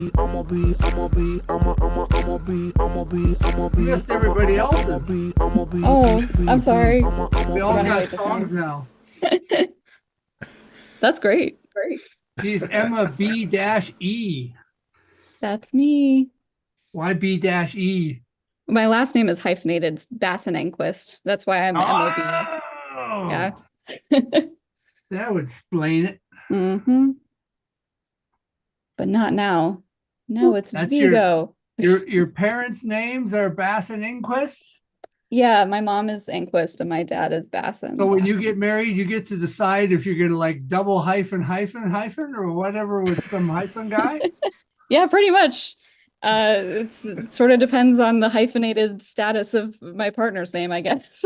Missed everybody else's. Oh, I'm sorry. We all We're gonna got write this songs down. now. That's great. She's Emma B-E. That's me. Why B-E? My last name is hyphenated, it's Basson-Enquist. That's why I'm MOB. Oh, Yeah. that would explain it. hmm But not now. No, it's That's your Vigo. your parents' names are Bass and Inquist. Yeah, my mom is Enquist and my dad is So Basson. when you get married, you get to decide if you're going to like double hyphen hyphen hyphen or whatever with some hyphen guy. Yeah, pretty much. It sort of depends on the hyphenated status of my partner's name, I guess.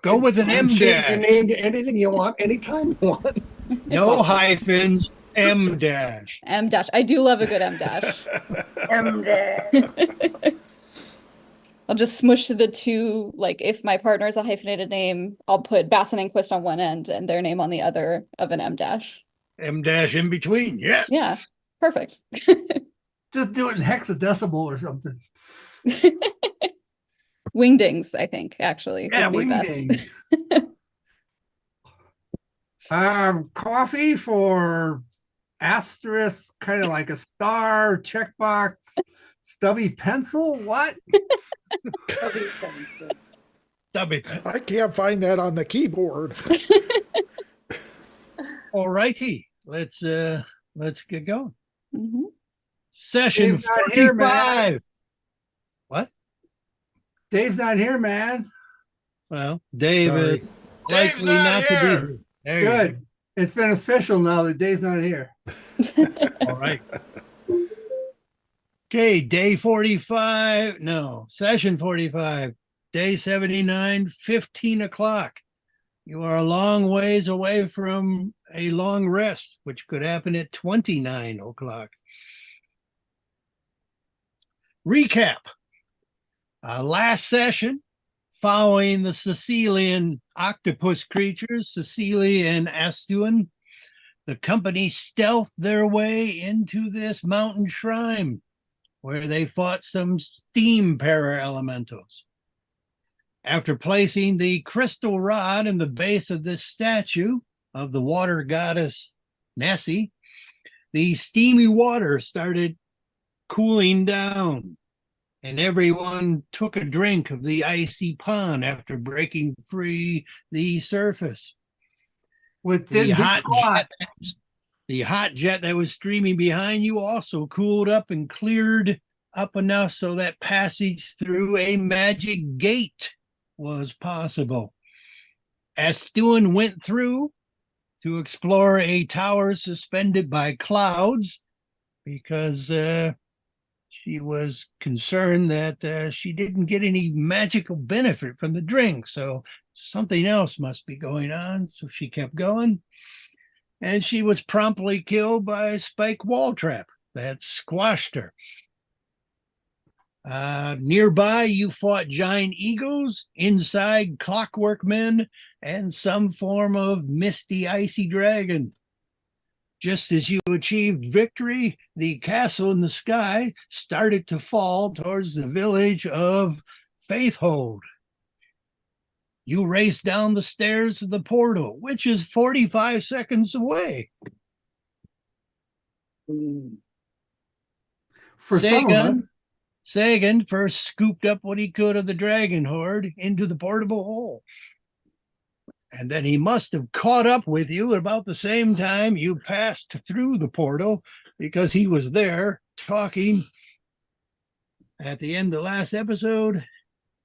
Go with an M Change your dash. name to anything you want, anytime you want. No hyphens, M dash. M dash. I do love a good M dash. I'll just smush the two, like if my partner is a hyphenated name, I'll put Basson-Enquist on one end and their name on the other of an M dash. M dash in between. Yes. Yeah, perfect. Just do it in hexadecimal or something. Wingdings, I think, actually, Yeah, would be best. wingding. Coffee for asterisk, kind of like a star, checkbox, stubby pencil. What? Stubby. I can't find that on the keyboard. All righty. Let's get going. Mhm. Session Dave's not here, man. 45. What? Dave's not here, man. Well, David Sorry. likely not to be here. There you go. Good. It's been official now that Dave's not here. All right. Okay, day 45. No, session 45, day 79, 15 o'clock. You are a long ways away from a long rest, which could happen at 29 o'clock. Recap. Last session, following the Sicilian octopus creatures, Cecilia and Astuan, the company stealthed their way into this mountain shrine where they fought some steam para-elementals. After placing the crystal rod in the base of this statue of the water goddess Nessie, the steamy water started cooling down, and everyone took a drink of the icy pond after breaking free the surface. With The hot jet that was streaming behind you also cooled up and cleared up enough so that passage through a magic gate was possible. As Stuan went through to explore a tower suspended by clouds, because she was concerned that she didn't get any magical benefit from the drink, so something else must be going on. So she kept going, and she was promptly killed by a spike wall trap that squashed her. Nearby, you fought giant eagles, inside clockwork men, and some form of misty, icy dragon. Just as you achieved victory, the castle in the sky started to fall towards the village of Faithhold. You race down the stairs of the portal, which is 45 seconds away. For some of us. Sagan first scooped up what he could of the dragon horde into the portable hole. And then he must have caught up with you at about the same time you passed through the portal, because he was there talking at the end of the last episode.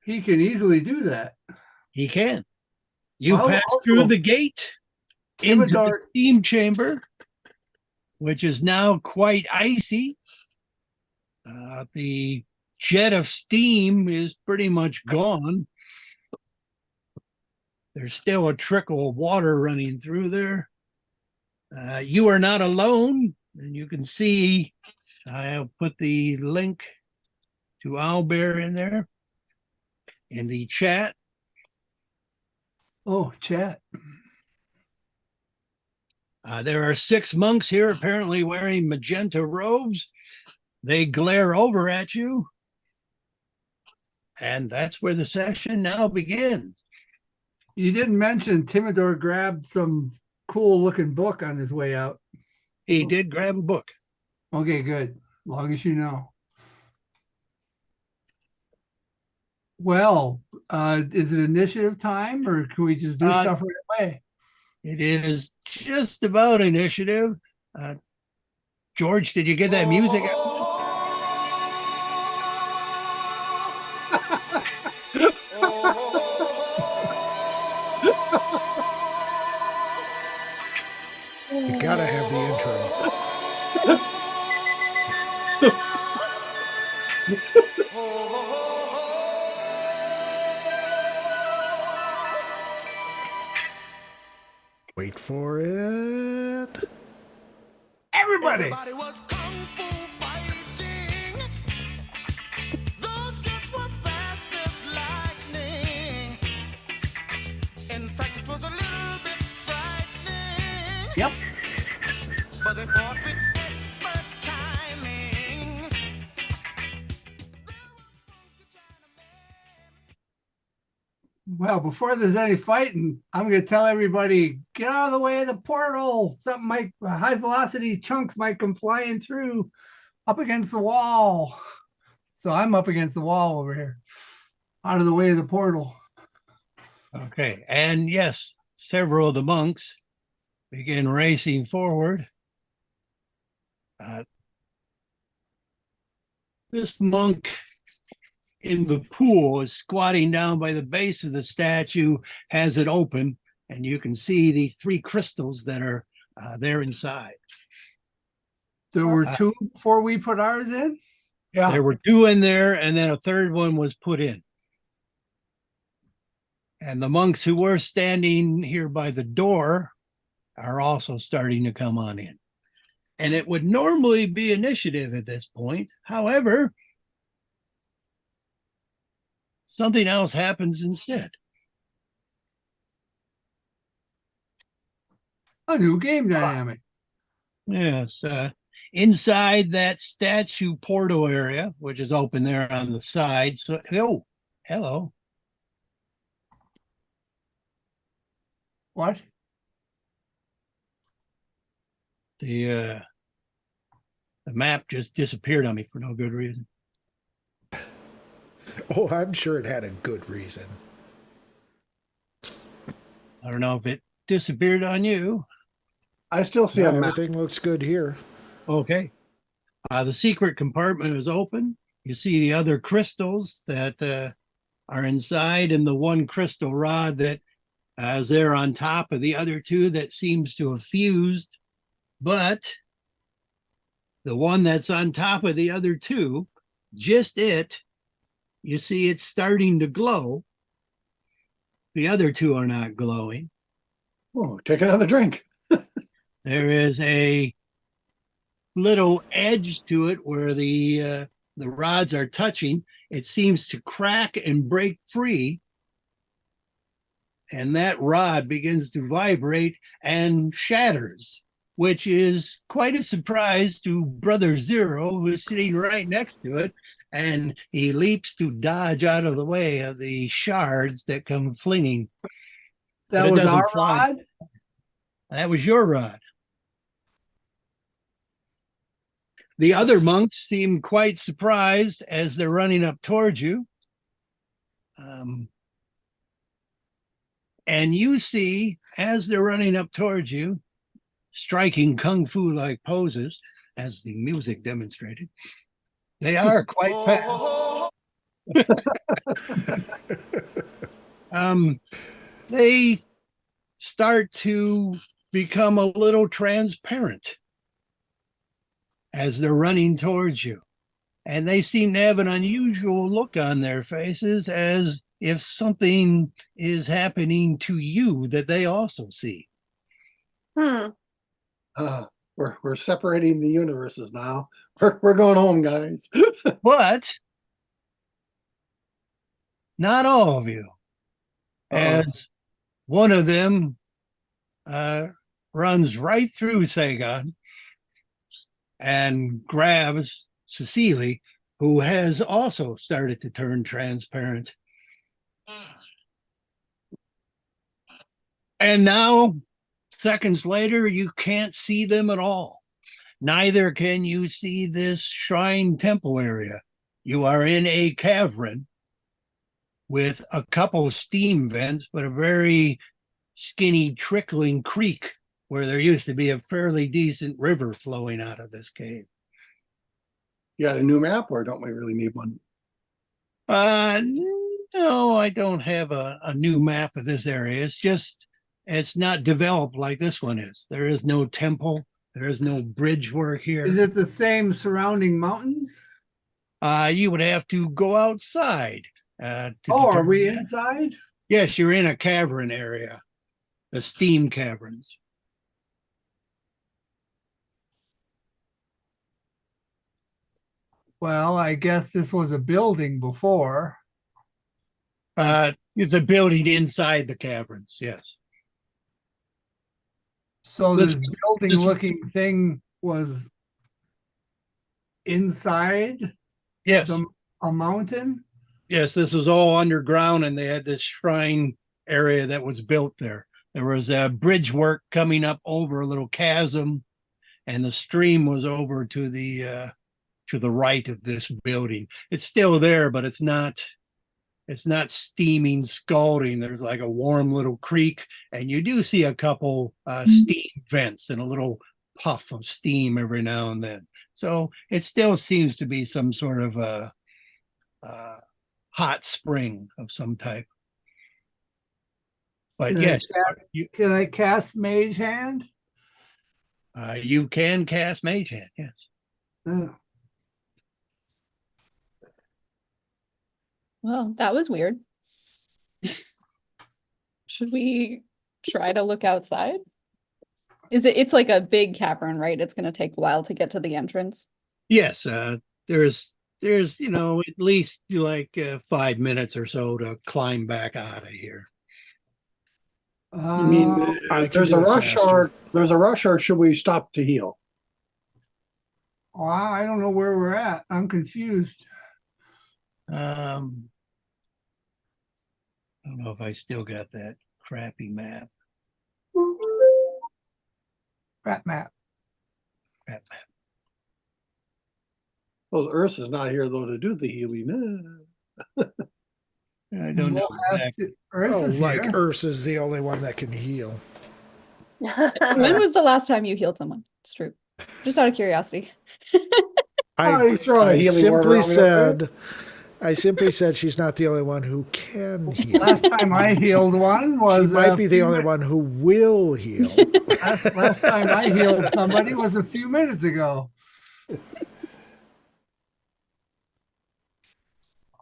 He can easily do that. He can. You Well, pass also, through the gate into the Timidar, steam chamber, which is now quite icy. The jet of steam is pretty much gone. There's still a trickle of water running through there. You are not alone, and you can see, I'll put the link to Owlbear in there in the chat. oh, chat. There are 6 monks here apparently wearing magenta robes. They glare over at you. And that's where the session now begins. You didn't mention Timidor grabbed some cool looking book on his way out. He did grab a book. Okay, good. As long as you know. Well, is it initiative time or can we just do stuff right away? It is just about initiative. George, did you get that music? You gotta have the intro. Wait for it. Everybody. Everybody was kung fu fighting. Those kids were fast as lightning. In fact, it was a little bit frightening. Yep. But they fought with expert timing. Well, before there's any fighting, I'm going to tell everybody, get out of the way of the portal. Something might, high velocity chunks might come flying through up against the wall. So I'm up against the wall over here, out of the way of the portal. Okay. And yes, several of the monks begin racing forward. This monk in the pool is squatting down by the base of the statue, has it open, and you can see the 3 crystals that are there inside. There were 2 before we put ours in? Yeah. There were 2 in there, and then a 3rd one was put in. And the monks who were standing here by the door are also starting to come on in. And it would normally be initiative at this point. However, something else happens instead. A new game dynamic. Yes. Inside that statue portal area, which is open there on the side. So, oh, hello. What? The map just disappeared on me for no good reason. Oh, I'm sure it had a good reason. I don't know if it disappeared on you. I still see a map. Everything looks good here. Okay. The secret compartment is open. You see the other crystals that are inside, and the one crystal rod that is there on top of the other 2 that seems to have fused. But the one that's on top of the other 2, just it, you see it's starting to glow. The other 2 are not glowing. Oh, take another drink. There is a little edge to it where the rods are touching. It seems to crack and break free. And that rod begins to vibrate and shatters, which is quite a surprise to Brother Zero, who is sitting right next to it. And he leaps to dodge out of the way of the shards that come flinging. That But it was doesn't our fly. rod? That was your rod. The other monks seem quite surprised as they're running up towards you. And you see, as they're running up towards you, striking kung fu-like poses, as the music demonstrated, they are quite fast. They start to become a little transparent as they're running towards you. And they seem to have an unusual look on their faces, as if something is happening to you that they also see. Hmm. We're separating the universes now. We're going home, guys. But not all of you, as one of them runs right through Sagan and grabs Cecily, who has also started to turn transparent. And now, seconds later, you can't see them at all. Neither can you see this shrine temple area. You are in a cavern with a couple steam vents, but a very skinny trickling creek where there used to be a fairly decent river flowing out of this cave. You got a new map, or don't we really need one? No, I don't have a new map of this area. It's not developed like this one is. There is no temple. There is no bridge work here. Is it the same surrounding mountains? You would have to go outside. To Oh, are we determine that. inside? Yes, you're in a cavern area, the steam caverns. Well, I guess this was a building before. It's a building inside the caverns. Yes. So This- this building looking thing was inside Yes. a mountain? Yes, this was all underground, and they had this shrine area that was built there. There was a bridge work coming up over a little chasm, and the stream was over to the right of this building. It's still there, but it's not steaming, scalding. There's like a warm little creek, and you do see a couple steam vents and a little puff of steam every now and then. So it still seems to be some sort of a hot spring of some type. But Can I yes, Can I cast Mage Hand? you can cast Mage Hand. Yes. Oh. Well, that was weird. Should we try to look outside? It's like a big cavern, right? It's gonna take a while to get to the entrance. Yes. There's at least like 5 minutes or so to climb back out of here. You mean I can there's do a it rush, faster. or there's a rush, or should we stop to heal? Well, I don't know where we're at. I'm confused. I don't know if I still got that crappy map. Rat map. Crap map. Well, Ursa's not here though to do the healing. I don't know We'll have exactly. to- Oh, Ursa's like here. Ursa's the only one that can heal. When was the last time you healed someone? It's true. Just out of curiosity. Oh, he's throwing a I healing word around me up there. I simply said she's not the only one who can heal. Last time I healed one She was might be the only one who will heal. Last time I healed somebody was a few minutes ago.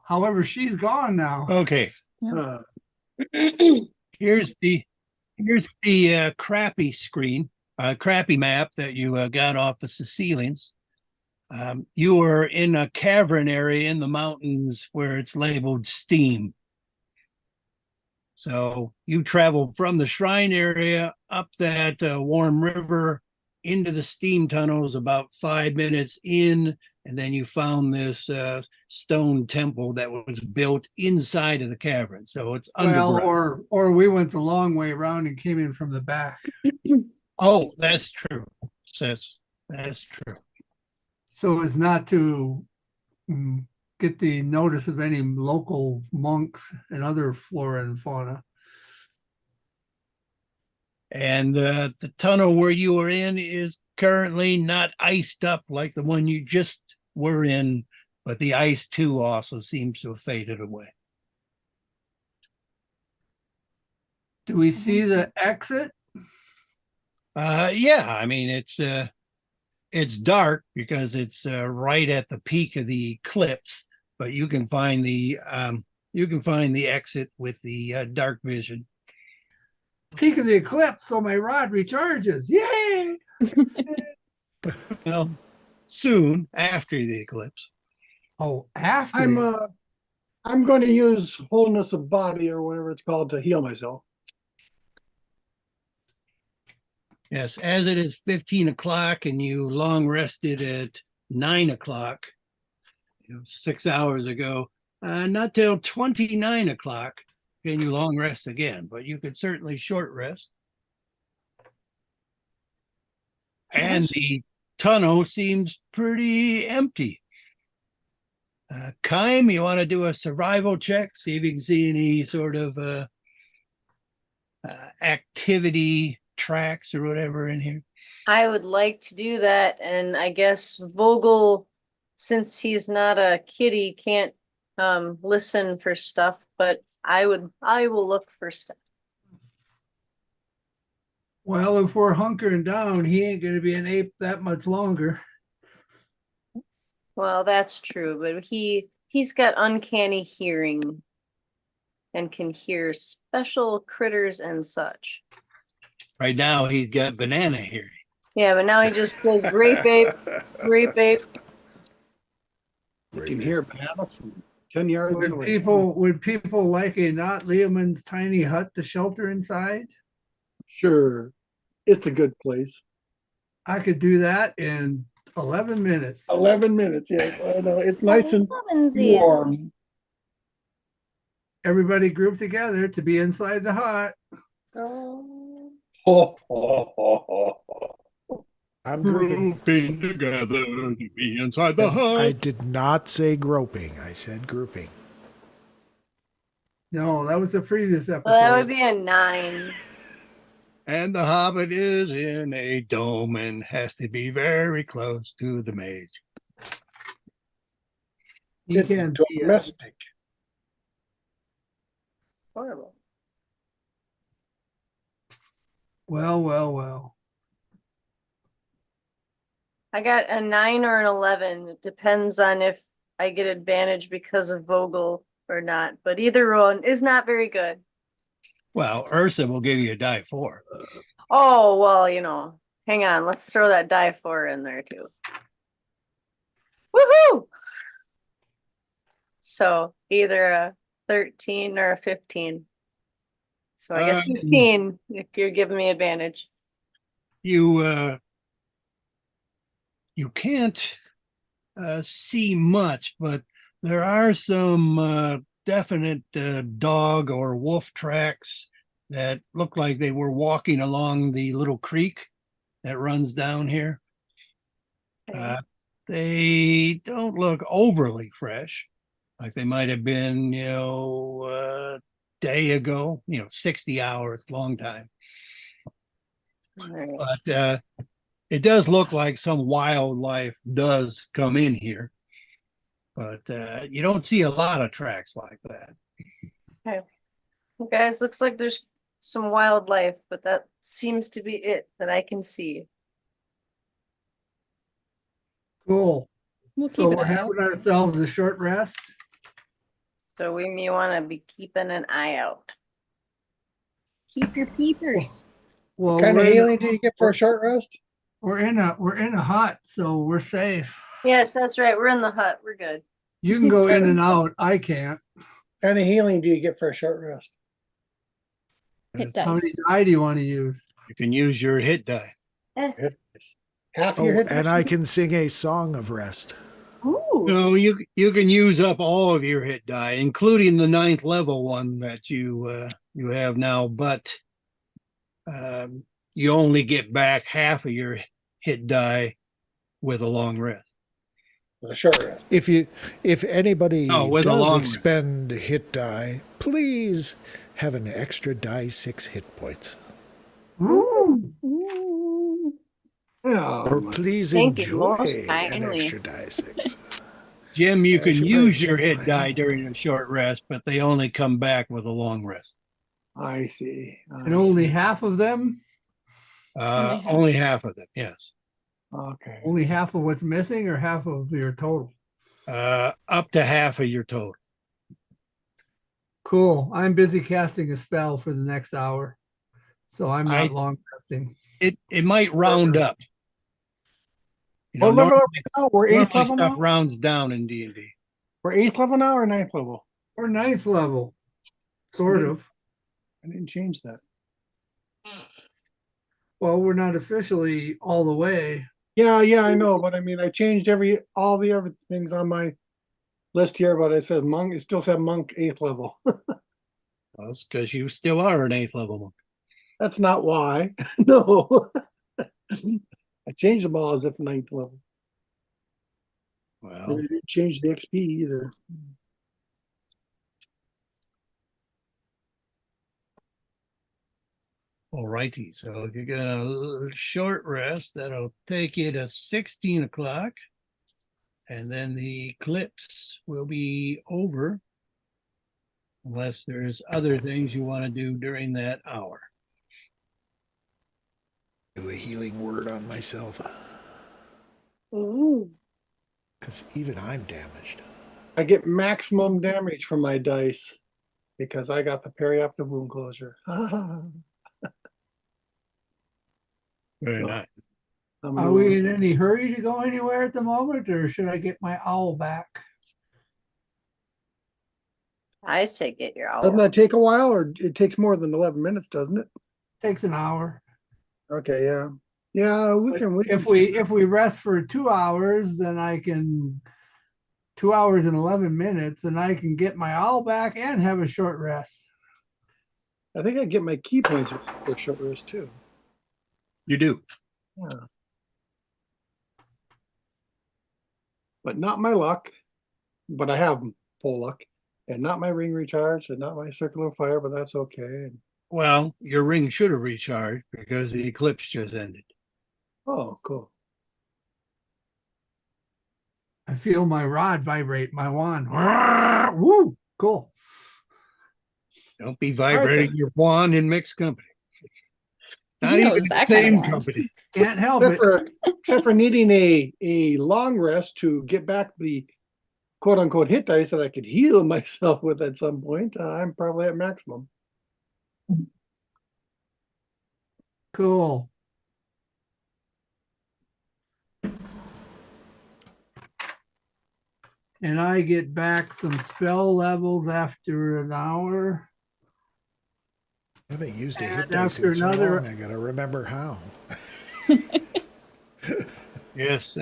However, she's gone now. Okay, Uh, here's the crappy screen, crappy map that you got off the Sicilians. You are in a cavern area in the mountains where it's labeled steam. So you travel from the shrine area up that warm river into the steam tunnels about 5 minutes in, and then you found this stone temple that was built inside of the cavern. So it's Well, underground. or we went the long way around and came in from the back. Oh, that's true. That's true. So as not to get the notice of any local monks and other flora and fauna. And the tunnel where you were in is currently not iced up like the one you just were in, but the ice too also seems to have faded away. Do we see the exit? Yeah, I mean it's dark because it's right at the peak of the eclipse, but you can find the exit with the dark vision. Peak of the eclipse, so my rod recharges. Yay! Well, soon after the eclipse. Oh, after. I'm going to use wholeness of body or whatever it's called to heal myself. Yes, as it is 15 o'clock and you long rested at 9 o'clock, 6 hours ago. Not till 29 o'clock can you long rest again, but you could certainly short rest. And the tunnel seems pretty empty. Kime, you want to do a survival check? See if you can see any sort of activity tracks or whatever in here. I would like to do that, and I guess Vogel, since he's not a kitty, can't listen for stuff, but I will look for stuff. Well, if we're hunkering down, he ain't gonna be an ape that much longer. Well, that's true, but he's got uncanny hearing and can hear special critters and such. Right now, he's got banana hearing. Yeah, but now he just says grape ape, grape ape. You can hear banana from 10 yards Would away. people like a not Leomund's tiny hut to shelter inside? Sure. It's a good place. I could do that in 11 minutes. 11 minutes, yes. I know. It's nice and Lemonsies. warm. Everybody group together to be inside the hut. Oh. Ho, ho, ho, ho, ho. I'm grouping. Grouping together to be inside the I hut. did not say groping. I said grouping. No, that was the previous episode. Well, that would be a 9. And the hobbit is in a dome and has to be very close to the mage. You It's can't see it. domestic. Horrible. Well. I got a 9 or an 11. It depends on if I get advantage because of Vogel or not. But either one is not very good. Well, Ursa will give you a die 4. Oh, well, hang on. Let's throw that die 4 in there too. Woohoo! So either a 13 or a 15. So I guess 15 if you're giving me advantage. You can't see much, but there are some definite dog or wolf tracks that look like they were walking along the little creek that runs down here. They don't look overly fresh, like they might have been, a day ago, 60 hours, long time. All right. But it does look like some wildlife does come in here, but you don't see a lot of tracks like that. Well, guys, looks like there's some wildlife, but that seems to be it that I can see. Cool. We'll keep So an we're eye out. having ourselves a short rest. So we may want to be keeping an eye out. Keep your peepers. Well, What kind of we're in a- healing do you get for a short rest? We're in a hut, so we're safe. Yes, that's right. We're in the hut. We're good. You can go in and out. I can't. What kind of healing do you get for a short rest? Hit How many dice. die do you want to use? You can use your hit die. Half Oh, your hit. and I can sing a song of rest. Ooh. No, you can use up all of your hit die, including the 9th level one that you have now, but you only get back half of your hit die with a long rest. A short rest. If anybody Oh, with a does long expend hit die, please have an extra die 6 hit points. Ooh. Ooh. Oh, Or my- please Thank you enjoy most an kindly. extra die 6. Jim, you can should use probably your check hit my- die during a short rest, but they only come back with a long rest. I see. And only half of them? Only half of them, yes. Okay. Only half of what's missing or half of your total? Up to half of your total. Cool. I'm busy casting a spell for the next hour. So I'm not long resting. It might round up. Well, look normally, at now. We're 8th normally level stuff now. rounds down in D&D. We're 8th level now or 9th level? Or 9th level. Sort of. I didn't change that. Well, we're not officially all the way. Yeah, I know, but I mean, I changed all the other things on my list here, but it says monk, it still said monk 8th level. Well, it's because you still are an 8th level monk. That's not why. No. I changed them all as if 9th level. Well, I didn't change the XP either. all righty. So you're gonna short rest. That'll take you to 16 o'clock. And then the eclipse will be over. Unless there's other things you want to do during that hour. Do a healing word on myself. Ooh. Because even I'm damaged. I get maximum damage from my dice because I got the perioptic wound closure. Very So, nice. how many Are we more? in any hurry to go anywhere at the moment, or should I get my owl back? I say get your Doesn't owl. that take a while, or it takes more than 11 minutes, doesn't it? Takes an hour. Okay, yeah. Yeah, we But can, if we rest for 2 hours, then I can 2 hours and 11 minutes, and I can get my owl back and have a short rest. I think I get my key points for short rest too. You do. Yeah. But not my luck. But I have full luck. And not my ring recharge and not my circular fire, but that's okay. Well, your ring should have recharged because the eclipse just ended. Oh, cool. I feel my rod vibrate, my wand. Woo, cool. Don't be vibrating then. your wand in mixed company. Not He even knows the that kind of same wand. company. Can't help it. Except for needing a long rest to get back the quote unquote hit dice that I could heal myself with at some point. I'm probably at maximum. Cool. And I get back some spell levels after an hour. I haven't used a And hit dice after in so another- long. I gotta remember how. Yes,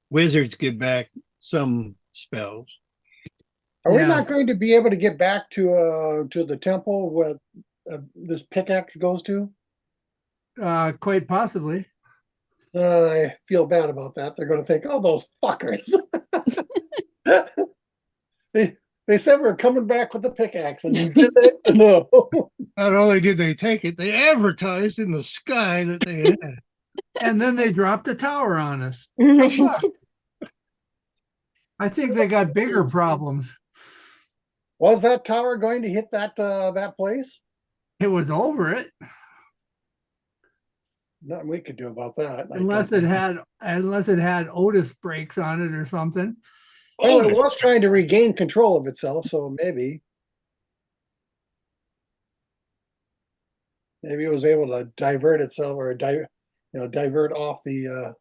wizards get back some spells. Are we Yeah. not going to be able to get back to the temple where this pickaxe goes to? Quite possibly. I feel bad about that. They're going to think, oh, those fuckers. They said we're coming back with the pickaxe, and did they? No. Not only did they take it, they advertised in the sky that they had it. And then they dropped a tower on us. I think they got bigger problems. Was that tower going to hit that place? It was over it, Nothing we could do about that. unless it had Otis brakes on it or something. Well, it was trying to regain control of itself, so maybe it was able to divert itself or divert off the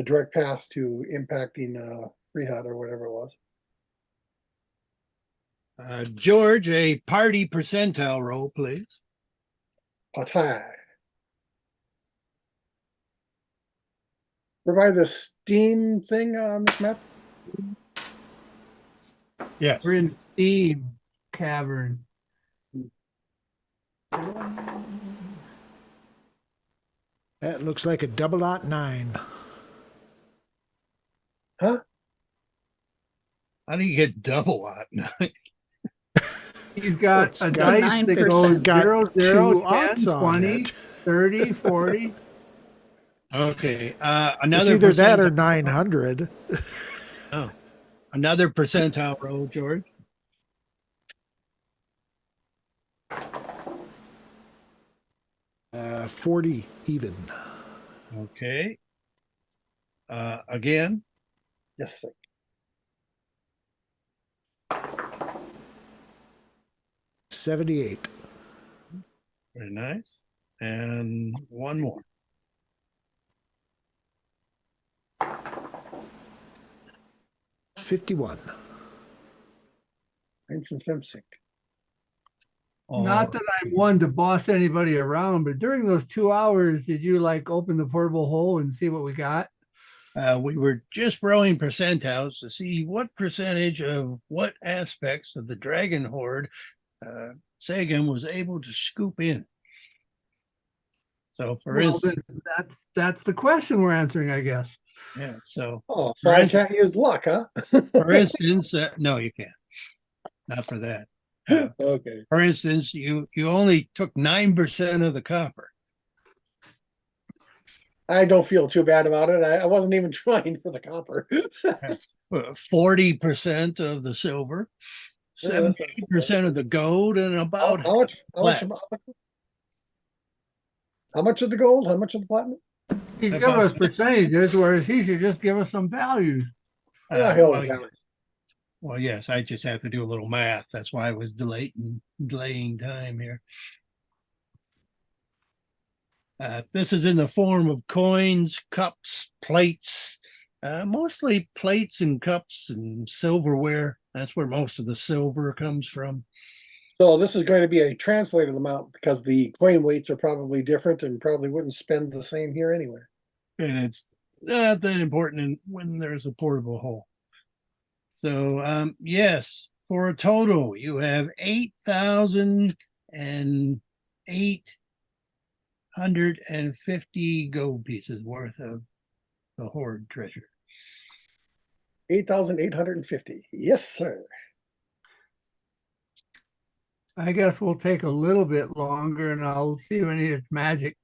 direct path to impacting Rehad or whatever it was. George, a party percentile roll, please. Potty. Provide the steam thing on this map. Yes. We're in Steam Cavern. That looks like a 009. Huh? How do you get double on? He's got It's a got- dice that 9%. goes Got 0, 0, 2 10, odds on 20, it. 30, 40. Okay. It's Another either that or percentile- 900. Oh, another percentile roll, George. Uh, 40 even. Okay. Again. Yes. 78. Very nice. And one more. $51. 1950. Not that I'm one to boss anybody around, but during those 2 hours, did you like open the portable hole and see what we got? We were just rowing percentiles to see what percentage of what aspects of the dragon horde Sagan was able to scoop in. So, for Well, instance, then that's the question we're answering, I guess. yeah. So, Oh, so I can't use luck, huh? for instance, no, you can't. Not for that. Okay. For instance, you only took 9% of the copper. I don't feel too bad about it. I wasn't even trying for the copper. 40% of the silver, Yeah, that's not so 70% of the gold, and How, about how much? How much? flat. How much of the gold? How much of the platinum? He's About giving us six. percentages, whereas he should just give us some values. Yeah, hell well, with that. well, yes, I just have to do a little math. That's why I was delaying time here. This is in the form of coins, cups, plates, mostly plates and cups and silverware. That's where most of the silver comes from. So this is going to be a translated amount because the coin weights are probably different and probably wouldn't spend the same here anyway. And it's not that important when there's a portable hole. So, yes, for a total, you have 8,850 gold pieces worth of the horde treasure. 8,850. Yes, sir. I guess we'll take a little bit longer and I'll see when it's magic.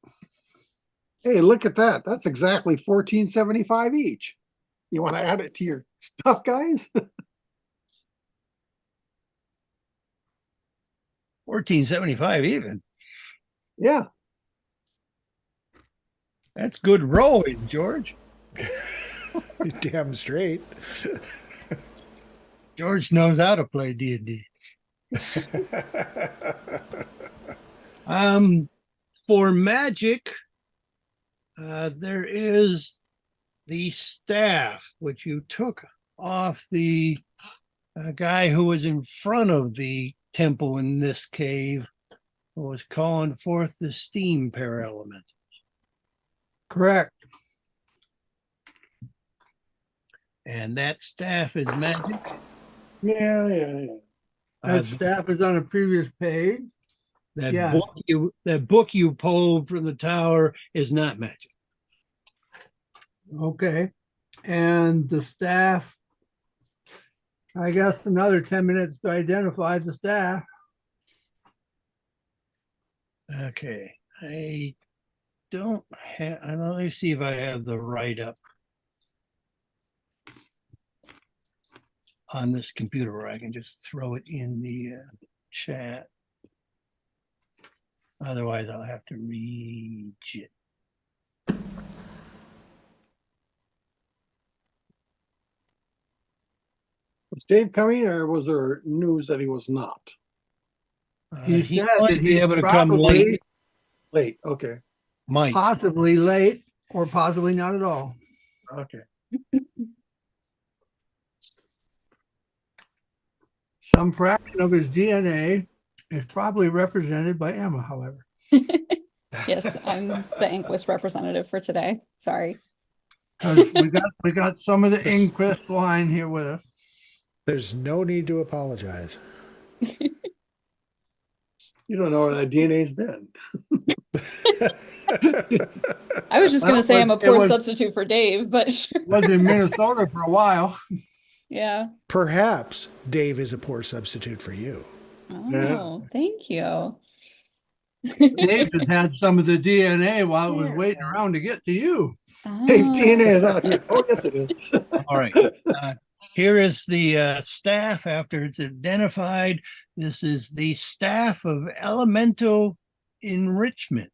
Hey, look at that. That's exactly 1475 each. You want to add it to your stuff, guys? 1475 even. Yeah. That's good rowing, George. Damn straight. George knows how to play D&D. For magic, there is the staff which you took off the guy who was in front of the temple in this cave, who was calling forth the steam paraelement. Correct. And that staff is magic. Yeah. That staff is on a previous page. That Yeah. book you pulled from the tower is not magic. Okay. And the staff, I guess another 10 minutes to identify the staff. Okay, I don't have. Let me see if I have the write up on this computer where I can just throw it in the chat. Otherwise, I'll have to read it. Was Dave coming or was there news that he was not? He He said might that be he's able to come probably late. Late. Okay. Might. possibly late or possibly not at all. Okay. Some fraction of his DNA is probably represented by Emma, however. Yes, I'm the Inquist representative for today. Sorry. Because we got some of the Inquist line here with us. There's no need to apologize. You don't know where that DNA's been. I was just going Well, to say I'm a it poor was- substitute for Dave, but sure. Was in Minnesota for a while. Yeah. Perhaps Dave is a poor substitute for you. Oh, thank you. Dave has had some of the DNA while it was waiting around to get to you. Dave Oh. DNA is out here. Oh, yes, it is. All right. Here is the staff after it's identified. This is the staff of elemental enrichment.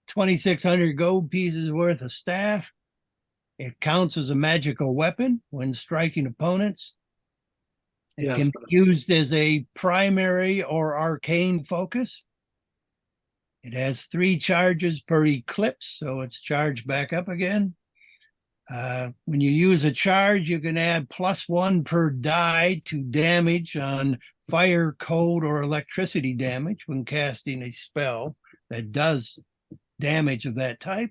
2,600 gold pieces worth of staff. It counts as a magical weapon when striking opponents. It Yes, can be that's- used as a primary or arcane focus. It has 3 charges per eclipse, so it's charged back up again. When you use a charge, you can add +1 per die to damage on fire, cold, or electricity damage when casting a spell that does damage of that type.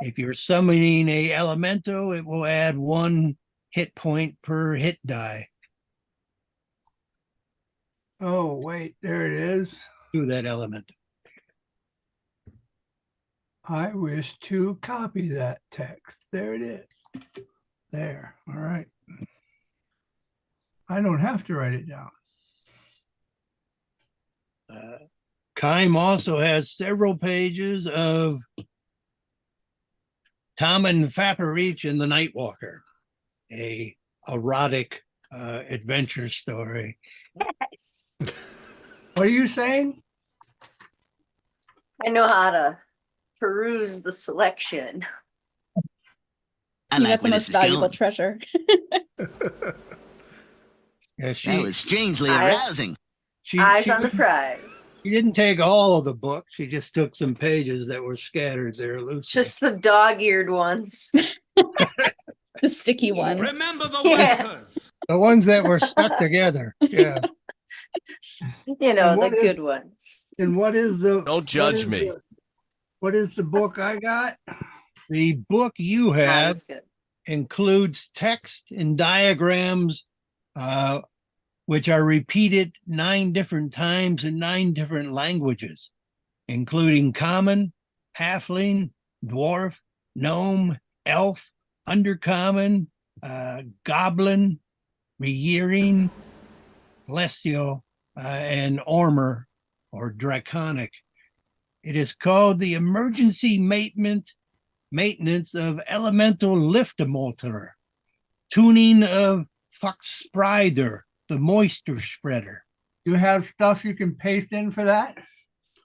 If you're summoning a elemental, it will add 1 hit point per hit die Oh, wait, there it is. to that element. I wish to copy that text. There it is. There. All right. I don't have to write it down. Kime also has several pages of Tommen Fappereach and the Nightwalker, a erotic adventure story. Yes. What are you saying? I know how to peruse the selection. I You like got the where most this is valuable going. treasure. Yeah, That was strangely I- arousing. Eyes on the prize. She didn't take all of the book. She just took some pages that were scattered there loosely. Just the dog-eared ones. The sticky ones. Remember the Yeah. whiskers. The ones that were stuck together. Yeah. You know, And the what is- good ones. And what is the Don't judge me. What is the book I got? The book you Not have as good. includes text and diagrams, which are repeated 9 different times in 9 different languages, including common, halfling, dwarf, gnome, elf, undercommon, goblin, regearing, celestial, and armor or draconic. It is called the Emergency Maintenance of Elemental Liftomotor, Tuning of Foxsprider, the Moisture Spreader. You have stuff you can paste in for that?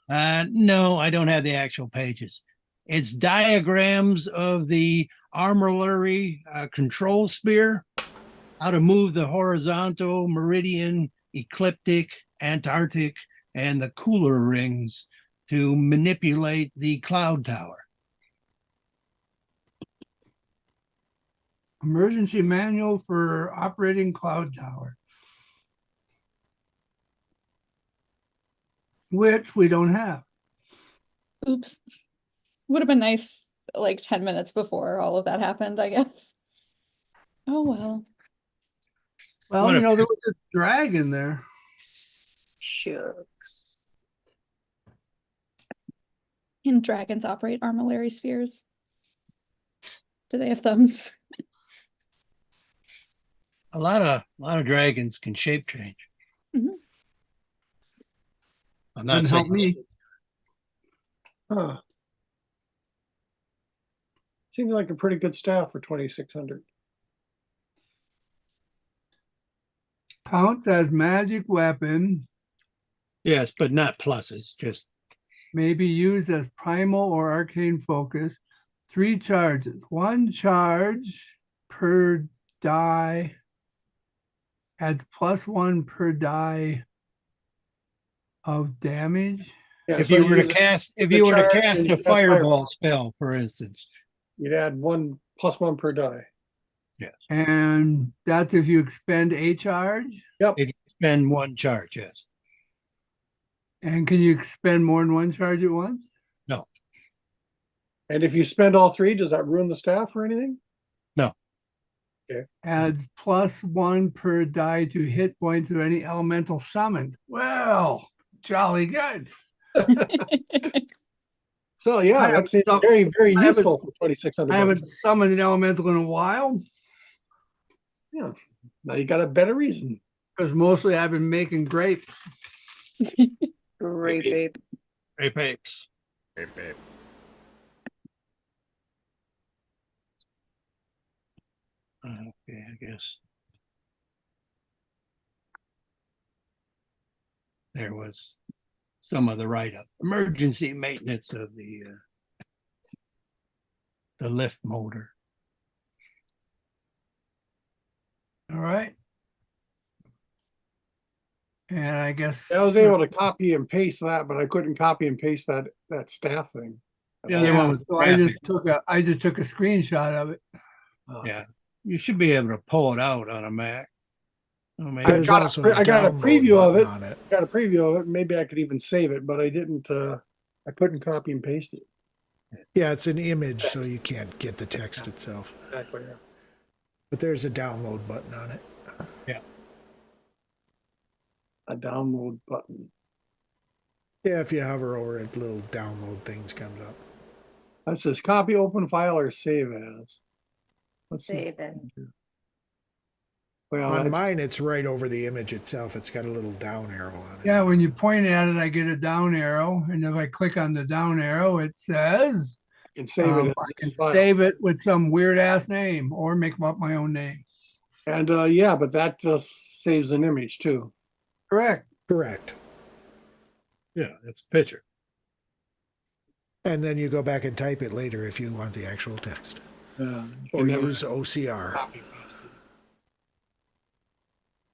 No, I don't have the actual pages. It's diagrams of the armillary control spear, how to move the horizontal, meridian, ecliptic, Antarctic, and the cooler rings to manipulate the cloud tower. Emergency manual for operating cloud tower. Which we don't have. Oops. Would have been nice like 10 minutes before all of that happened, I guess. Oh well. Well, What you a- know, there was a dragon there. Shucks. Can dragons operate armillary spheres? Do they have thumbs? A lot of dragons can shape change. Mhm. I'm not Doesn't help saying me. Huh. Seems like a pretty good staff for 2,600. Counts as magic weapon, yes, but not pluses. Just may be used as primal or arcane focus. 3 charges. 1 charge per die. Adds +1 per die of damage. Yeah, if so you were to use it- cast, if the you were to charge cast and a cast fireball spell, for instance, You'd add 1 +1 per die. And that's if you expend a charge. if you spend 1 charge, yes. And can you expend more than 1 charge at once? And if you spend all 3, does that ruin the staff or anything? Adds +1 per die to hit points of any elemental summoned. Well, jolly good. So I yeah, haven't that seems sum- very, very I haven't- useful for 2,600 I haven't bucks. summoned an elemental in a while Now you got a better reason. because mostly I've been making grapes. Great, babe. Grape apes. Okay, I guess. There was some of the write-up. Emergency maintenance of the lift motor. All right. And I guess I was able to copy and paste that, but I couldn't copy and paste that staff thing. The other one was so I graphic. just took a screenshot of it. Yeah, you should be able to pull it out on a Mac. Oh, maybe. I've There's got also I got a download preview of button it. on it. Got a preview of it. Maybe I could even save it, but I didn't. I couldn't copy and paste it. Yeah, it's an image, so you can't get the text itself. Exactly. But there's a download button on it. A download button. Yeah, if you hover over it, little download things comes up. That says copy, open file, or save as. Let's see. Save it. Well, On that's- mine, it's right over the image itself. It's got a little down arrow on it. Yeah, when you point at it, I get a down arrow, and if I click on the down arrow, it says I can save it. I As can this file. save it with some weird ass name or make up my own name. And yeah, but that just saves an image too. Correct. Correct. Yeah, that's a picture. And then you go back and type it later if you want the actual text. You Or can never use OCR. copy paste it.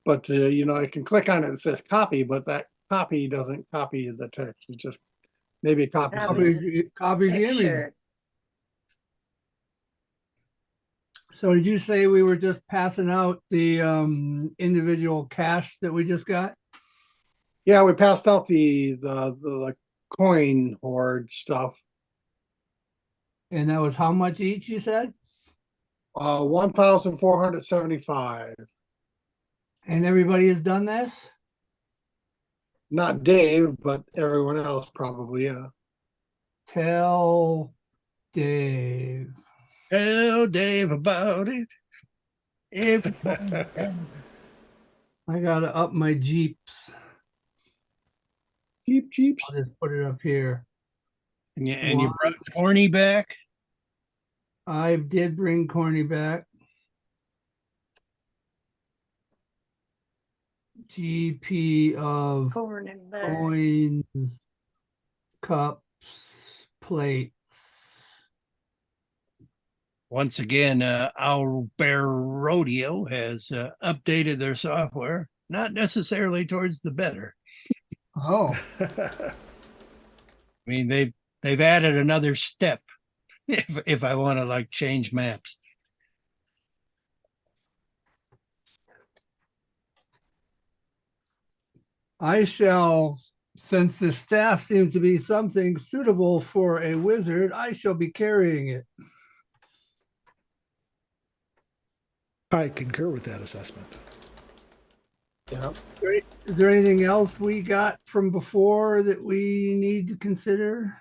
But you know, I can click on it. It says copy, but that copy doesn't copy the text. It just maybe copies. That it. was- Copy the image. Picture. So did you say we were just passing out the individual cash that we just got? Yeah, we passed out the coin hoard stuff. And that was how much each, you said? 1,475. And everybody has done this? Not Dave, but everyone else probably, yeah. Tell Dave. Tell Dave about it. If I gotta up my Jeeps. Jeeps. I'll just put it up here. you brought Corny back. I did bring Corny back. GP of Corn and butter. coins, cups, plates. Once again, Owl Bear Rodeo has updated their software, not necessarily towards the better. Oh, I mean, they've added another step if I want to like change maps. I shall, since the staff seems to be something suitable for a wizard, I shall be carrying it. I concur with that assessment. Yeah. Is there anything else we got from before that we need to consider?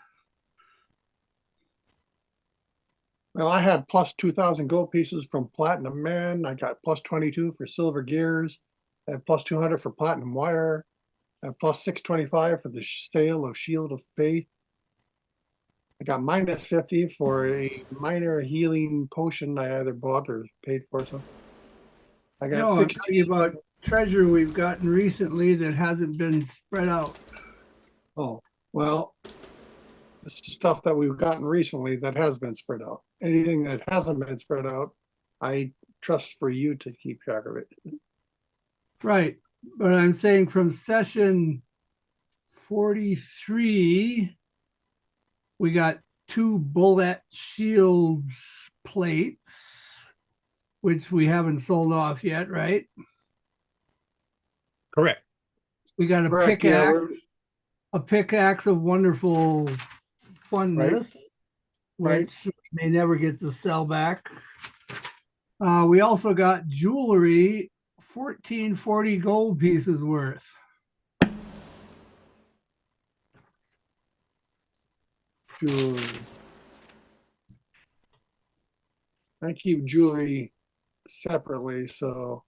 Well, I had plus 2,000 gold pieces from Platinum Man. I got plus 22 for Silver Gears. I have plus 200 for Platinum Wire. I have plus 625 for the sale of Shield of Faith. I got minus 50 for a minor healing potion I either bought or paid for. So I got No, I'm 16. talking about treasure we've gotten recently that hasn't been spread out. Oh, well, this is stuff that we've gotten recently that has been spread out. Anything that hasn't been spread out, I trust for you to keep track of it. Right, but I'm saying from session 43, we got 2 bullet shields plates, which we haven't sold off yet, right? Correct. We got Correct, yeah, a pickaxe of wonderful funness, Right. which we may never get to sell back. We also got jewelry, 1440 gold pieces worth. Jewelry. I keep jewelry separately, so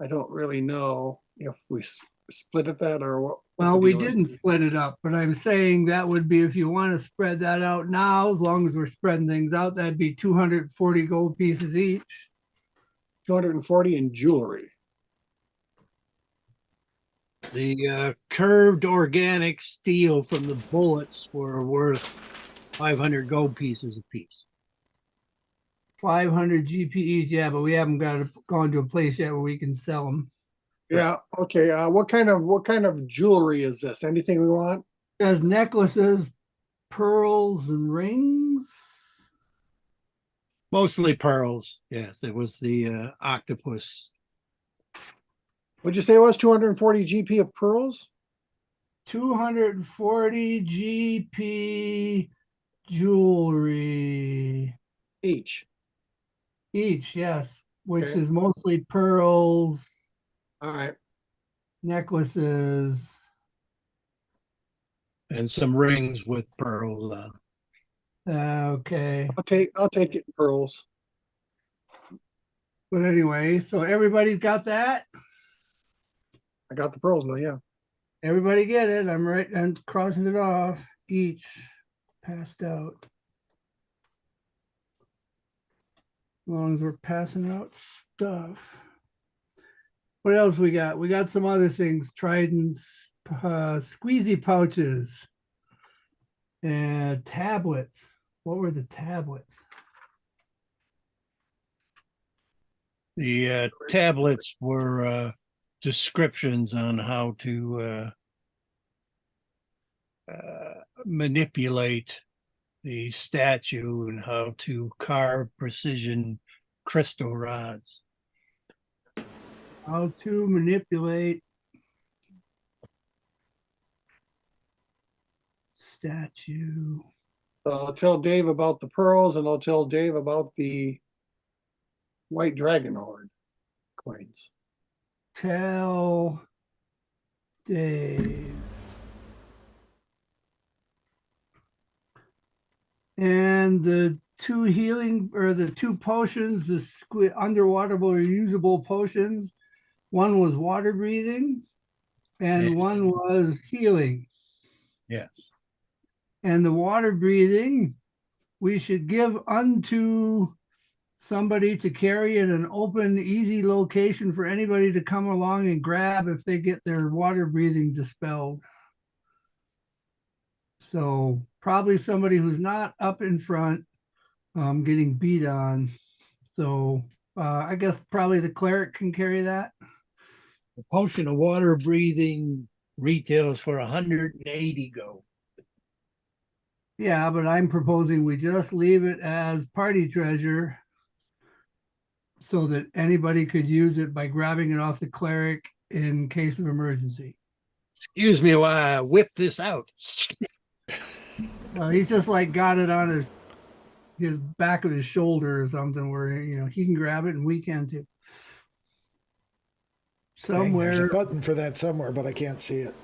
I don't really know if we split it that or what. Well, the we deal is. didn't split it up, but I'm saying that would be if you want to spread that out now, as long as we're spreading things out, that'd be 240 gold pieces each. 240 in jewelry. The curved organic steel from the bullets were worth 500 gold pieces apiece. 500 GP each, yeah, but we haven't gone to a place yet where we can sell them. Yeah. Okay. What kind of jewelry is this? Anything we want? There's necklaces, pearls, and rings. Mostly pearls. Yes, it was the octopus. What'd you say it was? 240 GP of pearls? 240 GP jewelry Each. each, yes, which Okay. is mostly pearls, All right. necklaces. And some rings with pearls on. Okay. I'll take it in pearls. But anyway, so everybody's got that? I got the pearls now, yeah. Everybody get it? I'm right and crossing it off. Each passed out. As long as we're passing out stuff. What else we got? We got some other things. Tridents, squeezy pouches, and tablets. What were the tablets? The tablets were descriptions on how to manipulate the statue and how to carve precision crystal rods. How to manipulate statue. So I'll tell Dave about the pearls and I'll tell Dave about the white dragon horde coins. Tell Dave. And the two healing or the two potions, the underwater reusable potions. One was water breathing and one was healing. Yes. And the water breathing, we should give unto somebody to carry in an open, easy location for anybody to come along and grab if they get their water breathing dispelled. So probably somebody who's not up in front getting beat on. So I guess probably the cleric can carry that. The potion of water breathing retails for 180 gold. Yeah, but I'm proposing we just leave it as party treasure so that anybody could use it by grabbing it off the cleric in case of emergency. Excuse me while I whip this out. He's just like got it on his back of his shoulder or something where, he can grab it and we can too. Dang, there's a Somewhere. button for that somewhere, but I can't see it.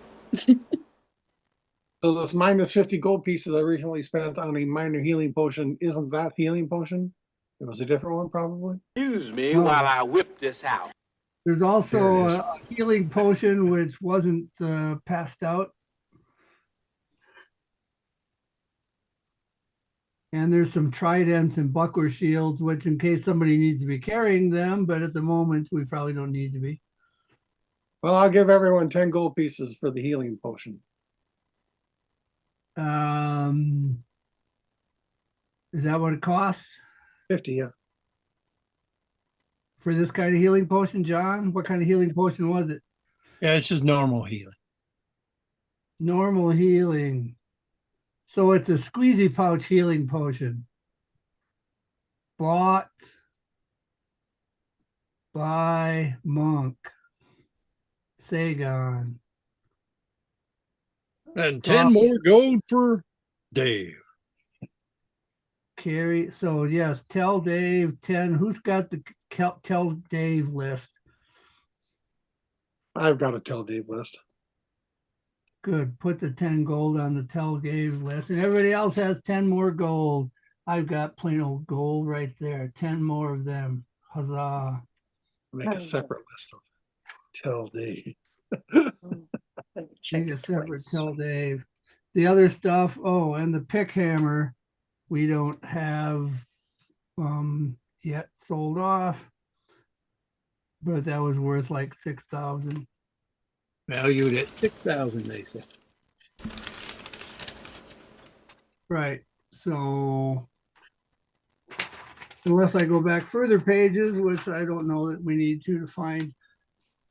So this minus 50 gold pieces I recently spent on a minor healing potion, isn't that healing potion? It was a different one probably. Excuse me No. while I whip this out. There's There also it is. a healing potion which wasn't passed out. And there's some tridents and buckler shields, which in case somebody needs to be carrying them, but at the moment we probably don't need to be. Well, I'll give everyone 10 gold pieces for the healing potion. Is that what it costs 50, yeah. for this kind of healing potion, John? What kind of healing potion was it? Yeah, it's just normal healing. Normal healing. So it's a squeezy pouch healing potion. Bought by Monk. Sagon. And 10 more gold for Dave. Carry. So yes, tell Dave 10. Who's got the tell Dave list? I've got a tell Dave list. Good. Put the 10 gold on the tell Dave list. And everybody else has 10 more gold. I've got plain old gold right there. 10 more of them. Huzzah. Make a separate list of tell Dave. Make a separate tell Dave. The other stuff, and the pick hammer, we don't have yet sold off. But that was worth like 6,000. Valued at 6,000, they said. Right. So unless I go back further pages, which I don't know that we need to find.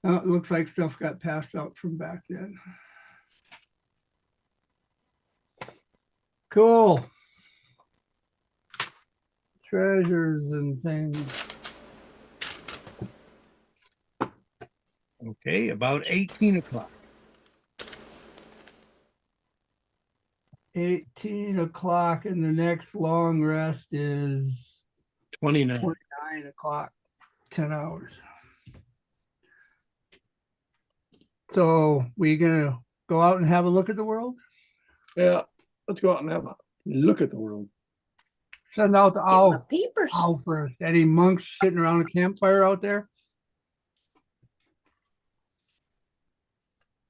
It looks like stuff got passed out from back then. Cool. Treasures and things. Okay, about 18 o'clock. 18 o'clock, and the next long rest is 29. 29 o'clock, 10 hours. So we gonna go out and have a look at the world? Yeah, let's go out and have a look at the world. Send out the Get my owl. papers. Owl first. Any monks sitting around a campfire out there?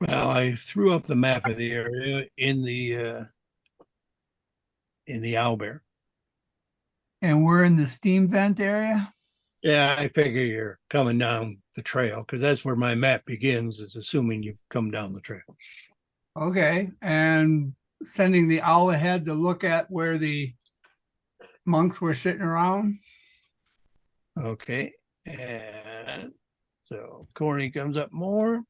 Well, I threw up the map of the area in the owlbear. And we're in the steam vent area? Yeah, I figure you're coming down the trail because that's where my map begins, is assuming you've come down the trail. Okay, and sending the owl ahead to look at where the monks were sitting around? Okay. And so Corny comes up more.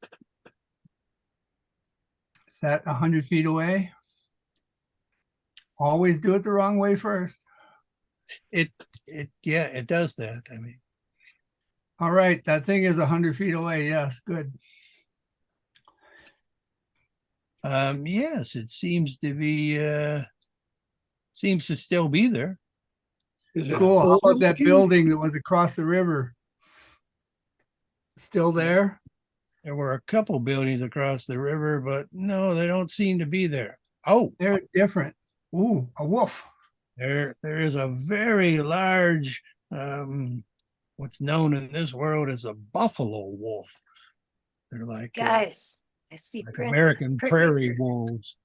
Is that 100 feet away? Always do it the wrong way first. Yeah, it does that. I mean, All right, that thing is 100 feet away. Yes, good. yes, it seems to be seems to still be there. Is it Cool. How older about that looking? building that was across the river? Still there? There were a couple buildings across the river, but no, they don't seem to be there. Oh, They're different. Ooh, a wolf. there is a very large what's known in this world as a buffalo wolf. They're like Guys, I see like print. American print prairie paper. wolves.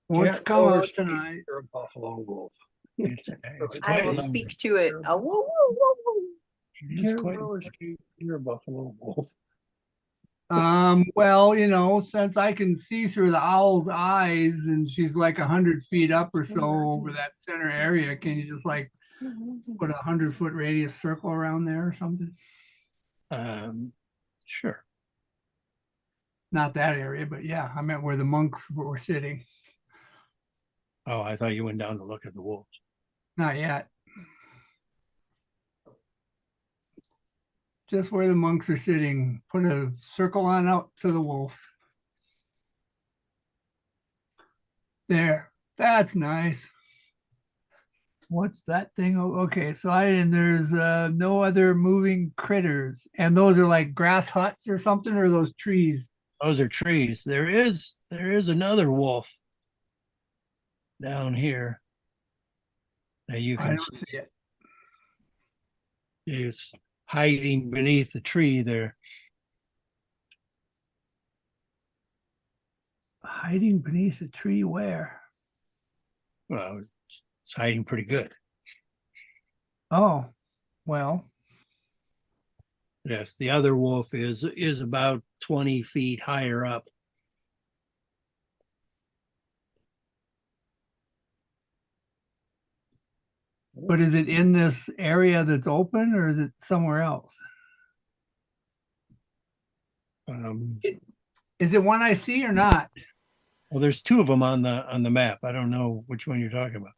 Won't Can't come out overstate tonight. You're a buffalo wolf. It's I quite will a speak number. to it. Woo, woo, woo, woo. It is Can't quite a- overstate You're a buffalo wolf. Well, since I can see through the owl's eyes and she's like 100 feet up or so over that center area, can you just like put a 100-foot radius circle around there or something? Sure. Not that area, but yeah, I meant where the monks were sitting. Oh, I thought you went down to look at the wolves. Not yet. Just where the monks are sitting, put a circle on out to the wolf. There, that's nice. What's that thing? Oh, okay, so and there's no other moving critters. And those are like grass huts or something, or those trees? Those are trees. There is another wolf down here that you I can don't see. see it. It's hiding beneath the tree there. Hiding beneath the tree where? Well, it's hiding pretty good. Oh, well, Yes, the other wolf is about 20 feet higher up. but is it in this area that's open or is it somewhere else? Is it one I see or not? Well, there's two of them on the map. I don't know which one you're talking about.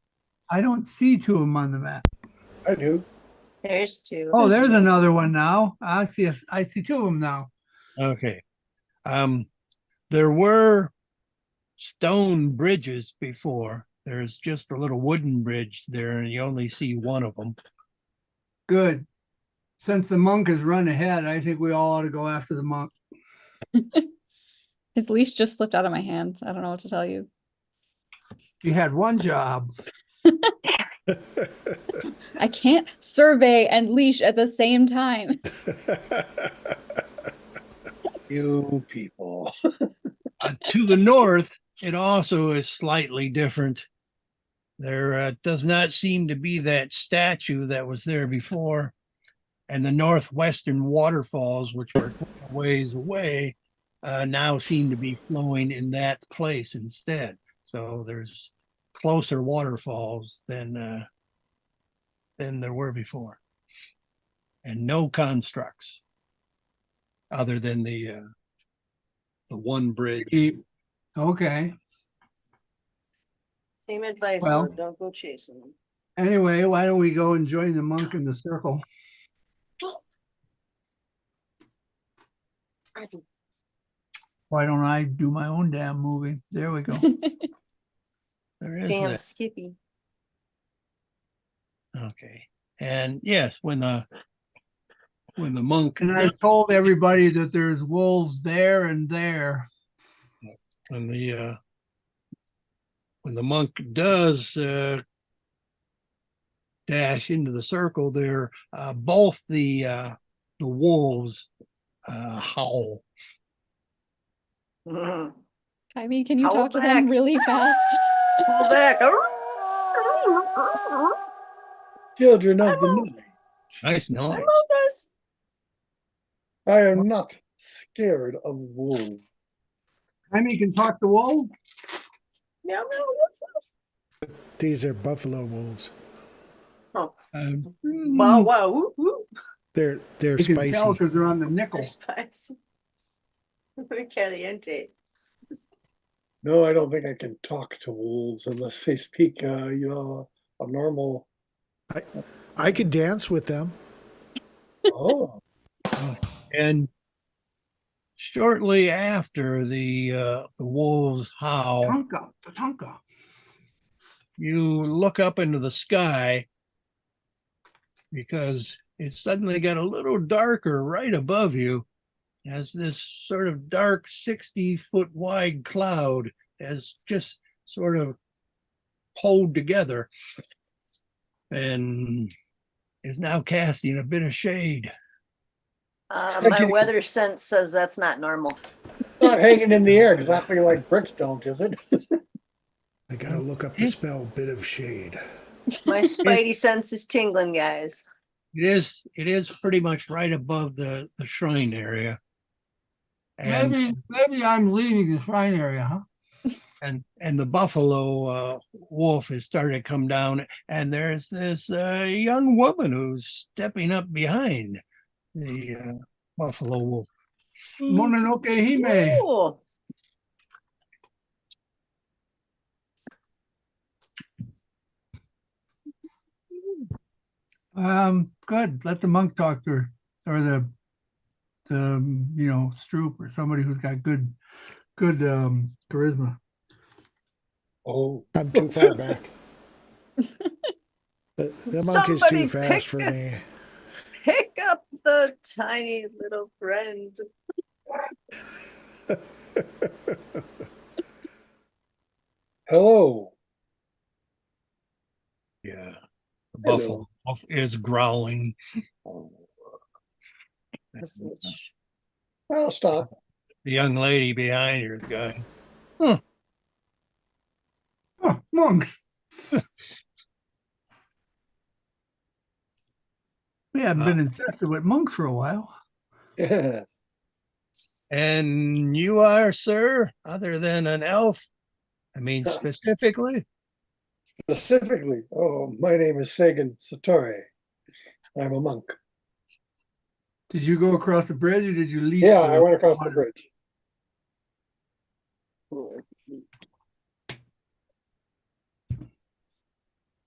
I don't see two of them on the map. I do. There's two. Oh, there's two. another one now. I see two of them now. Okay. There were stone bridges before. There's just a little wooden bridge there, and you only see one of them. Good. Since the monk has run ahead, I think we all ought to go after the monk. His leash just slipped out of my hand. I don't know what to tell you. You had one job. I can't survey and leash at the same time. You people. To the north, it also is slightly different. There does not seem to be that statue that was there before. And the northwestern waterfalls, which are a ways away, now seem to be flowing in that place instead. So there's closer waterfalls than there were before. And no constructs other than the one bridge. Okay. Same advice, Well- though. Don't go chasing them. Anyway, why don't we go and join the monk in the circle? Why don't I do my own damn movie? There we go. There is Damn that. Skippy. Okay. And yes, when the monk And I've told everybody that there's wolves there and there. when the monk does dash into the circle there, both the wolves howl. I mean, can you Howl talk to back. them really fast? Pull back. Children of the night. Nice I noise. love this. I am not scared of wolves. Jaime can talk to wolves. Yeah, no, what's this? These are buffalo wolves. Oh, Um, wow, wow, whoop, whoop. They're You can tell spicy. because they're on the nickel. They're spicy. Muy caliente. No, I don't think I can talk to wolves unless they speak, a normal. I can dance with them. Oh, and shortly after the wolves howl, Tonka, the Tonka. you look up into the sky because it suddenly got a little darker right above you as this sort of dark 60-foot wide cloud has just sort of pulled together and is now casting a bit of shade. My weather sense says that's not normal. not hanging in the air exactly like bricks don't, is it? I gotta look up the spell bit of shade. My spidey sense is tingling, guys. It is pretty much right above the shrine area. And Maybe I'm leaving the shrine area, huh? and the buffalo wolf has started to come down, and there's this young woman who's stepping up behind the buffalo wolf. Mononoke Hime. Ooh. Good. Let the monk talk to her, or the Stroop, or somebody who's got good charisma. Oh, I'm too far back. The monk is Somebody too fast for pick me. Pick up the tiny little friend. hello. Yeah, the Hello. buffalo wolf is growling. I'll stop. The young lady behind her is going, Oh, monks. We haven't been infested with monks for a while. Yes. and you are, sir, other than an elf? I mean, specifically? Specifically, my name is Sagan Satori. I'm a monk. Did you go across the bridge, or did you leap? Yeah, I went across the water? bridge.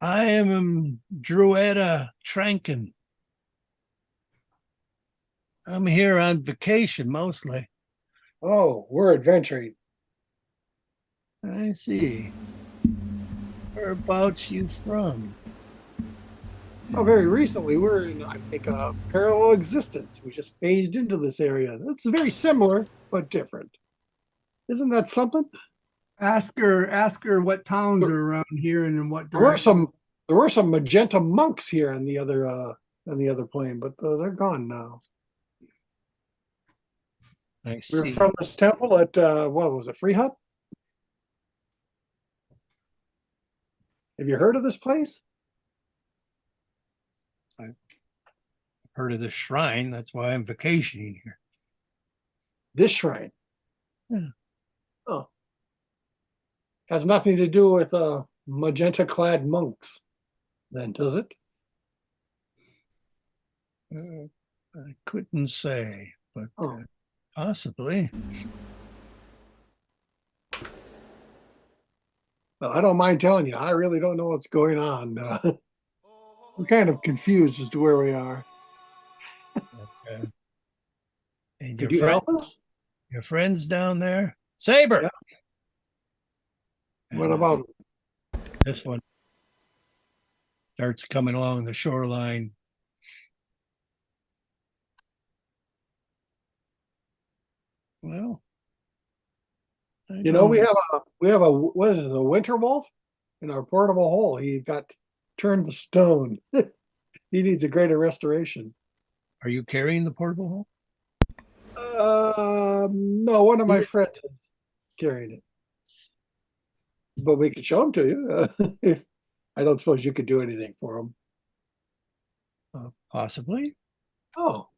I am Druetta Tranken. I'm here on vacation mostly. Oh, we're adventuring. I see. Whereabouts you from? Oh, very recently, we're in, I think, a parallel existence. We just phased into this area. It's very similar, but different. Isn't that something? Ask her what towns are around here and in what There were direction. some magenta monks here on the other plane, but they're gone now. I We're see. from this temple at what was it, Free Hut? Have you heard of this place? Heard of the shrine. That's why I'm vacationing here. This shrine. Yeah. Oh. Has nothing to do with magenta-clad monks, then, does it? I couldn't say, but Oh. possibly. But I don't mind telling you, I really don't know what's going on. We're kind of confused as to where we are. And Could you help us? your friends down there? Saber. Yeah. And, What about this one? Starts coming along the shoreline. Well, I You know, we don't- have a what is it, a winter wolf in our portable hole. He got turned to stone. He needs a greater restoration. Are you carrying the portable hole? No, one of my friends is carrying it. But we could show him to you. If I don't suppose you could do anything for him. Possibly. Oh.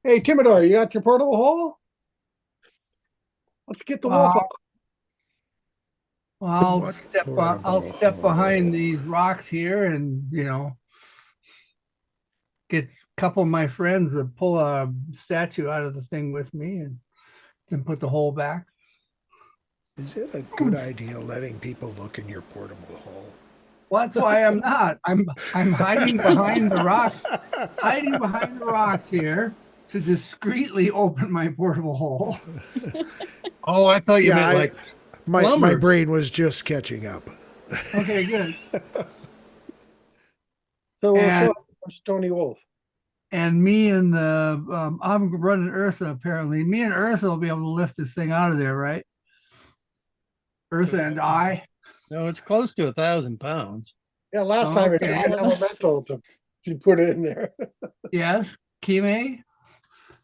Hey, Timidor, you got your portable hole? Let's get the wolf Uh, up. I'll What step, I'll portable step behind hole? these rocks here and, get a couple of my friends to pull a statue out of the thing with me and then put the hole back. Is it a good idea letting people look in your portable hole? Well, that's why I'm not. I'm hiding behind the rocks here to discreetly open my portable hole. Oh, I thought you Yeah, meant like my plumbers. brain was just catching up. Okay, good. So we'll and- show Stony Wolf. And me and I'm running Ursa apparently. Me and Ursa will be able to lift this thing out of there, right? Ursa and I. no, it's close to 1,000 pounds. Yeah, last time it took Okay. an elemental to put it in there. Yes, Kime.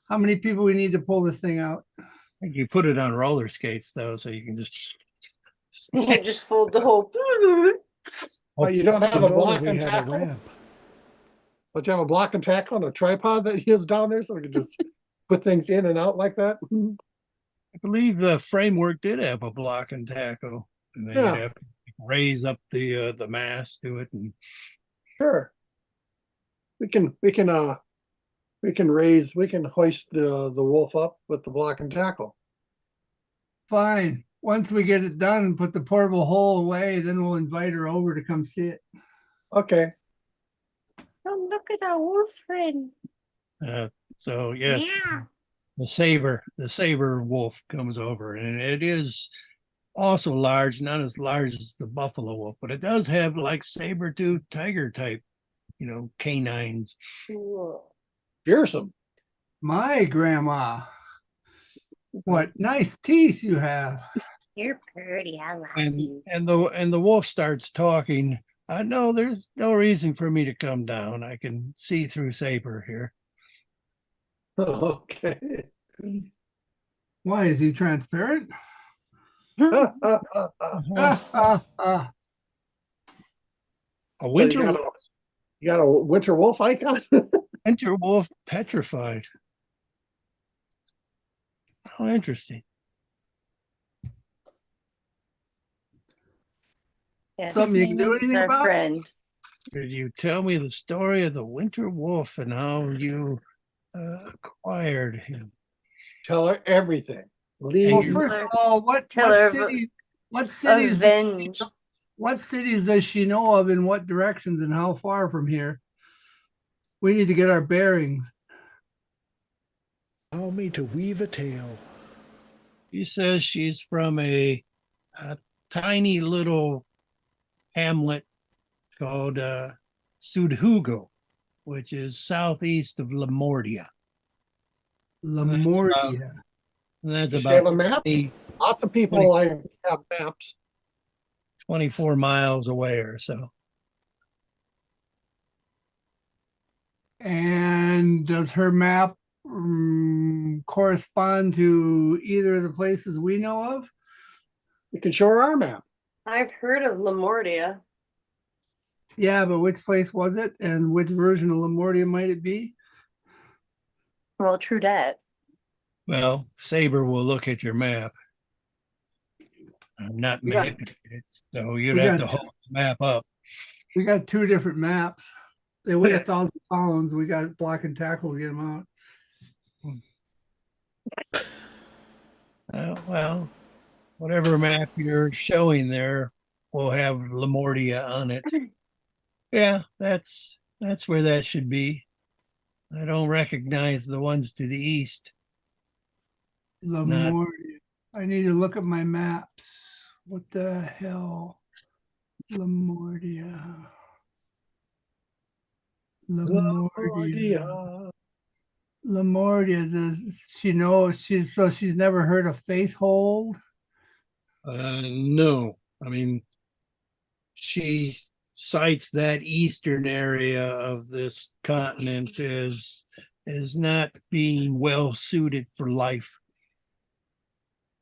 How many people we need to pull this thing out? I think you put it on roller skates though, so you can just. You just fold the whole. Oh, you don't have a If only block we and had a tackle? ramp. Don't you have a block and tackle on a tripod that he has down there so we can just put things in and out like that? I believe the framework did have a block and tackle, and then Yeah. you'd have to raise up the mast to it, and Sure. We can hoist the wolf up with the block and tackle. Fine. Once we get it done and put the portable hole away, then we'll invite her over to come see it. Okay. Oh, look at our wolf friend. so yes, the saber wolf comes over, and it is also large, not as large as the buffalo wolf, but it does have like saber tooth tiger type, canines. Fearsome. My grandma. What nice teeth you have. You're pretty. I like And the wolf starts talking. No, there's no reason for me to come down. I can see through saber here. Okay. Why is he transparent? A So winter you got a winter wolf icon? winter wolf petrified. How interesting. Yes. Something you can do This is anything our about? friend. Could you tell me the story of the winter wolf and how you acquired him? Tell her everything. Well, Leave. first of all, Tell her about- what cities Avenge. what cities does she know of in what directions and how far from here? We need to get our bearings. Allow me to weave a tale. He says she's from a tiny little hamlet called Sudhugo, which is southeast of Lamordia. Lamordia. And that's Does she have about a map? 20 Lots of people have maps. 24 miles away or so. And does her map correspond to either of the places we know of? You can show her our map. I've heard of Lamordia. Yeah, but which place was it and which version of Lamordia might it be? Well, true that. Well, Saber will look at your map. I'm not We got- manipulating it, so you'd we have got- to hold the map up. We got two different maps. They weigh 1,000 pounds. We got block and tackle to get them out. Well, whatever map you're showing there will have Lamordia on it. Yeah, that's where that should be. I don't recognize the ones to the east. It's not Lamortia. I need to look at my maps. What the hell? Lamortia. Lamortia. LaGuardia. Lamortia. Does she know she's never heard of Faithhold? no. I mean, she cites that eastern area of this continent as not being well suited for life.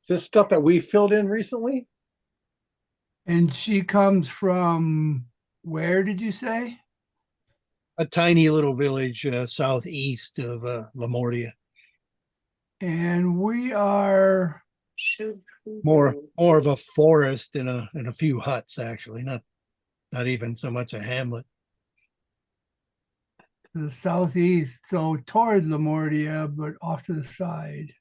Is this stuff that we filled in recently? And she comes from where did you say? A tiny little village southeast of Lamortia. And we are Shoot. More of a forest and a few huts, actually, not even so much a hamlet. to the southeast, so toward Lamortia, but off to the side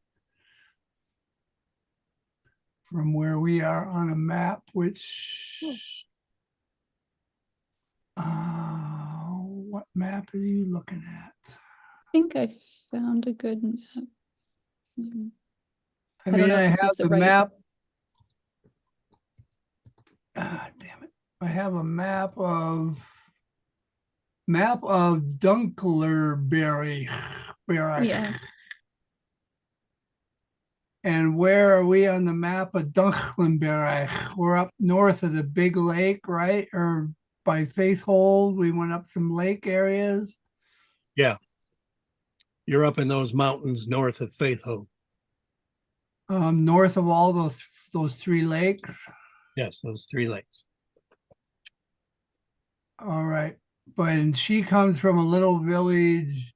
from where we are on a map, which what map are you looking at? I think I found a good map. I don't mean, know if I this is have the the right- map. Damn it. I have a map of Dunklerberry. Yeah. And where are we on the map of Dunklenberry? We're up north of the big lake, right? Or by Faithhold, we went up some lake areas. You're up in those mountains north of Faithhold. North of all those three lakes. Yes, those three lakes. All right. But she comes from a little village,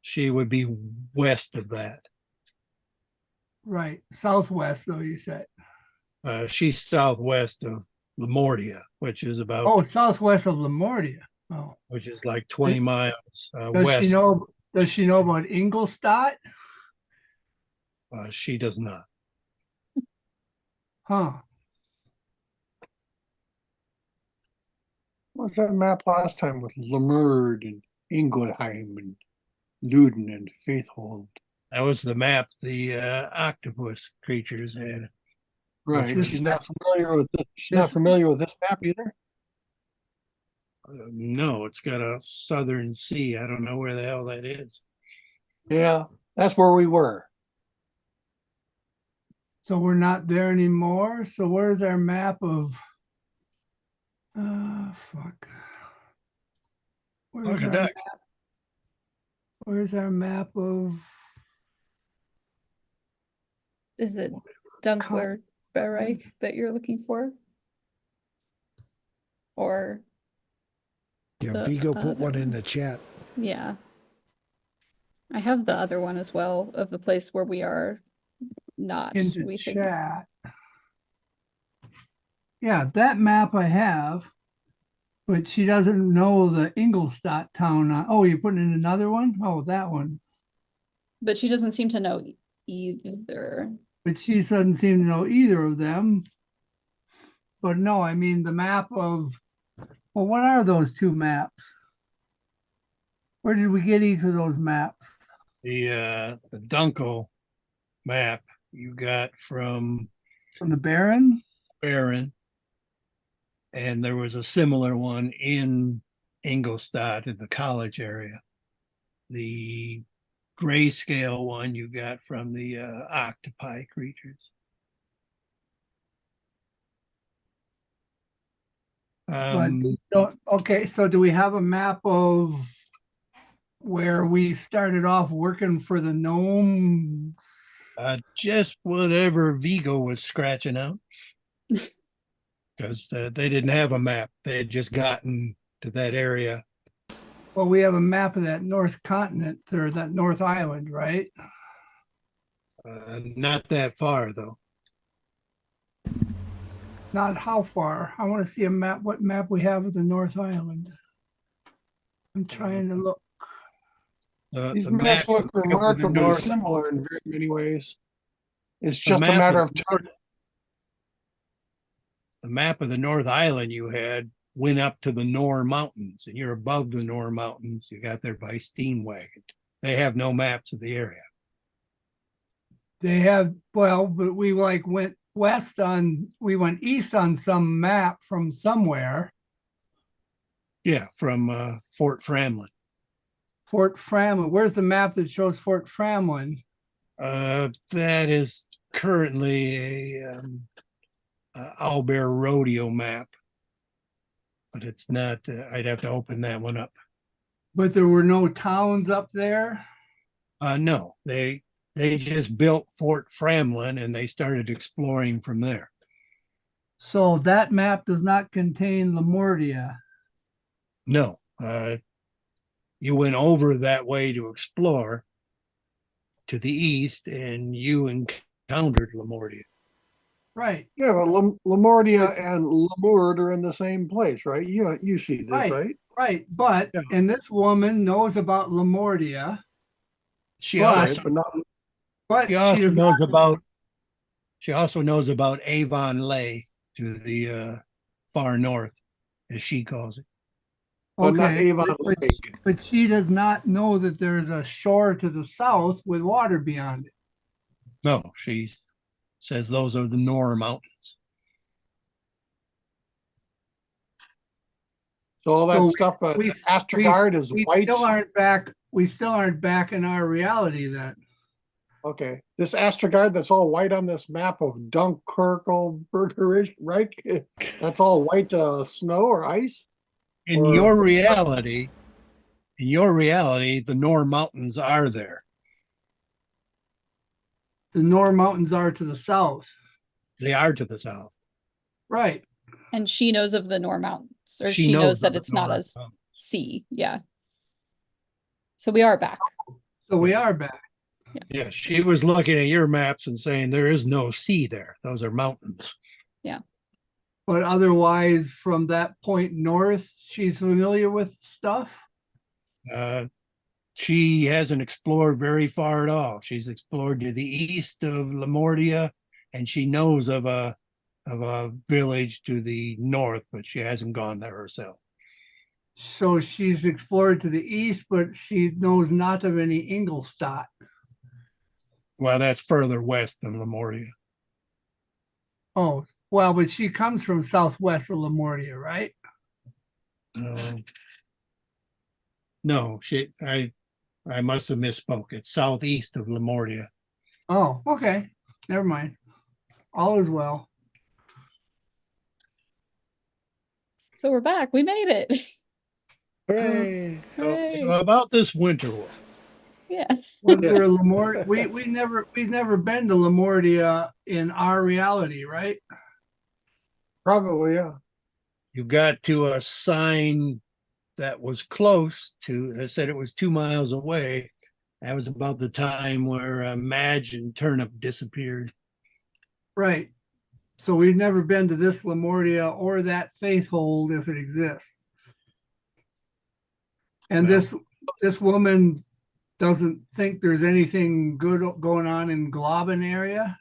She would be west of that. right? Southwest, though, you said. She's southwest of Lamortia, which is about Oh, southwest of Lamortia. Oh, which is like 20 miles does west. she know? Does she know about Ingolstadt? She does not. Huh. What's that map last time with Lemurd and Ingelheim and Luden and Faithhold? That was the map the octopus creatures had. Right. This- She's not familiar with this. She's not this- familiar with this map either. No, it's got a southern sea. I don't know where the hell that is. Yeah, that's where we were. So we're not there anymore. So where's our map of? Fuck. Where's Look at our that. map? Where's our map of? Is it Dunklerberry that you're looking for? Or, Yeah, Vigo put one in the chat. yeah. I have the other one as well of the place where we are not. In the we think. chat. Yeah, that map I have, but she doesn't know the Ingolstadt town. Oh, you're putting in another one? Oh, that one. But she doesn't seem to know either. But she doesn't seem to know either of them. But no, I mean the map of, well, what are those two maps? Where did we get each of those maps? The Dunkel map you got from From the Baron? Barron, and there was a similar one in Ingolstadt in the college area. The grayscale one you got from the octopi creatures. But okay, so do we have a map of where we started off working for the gnomes? Just whatever Vigo was scratching out. Because they didn't have a map. They had just gotten to that area. Well, we have a map of that North Continent or that North Island, right? Not that far, though. Not how far. I want to see a map, what map we have of the North Island. I'm trying to look. These The maps map look of the remarkably north- similar in very many ways. It's just a map matter of of the time. The map of the North Island you had went up to the Nor Mountains, and you're above the Nor Mountains. You got there by steam wagon. They have no maps of the area. They have, well, but we like went we went east on some map from somewhere. Yeah, from Fort Framlin. Fort Framlin. Where's the map that shows Fort Framlin? That is currently a Owlbear Rodeo map, but it's not. I'd have to open that one up. But there were no towns up there. No, they just built Fort Framlin and they started exploring from there. So that map does not contain Lamordia. No, you went over that way to explore to the east, and you encountered Lamordia. Right. Yeah, but Lamordia and Lamourde are in the same place, right? You see this, right? Right. But, Yeah. and this woman knows about Lamordia, She But- also But not, but She she also does knows not. about. She also knows about Avon Lay to the far north, as she calls it. but not Okay, Avon but- Lake. But she does not know that there's a shore to the south with water beyond it. No, she says those are the Nor Mountains. So all that So stuff, but we- Astrogard is We white. still aren't back. We still aren't back in our reality then. Okay, this Astrogard that's all white on this map of Dunkirk, Burgerish, right? That's all white snow or ice. In Or- your reality, the Nor Mountains are there. The Nor Mountains are to the south. They are to the south. Right. And she knows of the Nor Mountains, or She she knows knows of that the it's not Nor a Mountains. sea. Yeah. So we are back. So we are back. Yeah, she was looking at your maps and saying there is no sea there. Those are mountains. But otherwise, from that point north, she's familiar with stuff. She hasn't explored very far at all. She's explored to the east of Lamordia, and she knows of a village to the north, but she hasn't gone there herself. So she's explored to the east, but she knows not of any Ingolstadt. Well, that's further west than Lamordia. Oh, well, but she comes from southwest of Lamordia, right? No, I must have misspoke. It's southeast of Lamordia. Oh, okay. Never mind. All is well. So we're back. We made it. Hooray! So Hooray. about this winter wolf. Yeah. Was there a Lamordia? We've never been to Lamordia in our reality, right? Probably, yeah. You got to a sign that was close to, they said it was 2 miles away. That was about the time where Madge and Turnip disappeared. Right. So we've never been to this Lamordia or that Faithhold if it exists. And Well- this woman doesn't think there's anything good going on in Globin area.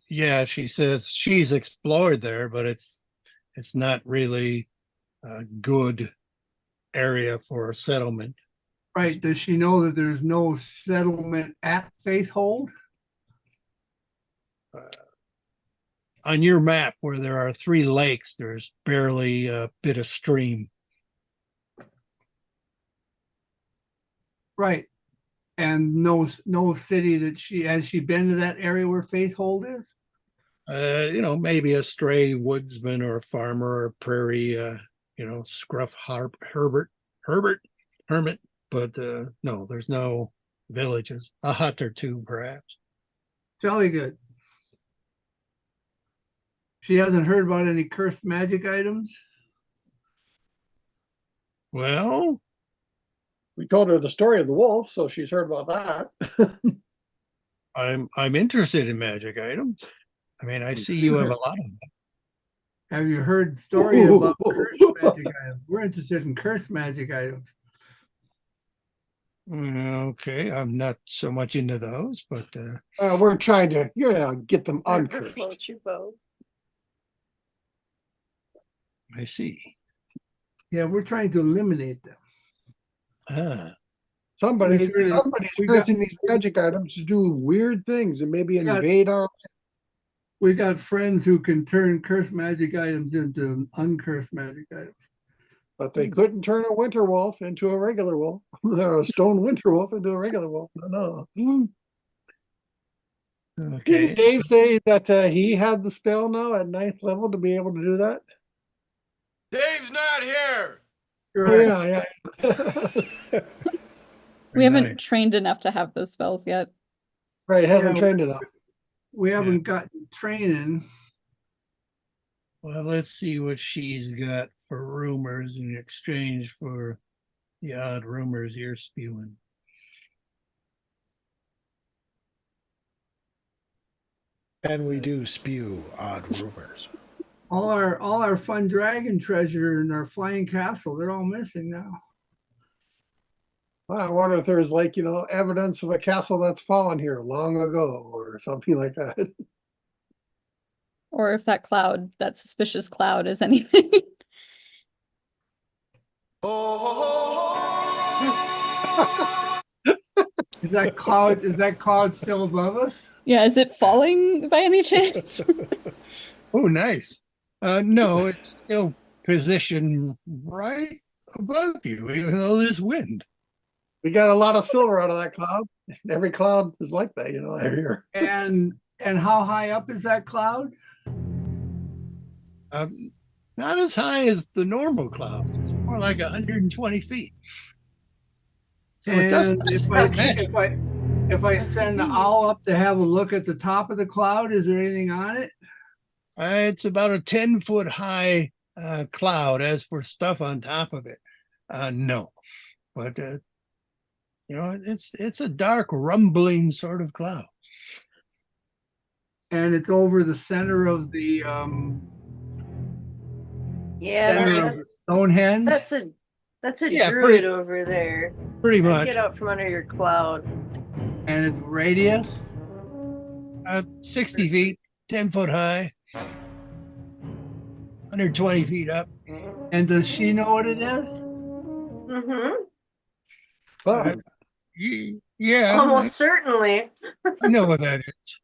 Yeah, she says she's explored there, but it's not really a good area for a settlement. Right. Does she know that there's no settlement at Faithhold? On your map, where there are 3 lakes, there's barely a bit of stream. Right. And no city that has she been to that area where Faithhold is? Maybe a stray woodsman or a farmer or a prairie, scruff hermit, but no, there's no villages. A hut or 2, perhaps. Jolly good. She hasn't heard about any cursed magic items? Well, We told her the story of the wolf, so she's heard about that. I'm interested in magic items. I mean, I see you have a lot of them. Have you heard story about cursed magic items? We're interested in cursed magic items. Okay, I'm not so much into those, but We're trying to, get them Whatever uncursed. floats your boat. I see. Yeah, we're trying to eliminate them. Ah, Somebody's we got- cursing these magic items to do weird things and maybe got- invade our. We got friends who can turn cursed magic items into uncursed magic items. But they couldn't turn a winter wolf into a regular wolf, or a stone winter wolf into a regular wolf. No. okay. Didn't Dave say that he had the spell now at 9th level to be able to do that? Dave's not here. Oh, Correct. yeah. We Very haven't nice. trained enough to have those spells yet. Right, hasn't Yeah, trained enough. We haven't gotten training. Well, let's see what she's got for rumors in exchange for the odd rumors you're spewing. And we do spew odd rumors. All our fun dragon treasure and our flying castle, they're all missing now. Well, I wonder if there's like, evidence of a castle that's fallen here long ago or something like that. Or if that cloud, that suspicious cloud, is anything. Is that cloud still above us? Yeah, is it falling by any chance? Oh, nice. No, it's still positioned right above you, even though there's wind. We got a lot of silver out of that cloud. Every cloud is like that, I hear. And how high up is that cloud? Not as high as the normal cloud. It's more like 120 feet. So it doesn't. And it's if not bad. if I send the owl up to have a look at the top of the cloud, is there anything on it? It's about a 10-foot high cloud. As for stuff on top of it, no. But it's a dark, rumbling sort of cloud. And it's over the center of the center of the Stonehenge. That's a Yeah, druid over there. Pretty much. Get out from under your cloud. And its radius. 60 feet, 10-foot high, 120 feet up. And does she know what it is? Mm-hmm. Cloud. Yeah, Almost certainly. I know what that is.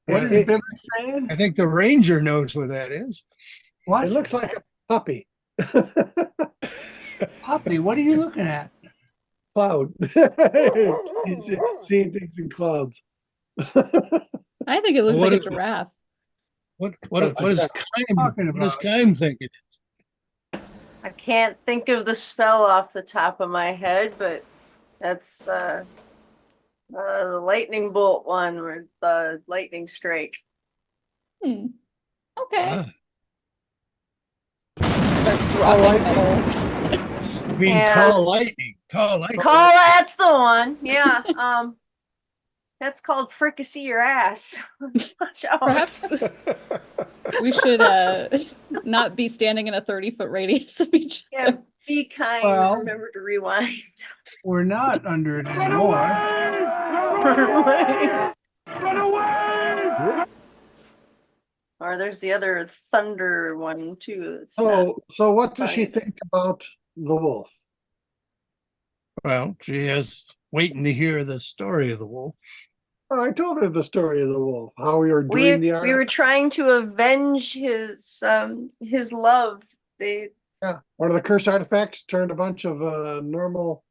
What is Yeah, Vivian saying? I think the ranger knows what that is. What? It looks like a puppy. Puppy, what are you looking at? Cloud. Seeing things in clouds. I think it looks What like a is- giraffe. What That's is exactly talking What does about. Kime think it I can't think of the spell off the top of my head, but that's the lightning bolt one or the lightning strike. Okay. Ah, Start dropping metal. you mean Yeah. call lightning. Call lightning. That's the one. Yeah. That's called fricassee your ass. Watch out. Perhaps we should not be standing in a 30-foot radius of each Yeah, other. be kind. Well- Remember to rewind. We're not under it anymore. Or there's the other thunder one too. It's not- So what does she fine. think about the wolf? Well, she is waiting to hear the story of the wolf. Oh, I told her the story of the wolf, how we were we doing the we were trying to avenge his love. They Yeah, one of the cursed artifacts turned a bunch of normal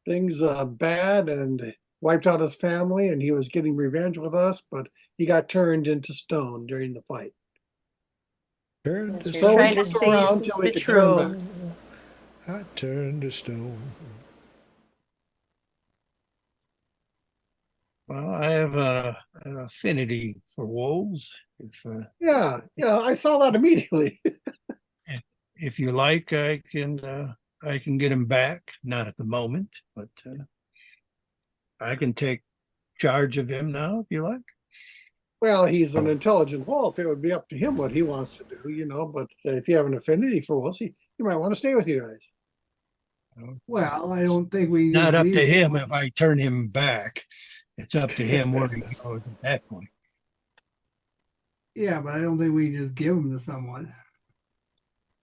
things bad and wiped out his family, and he was getting revenge with us, but he got turned into stone during the fight. Turned to You're So we trying to kept him around save his till we could turn him betrothed. back. I turned to stone. Well, I have an affinity for wolves. Yeah, I saw that immediately. If you like, I can get him back. Not at the moment, but I can take charge of him now if you like. Well, he's an intelligent wolf. It would be up to him what he wants to do, but if you have an affinity for wolves, you might want to stay with you guys. Well, I don't think we Not up to leave- him if I turn him back. It's up to him where he goes at that point. Yeah, but I don't think we just give them to someone.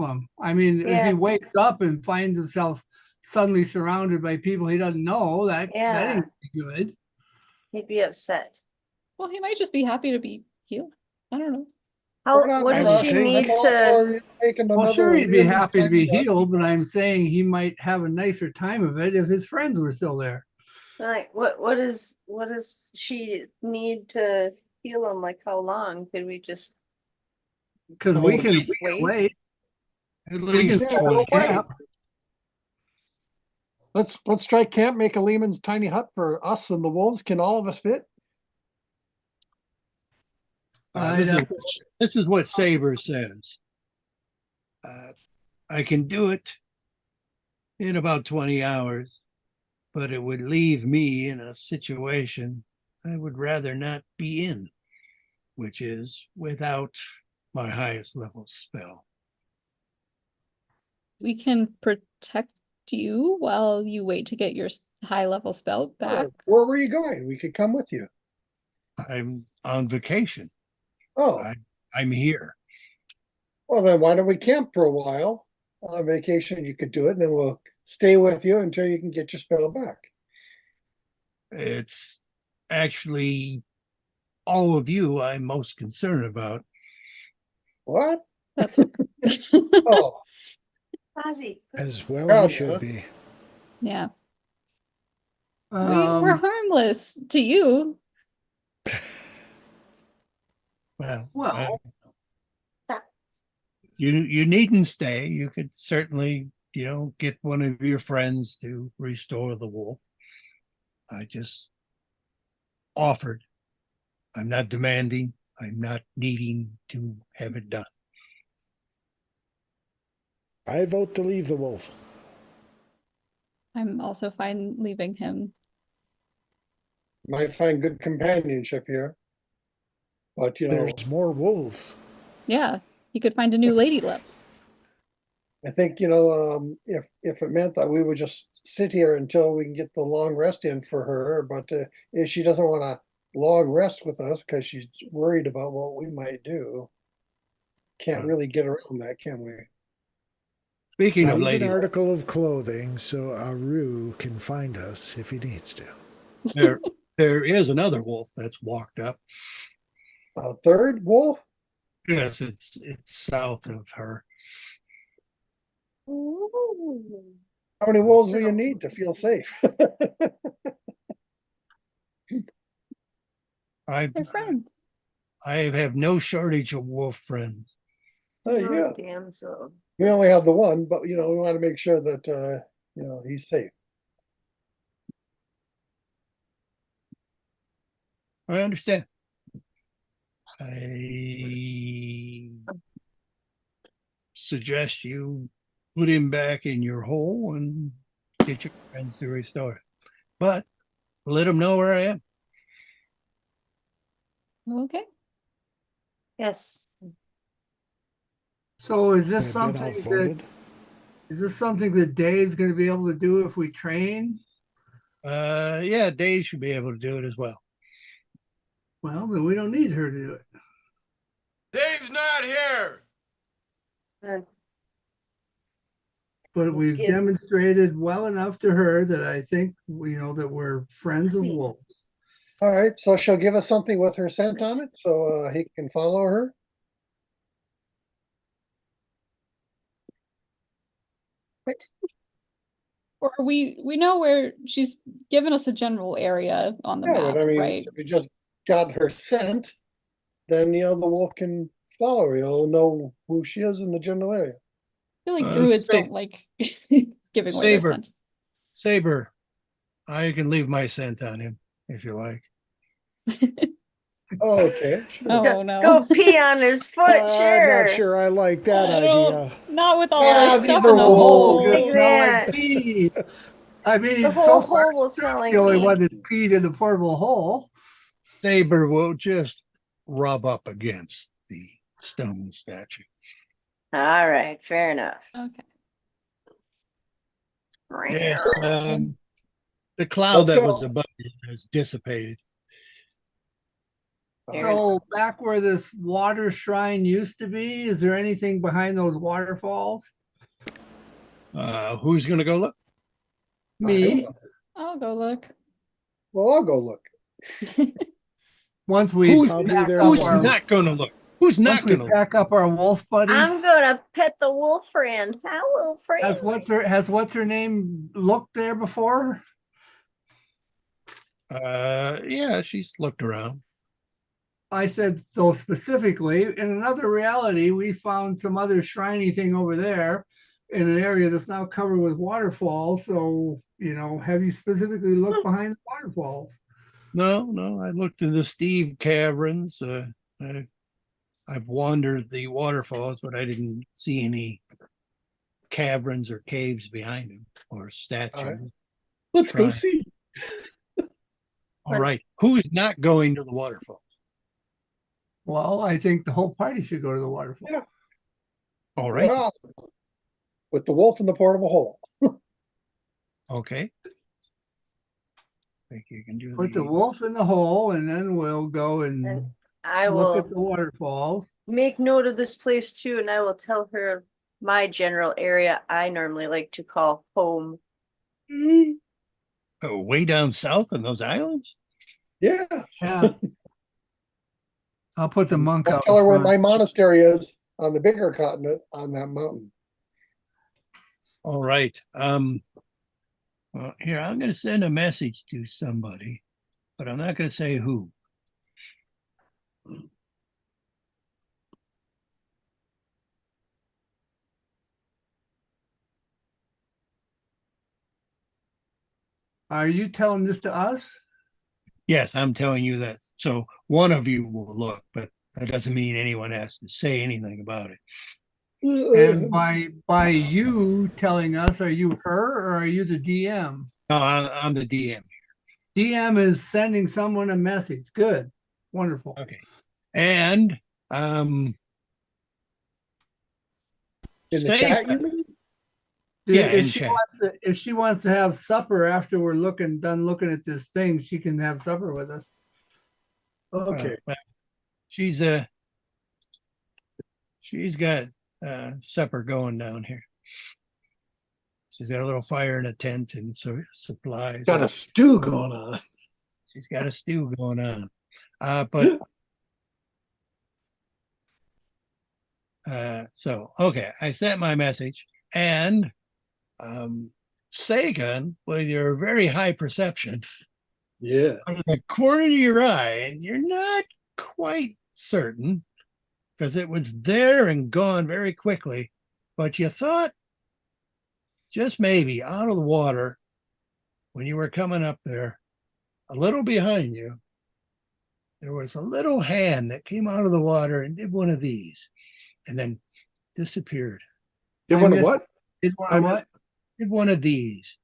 kill him. I mean, if Yeah. he wakes up and finds himself suddenly surrounded by people he doesn't know, that Yeah. ain't good. He'd be upset. Well, he might just be happy to be healed. I don't know. We're How, not what I does would she think- need How to, are you taking Well, another sure, he'd be Leland's happy to be tiny hut? healed, but I'm saying he might have a nicer time of it if his friends were still there. like, what does she need to heal him? Like, how long? Could we just Because Oh, we can wait? wait. At We can least set up 20. camp. Let's strike camp, make a Lehman's tiny hut for us and the wolves. Can all of us fit? I'd have to- This is what Saber says. I can do it in about 20 hours, but it would leave me in a situation I would rather not be in, which is without my highest level spell. We can protect you while you wait to get your high level spell back. Oh, where were you going? We could come with you. I'm on vacation. Oh, I'm here. well then why don't we camp for a while? On vacation, you could do it, and then we'll stay with you until you can get your spell back. It's actually all of you I'm most concerned about. What? That's Oh, Ozzy. As well Proud, he huh? should be. yeah. We're Um, harmless to you. Well, well, Stop. you needn't stay. You could certainly, get one of your friends to restore the wolf. I just offered. I'm not demanding. I'm not needing to have it done. I vote to leave the wolf. I'm also fine leaving him. might find good companionship here. But There's more wolves. Yeah, he could find a new lady love. I think, if it meant that we would just sit here until we can get the long rest in for her, but if she doesn't want a long rest with us because she's worried about what we might do, can't really get around that, can we? Speaking I'll of leave lady, an article of clothing so Aru can find us if he needs to. there is another wolf that's walked up. Third wolf? Yes, it's south of her. How many wolves will you need to feel safe? They're friends. I have no shortage of wolf friends. Oh, yeah, Damn, so. we only have the one, but we want to make sure that, he's safe. I understand. I suggest you put him back in your hole and get your friends to restore it. But let him know where I am. Okay. Yes. So is this Gonna get something that, outvoted. is this something that Dave's gonna be able to do if we train? Yeah, Dave should be able to do it as well. Well, then we don't need her to do it. Dave's not here. And But we've Give- demonstrated well enough to her that I think, that we're friends of See. wolves. All right, so she'll give us something with her scent on it, so he can follow her. Right. Or we know where she's given us a general area on the Yeah, map, but I mean, right? if we just got her scent, then the wolf can follow her. He'll know who she is in the general area. I feel like Uh, druids Sa- don't like giving away their Saber. scent. Saber, I can leave my scent on him if you like. Oh, okay, sure. Oh no. Go pee on his foot, I'm sure. not sure I like that I don't- idea. Not with all Yeah, our these stuff are in the wolves. hole. Just smell like that. pee. I mean, The so whole far, hole will smell like the only me. one that's peed in the portable hole. Saber will just rub up against the stone statue. All right, fair enough. Okay. Yes, the cloud Let's that go. was above you has dissipated. So back where this water shrine used to be, is there anything behind those waterfalls? Who's gonna go look? Me, I'll go look. Well, I'll go look. once we Who's, I'll be pack there up who's tomorrow. not gonna look? Who's once not we gonna look? pack up our wolf buddy. I'm gonna pet the wolf friend. How wolf friend? Has what's her name looked there before? Yeah, she's looked around. I said so specifically. In another reality, we found some other shiny thing over there in an area that's now covered with waterfalls. So, have you specifically looked behind the waterfalls? No, I looked in the Steve caverns. I've wandered the waterfalls, but I didn't see any caverns or caves behind them or statues. Let's go Right. see. All right, who's not going to the waterfall? Well, I think the whole party should go to the waterfall. Yeah. All right, Well, with the wolf in the portable hole. okay. Think you can do Put the wolf in the hole and then we'll go and And I look will at the waterfalls. make note of this place too, and I will tell her my general area I normally like to call home. Oh, way down south in those islands? Yeah. Yeah. I'll put the monk I'll out. tell her in where front. my monastery is on the bigger continent on that mountain. All right. Well, here, I'm going to send a message to somebody, but I'm not going to say who. Are you telling this to us? Yes, I'm telling you that. So one of you will look, but that doesn't mean anyone has to say anything about it. And by you telling us, are you her or are you the DM? No, I'm the DM. DM is sending someone a message. Good. Wonderful. Okay. And In the Say chat, you that. mean? Yeah, in if she chat. wants to, if she wants to have supper after we're done looking at this thing, she can have supper with us. Okay. well, she's got supper going down here. She's got a little fire in a tent and so supplies. Got a stew going on. She's got a stew going on. But so okay, I sent my message and Sagan, with your very high perception, Yeah. out of the corner of your eye, and you're not quite certain because it was there and gone very quickly, but you thought just maybe out of the water when you were coming up there, a little behind you, there was a little hand that came out of the water and did one of these and then disappeared. Did I one of missed- what? Did one I of missed- what? Did one of these.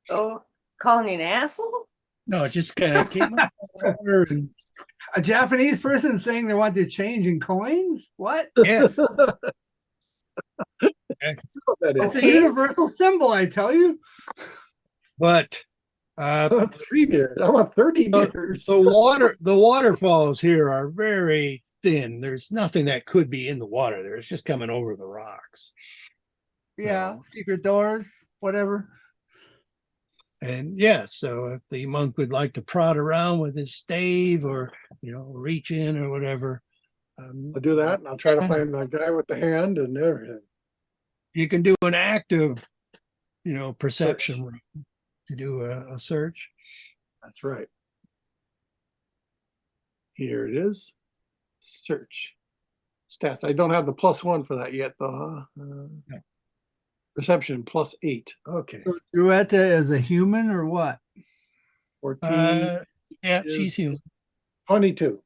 Oh, calling you an asshole? No, it just kind of came out of the water and A Japanese person saying they want to change in coins? What? yeah. That's what that It's is. a universal symbol, I tell you. But I want 3 beers. I want 30 beers. the waterfalls here are very thin. There's nothing that could be in the water there. It's just coming over the rocks. Yeah, No. secret doors, whatever. And yeah, so if the monk would like to prod around with his stave or reach in or whatever, I'll do that, and I'll try to find the guy with the hand and everything. you can do an active, perception roll to do a search. That's right. Here it is. Search. Stats. I don't have the +1 for that yet, though. Huh? No. Perception +8. Okay. So Druetta is a human or what? 14, Yeah, is- she's human. 22.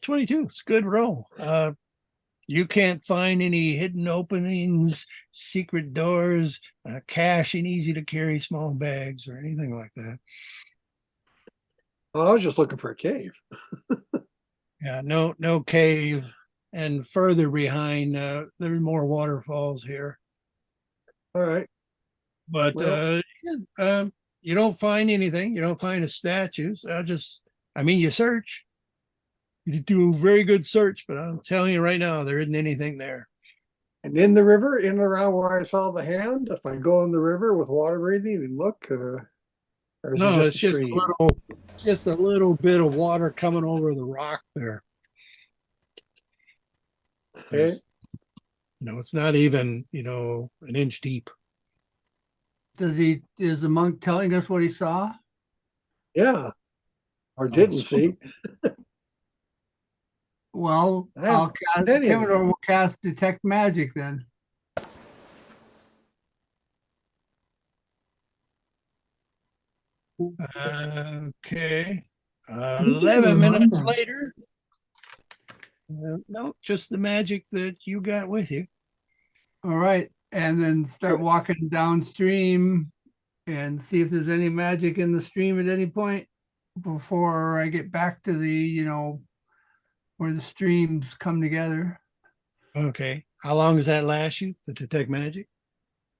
22. It's a good roll. You can't find any hidden openings, secret doors, cache in easy to carry small bags or anything like that. Oh, I was just looking for a cave. Yeah, no cave. And further behind, there's more waterfalls here. All right. But Well- you don't find anything. You don't find a statue. So you search. You do a very good search, but I'm telling you right now, there isn't anything there. And in the river, in and around where I saw the hand, if I go in the river with water breathing and look, or is No, it it's just a just stream? just a little bit of water coming over the rock there. Okay. It's not even, an inch deep. Is the monk telling us what he saw? Yeah. Or didn't so- see. Well, I haven't I'll cast, any of Commodore will cast detect magic then. Okay. You can 11 minutes remember. later. No, just the magic that you got with you. All right, and then start walking downstream and see if there's any magic in the stream at any point before I get back to the, where the streams come together. Okay. How long does that last you, the detect magic?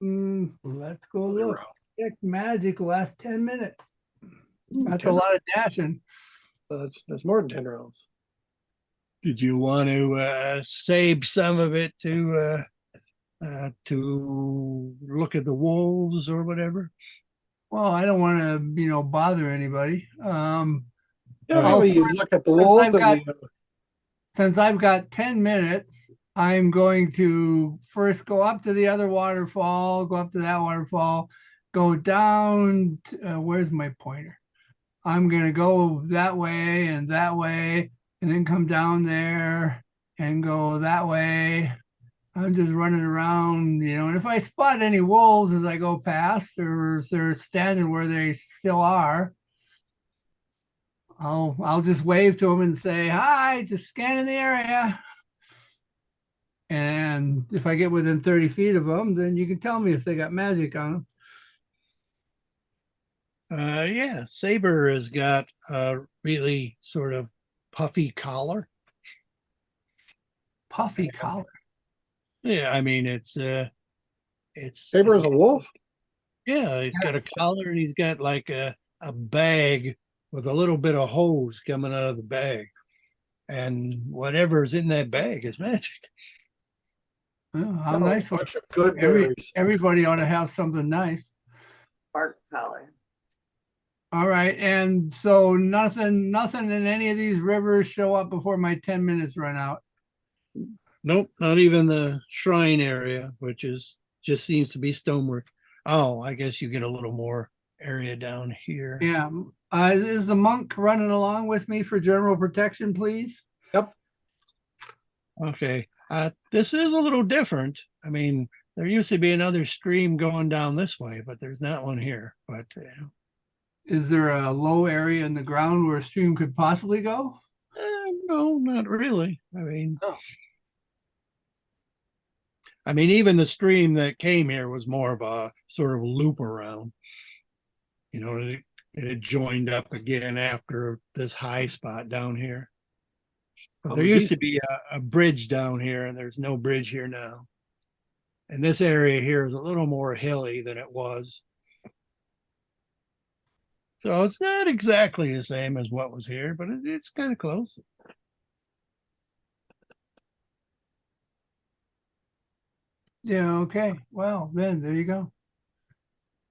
Let's go look. Detect magic lasts 10 minutes. That's a lot of dashing. That's more than 10 rounds. Did you want to save some of it to look at the wolves or whatever? Well, I don't want to, bother anybody. Yeah, I'll well, you first- look at the since walls I've and got- Since I've got 10 minutes, I'm going to first go up to the other waterfall, go up to that waterfall, go down. Where's my pointer? I'm going to go that way, and then come down there and go that way. I'm just running around, and if I spot any wolves as I go past, or if they're standing where they still are, I'll just wave to them and say, hi, just scanning the area. And if I get within 30 feet of them, then you can tell me if they got magic on them. Yeah, Saber has got a really sort of puffy collar. Puffy collar. Yeah, I mean it's Saber is a wolf. yeah, he's got a collar and he's got like a bag with a little bit of hose coming out of the bag. And whatever's in that bag is magic. Oh, how Oh, nice. bunch of good Every, berries. everybody ought to have something nice. Bark collar. All right. And so nothing in any of these rivers show up before my 10 minutes run out. Nope, not even the shrine area, which is just seems to be stonework. Oh, I guess you get a little more area down here. Yeah. Is the monk running along with me for general protection, please? Yep. Okay. This is a little different. I mean, there used to be another stream going down this way, but there's not one here. But Is there a low area in the ground where a stream could possibly go? no, not really. Oh. I mean, even the stream that came here was more of a sort of loop around. You know, it had joined up again after this high spot down here. But there used to be a bridge down here, and there's no bridge here now. And this area here is a little more hilly than it was. So it's not exactly the same as what was here, but it's kind of close. Yeah, okay. Well, then there you go.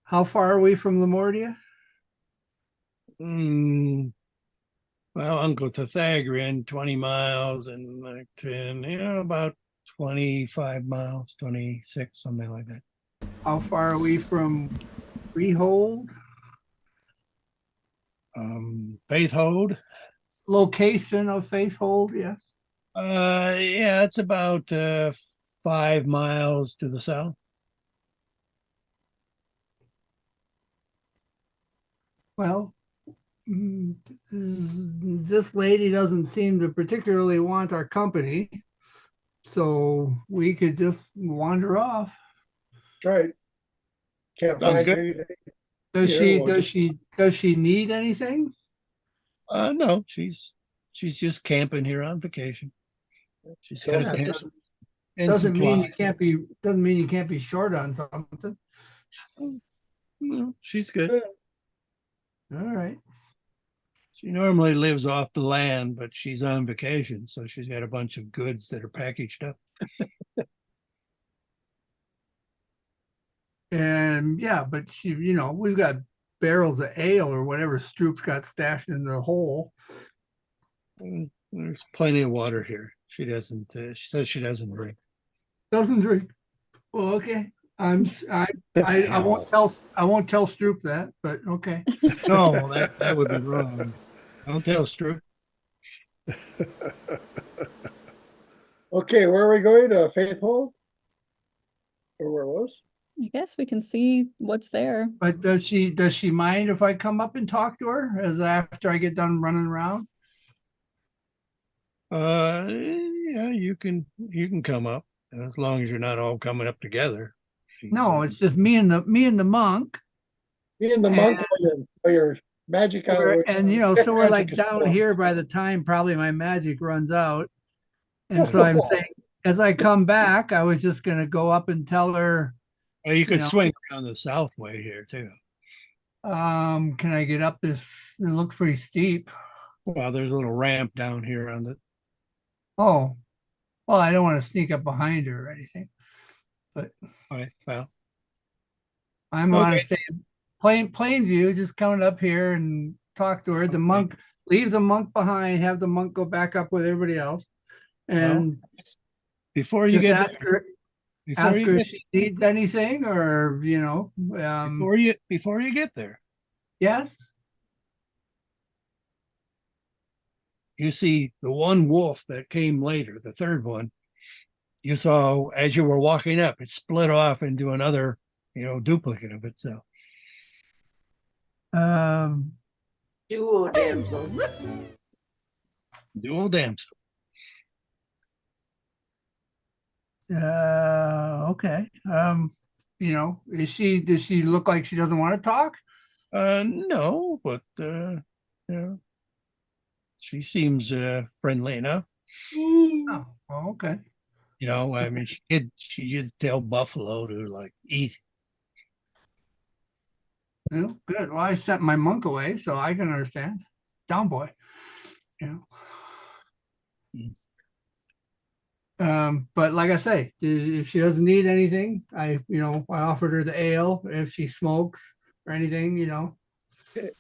How far are we from Lamordia? Well, Uncle Pythagorean, 20 miles, and like 10, about 25 miles, 26, something like that. How far are we from Freehold? Faithhold. Location of Faithhold, yes. Yeah, it's about 5 miles to the south. Well, this lady doesn't seem to particularly want our company, so we could just wander off. Right. Can't Sounds find good. anything. Does Yeah, she well, does she need anything? No, she's just camping here on vacation. She's got a tent Self-sufficient. and Doesn't mean supply. you can't be short on something. No, she's good. All right. She normally lives off the land, but she's on vacation, so she's got a bunch of goods that are packaged up. And yeah, but she, we've got barrels of ale or whatever Stroop's got stashed in the hole. There's plenty of water here. She doesn't. She says she doesn't drink. Doesn't drink. Well, okay. I won't tell Stroop that, but okay. No, that would be wrong. Don't tell Stroop. Okay, where are we going? To Faithhold? Or where it was? I guess we can see what's there. But does she mind if I come up and talk to her as after I get done running around? Yeah, you can come up as long as you're not all coming up together. No, it's just me and the monk. Me and the monk or your magic hour. And so we're like Magic is down cool. here by the time probably my magic runs out. And so I'm saying, as I come back, I was just gonna go up and tell her, Well, you could know. swing around the south way here too. can I get up this? It looks pretty steep. Well, there's a little ramp down here on the. Oh, well, I don't want to sneak up behind her or anything. All right, well, I'm on a Okay. plain view, just coming up here and talk to her. The monk, leave the monk behind, have the monk go back up with everybody else. And before you just get ask there, her, if she needs anything or, before you get there, yes. you see the one wolf that came later, the third one. You saw as you were walking up, it split off into another, duplicate of itself. Duo damsel. Dual damsel. Okay. Does she look like she doesn't want to talk? No, but she seems friendly enough. Oh, okay. I mean, she did tell Buffalo to like eat. Well, good. Well, I sent my monk away, so I can understand. Down boy. But like I say, if she doesn't need anything, I offered her the ale if she smokes or anything,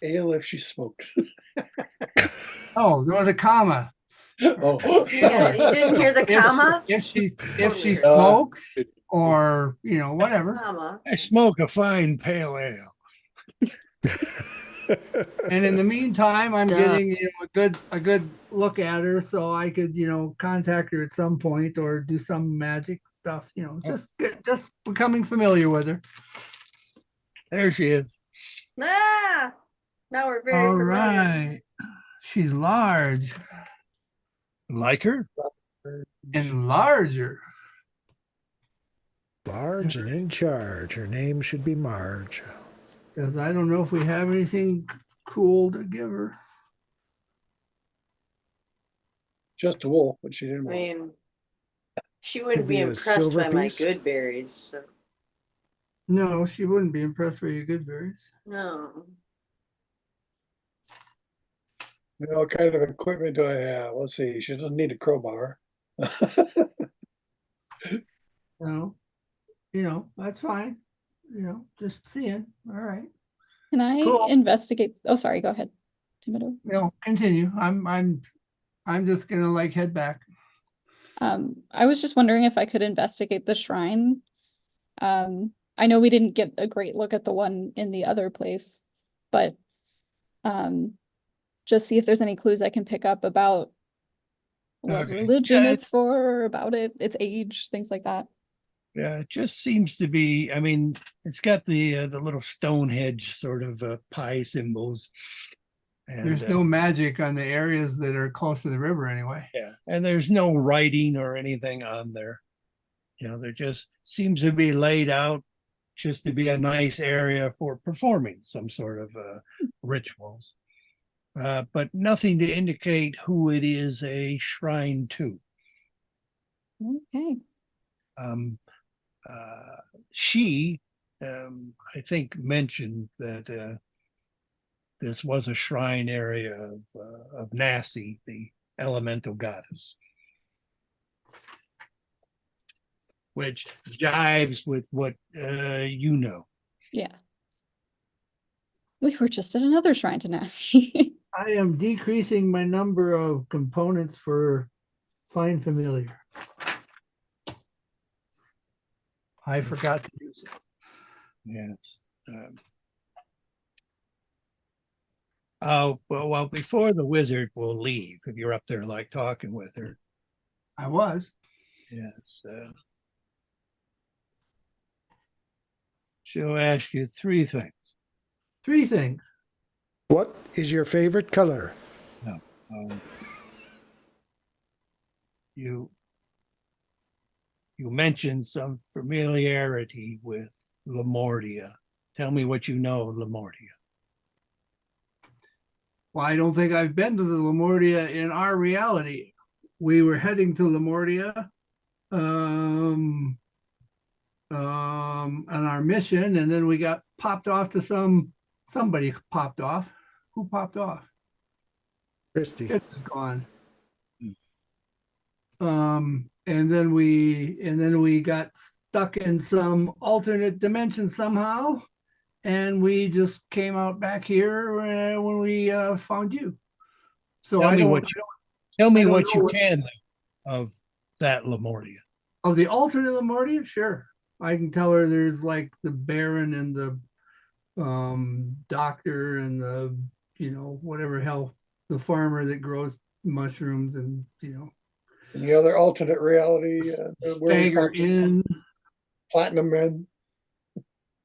Ale if she smokes. Oh, there was a comma. Oh. Yeah, you didn't hear the comma? If she smokes or whatever. Comma. I smoke a fine pale ale. And in the meantime, I'm Duh. getting, a good look at her so I could, contact her at some point or do some magic stuff, just becoming familiar with her. There she is. Ah, now we're very All familiar. right. She's large Like her? and larger. Large and in charge. Her name should be Marge. Because I don't know if we have anything cool to give her. Just a wolf, but she didn't I want. mean, she wouldn't Could be be a impressed silver by my piece. good berries. So. No, she wouldn't be impressed with your good berries. No. What kind of equipment do I have? Let's see. She doesn't need a crowbar. No, that's fine. Just seeing. All right. Can I Cool. investigate? Oh, sorry, go ahead. Timido. No, continue. I'm just gonna head back. I was just wondering if I could investigate the shrine. I know we didn't get a great look at the one in the other place, but just see if there's any clues I can pick up about what Okay. religion Yeah, it's for, or about its age, things like that. Yeah, it just seems to be. I mean, it's got the little Stonehenge sort of pie symbols, and There's no magic on the areas that are close to the river anyway. yeah, and there's no writing or anything on there. There just seems to be laid out just to be a nice area for performing some sort of rituals, but nothing to indicate who it is a shrine to. Okay. She, I think, mentioned that this was a shrine area of Nasi, the elemental goddess, which jives with what you know. Yeah. We were just at another shrine to Nasi. I am decreasing my number of components for find familiar. I forgot to use it. Yes. Oh, well, before the wizard will leave, if you're up there talking with her. I was. Yes. She'll ask you three things. Three things. What is your favorite color? You mentioned some familiarity with Lamortia. Tell me what you know of Lamortia. Well, I don't think I've been to the Lamortia in our reality. We were heading to Lamortia on our mission, and then we got popped off to somebody popped off. Who popped off? Christy. It's gone. And then we got stuck in some alternate dimension somehow, and we just came out back here when we found you. So Tell me what you know can of that Lamortia. of the alternate Lamortia. Sure, I can tell her there's like the Baron and the doctor and the whatever hell, the farmer that grows mushrooms and Any other alternate reality? Where we Stagger found in, Platinum Men.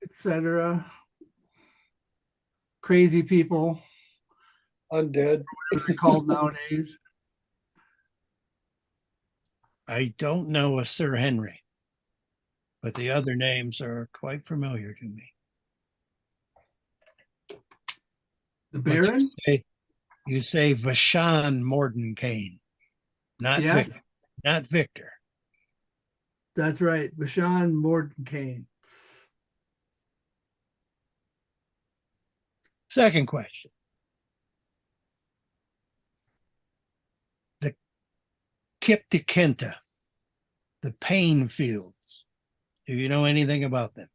etc. Crazy people, Undead. what they're called nowadays. I don't know a Sir Henry, but the other names are quite familiar to me. The But Baron, you say Vashan Mordenkainen, not yes, Victor, not Victor. that's right, Bashan Mordenkainen. Second question. The Kiptikenta, the pain fields. Do you know anything about them?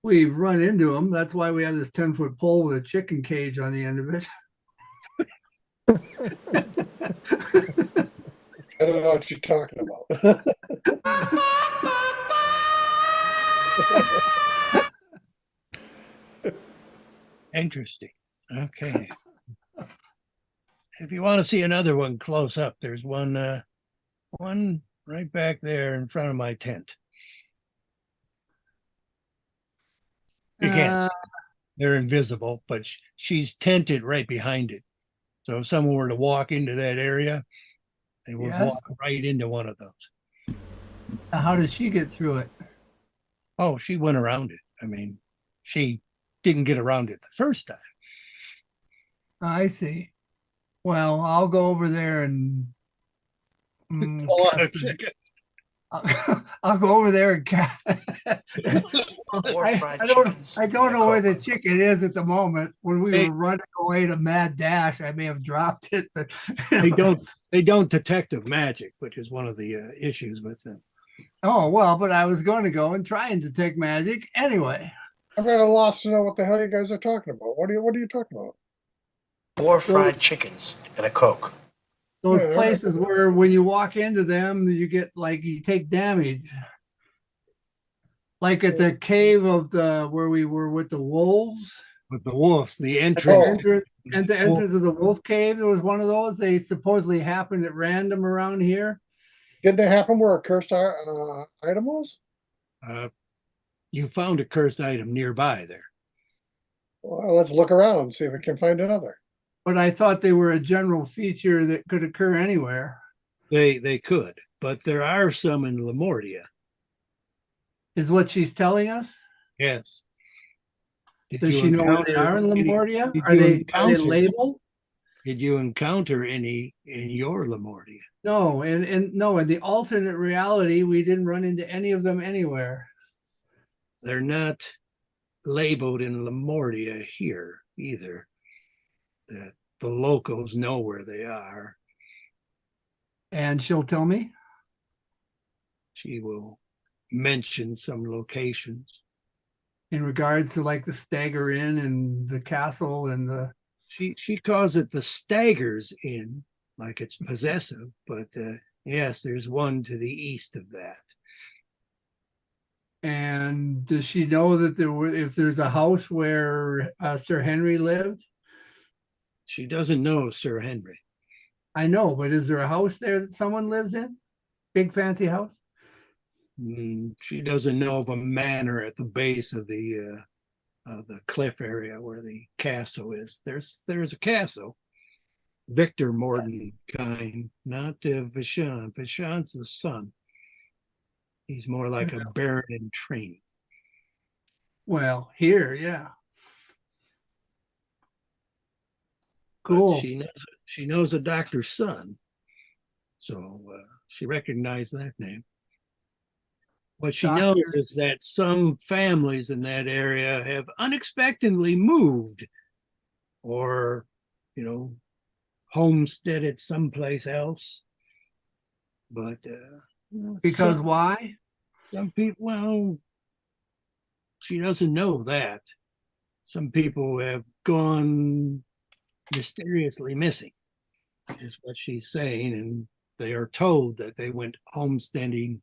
We've run into them. That's why we have this 10-foot pole with a chicken cage on the end of it. I don't know what you're talking about. Interesting. Okay. If you want to see another one close up, there's one right back there in front of my tent. You can't Uh, see. They're invisible, but she's tented right behind it. So if someone were to walk into that area, they would Yeah. walk right into one of those. how does she get through it? Oh, she went around it. I mean, she didn't get around it the first time. I see. Well, I'll go over there and Pull out a cast chicken. I'll go over there and cast. Or fried chickens I don't and a know where the Coke. chicken is at the moment. When we They- were running away to mad dash, I may have dropped it. But, They don't detective magic, which is one of the issues with them. Oh well, but I was going to go and try and detect magic anyway. I'm at a loss to know what the hell you guys are talking about. What are you talking about? Or fried chickens and a Coke. Those Yeah, places where when you walk into them, you take damage. Like at the cave of the where we were with the wolves. With the wolves, the At entrance. the entrance, at the entrance of the wolf cave, there was one of those. They supposedly happened at random around here. Did that happen where a cursed item was? You found a cursed item nearby there. Well, let's look around and see if we can find another. But I thought they were a general feature that could occur anywhere. They could, but there are some in Lamortia. Is what she's telling us? Yes. Did Does you she know where they encounter are in any- Lamortia? did Are you they encounter- labeled? Did you encounter any in your Lamortia? No, and no, in the alternate reality, we didn't run into any of them anywhere. They're not labeled in Lamortia here either. The locals know where they are. And she'll tell me. She will mention some locations. In regards to like the Stagger Inn and the castle and the She calls it the Staggers Inn, like it's possessive, but yes, there's one to the east of that. and does she know that if there's a house where Sir Henry lived? She doesn't know Sir Henry. I know, but is there a house there that someone lives in? Big fancy house? She doesn't know of a manor at the base of the cliff area where the castle is. There's a castle. Victor Mordenkainen, not Vashon. Vashon's the son. He's more like a baron in training. Well, here, yeah. But Cool. she knows a doctor's son, so she recognized that name. What she knows Doctor. is that some families in that area have unexpectedly moved, or homesteaded someplace else. But Because some, why? some people, well, she doesn't know that. Some people have gone mysteriously missing, is what she's saying, and they are told that they went homesteading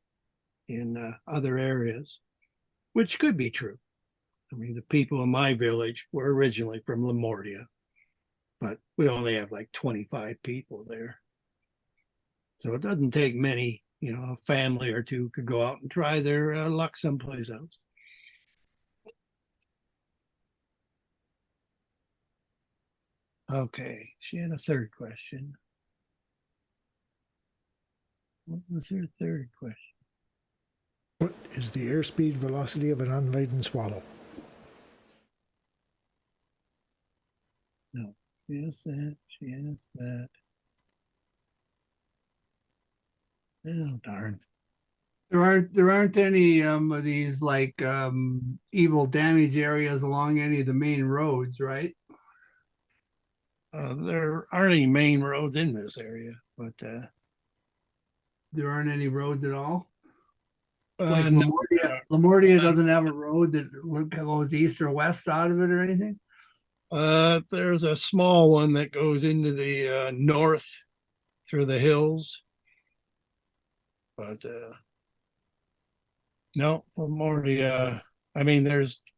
in other areas, which could be true. I mean, the people in my village were originally from Lamortia, but we only have like 25 people there. So it doesn't take many, a family or two could go out and try their luck someplace else. Okay, she had a third question. What was her third question? What is the airspeed velocity of an unladen swallow? No, she asked that. She asked that. Oh, darn. There aren't any of these like evil damage areas along any of the main roads, right? There aren't any main roads in this area, but There aren't any roads at all. Like no, Lamortia doesn't have a road that goes east or west out of it or anything. there's a small one that goes into the north through the hills, but no, Lamortia. I mean,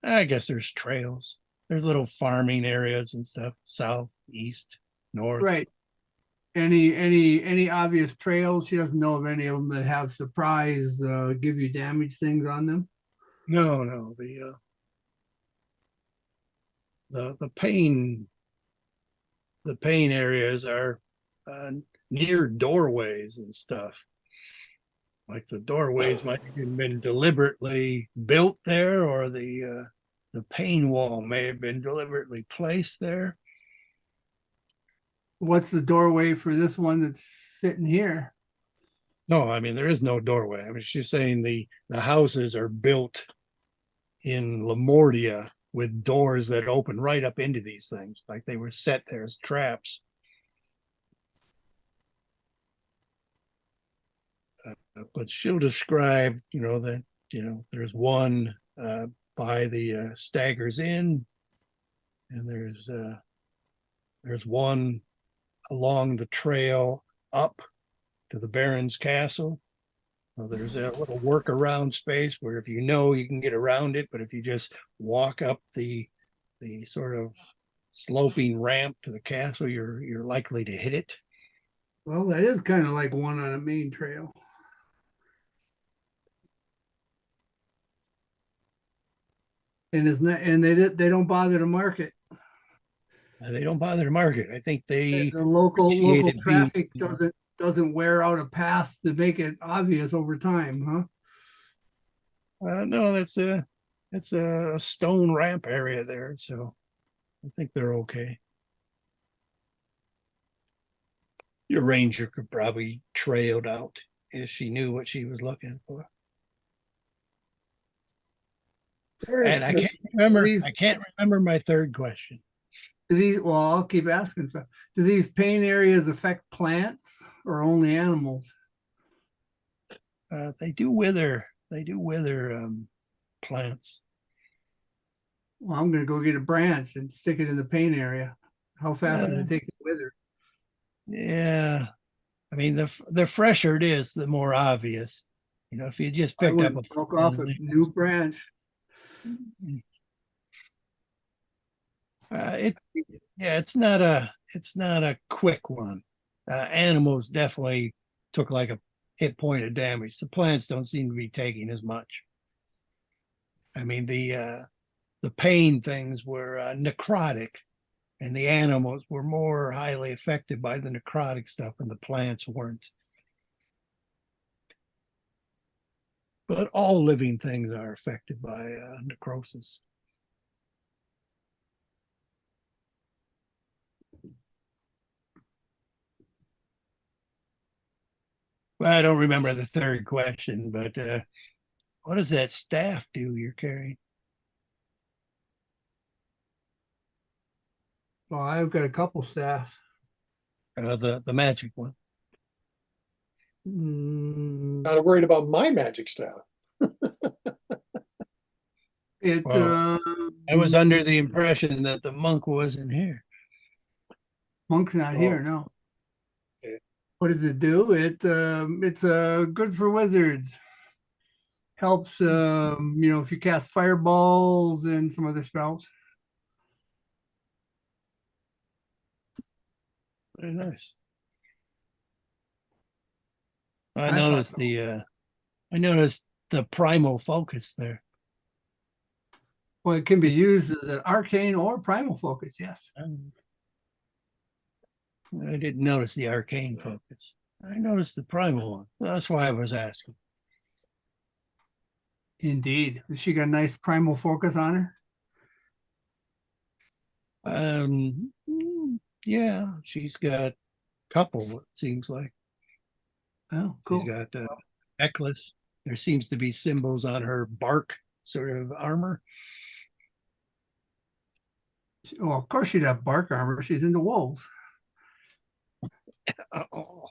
I guess there's trails. there's little farming areas and stuff, south, east, north. Right. Any obvious trails? She doesn't know of any of them that have surprise, give you damage things on them. No, the pain areas are near doorways and stuff. Like the doorways might have been deliberately built there, or the pain wall may have been deliberately placed there. What's the doorway for this one that's sitting here? No, I mean there is no doorway. I mean she's saying the houses are built in Lamordia with doors that open right up into these things, like they were set there as traps. But she'll describe, that there's one by the Staggers Inn, and there's one along the trail up to the Baron's Castle. So there's a little workaround space where if you can get around it, but if you just walk up the sort of sloping ramp to the castle, you're likely to hit it. Well, that is kind of like one on a main trail. And isn't that, and they don't bother to mark it. They don't bother to mark it. I think The local appreciated traffic being- doesn't wear out a path to make it obvious over time, huh? No, it's a stone ramp area there, so I think they're okay. Your ranger could probably trailed out if she knew what she was looking for. And I can't remember my third question. Well, I'll keep asking stuff. Do these pain areas affect plants or only animals? They do wither plants. Well, I'm gonna go get a branch and stick it in the pain area. How fast does Uh, it take to wither? Yeah, I mean the fresher it is, the more obvious. If you just I picked up would a broke off a new branch. it's not a quick one. Animals definitely took like a hit point of damage. The plants don't seem to be taking as much. I mean the pain things were necrotic, and the animals were more highly affected by the necrotic stuff, and the plants weren't. But all living things are affected by necrosis. Well, I don't remember the third question, but what does that staff do you're carrying? Well, I've got a couple staff. The magic one. Not worried about my magic staff. Well, I was under the impression that the monk wasn't here. Monk's not here, no. Okay. What does it do? It's good for wizards. Helps if you cast fireballs and some other spells. Very nice. I thought noticed so. I noticed the primal focus there. Well, it can be used as an arcane or primal focus, yes. I didn't notice the arcane focus. I noticed the primal one. That's why I was asking. Indeed. She got a nice primal focus on her. Yeah, she's got a couple, it seems like. Oh, cool. She's got a necklace. There seems to be symbols on her bark sort of armor. Well, of course she'd have bark armor. She's into wolves. Oh,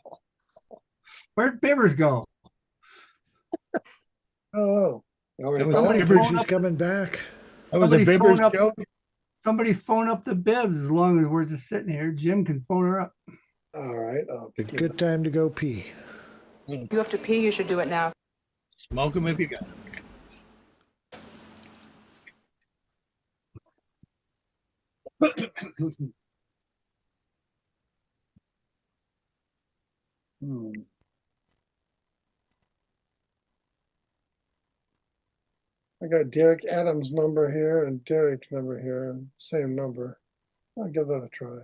Where'd Bibbers go? Oh, That was Somebody a phone She's up- coming back. Somebody phone Bibbers up- joke. Somebody phone up the Bibbs as long as we're just sitting here. Jim can phone her up. all right. A good time to go pee. You have to pee, you should do it now. Smoke them if you got 'em. Hmm. I got Derek Adams' number here and Derek's number here, same number. I'll give that a try.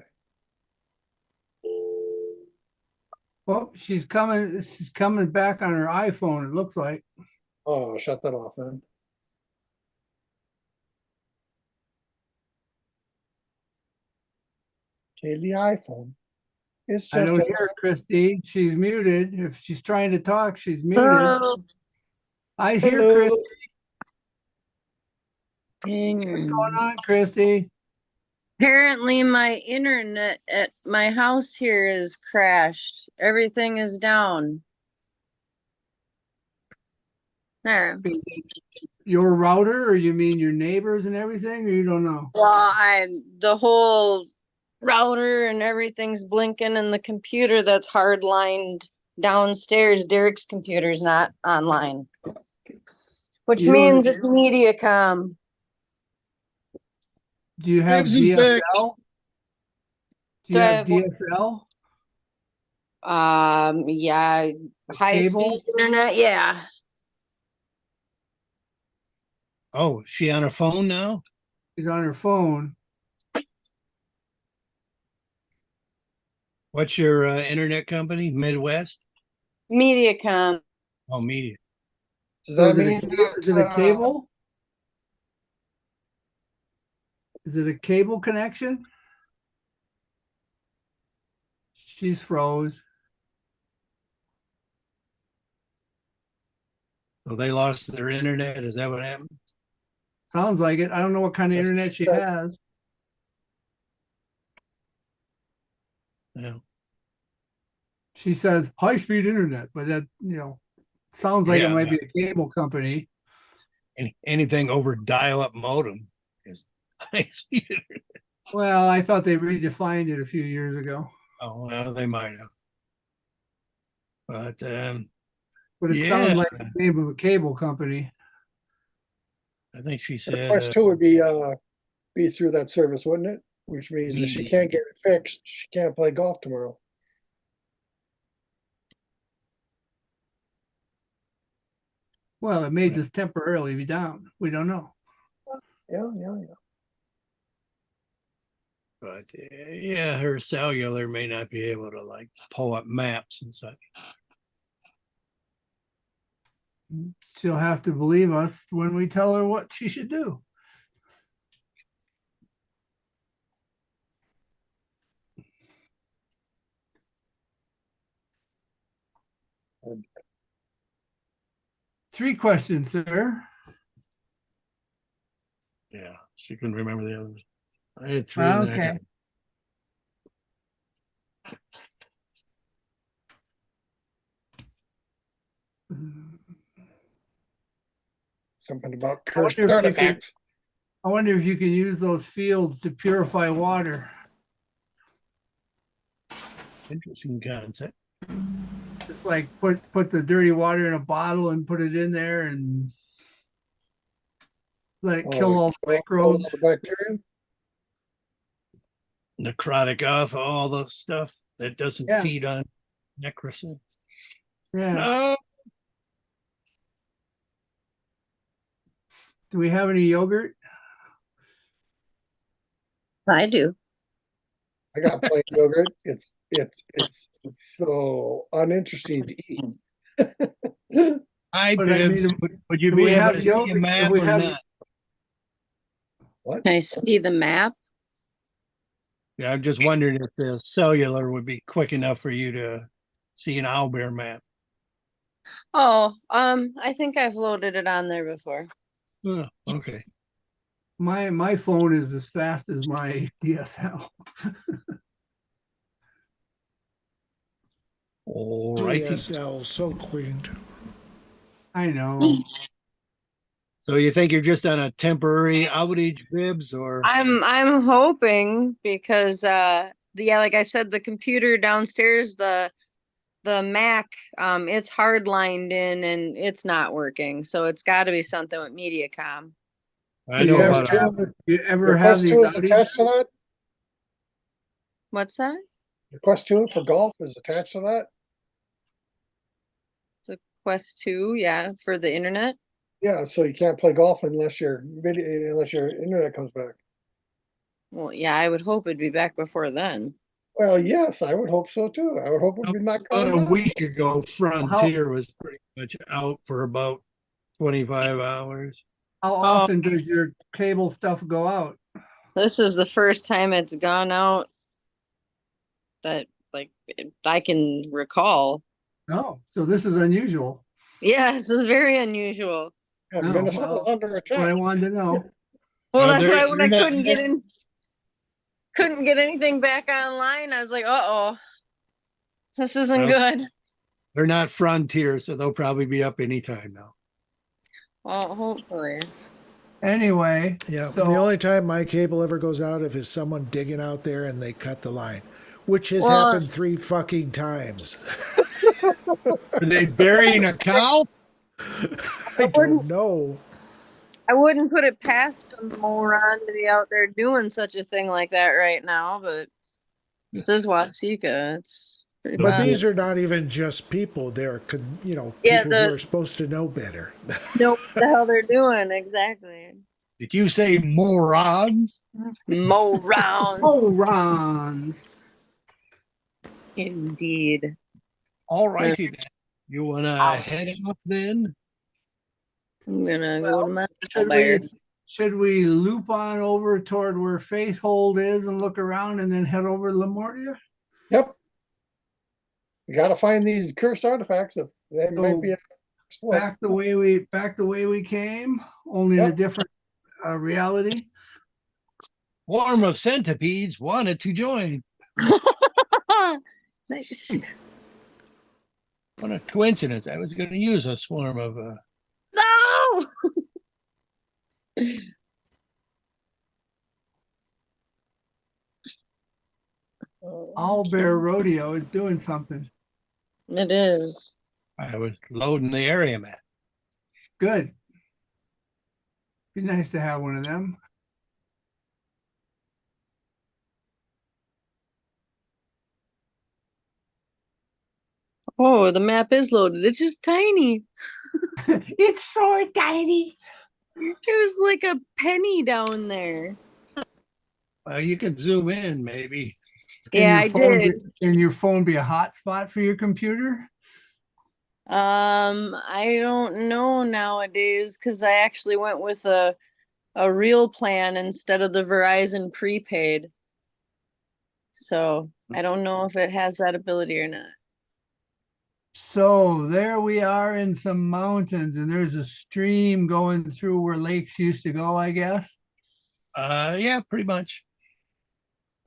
Well, she's coming back on her iPhone, it looks like. Oh, shut that off then. Okay, the iPhone. It's I just don't a- hear her, Christy. She's muted. If she's trying to talk, she's muted. Oh, I hear Hello. Christy. What's going on, Christy? apparently my internet at my house here is crashed. Everything is down. There. Is it your router, or you mean your neighbors and everything, or you don't know? Well, the whole router and everything's blinking and the computer that's hardlined downstairs, Derek's computer's not online. Which You means don't- it's MediaCom. Do you have Gibbs is back. DSL? Do you Do I have have what? DSL? Yeah, high Cable? speed internet, yeah. Oh, she on her phone now? She's on her phone. What's your internet company? Midwest? MediaCom. Oh, media. Does So that is it mean a, is it a that, cable? Is it a cable connection? She's froze. So they lost their internet. Is that what happened? Sounds like it. I don't know what kind of That's internet she that- has. Yeah. She says high-speed internet, but that, sounds like it Yeah. might be a cable company. Anything over dial-up modem is high speed internet. Well, I thought they redefined it a few years ago, Oh, well, they might have. But but it Yeah. sounds like the name of a cable company. I think she the said Quest 2 would be through that service, wouldn't it? Which means if she can't get it fixed, she can't play golf tomorrow. Well, it may Right. just temporarily be down. We don't know. Yeah. but yeah, her cellular may not be able to like pull up maps and such. She'll have to believe us when we tell her what she should do. Three questions, sir. Yeah, she couldn't remember the others. I had three. And then I got Okay. Something about cursed wonder if you could- artifacts. I wonder if you can use those fields to purify water. interesting concept. Just like put the dirty water in a bottle and put it in there and let it kill all the microbes. The bacteria. Necrotic off all the stuff that doesn't Yeah. feed on necrocin. Yeah. No. Do we have any yogurt? I do. I got plain yogurt. It's so uninteresting to eat. I But I mean, would you do be we able have to see yogurt? a Do map we or have- not? What? Can I see the map? Yeah, I'm just wondering if the cellular would be quick enough for you to see an owlbear map. Oh, I think I've loaded it on there before. Oh, okay. My phone is as fast as my DSL. All right. DSL, so quaint. I know. So you think you're just on a temporary outage, Bibbs, or I'm hoping because like I said, the computer downstairs, the Mac, it's hardlined in and it's not working. So it's got to be something with MediaCom. I know you about ever have, you ever The have Quest these 2 is outages? attached to that? What's that? The Quest 2 for golf is attached to that? The Quest 2, yeah, for the internet. Yeah, so you can't play golf unless your internet comes back. Well, yeah, I would hope it'd be back before then. Well, yes, I would hope so too. I would hope it would be not About coming a down. week ago, Frontier was pretty much out for about 25 hours. How often does your cable stuff go out? This is the first time it's gone out that like I can recall. No, so this is unusual. Yeah, this is very unusual. Yeah, No, Minnesota's well, under What I attack. wanted to know. Well, No, that's they're- why when I they're not- couldn't get anything back online, I was like, uh-oh, this isn't Well- good. They're not Frontier, so they'll probably be up anytime now. Well, hopefully. Anyway, Yeah, so the only time my cable ever goes out if is someone digging out there and they cut the line, which has Well- happened 3 fucking times. Are they burying a cow? I don't know. I wouldn't put it past a moron to be out there doing such a thing like that right now, but this is Wasika. It's pretty But bad. these are not even just people. They're, Yeah, people who are supposed to know better. know what the hell they're doing, exactly. Did you say morons? Morons. morons. Indeed. All righty then. You want to Ouch. head off then? I'm gonna Well, go to my Should bear. we loop on over toward where Faithhold is and look around and then head over to Lemortia? Yep. You gotta find these cursed artifacts if they might be. Back the way we came, only in a Yep. different reality. Swarm of centipedes wanted to join. Nice. What a coincidence. I was going to use a swarm of No! Owlbear Rodeo is doing something. It is. I was loading the area map. Good. Be nice to have one of them. Oh, the map is loaded. It's just tiny. It's so tiny. There's like a penny down there. Well, you can zoom in maybe. Yeah, I your phone did. Can your phone be a hotspot for your computer? I don't know nowadays because I actually went with a real plan instead of the Verizon prepaid. So I don't know if it has that ability or not. So there we are in some mountains, and there's a stream going through where lakes used to go, I guess. Yeah, pretty much.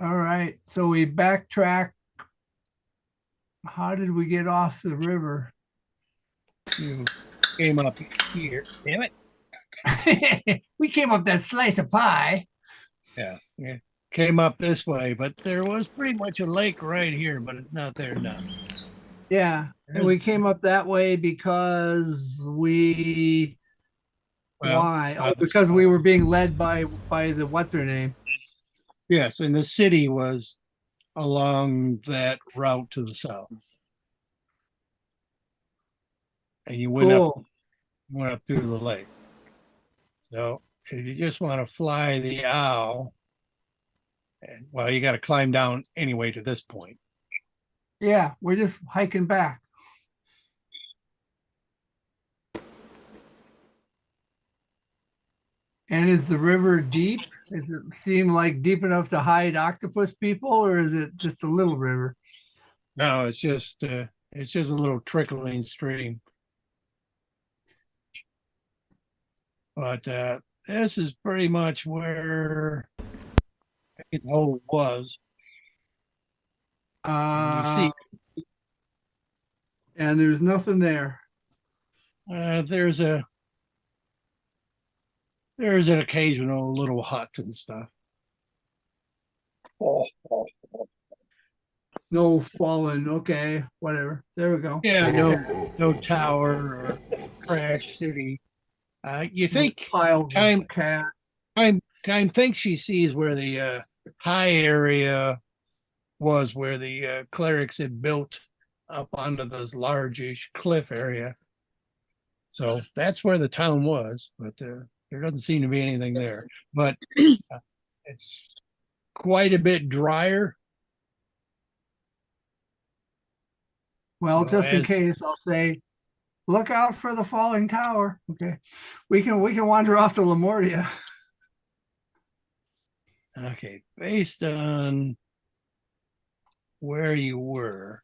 All right. So we backtrack. How did we get off the river? You came up here. Damn it. We came up that slice of pie. Yeah. Came up this way, but there was pretty much a lake right here, but it's not there now. Yeah. And we came up that way because why? Oh, because we were being led by the what's her name? Yes, and the city was along that route to the south. And you went Cool. up through the lake. So if you just want to fly the owl, and well, you got to climb down anyway to this point. Yeah, we're just hiking back. And is the river deep? Does it seem like deep enough to hide octopus people, or is it just a little river? No, it's just a little trickling stream. But this is pretty much where it all was. And there's nothing there. There's an occasional little hut and stuff. No fallen. Okay, whatever. There we go. Yeah, no tower or crash city. You think Piles of Time- cats. Kind thinks she sees where the high area was where the clerics had built up onto this largish cliff area. So that's where the town was, but there doesn't seem to be anything there. But it's quite a bit drier. Well, So just in as- case, I'll say, look out for the falling tower. Okay. We can wander off to Lamortia. Okay, based on where you were,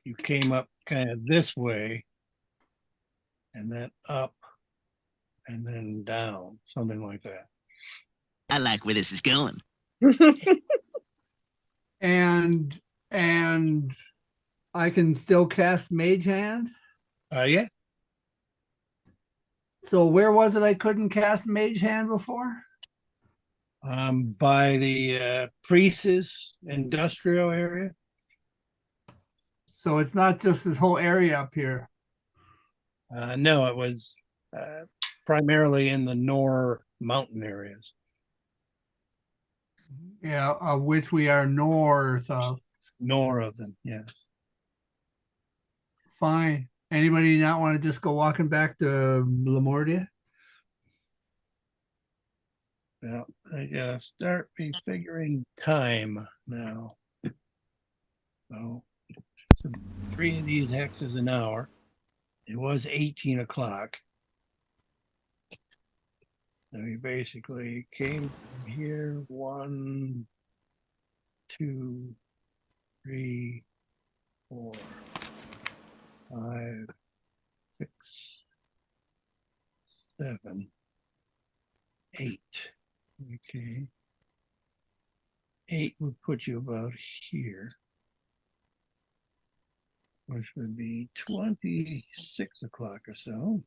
you came up kind of this way and then up and then down, something like that. I like where this is going. And I can still cast Mage Hand. Yeah, So where was it I couldn't cast Mage Hand before? by the Priest's industrial area. So it's not just this whole area up here. No, it was primarily in the Nor mountain areas. Yeah, of which we are north of. Nor of them, yes. Fine. Anybody not want to just go walking back to Lamortia? Well, I gotta start figuring time now. So 3 of these hexes an hour. It was 18 o'clock. So you basically came from here 1, 2, 3, 4, 5, 6, 7, 8. Okay. 8 would put you about here, which would be 26 o'clock or so.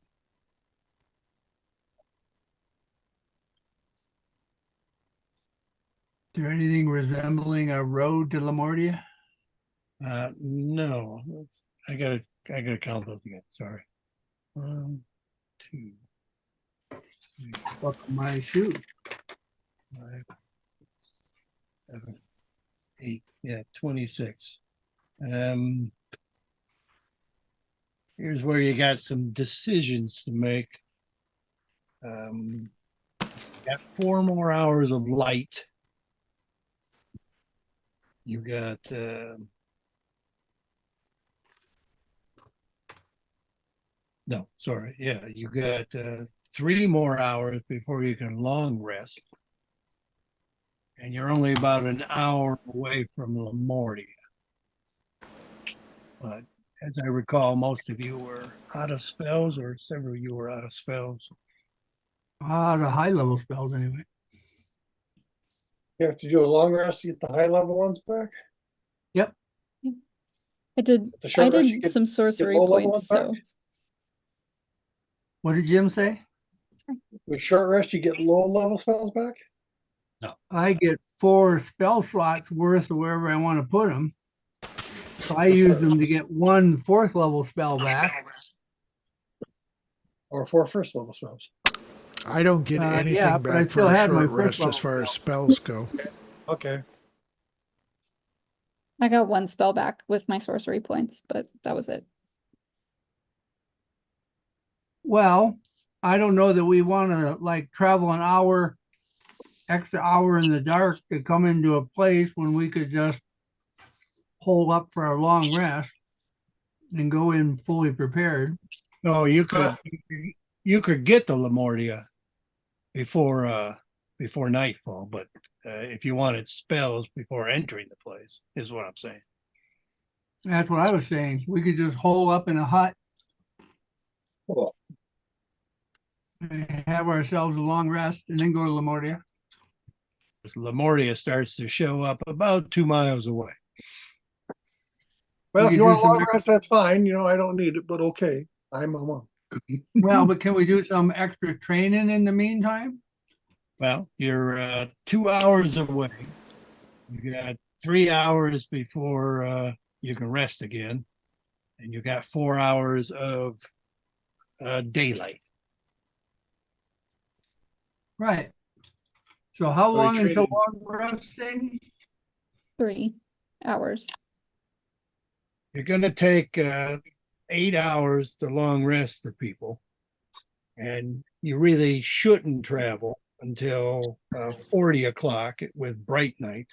Is there anything resembling a road to Lamortia? No, I gotta count those again. Sorry. 1, 2, 3, Buckle my shoe. 5, 7, 8. Yeah, 26. Here's where you got some decisions to make. Got 4 more hours of light. You got no, sorry. Yeah, you got 3 more hours before you can long rest. And you're only about an hour away from Lamortia. But as I recall, most of you were out of spells, or several of you were out of spells. The high level spells anyway. You have to do a long rest to get the high level ones back. I did The short rest you did get- some sorcery low level points, ones so back? What did Jim say? With short rest, you get low level spells back. I get 4 spell slots worth of wherever I want to put them. So I use them to get 1 4th level spell back. Or 4 first level spells. I don't get anything yeah, but I back still for a had my short first rest level as far as spell. spells go. Okay. I got 1 spell back with my sorcery points, but that was it. Well, I don't know that we want to like travel an extra hour in the dark to come into a place when we could just hold up for a long rest and go in fully prepared. Oh, you could get to Lamortia before nightfall, but if you wanted spells before entering the place, is what I'm saying. That's what I was saying. We could just hole up in a hut Cool. and have ourselves a long rest and then go to Lamortia. Because Lamortia starts to show up about 2 miles away. Well, We if could you want do a some long rest, that's fine. I don't need it, but okay. I'm alone. Well, but can we do some extra training in the meantime? Well, you're 2 hours away. You got 3 hours before you can rest again, and you got 4 hours of daylight. Right. So how we long until traded- long resting? 3 hours. You're going to take 8 hours to long rest for people. And you really shouldn't travel until 40 o'clock with bright night.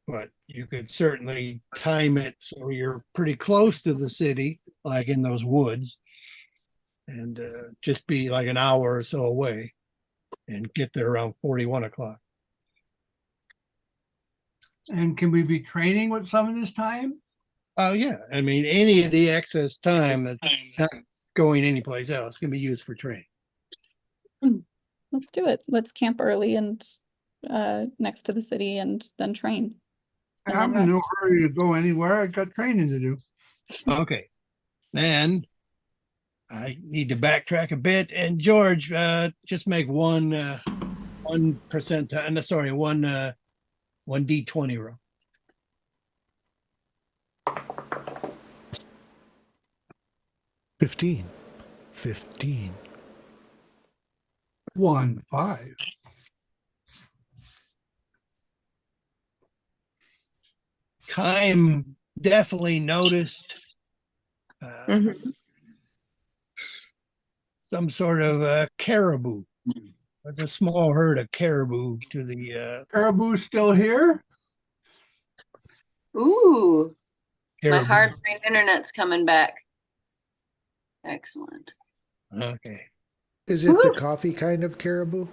But you could certainly time it so you're pretty close to the city, like in those woods, and just be like an hour or so away and get there around 41 o'clock. And can we be training with some of this time? Oh, yeah. I mean, any of the excess time that's not going anyplace else can be used for training. Let's do it. Let's camp early and next to the city and then train. And I'm then in no rest. hurry to go anywhere. I got training to do. Okay. Then I need to backtrack a bit. And George, just make one 1%, sorry, one D20 roll. $15. 1, 5. Kime definitely noticed some sort of caribou. There's a small herd of caribou to the Caribou still here? Ooh, my caribou. hard-line internet's coming back. Excellent. Okay. Is it the coffee kind of caribou?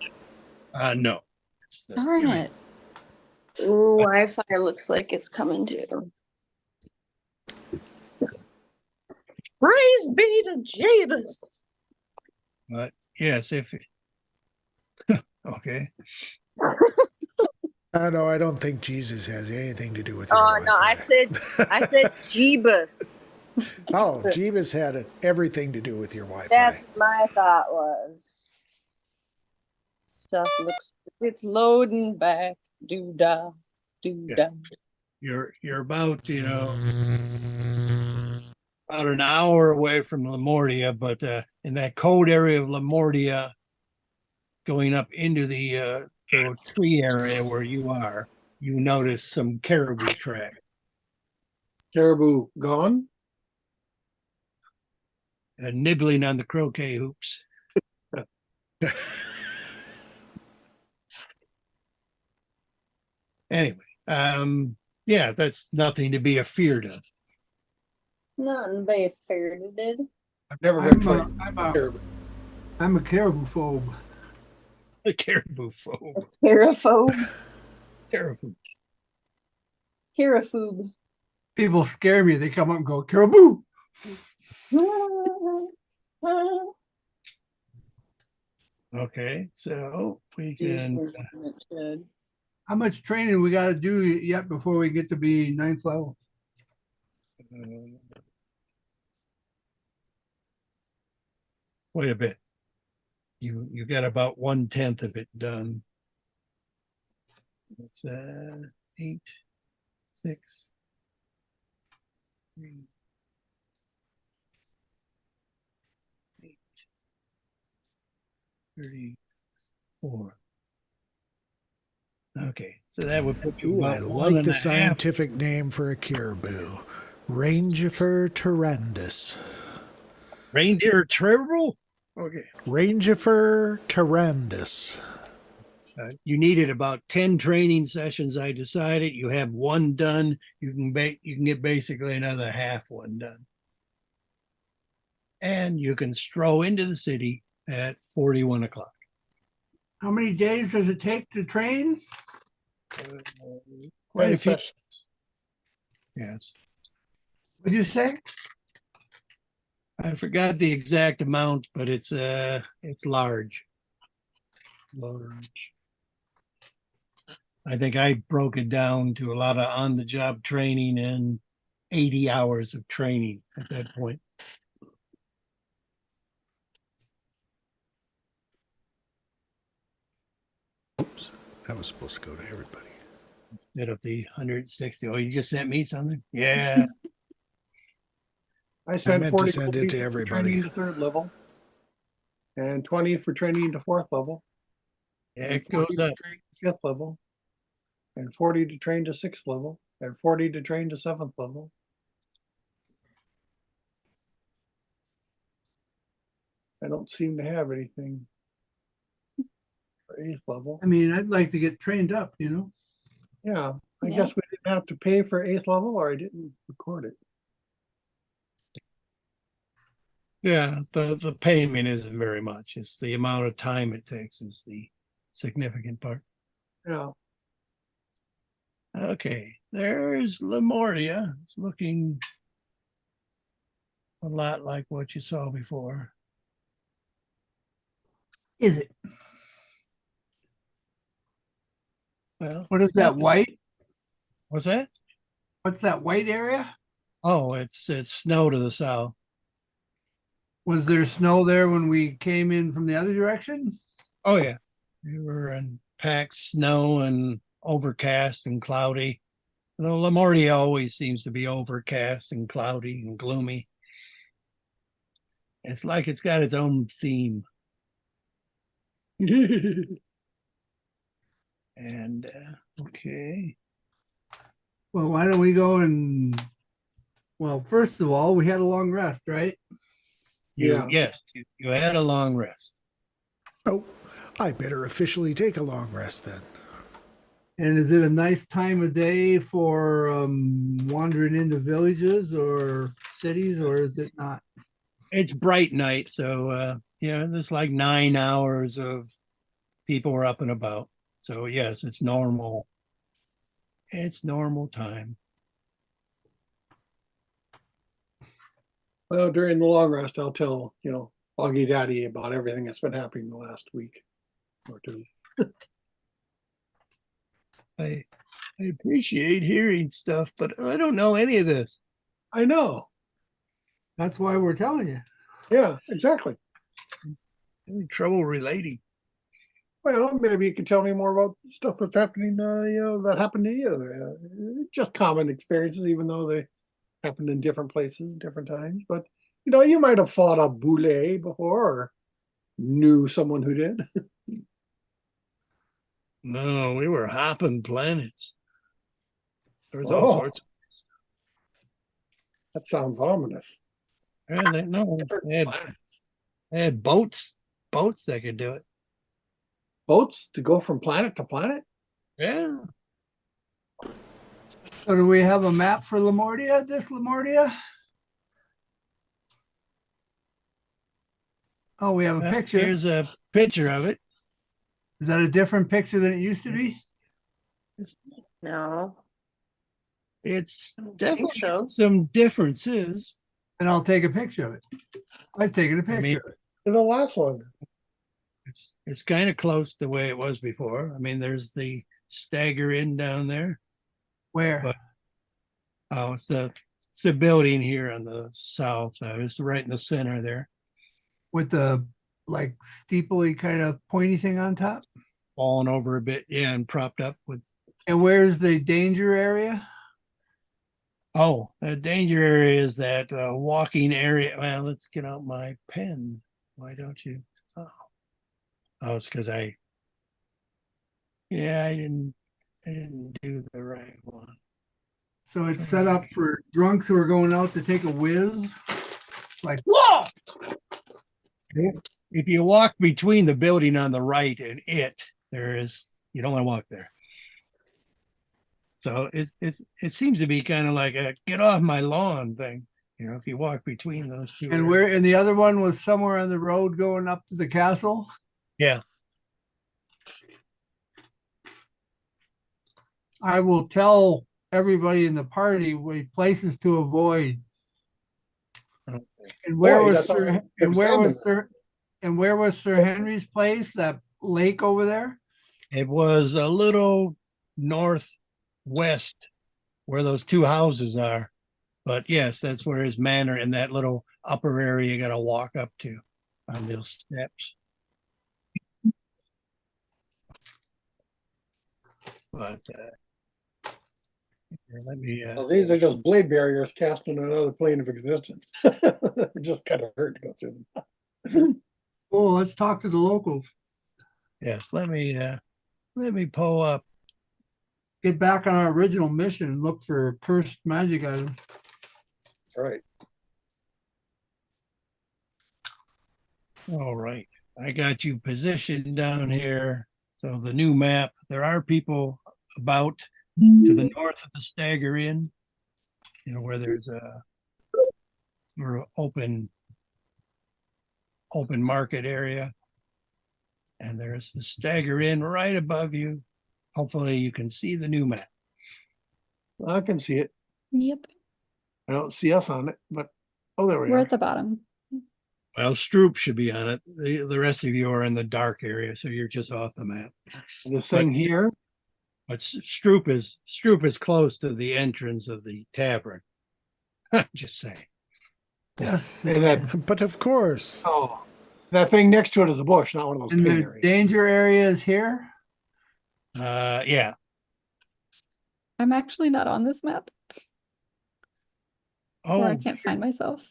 No. It's, Darn it. Ooh, Wi-Fi looks like it's coming too. Praise be to Jebus. But yes, if okay. No, I don't think Jesus has anything to do with your Oh no, I Wi-Fi. said Jebus. Oh, Jeebus had everything to do with your Wi-Fi. That's what my thought was. Stuff looks, it's loading back. Doo-dah, doo-dah. You're about, about an hour away from Lamortia, but in that cold area of Lamortia, going up into the tree area where you are, you notice some caribou track. Caribou gone? And nibbling on the croquet hoops. Anyway, yeah, that's nothing to be afeared of. Nothing very fair to do. I've never I'm been a, frightened. I'm a, Caribou. I'm a caribou phobe. The caribou phobe. Caraphobe. Caribou. Caraphobe. People scare me. They come up and go, caribou. Okay, so we can. How much training we got to do yet before we get to be 9th level? Wait a bit. You got about 1/10 of it done. It's 8, 6, 3, 8, 34. Okay, so that would put you Ooh, I about like the scientific name for a caribou. Rangifer tarandus. Reindeer terrible? Okay. Rangifer tarandus. You needed about 10 training sessions. I decided you have one done. You can get basically another half one done. And you can stroll into the city at 41 o'clock. How many days does it take to train? Quite 10 a few. sessions. Yes. What'd you say? I forgot the exact amount, but it's large. Large. I think I broke it down to a lot of on-the-job training and 80 hours of training at that point. Oops, that was supposed to go to everybody. Instead of the 160. Oh, you just sent me something? Yeah. I spent meant to 40 send it to everybody. training to 3rd level and 20 for training to 4th level. Yeah, and it goes 40 to up. train to 5th level, and 40 to train to 6th level, and 40 to train to 7th level. I don't seem to have anything for 8th level. I mean, I'd like to get trained up, you know? Yeah, I Yeah. guess we didn't have to pay for 8th level, or I didn't record it. Yeah, the payment isn't very much. It's the amount of time it takes is the significant part. Yeah, Okay, there's Lemuria. It's looking a lot like what you saw before. Is it? Well, What is that white? what's that? What's that white area? Oh, it's snow to the south. Was there snow there when we came in from the other direction? Oh yeah, we were in packed snow and overcast and cloudy. Though Lemuria always seems to be overcast and cloudy and gloomy. It's like it's got its own theme. And okay, Well, why don't we go and, well, first of all, we had a long rest, right? Yeah. yes, you had a long rest. Oh, I better officially take a long rest then. And is it a nice time of day for wandering into villages or cities, or is it not? It's bright night, so yeah, there's like 9 hours of people are up and about. So yes, it's normal. It's normal time. Well, during the long rest, I'll tell, Augie Daddy about everything that's been happening the last week or two. I appreciate hearing stuff, but I don't know any of this. I know. That's why we're telling you. Yeah, exactly. Having trouble relating. Well, maybe you can tell me more about stuff that's happening, that happened to you. Just common experiences, even though they happened in different places, different times. But, you might have fought a boule before or knew someone who did. No, we were hopping planets. There was all Oh. sorts. That sounds ominous. And Different they planets. had boats that could do it. Boats to go from planet to planet? Yeah. So do we have a map for Lemuria, this Lemuria? Oh, we have a picture. Here's a picture of it. Is that a different picture than it used to be? No. It's think definitely so. some differences. And I'll take a picture of it. I've taken a I mean, picture of it. And the last one. It's kind of close to the way it was before. I mean, there's the stagger in down there. Where? But oh, it's the building here on the south. It's right in the center there, With the like steepley kind of pointy thing on top? falling over a bit, yeah, and propped up with. And where's the danger area? Oh, the danger area is that walking area. Well, let's get out my pen. Why don't you? Oh, it's because I didn't do the right one. So it's set up for drunks who are going out to take a whiz. Like, whoa! If you walk between the building on the right and you don't want to walk there. So it seems to be kind of like a get off my lawn thing. If you walk between those two. And the other one was somewhere on the road going up to the castle. Yeah. I will tell everybody in the party what places to avoid. Okay. And where Boy, was that's all Sir right. and where was Salmon. Sir and where was Sir Henry's place? That lake over there? It was a little northwest where those two houses are. But yes, that's where his manor in that little upper area you got to walk up to on those steps. But let me. Well, these are just blade barriers cast on another plane of existence. It just kind of hurt to go through them. Oh, let's talk to the locals. Yes, let me pull up. Get back on our original mission and look for cursed magic items. All right. All right, I got you positioned down here. So the new map, there are people about to the north of the Stagger Inn, you know, where there's a sort of open market area. And there's the Stagger Inn right above you. Hopefully you can see the new map. I can see it. Yep. I don't see us on it, but oh, there we We're are. at the bottom. Well, Stroop should be on it. The rest of you are in the dark area, so you're just off the map. This thing here. But Stroop is close to the entrance of the tavern. Just saying. Yes. And that, But of course. oh, that thing next to it is a bush, not one of those And pig the areas. danger area is here. Yeah. I'm actually not on this map, or I Oh, can't find myself.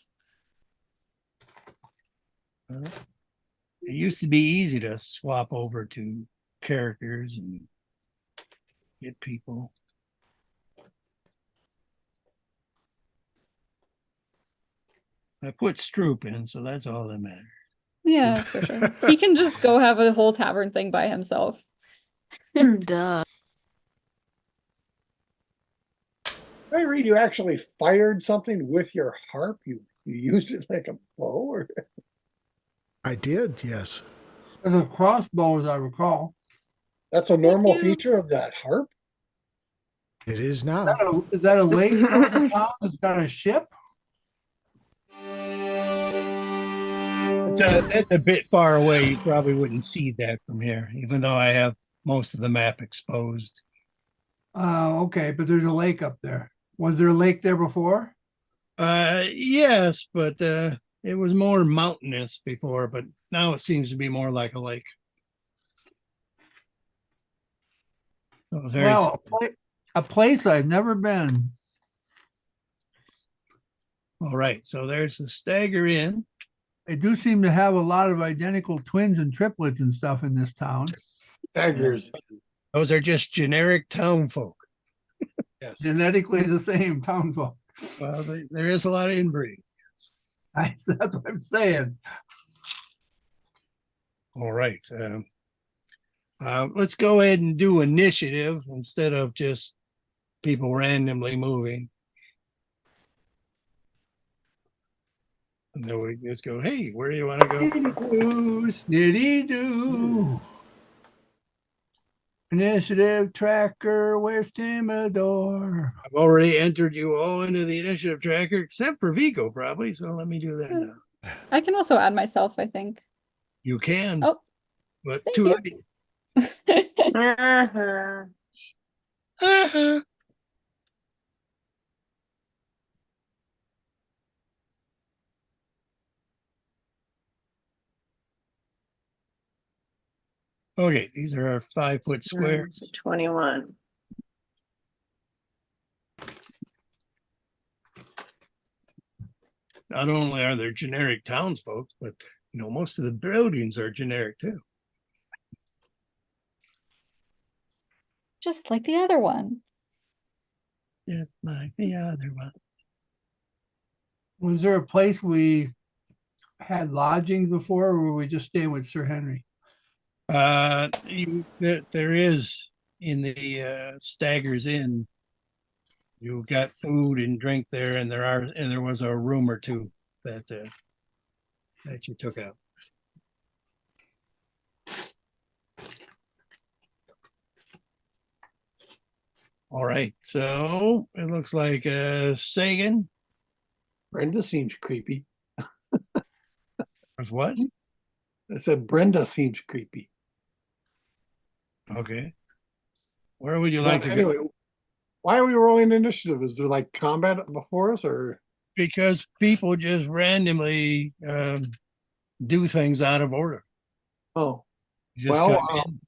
it used to be easy to swap over to characters and get people. I put Stroop in, so that's all that matters. Yeah, for sure. He can just go have a whole tavern thing by himself. Duh. Did I read you actually fired something with your harp? You used it like a bow, or I did, yes. The crossbow, as I recall. that's a normal you. feature of that harp? It is now. Is that a lake north of town that's got a ship? That's a bit far away. You probably wouldn't see that from here, even though I have most of the map exposed. Okay, but there's a lake up there. Was there a lake there before? Yes, but it was more mountainous before, but now it seems to be more like a lake. So very Well, a place I've never been. all right. So there's the Stagger Inn. They do seem to have a lot of identical twins and triplets and stuff in this town. Daggers. Those are just generic town folk. Yes. Genetically the same town folk. Well, there is a lot of inbreeding. That's what I'm saying. All right. Let's go ahead and do initiative instead of just people randomly moving. And then we just go, hey, where do you want to go? Snitty doo. Initiative tracker, where's Timador? I've already entered you all into the initiative tracker, except for Vigo, probably. So let me do that now. I can also add myself, I think. You can, Oh, but thank too you. late. Uh-huh. Uh-huh. Okay, these are our 5-foot squares. So 21. Not only are there generic townsfolk, but most of the buildings are generic too. Just like the other one. Just like the other one. Was there a place we had lodgings before, or were we just staying with Sir Henry? There is in the Staggers Inn. You got food and drink there, and there was a room or two that you took out. All right, so it looks like Sagan. Brenda seems creepy. There's what? I said Brenda seems creepy. Okay. Where would you But like to anyway, go? why are we rolling initiative? Is there like combat before us, or Because people just randomly do things out of order. oh? You just Well, come in.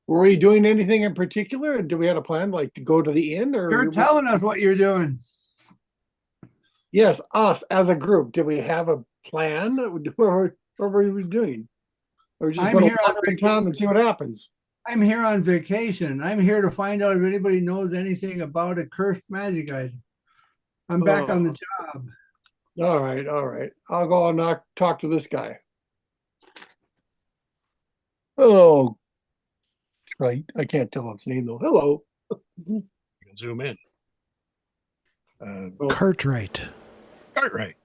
were we doing anything in particular? Or do we have a plan, like to go to the inn, or You're telling us what you're doing. yes, us as a group? Did we have a plan? What were we doing? Or just I'm gonna here on wander in town and see what happens? I'm here on vacation. I'm here to find out if anybody knows anything about a cursed magic item. I'm back on the job. All right, all right. I'll go and talk to this guy. Hello. Right, I can't tell his name though. Hello. You can zoom in. Cartwright. Cartwright.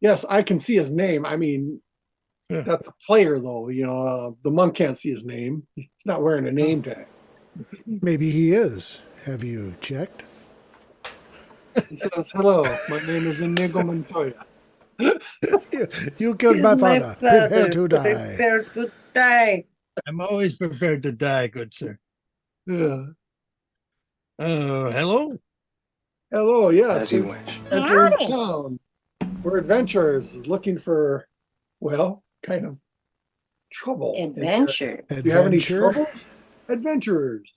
Yes, I can see his name. I mean, Yeah. that's a player though. The monk can't see his name. He's not wearing a name tag. Maybe he is. Have you checked? He says, "Hello, my name is Inigo Montoya." You killed my father. Prepare to die. Prepare to die. I'm always prepared to die, good sir. Yeah. Hello? Hello, yes. As you wish. Entering Howdy. town. We're adventurers looking for, well, kind of trouble. Adventure. Do you have any Adventure? troubles? Adventurers.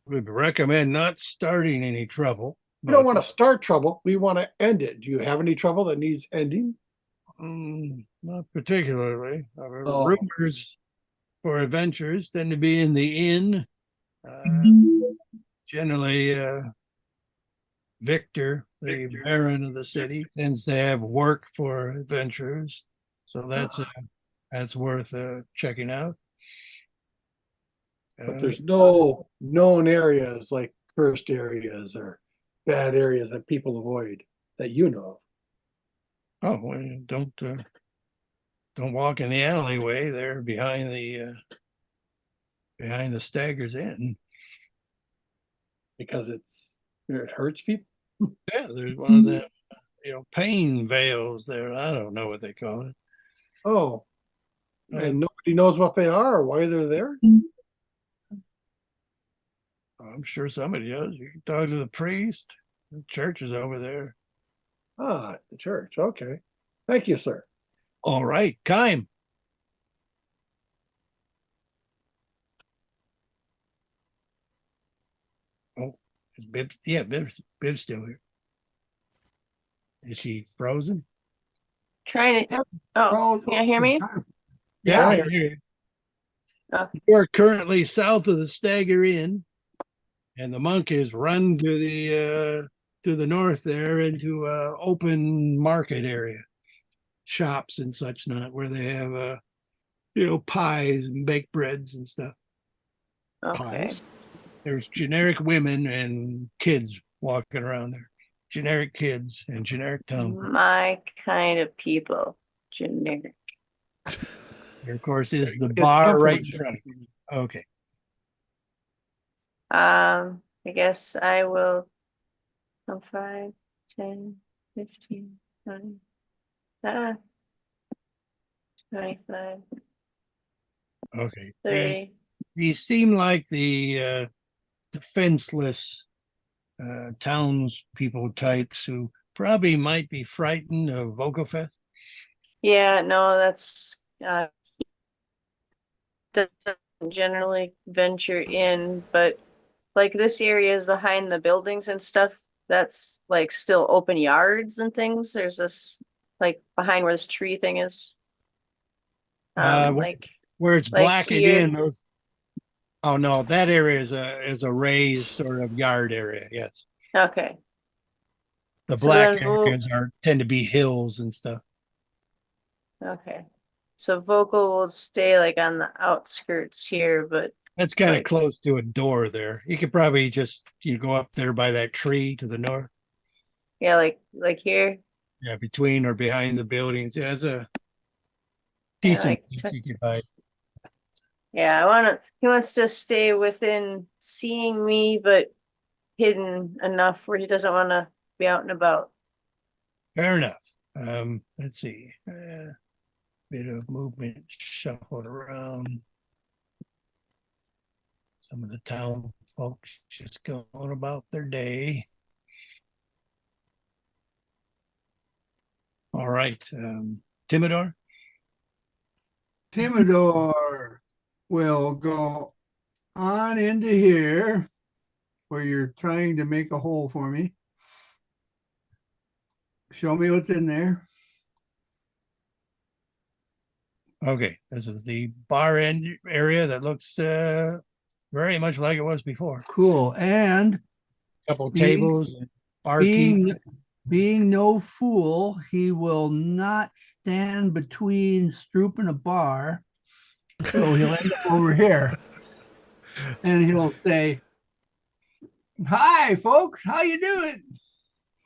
Would recommend not starting any trouble. We don't want to start trouble. We want to end it. Do you have any trouble that needs ending? Not particularly. Oh. Rumors for adventures tend to be in the inn. Generally, Victor, the Baron of the city, tends to have work for adventurers. So that's worth checking out. But there's no known areas like cursed areas or bad areas that people avoid that you know of. Well, don't walk in the alleyway there behind the Stagger's Inn. Because it hurts people. Yeah, there's one of them, pain veils there. I don't know what they call it. Oh, and nobody knows what they are or why they're there. I'm sure somebody does. You can talk to the priest. The church is over there. Ah, the church. Okay. Thank you, sir. All right, Kime. Oh, is Bib's? Yeah, Bib's still here. Is she frozen? Trying to. Oh, can you hear me? Yeah, I I hear can hear you. Oh. You are currently south of the Stagger Inn, and the monk is run to the north there into open market area, shops and such not, where they have pies and baked breads and stuff. Okay. Pies? There's generic women and kids walking around there. Generic kids and generic tongue. My kind of people. Generic. There, of course, is the It's bar right in comforting. front of you. Okay. I guess I will come 5, 10, 15, 20, 25, Okay. 30. These seem like the defenseless townspeople types who probably might be frightened of Vogelfest. Yeah, no, that's doesn't generally venture in, but like this area is behind the buildings and stuff. That's like still open yards and things. There's this like behind where this tree thing is. Like where it's like blackened here. in. Oh no, that area is a raised sort of yard area. Yes, Okay. the So black then areas tend to be hills and stuff. Okay. So vocal will stay like on the outskirts here, but That's kind of like- close to a door there. You could probably just go up there by that tree to the north. yeah, like here. Yeah, between or behind the buildings. Yeah, it's a Yeah, decent like place you could hide. Yeah, he wants to stay within seeing me, but hidden enough where he doesn't want to be out and about. Fair enough. Let's see. Bit of movement shuffled around. Some of the town folks just going about their day. All right. Timidor? Timidor will go on into here where you're trying to make a hole for me. Show me what's in there. Okay, this is the bar end area that looks very much like it was before. Cool. And Couple being- tables, barkeep. being no fool, he will not stand between Stroop and a bar. So he'll end up over here. And he'll say, "Hi, folks. How you doing?"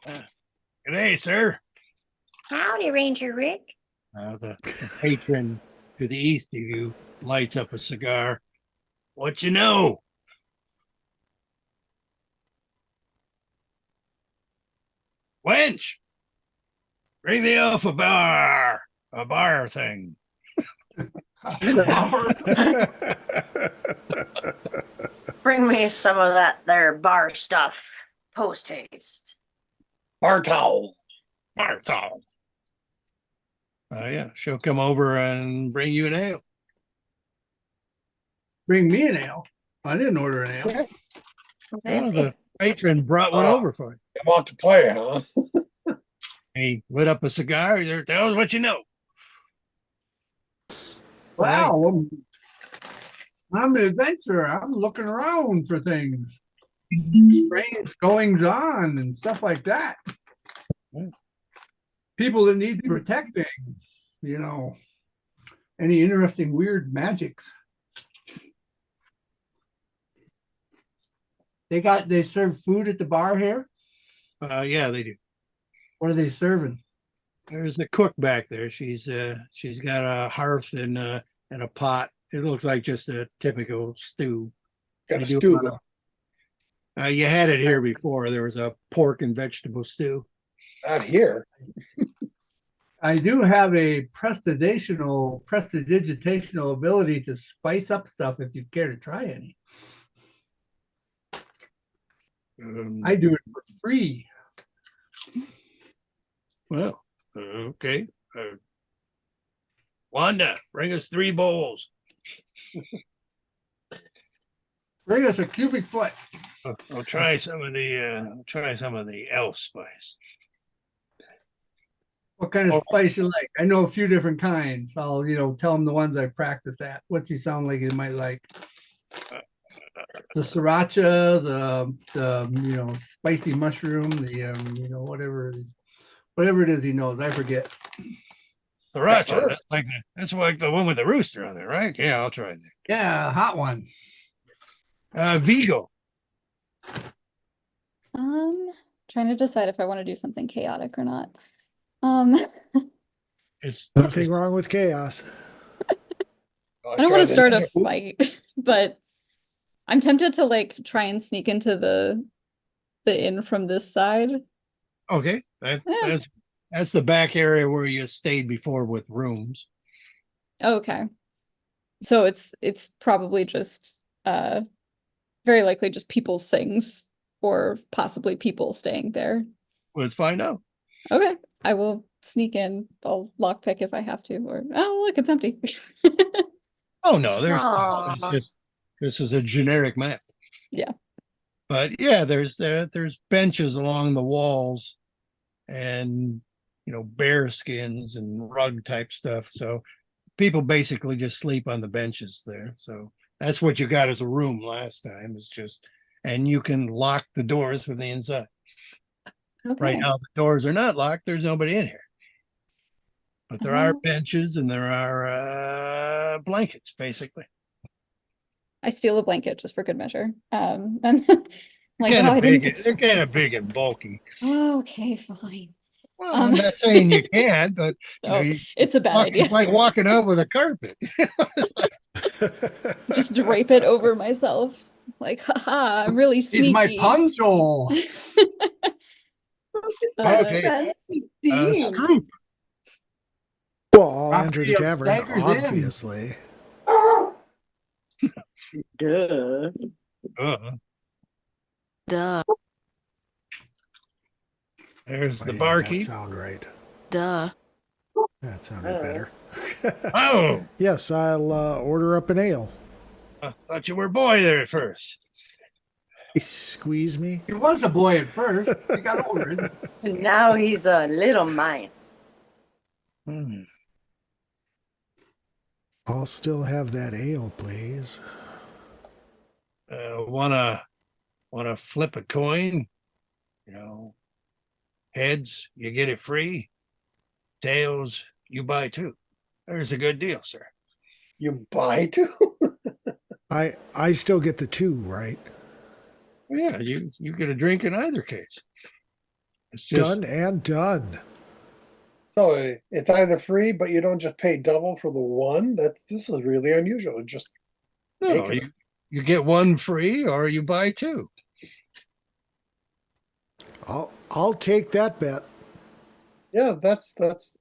Good day, sir. Howdy, Ranger Rick. The patron to the east of you lights up a cigar. What you know? Wench, bring the elf a bar thing. Bring me some of that there bar stuff. Post haste. Bar towel. Bar towel. Yeah, she'll come over and bring you an ale. Bring me an ale. I didn't order an ale. Oh, the patron brought one over for you. You want to play, huh? He lit up a cigar. He said, "Tell us what you know." Wow. I'm an adventurer. I'm looking around for things. Strange goings on and stuff like that. People that need protecting, you know. Any interesting weird magics. They serve food at the bar here? Yeah, they do. What are they serving? There's a cook back there. She's got a hearth and a pot. It looks like just a typical stew. Got They a do stew a lot of- you had it here before. There was a pork and vegetable stew. Not here. I do have a prestidigitational ability to spice up stuff if you care to try any. I do it for free. Well, okay. Wanda, bring us 3 bowls. Bring us a cubic foot. I'll try some of the elf spice. What kind of spice you like? I know a few different kinds. I'll, tell them the ones I practiced at. What's he sound like you might like? The sriracha, the spicy mushroom, the whatever it is he knows. I forget. Sriracha, that's like the one with the rooster on it, right? Yeah, I'll try that. Yeah, hot one. Vigo. Trying to decide if I want to do something chaotic or not. It's Nothing wrong with chaos. I don't want to start a fight, but I'm tempted to try and sneak into the inn from this side. Okay. That's the back area where you stayed before with rooms. Okay. So it's probably just very likely just people's things or possibly people staying there. Let's find out. Okay. I will sneak in. I'll lockpick if I have to, or look, it's empty. Oh no, this is a generic map. Yeah. But yeah, there's benches along the walls and bear skins and rug type stuff. So people basically just sleep on the benches there. So that's what you got as a room last time. And you can lock the doors from the inside. Okay. Right now, the doors are not locked. There's nobody in here. But there are benches and there are blankets, basically. I steal a blanket just for good measure. And They're kind of big and bulky. Okay, fine. Well, I'm not saying you can't, but it's a bad idea. It's like walking out with a carpet. Just drape it over myself. Haha, I'm really sneaky. He's my poncho. Okay. Stroop. Well, I'll enter the tavern, staggers obviously. Duh. Duh. There's Why the didn't barkeep. that sound right. Duh. That sounded better. Oh, Yes, I'll order up an ale. I thought you were a boy there at first. Squeeze me. He was a boy at first. He got older. Now he's a little man. I'll still have that ale, please. Wanna flip a coin? You know, heads, you get it free. Tails, you buy two. There's a good deal, sir. You buy two? I still get the two, right? Yeah, you get a drink in either case. It's just Done and done. So it's either free, but you don't just pay double for the one. This is really unusual. Just no, take it. you get one free or you buy two. I'll take that bet. Yeah, that's.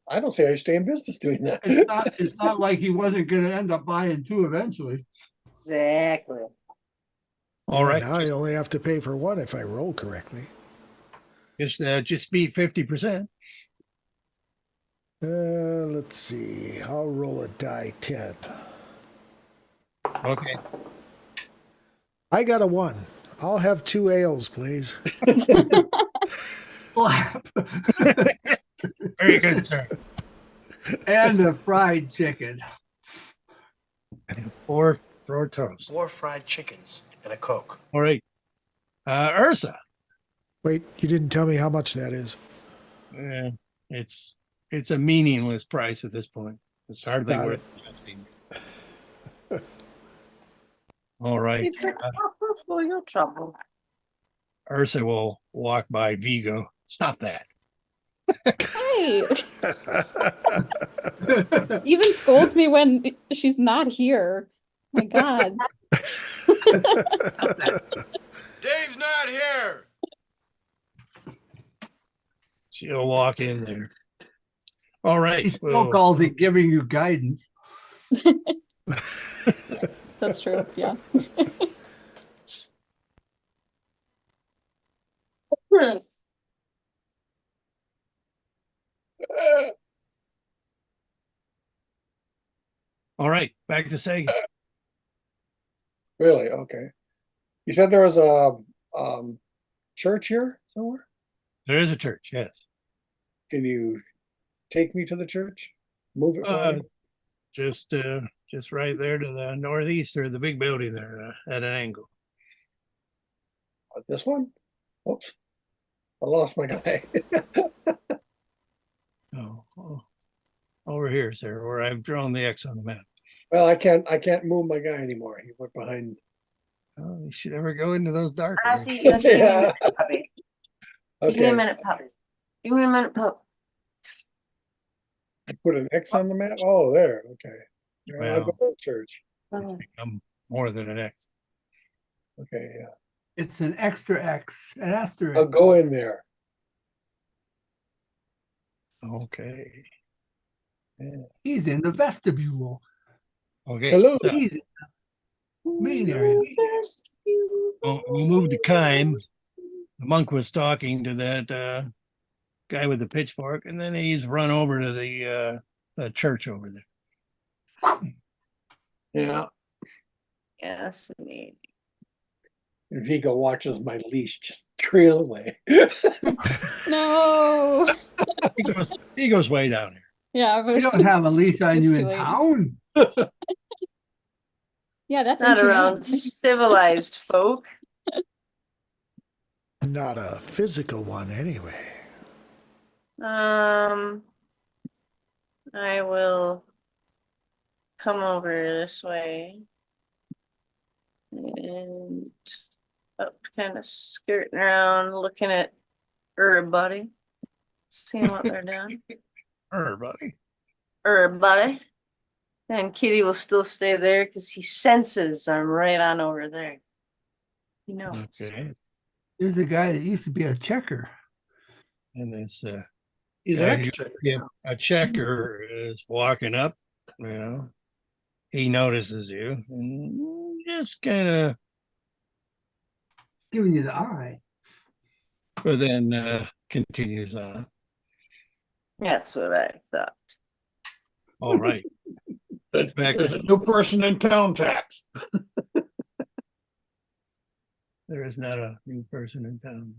I don't see how you stay in business doing that. It's not like he wasn't gonna end up buying two eventually. Exactly. All right, Now I only have to pay for one if I roll correctly. just beat 50%. Let's see. I'll roll a die 10. Okay. I got a 1. I'll have 2 ales, please. Slap. Very good, sir. And a fried chicken. And four toast. 4 fried chickens and a Coke. All right. Ursa. Wait, you didn't tell me how much that is. It's a meaningless price at this point. It's hardly Got worth it. All right. It's a copper for your trouble. Ursa will walk by Vigo. Stop that. Hey, even scolds me when she's not here. My God. Dave's not here. She'll walk in there. All right. He still calls it giving you guidance. That's true. Yeah. All right. Back to Sega. Really? Okay. You said there was a church here somewhere? There is a church. Yes. Can you take me to the church? Move it for me? Just right there to the northeast or the big building there at an angle. This one? Oops. I lost my guy. Oh, over here, sir, where I've drawn the X on the map. Well, I can't move my guy anymore. He went behind. Oh, you should ever go into those dark I areas. see. Give me a Yeah. minute, puppy. Give me a Okay. minute, puppy. Give me a minute, pup. I put an X on the map. Oh, there. Okay. Yeah, I'll go Well. to church. It's become more than an X. Okay, yeah. It's an extra X, an asterisk. I'll go in there. Okay. Yeah. He's in the vestibule. Okay. Hello. So He's in the main area. we'll move to Kime. The monk was talking to that guy with the pitchfork, and then he's run over to the church over there. Yeah. Yes, indeed. And Vigo watches my leash just trail away. No. He goes way down here. Yeah. We don't have a leash on It's you too in late. town. Yeah, that's Not inhumane. around civilized folk. Not a physical one, anyway. I will come over this way and up, kind of skirting around, looking at everybody, seeing what they're doing. Everybody. Everybody. And Kitty will still stay there because he senses I'm right on over there. He knows. Okay. There's a guy that used to be a checker. And this He's guy an who- extra. yeah, a checker is walking up, he notices you and just kind of, Giving you the eye. but then continues on. That's what I thought. All right. Back There's to- a new person in town tax. There is not a new person in town.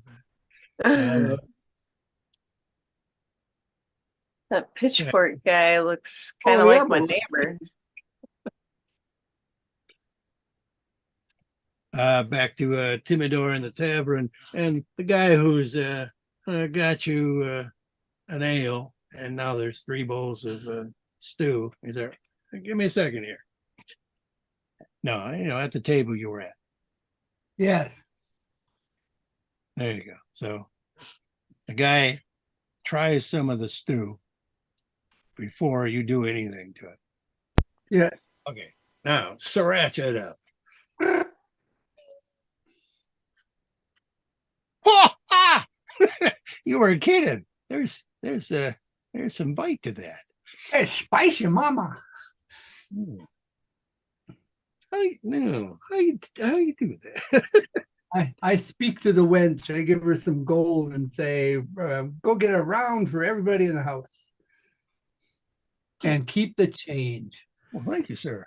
That pitchfork guy looks kind of Oh, like yeah, my but- neighbor. back to Timidor in the tavern, and the guy who's got you an ale, and now there's 3 bowls of stew. Is there? Give me a second here. No, at the table you were at. Yes. There you go. So the guy tries some of the stew before you do anything to it. Yes. Okay. Now sriracha it up. Oh, ah! You were kidding. There's some bite to that. It's spicy, mama. Ooh. How you do that? I speak to the wench. I give her some gold and say, go get a round for everybody in the house. And keep the change. Well, thank you, sir.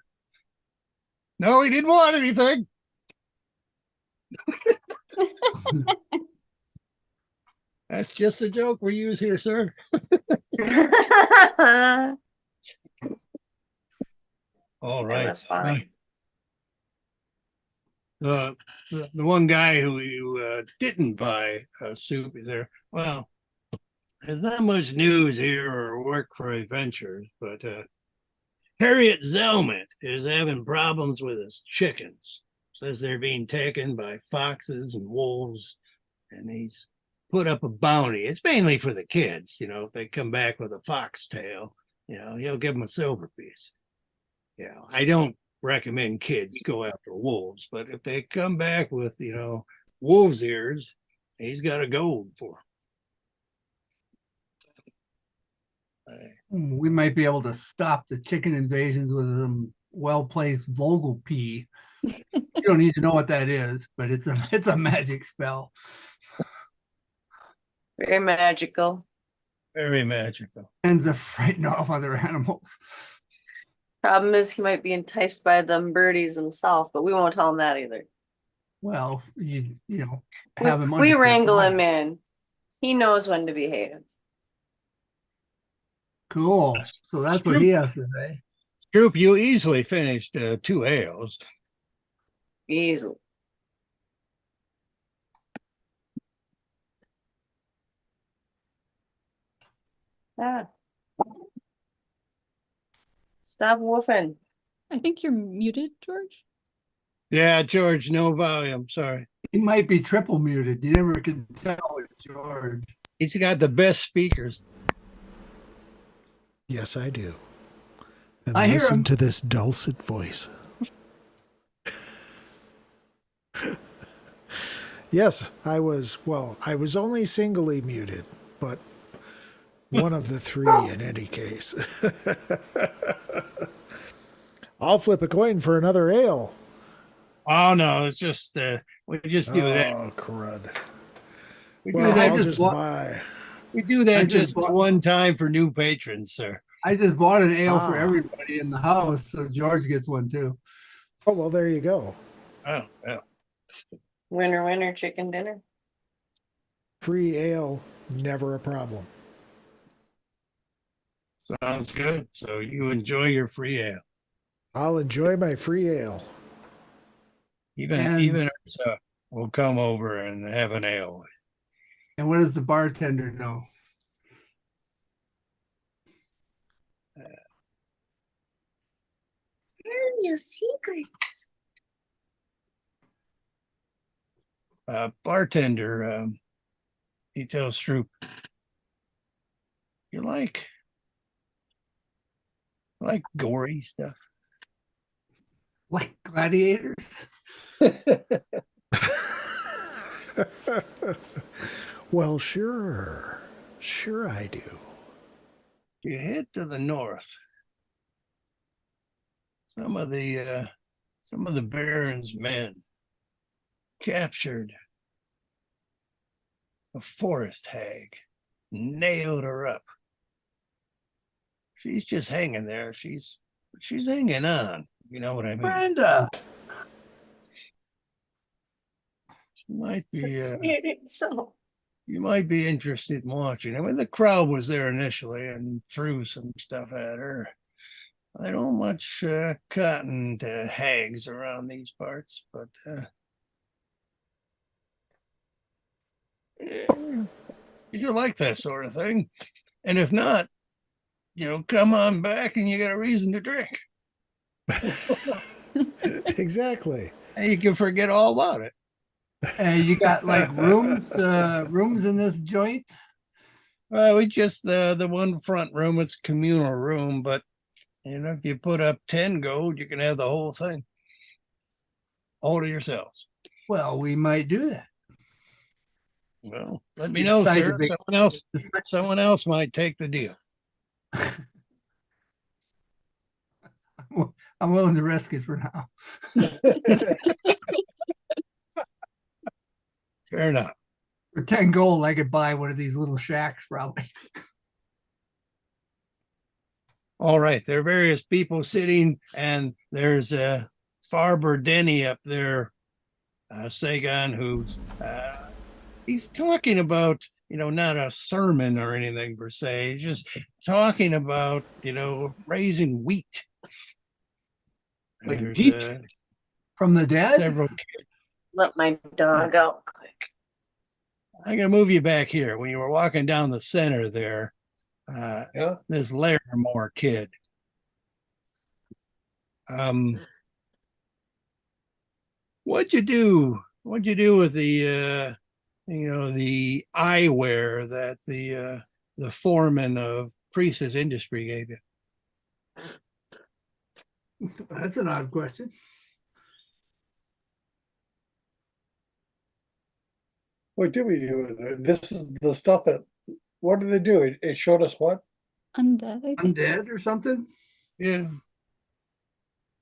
No, he didn't want anything. That's just a joke we use here, sir. All right. That's fine. The one guy who you didn't buy soup is there. Well, there's not much news here or work for adventures, but Harriet Zelman is having problems with his chickens. Says they're being taken by foxes and wolves, and he's put up a bounty. It's mainly for the kids. If they come back with a foxtail, he'll give them a silver piece. I don't recommend kids go after wolves, but if they come back with, wolves' ears, he's got a gold for them. We might be able to stop the chicken invasions with some well-placed Vogel pea. You don't need to know what that is, but it's a magic spell. Very magical. Very magical. Tends to frighten off other animals. Problem is he might be enticed by them birdies himself, but we won't tell him that either. Well, have him. We under wrangle control. him in. He knows when to behave. Cool. So that's what he has to say. Troop, you easily finished 2 ales. Easily. Ah. Stop woofing. I think you're muted, George. Yeah, George, no volume. Sorry. He might be triple muted. You never can tell with George. He's got the best speakers. Yes, I do. And I hear listen him. to this dulcet voice. Yes, I was only singly muted, but one of the 3 in any case. I'll flip a coin for another ale. Oh no, it's just we just do that. Oh, crud. We Well, do that I'll just just buy. we do that I just just bought- one time for new patrons, sir. I just bought an ale for Ah. everybody in the house, so George gets one too. Oh, well, there you go. Oh, yeah. Winner, winner, chicken dinner. Free ale, never a problem. Sounds good. So you enjoy your free ale. I'll enjoy my free ale. Even we'll come over and have an ale. And what does the bartender know? Tell your secrets. Bartender, he tells Stroop, you like gory stuff? Like gladiators? Well, sure. Sure I do. You head to the north. Some of the Baron's men captured a forest hag, nailed her up. She's just hanging there. She's hanging on. You know what I mean? Brenda. She might be. So You might be interested in watching. I mean, the crowd was there initially and threw some stuff at her. They don't much cotton to hags around these parts, but You like that sort of thing. And if not, come on back and you got a reason to drink. Exactly. And you can forget all about it. And you got like rooms in this joint. Well, we just the one front room, it's a communal room, but if you put up 10 gold, you can have the whole thing. All to yourselves. Well, we might do that. Well, let me know, Decide to sir. be- Someone else might take the deal. I'm willing to risk it for now. Fair enough. For 10 gold, I could buy one of these little shacks probably. All right. There are various people sitting, and there's Farber Denny up there, Sagan, who's he's talking about, not a sermon or anything per se, just talking about, raising wheat. And Like there's, deep? From the dead? several. Let my dog out quick. I'm gonna move you back here. When you were walking down the center there, Yeah. this Larimore kid. What'd you do? What'd you do with the the eyewear that the foreman of Priestess Industry gave you? That's an odd question. What did we do with it? This is the stuff that, what did they do? It showed us what? Undead, I think. Undead or something? Yeah.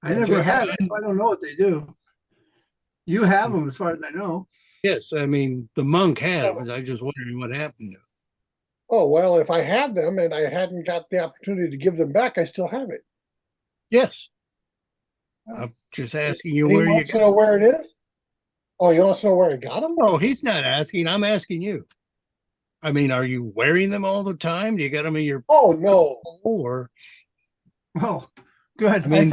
I Did never you had have- it. So I don't know what they do. You have them as far as I know. Yes, I mean the monk had them. I was just wondering what happened to them. Oh, well, if I had them and I hadn't got the opportunity to give them back, I still have it. Yes. I'm just asking you He where you wants to got know them. where it is? Oh, you want to know where I got them? Oh, he's not asking. I'm asking you. I mean, are you wearing them all the time? Do you got them in your Oh, no. or Oh, good. I mean-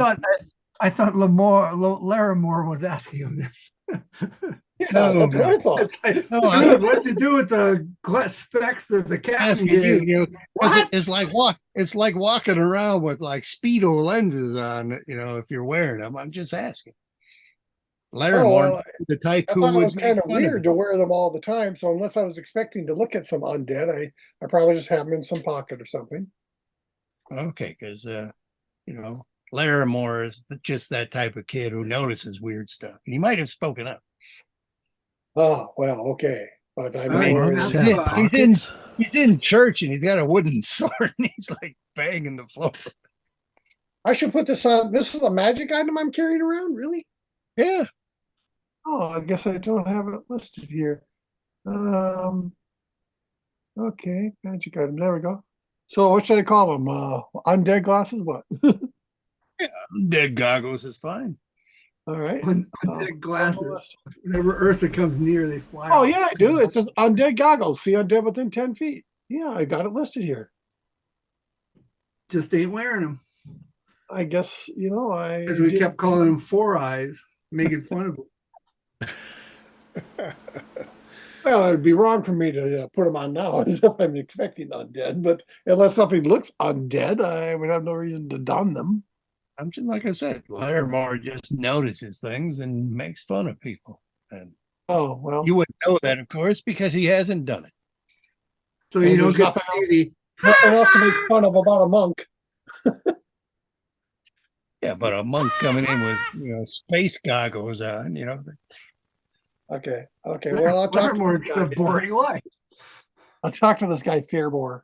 I thought Larimore was asking him this. Yeah, No, that's what I thought. It's like, No, I'm- dude, what'd you do with the specs that the captain asking gave? you, 'cause What? it's like walking around with like speedo lenses on, if you're wearing them. I'm just asking. Larimore, well, the type I who thought it would was make kind of fun of weird you. to wear them all the time. So unless I was expecting to look at some undead, I probably just have them in some pocket or something. Okay, because Larimore is just that type of kid who notices weird stuff. And he might have spoken up. Oh, well, okay. But I'm I mean, not Dwarves wearing have them. pockets? He's in church and he's got a wooden sword and he's like banging the floor. I should put this on. This is a magic item I'm carrying around, really? Yeah. Oh, I guess I don't have it listed here. Okay, magic item. There we go. So what should I call them? Undead glasses? What? Dead goggles is fine. All right. Undead glasses. Whenever Ursa comes near, they fly. Oh off. yeah, I do. It says undead goggles. See undead within 10 feet. Yeah, I got it listed here. Just ain't wearing them. I guess, I Because we did- kept calling them Four Eyes, making fun of them. Well, it'd be wrong for me to put them on now as if I'm expecting undead, but unless something looks undead, I would have no reason to don them. I'm just like I said, Larimore just notices things and makes fun of people. And Oh, well, you wouldn't know that, of course, because he hasn't done it. So And you don't there's get to nothing see the nothing else to make fun of about a monk. Yeah, but a monk coming in with space goggles on, Okay. Well, I'll talk to Larimer's this got a guy. boring life. I'll talk to this guy Fearbore.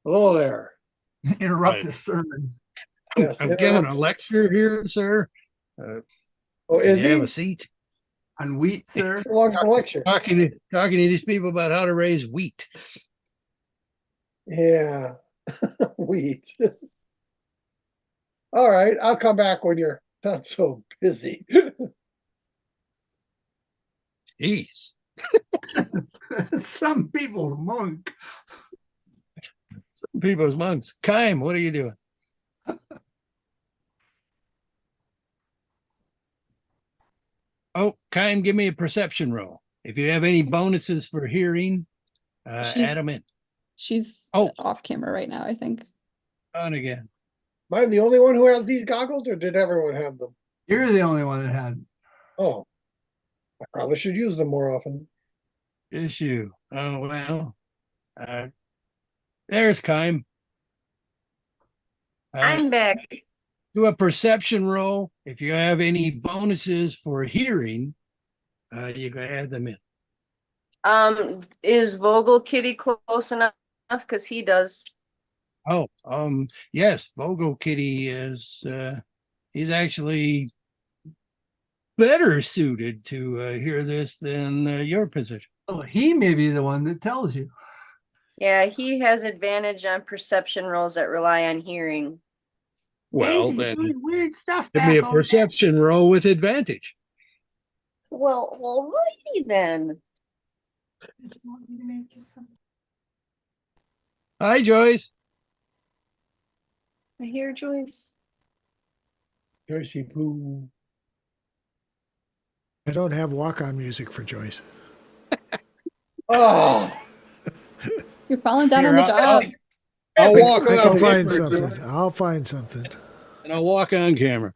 Hello there. Interrupt Right. the sermon. Yes, I'm giving a lecture here, sir. Oh, is you he? have a seat? On wheat, sir. How long's the lecture? Talking to these people about how to raise wheat. Yeah. Wheat. All right, I'll come back when you're not so busy. Jeez. Some people's monk. Some people's monks. Kime, what are you doing? Oh, Kime, give me a perception roll. If you have any bonuses for hearing, She's- add them in. She's Oh. off camera right now, I think. On again. Am I the only one who has these goggles, or did everyone have them? You're the only one that has it. Oh, I probably should use them more often. Issue. Oh, well. There's Kime. I'm back. Do a perception roll. If you have any bonuses for hearing, you can add them in. Is Vogel Kitty close enough? Because he does. Oh, yes, Vogel Kitty is, he's actually better suited to hear this than your position. Oh, he may be the one that tells you. Yeah, he has advantage on perception rolls that rely on hearing. Well, Daisy's then doing weird stuff. give me a back over there. perception roll with advantage. Well, alrighty then. Hi, Joyce. I hear Joyce. Joycey Poo. I don't have walk-on music for Joyce. Oh, You're falling down Here, on the I'll- job. I'll walk I on can find camera, something. I'll find something. and I'll walk on camera.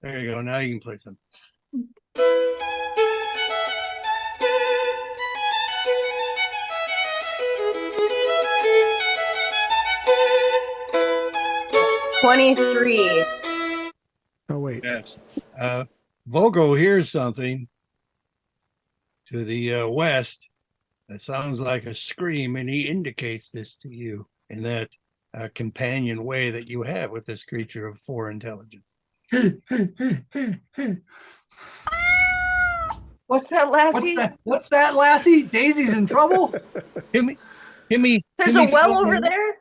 There you go. Now you can play some. 23. Oh, wait. Yes. Vogel hears something to the west that sounds like a scream, and he indicates this to you in that companion way that you have with this creature of 4 intelligence. What's that, Lassie? What's that, Lassie? Daisy's in trouble? Timmy, There's Timmy, a well Vogel- over there?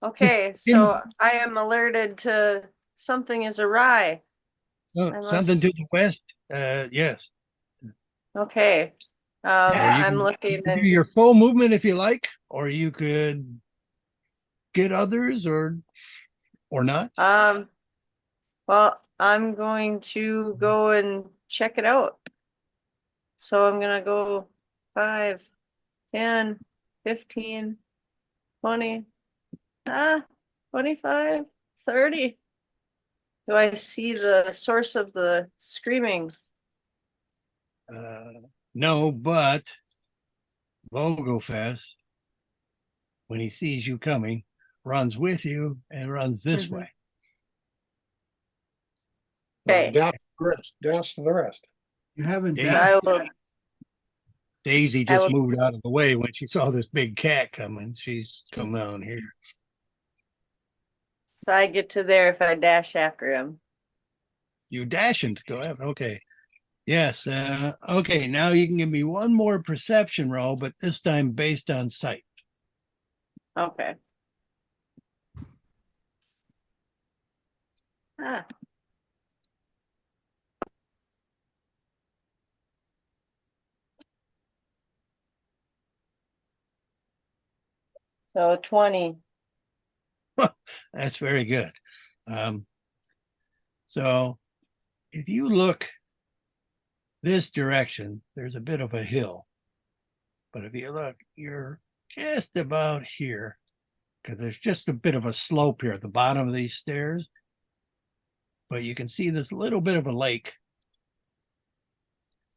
Okay, so I am alerted to something is awry. Something to the west. Yes. Okay. Yeah, you I'm can- looking you can do and your full movement if you like, or you could get others or not. well, I'm going to go and check it out. So I'm gonna go 5, 10, 15, 20, 25, 30. Do I see the source of the screaming? No, but Vogelfest, when he sees you coming, runs with you and runs this Mhm. way. Okay. dash to the rest. You haven't Yeah. I dashed will, yet. Daisy I just will- moved out of the way when she saw this big cat coming. She's come down here. so I get to there if I dash after him. You dashing to go after. Okay. Yes. Okay. Now you can give me one more perception roll, but this time based on sight. Okay. Ah. So 20. That's very good. So if you look this direction, there's a bit of a hill. But if you look, you're just about here, because there's just a bit of a slope here at the bottom of these stairs. But you can see this little bit of a lake.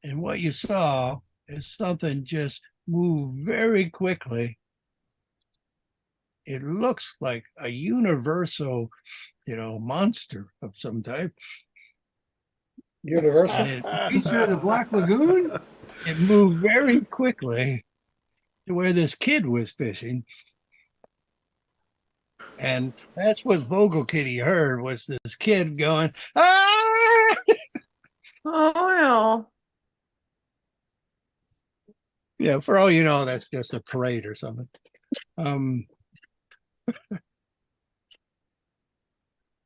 And what you saw is something just move very quickly. It looks like a universal, monster of some type. Universal. And Creature of the Black Lagoon? it moved very quickly to where this kid was fishing. And that's what Vogel Kitty heard, was this kid going, ah! Oh no. Yeah, for all you know, that's just a parade or something.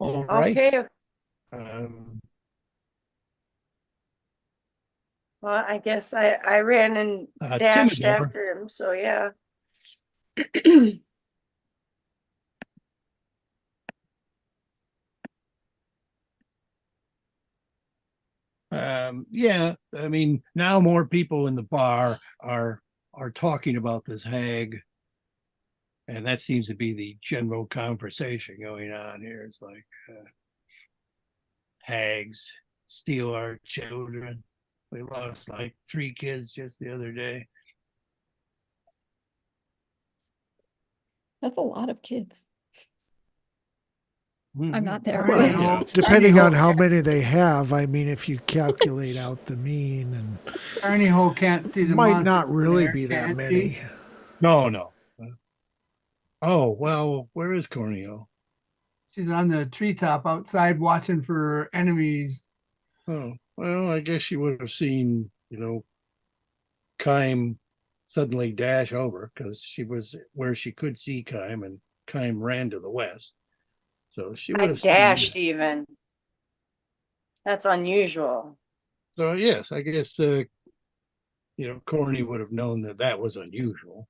All right. Okay. Um, Well, I guess I ran and dashed Timidor. after him, so yeah. Yeah, I mean, now more people in the bar are talking about this hag, and that seems to be the general conversation going on here. It's like hags steal our children. We lost like 3 kids just the other day. That's a lot of kids. I'm not there, All right, but well, Depending Carney on Hole how can't- many they have, I mean, if you calculate out the mean, and Carney Hole can't see the might monsters not from really there, be that can many. she? No. Oh, well, where is Corneo? She's on the treetop outside watching for enemies. Oh, well, I guess she would have seen, Kime suddenly dash over because she was where she could see Kime, and Kime ran to the west. So she I would have seen dashed that. even. That's unusual. So yes, I guess Corny would have known that that was unusual.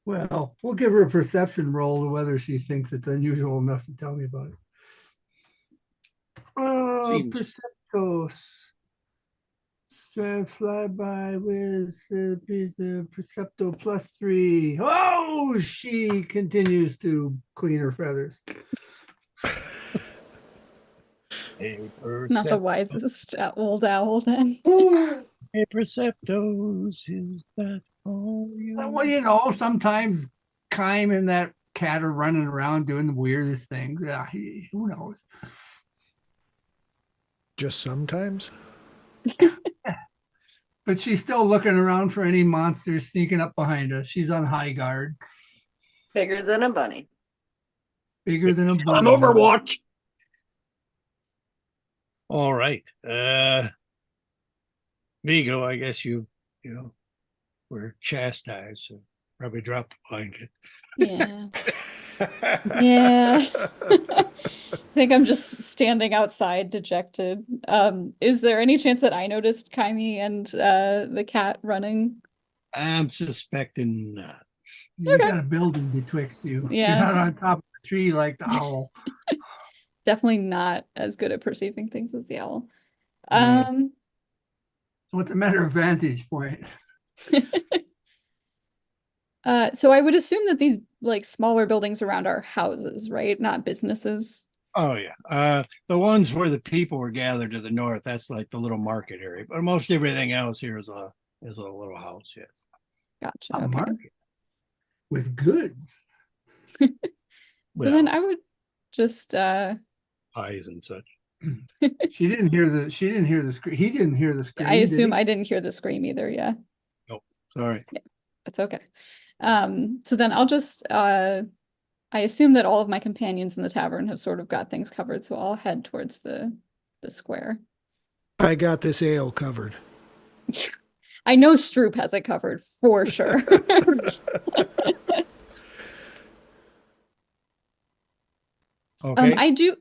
Well, we'll give her a perception roll to whether she thinks it's unusual enough to tell me about it. Seems- Perceptos. Fly by with the Percepto +3. Oh, she continues to clean her feathers. not the wisest old owl then. Hey, Perceptos, is that all you? Well, sometimes Kime and that cat are running around doing the weirdest things. Yeah, who knows? Just sometimes. But she's still looking around for any monsters sneaking up behind us. She's on high guard. Bigger than a bunny. Bigger than a On bunny. Overwatch. All right. Vigo, I guess you were chastised, so probably dropped the blanket. Yeah. Yeah. I think I'm just standing outside dejected. Is there any chance that I noticed Kaimi and the cat running? I'm suspecting not. You got a building betwixt you. Yeah. You're not on top of the tree like the owl. Definitely not as good at perceiving things as the owl. Yeah. What's a matter of vantage point? So I would assume that these like smaller buildings around are houses, right? Not businesses. Oh yeah. The ones where the people were gathered to the north, that's like the little market area. But most everything else here is a little house, yes. Gotcha. A Okay. market with goods. So Well, then I would just pies and such. She didn't hear the scream. He didn't hear the scream. I did assume he? I didn't hear the scream either, yeah. Sorry. That's okay. So then I'll just I assume that all of my companions in the tavern have sort of got things covered, so I'll head towards the square. I got this ale covered. I know Stroop has it covered for sure. Okay. I do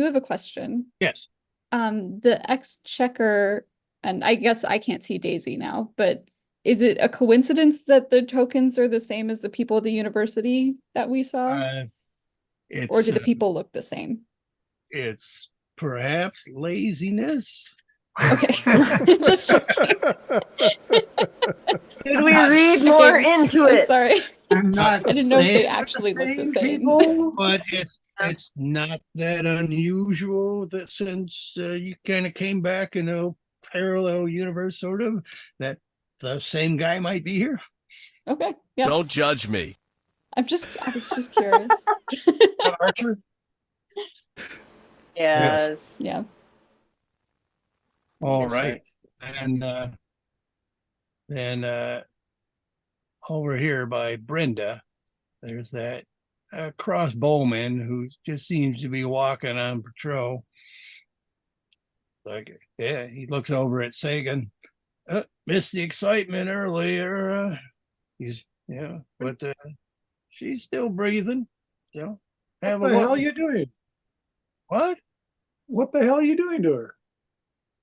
have a question. Yes. The exchequer, and I guess I can't see Daisy now, but is it a coincidence that the tokens are the same as the people at the university that we saw? Or do the people look the same? It's perhaps laziness. Okay. Just checking. Could we read more Okay, into I'm it? sorry. I'm not. I didn't know if they saying actually looked the same same. people. But it's not that unusual that since you kind of came back in a parallel universe, sort of, that the same guy might be here. Okay. Yeah. Don't judge me. I was just curious. Archer. Yes. Yeah. All Yes, sir. right. And then over here by Brenda, there's that crossbowman who just seems to be walking on patrol. Like, yeah, he looks over at Sagan. Missed the excitement earlier. But she's still breathing. So have What a the hell look. are you doing? What? What the hell are you doing to her?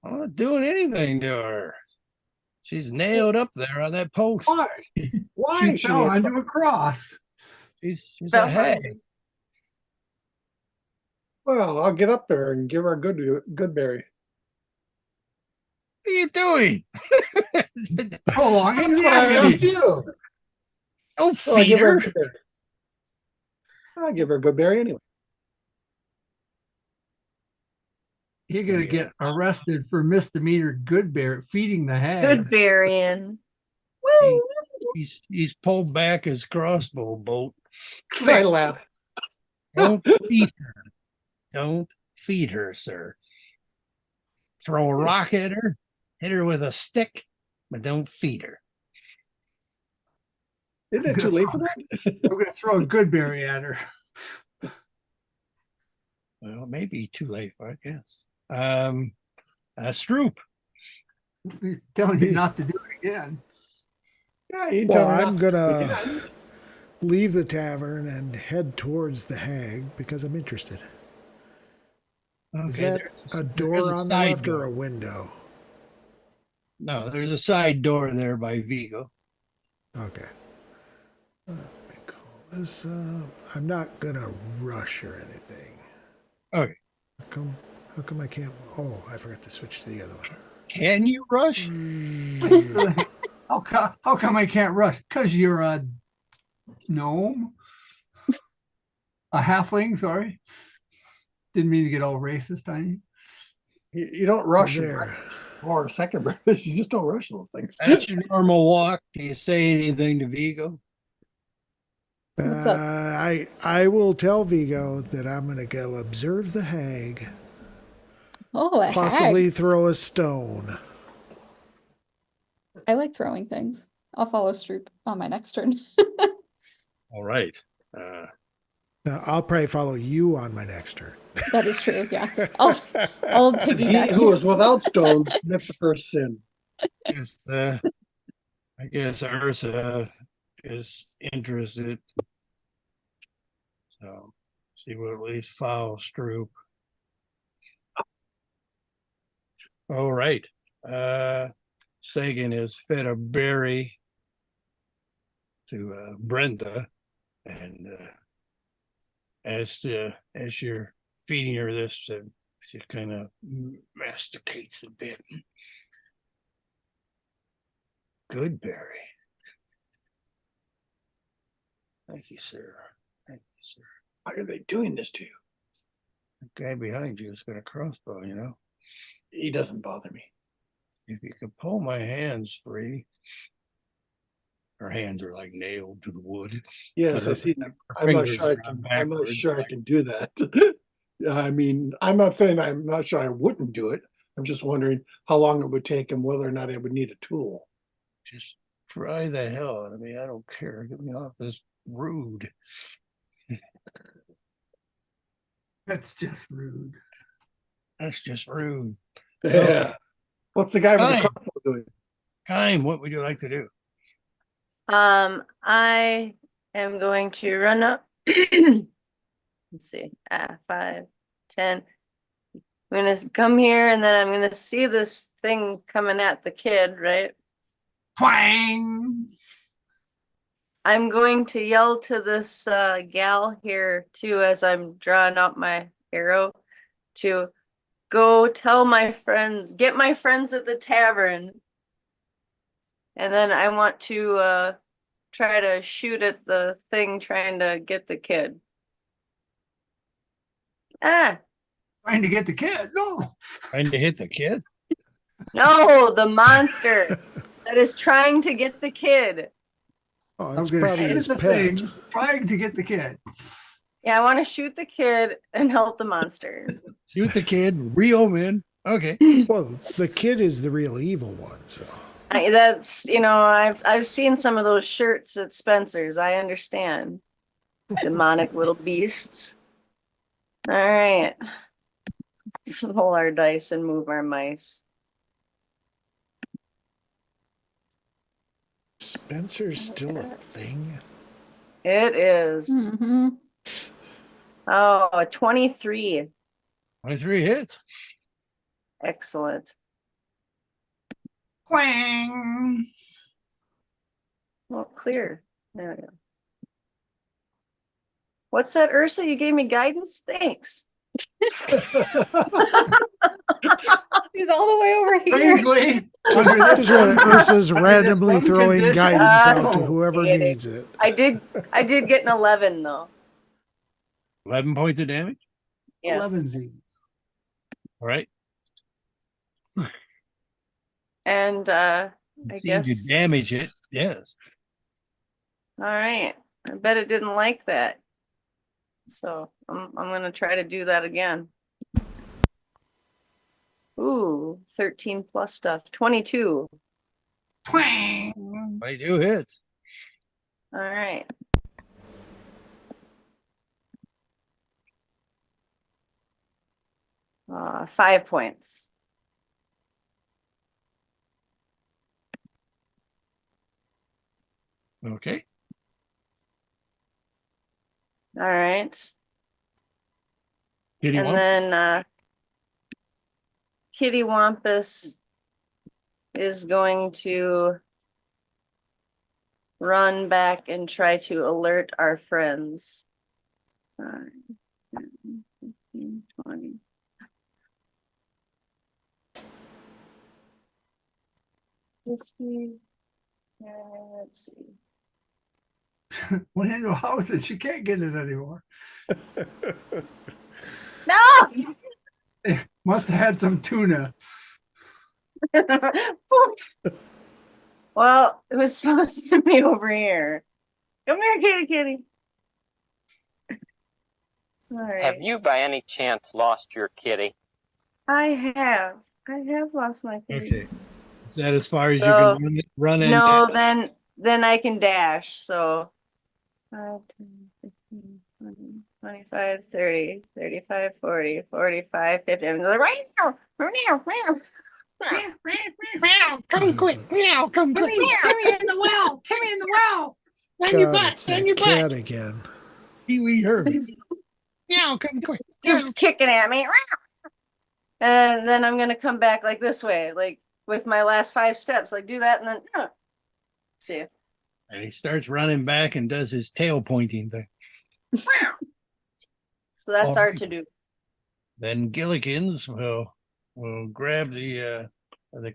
I'm not doing anything to her. She's nailed up there on that post. Why? Why She is she fell nailed onto a cross. She's Fell a hag. Well, I'll get up there and give her a good berry. What are you doing? Prolonging That's the what I asked agony. you. Don't So I feed give her a her. good berry. I give her a good berry anyway. You're gonna Yeah. get arrested for misdemeanor good bear feeding the hag. Good burying. He- Woo! he's pulled back his crossbow bolt. I laugh. Don't feed her. Don't feed her, sir. Throw a rock at her, hit her with a stick, but don't feed her. Isn't it too late for that? We're gonna throw a good berry at her. Well, it may be too late, I guess. Stroop. He's telling you not to do it again. Yeah, you Well, tell her I'm not to gonna again. leave the tavern and head towards the hag because I'm interested. Is Okay, that a door on the side left or door. a window? No, there's a side door there by Vigo. Okay. Let me call this. I'm not gonna rush or anything. Okay. How come I can't? Oh, I forgot to switch to the other one. Can you rush? How come I can't rush? Because you're a gnome? A halfling, sorry. Didn't mean to get all racist on you. You don't rush your There. breakfast or second breakfast. You just don't rush little things. That's your normal walk. Do you say anything to Vigo? What's up? I will tell Vigo that I'm gonna go observe the hag, Oh, a possibly hag. throw a stone. I like throwing things. I'll follow Stroop on my next turn. All right. Now, I'll probably follow you on my next turn. That is true. Yeah. I'll He piggyback who you. is without stones commit the first sin. I guess Ursa is interested. So she will at least follow Stroop. All right. Sagan has fed a berry to Brenda, and as you're feeding her this, she kind of masticates a bit. Good berry. Thank you, sir. Thank you, sir. Why are they doing this to you? The guy behind you has got a crossbow, you know. He doesn't bother me. If you could pull my hands free, her hands are like nailed to the wood. Yes, I see that. I'm not sure I can do that. Yeah, I mean, I'm not saying I'm not sure I wouldn't do it. I'm just wondering how long it would take and whether or not I would need a tool. Just try the hell out of me. I don't care. Get me off this rude. That's just rude. That's just rude. Yeah. What's the guy with the Fine. crossbow doing? Kime, what would you like to do? I am going to run up. Let's see. 5, 10. I'm gonna come here and then I'm gonna see this thing coming at the kid, right? Twang! I'm going to yell to this gal here too as I'm drawing out my arrow to go tell my friends, get my friends at the tavern. And then I want to try to shoot at the thing trying to get the kid. Trying to get the kid. No. Trying to hit the kid? No, the monster that is trying to get the kid. Oh, I'm it's gonna probably shoot his the pet. thing, trying to get the kid. Yeah, I want to shoot the kid and help the monster. Shoot the kid, reel him in. Okay. Well, the kid is the real evil one, so. That's, you know, I've seen some of those shirts at Spencer's. I understand. Demonic little beasts. All right. Let's roll our dice and move our mice. Spencer's still a thing? It is. Mhm. Oh, a 23. 23 hits. Excellent. Twang! Well, clear. There we go. What's that, Ursa? You gave me guidance? Thanks. He's all the way over here. Strangely, under this Just when one- Ursa's under this randomly one throwing condition- guidance out to Oh, whoever kidding. needs it. I did get an 11 though. 11 points of damage. Yes. 11 Z. All right. And I You guess damage it. Yes. all right. I bet it didn't like that. So I'm gonna try to do that again. Ooh, 13 plus stuff. 22. Twang. 22 hits. All right. Uh, 5 points. Okay. All right. Kitty And Wampus. then Kitty Wampus is going to run back and try to alert our friends. 5, 10, 15, 20. 50. Let's see. Went into a house that she can't get it anymore. No! Must have had some tuna. Poof. Well, it was supposed to be over here. Come here, kitty kitty. All right. Have you by any chance lost your kitty? I have lost my kitty. Okay. Is that as far as So, you can run and No, dash? then I can dash. So 5, 10, 15, 20, 25, 30, 35, 40, 45, 50. I'm like, right now, right now, right now. Come quick. Now, come quick. Timmy in the well. Timmy in the well. God, it's that cat again. Pee-wee Herman. Now, come quick. Keeps kicking at me. And then I'm gonna come back like this way, like with my last 5 steps, like do that and then see. And he starts running back and does his tail pointing thing. So that's All our right. to do. Then Gillikins will grab the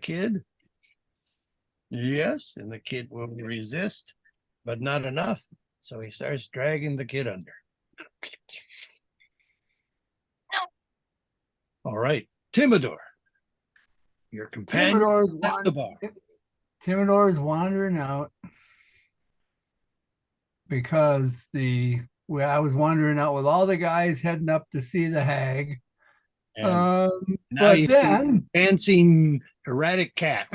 kid. Yes, and the kid will resist, but not enough. So he starts dragging the kid under. All right, Timidor. Your companion Timidor's left the bar. Timidor's wandering out because I was wandering out with all the guys heading up to see the hag. And now But you see then dancing erratic cat.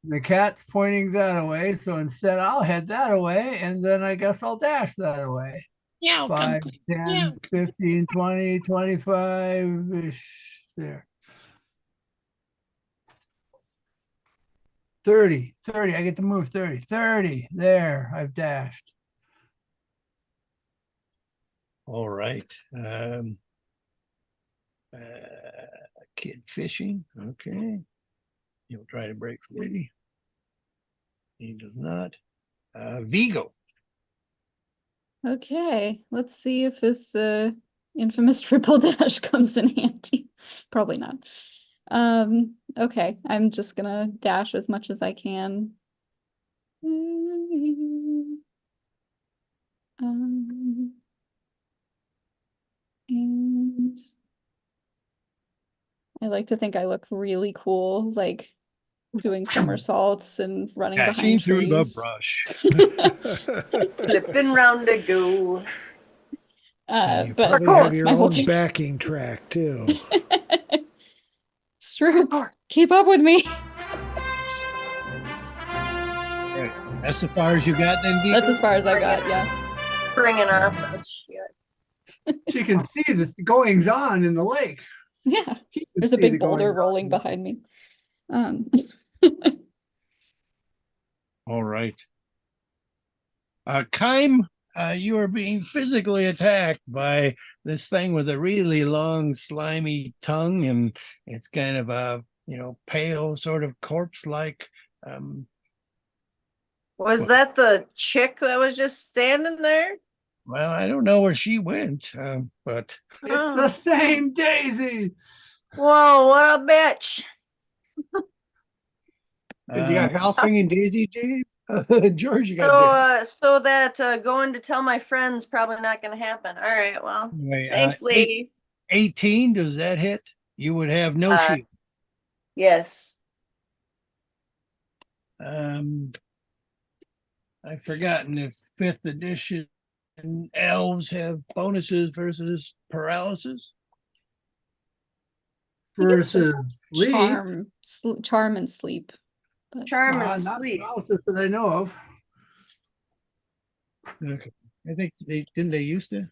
the cat's pointing that away, so instead I'll head that away, and then I guess I'll dash that away. Yeah, 5, 10, 15, 20, 25-ish there. 30, I get to move 30, there, I've dashed. All right. Kid fishing. Okay. He'll try to break free. He does not. Vigo. Okay, let's see if this infamous triple dash comes in handy. Probably not. Okay, I'm just gonna dash as much as I can. And I like to think I look really cool, like doing somersaults and running Dashing behind through the trees. brush. Flipping round to go. And you But probably have that's your my whole own team. backing track too. It's true. Keep up with me. Right. That's as far as you got then, Vigo? That's as far as I got, yeah. Bringing off that shit. She can see the goings on in the lake. Yeah. She can There's a see big the boulder goings-on. rolling behind me. All right. Kaim, you are being physically attacked by this thing with a really long, slimy tongue, and it's kind of a, pale, sort of corpse-like. Was that the chick that was just standing there? Well, I don't know where she went, but It's the same Daisy. Whoa, what a bitch. And you got Hal singing Daisy, Dave? George, you got Dave. So that going to tell my friends probably not going to happen. All right, well, anyway, thanks, lady. 18, does that hit? You would have no Uh, shield. Yes. I've forgotten if 5th edition elves have bonuses versus paralysis. I think it's just Versus sleep. charm and sleep. But Charm and Not sleep. paralysis that I know of. Okay. I think they used to.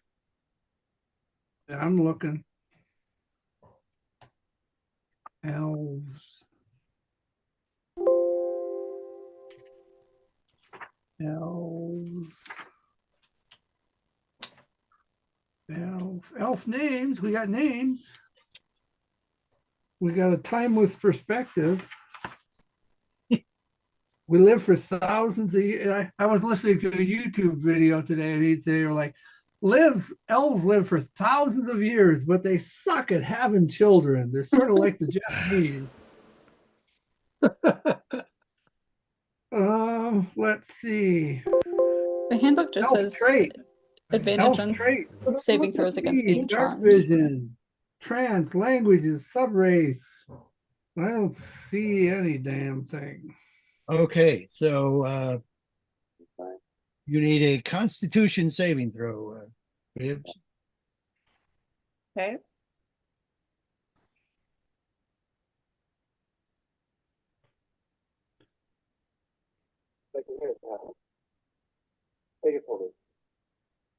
I'm looking. Elves. Elves. Elf names. We got names. We got a timeless perspective. We live for thousands of years. I was listening to a YouTube video today, and they were like, elves live for thousands of years, but they suck at having children. They're sort of like the Japanese. Let's see. the handbook just Elf says traits. advantage Elf on traits. saving throws against being Dark charmed. vision, trance, languages, subrace. I don't see any damn thing. Okay, so you need a Constitution saving throw. Bibbs. Okay.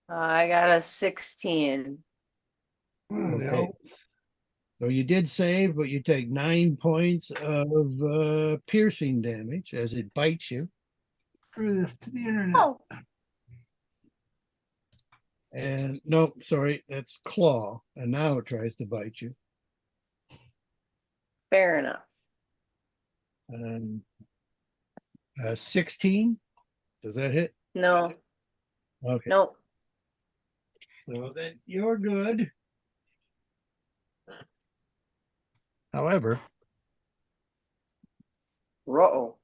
I got a 16. Okay. So you did save, but you take 9 points of piercing damage as it bites you. Through this to the internet. Oh. And no, sorry, that's claw. And now it tries to bite you. Fair enough. 16. Does that hit? No. Okay. Nope. So then you're good. However, Uh-oh.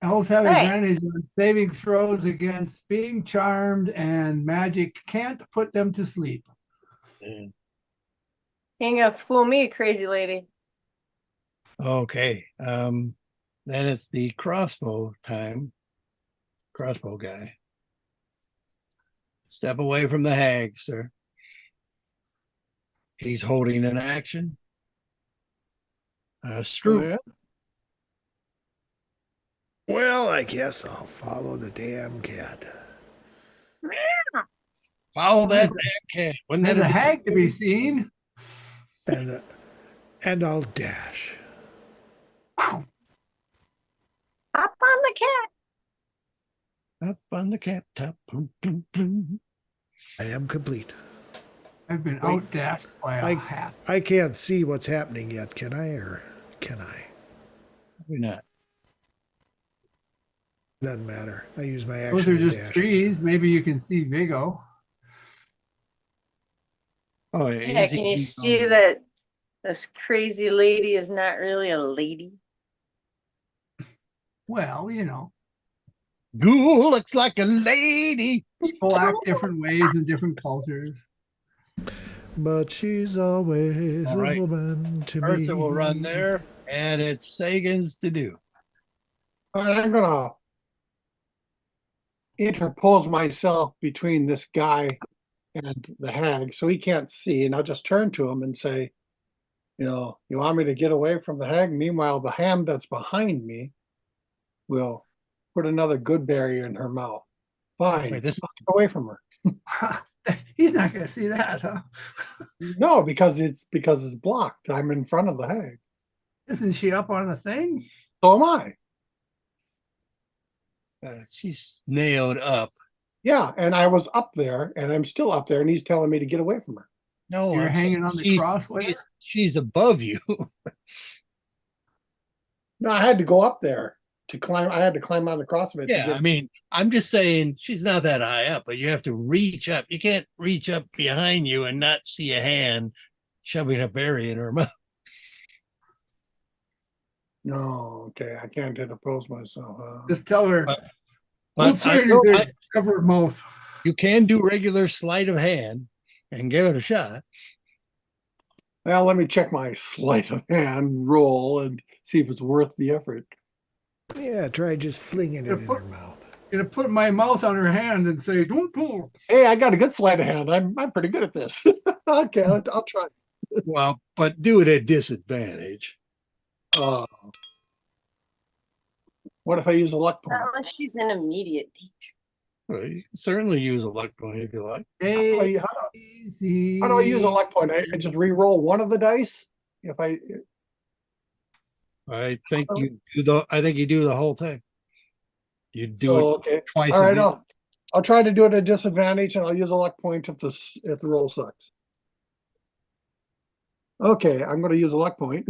Elves have Hey. advantage on saving throws against being charmed, and magic can't put them to sleep. Ain't gonna fool me, crazy lady. okay. Then it's the crossbow time. Crossbow guy. Step away from the hag, sir. He's holding an action. Screw. Well, I guess I'll follow the damn cat. Follow that damn cat. Wasn't There's that a hag to be seen. And I'll dash. Hop on the cat. Up on the cap top. Boom, boom, boom. I am complete. I've been Wait. outdashed by a hat. I can't see what's happening yet, can I? Or can I? Probably not. Doesn't matter. I use my Those action are to just dash. trees. Maybe you can see Vigo. Oh, Yeah, can you see that this crazy lady is not really a lady? Well, you know, Ghoul looks like a lady. people act different ways in different cultures. But she's always All right. a woman to me. Bertha will run there, and it's Sagan's to do. All right, I'm gonna interpose myself between this guy and the hag so he can't see, and I'll just turn to him and say, you want me to get away from the hag? Meanwhile, the ham that's behind me will put another good berry in her mouth. Fine, Wait, this- I'll get away from her. He's not going to see that, huh? No, because it's blocked. I'm in front of the hag. Isn't she up on a thing? So am I. She's nailed up. Yeah, and I was up there, and I'm still up there, and he's telling me to get away from her. No, You're I'm hanging saying on the she's- cross with her? she's above you. No, I had to go up there to climb. I had to climb on the cross of it. Yeah, to I get, mean, I'm just saying she's not that high up, but you have to reach up. You can't reach up behind you and not see a hand shoving a berry in her mouth. no, okay, I can't interpose myself. Just tell her, But- don't But say I know anything, cover her mouth. you can do regular sleight of hand and give it a shot. Well, let me check my sleight of hand roll and see if it's worth the effort. Yeah, try just flinging it Yeah, in put- her mouth. Gonna put my mouth on her hand and say, don't pull. Hey, I got a good sleight of hand. I'm pretty good at this. Okay, I'll try. Well, but do it at disadvantage. Uh, what if I use a luck point? Not unless she's in immediate danger. Well, you can certainly use a luck point if you like. Daisy. How do I use a luck point? I just re-roll one of the dice. If I I think you do the whole thing. You do so, it okay. twice. All a right, day. I'll try to do it at disadvantage, and I'll use a luck point if the roll sucks. Okay, I'm going to use a luck point.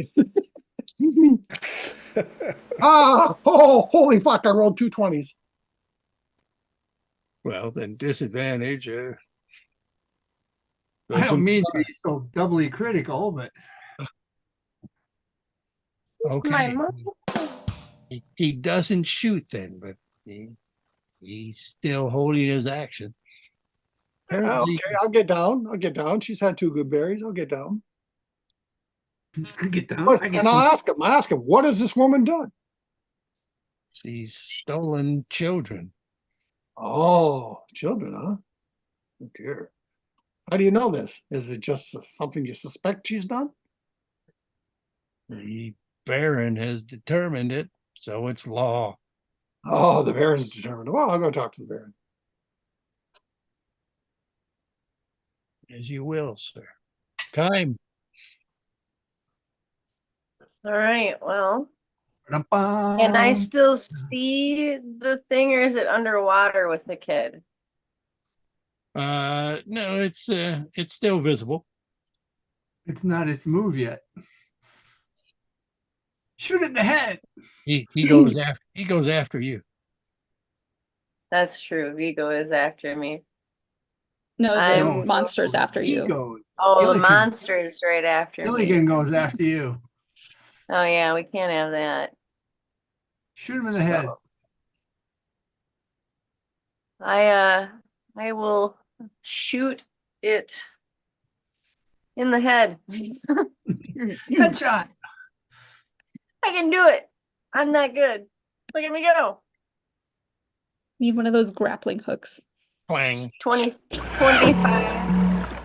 Oh, holy fuck! I rolled 2 20s. Well, then disadvantage. I don't mean to be so doubly critical, but Okay. My mom. He doesn't shoot then, but he's still holding his action. Apparently, Okay, I'll get down. I'll get down. She's had 2 good berries. I'll get down. I get down. What- I get and I'll down. ask him, what has this woman done? she's stolen children. Oh, children, huh? Oh, dear. How do you know this? Is it just something you suspect she's done? The Baron has determined it, so it's law. Oh, the Baron's determined. Well, I'll go talk to the Baron. As you will, sir. Time. All right, well, can Can I still see the thing, or is it underwater with the kid? No, it's still visible. It's not its move yet. Shoot it in the head. He goes after you. That's true. Vigo is after me. No, the I'm- monster's after He you. goes. Oh, the Gilligan- monster is right after me. Gilligan goes after you. Oh yeah, we can't have that. Shoot him in the head. So, I will shoot it in the head. Headshot. I can do it. I'm that good. Look at me go. Need one of those grappling hooks. Twang. 25.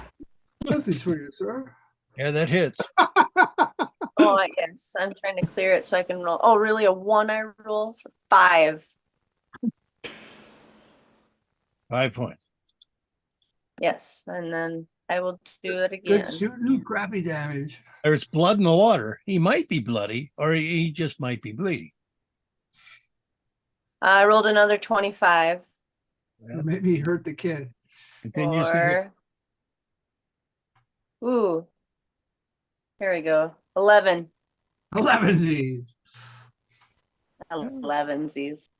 Message for you, sir. Yeah, that hits. Oh, yes. I'm trying to clear it so I can roll. Oh, really? A 1 I roll for 5. 5 points. Yes. And then I will do it again. Good shooting, crappy damage. There's blood in the water. He might be bloody, or he just might be bleeding. I rolled another 25. Yeah. Maybe he hurt the kid. Continues to hit. Ooh. Here we go. 11. 11 Z's. 11sies.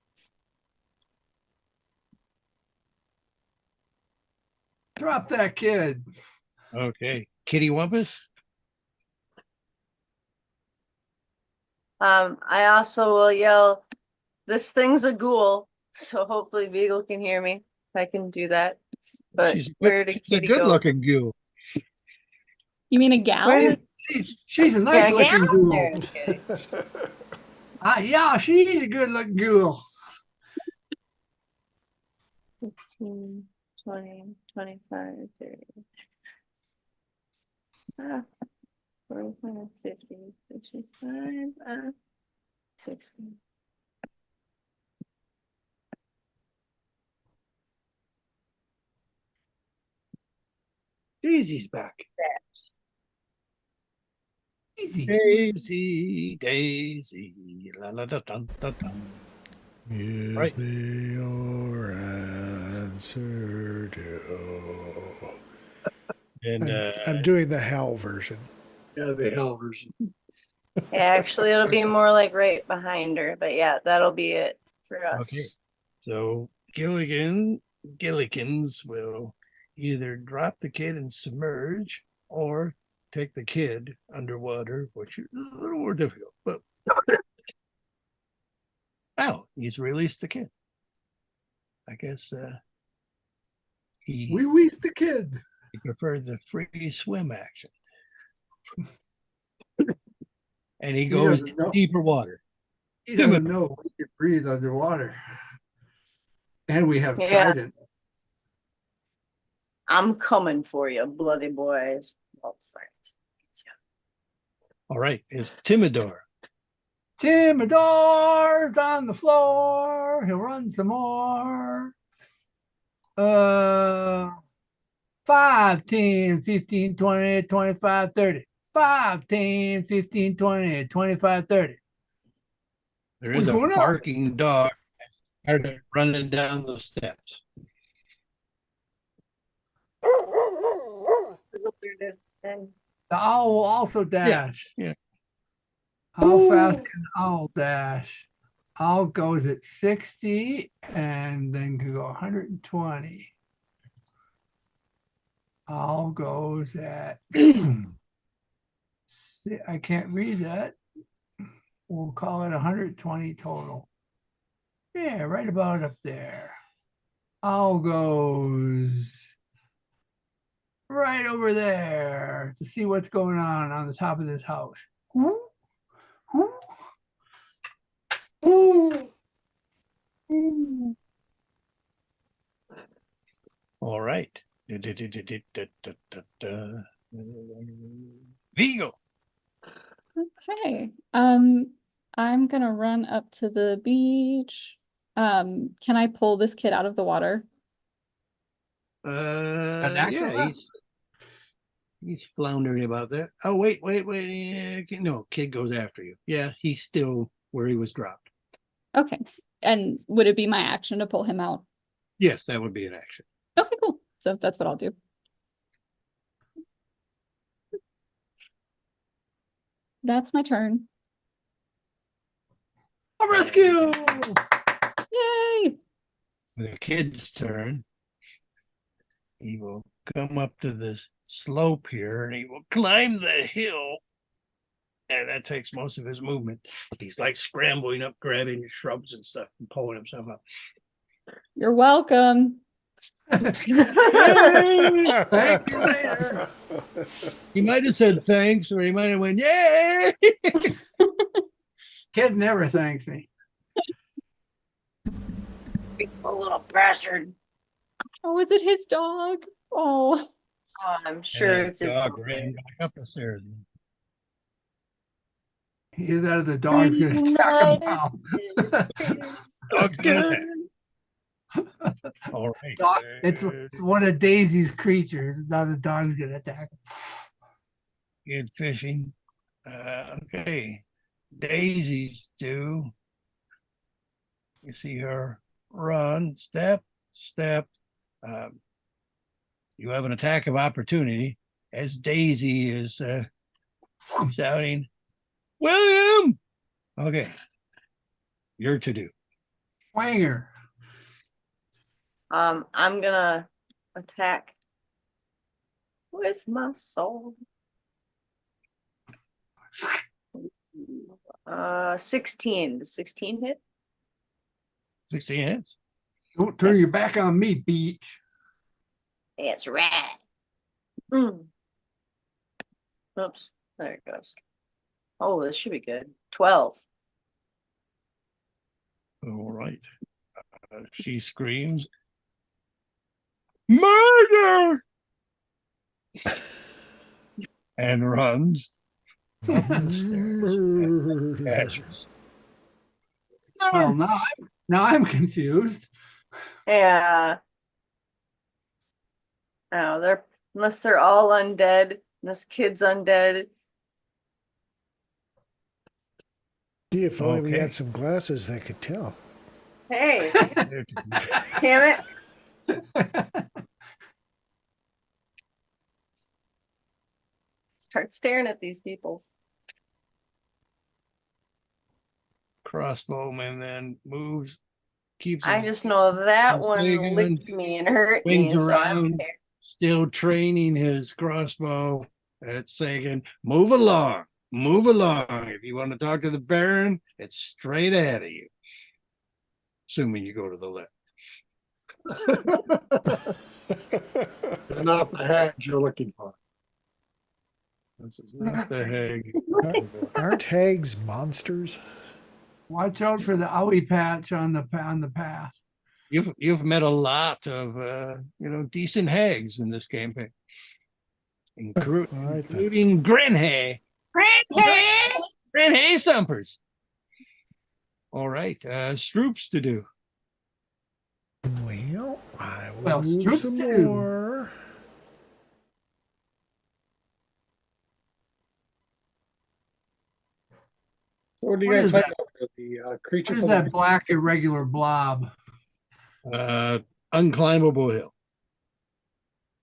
Drop that kid. Okay. Kitty Wumpus? I also will yell, this thing's a ghoul. So hopefully Beagle can hear me. If I can do that. But She's where did a Kitty go? good looking ghoul. You mean a gal? Where- She's a nice Yeah, looking yeah, ghoul. there's Kitty. Yeah, she's a good looking ghoul. 15, 20, 25, 30. 45, 50, 55, 60. Daisy's back. Easy. Daisy, Daisy. La, la, da, dun, dun, dun. Give Right. me your answer to. And I'm doing the hell version. Yeah, the hell version. Actually, it'll be more like right behind her, but yeah, that'll be it for us. Okay. So Gillikins will either drop the kid and submerge or take the kid underwater, which is a little more difficult. But oh, he's released the kid. I guess he We weased the kid. preferred the free swim action. And he He goes doesn't know. deeper water. He doesn't know we can breathe underwater. And we have Yeah. tridents. I'm coming for you, bloody boys. Oh, sorry. All right, is Timidor. Timidor's on the floor. He'll run some more. 5, 10, 15, 20, 25, 30. 5, 10, 15, 20, 25, 30. There is a What's going on? barking dog started running down the steps. The owl will also dash. Yeah. How fast can the owl dash? Owl goes at 60 and then can go 120. Owl goes at, I can't read that. We'll call it 120 total. Yeah, right about up there. Owl goes right over there to see what's going on the top of this house. Whoo, whoo, whoo, whoo. All right. Vigo. Okay. I'm gonna run up to the beach. Can I pull this kid out of the water? Yeah, he's floundering about there. Oh, wait. No, kid goes after you. Yeah, he's still where he was dropped. Okay. And would it be my action to pull him out? Yes, that would be an action. Okay, cool. So that's what I'll do. That's my turn. A rescue! Yay! The kid's turn. He will come up to this slope here and he will climb the hill. And that takes most of his movement. He's like scrambling up, grabbing shrubs and stuff and pulling himself up. You're welcome. Thank you later. He might have said thanks or he might have went, yay! Kid never thanks me. Big little bastard. Oh, is it his dog? Oh. I'm sure And it's his dog ran back up the stairs. Either that or the dog's gonna attack him now. Dog's gonna attack. All right. Dog, it's one of Daisy's creatures. Now the dog's gonna attack him. Good fishing. Okay. Daisy's due. You see her run, step. You have an attack of opportunity as Daisy is shouting, William! Okay. You're to do. Wanger. I'm gonna attack with my soul. 16. Does 16 hit? 16 hits. Don't turn your back on me, beach. That's right. Oops, there it goes. Oh, this should be good. 12. All right. She screams, murder! And runs up the stairs. Well, now I'm confused. Yeah. No, unless they're all undead. This kid's undead. Gee, if only we Okay. had some glasses that could tell. Hey, damn it. Start staring at these people. crossbowman then moves, keeps I his just know that one big licked me and hurt wings me, so I'm around, still training his crossbow at Sagan. Move along, move along. If you want to talk to the Baron, it's straight ahead of you. Assuming you go to the left. Not the hat you're looking for. This is not the hag. Aren't hags monsters? Watch out for the owie patch on the path. You've met a lot of decent hags in this campaign, All right, then. including Grenhay. Grenhay Sumpers. All right, Stroops to do. Well, I will Well, move Stroops some too. more. So what do you What guys is think that? of the creature What is from that the black irregular blob? Unclimbable hill.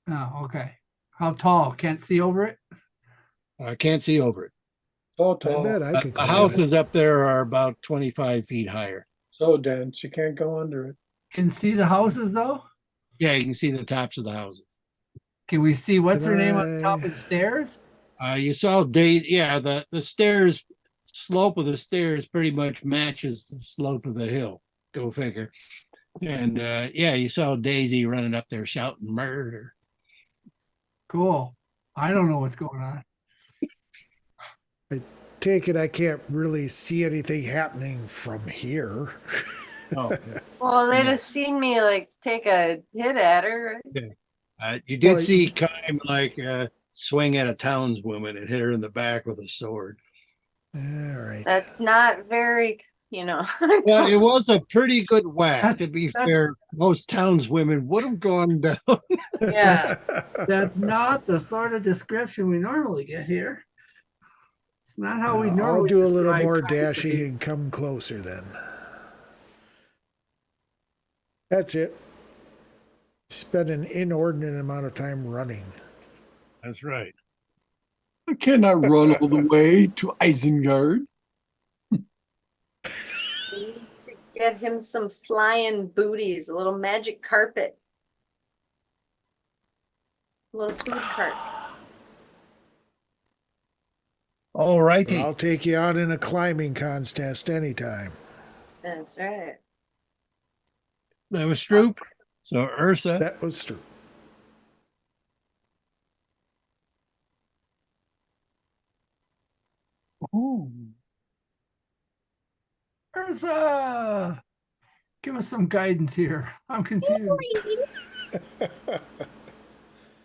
Oh, okay. How tall? Can't see over it? I can't see over it. so I tall, bet I The could climb it. houses up there are about 25 feet higher. so dense, you can't go under it. Can see the houses though? Yeah, you can see the tops of the houses. Can we see what's Can her name on top I- of the stairs? You saw the stairs, slope of the stairs pretty much matches the slope of the hill. Go figure. And you saw Daisy running up there shouting murder. Cool. I don't know what's going on. Take it I can't really see anything happening from here. Oh, well, they'd Yeah. have seen me like take a hit at her. Right? you did Well, see Kime swing at a townswoman and hit her in the back with a sword. All right. That's not very, Well, it was a pretty good whack. That's- To be that's- fair, most townswomen would have gone down. Yeah. That's not the sort of description we normally get here. It's not how we normally. I'll do a little describe more kinds of dashing behavior. and come closer then. That's it. Spend an inordinate amount of time running. That's right. I cannot run all the way to Isengard. We need to get him some flying booties, a little magic carpet. A little food cart. All But righty. I'll take you out in a climbing contest anytime. That's right. That was Stroop. So Ursa. That was true. Ooh. Ursa, give us some guidance here. I'm confused.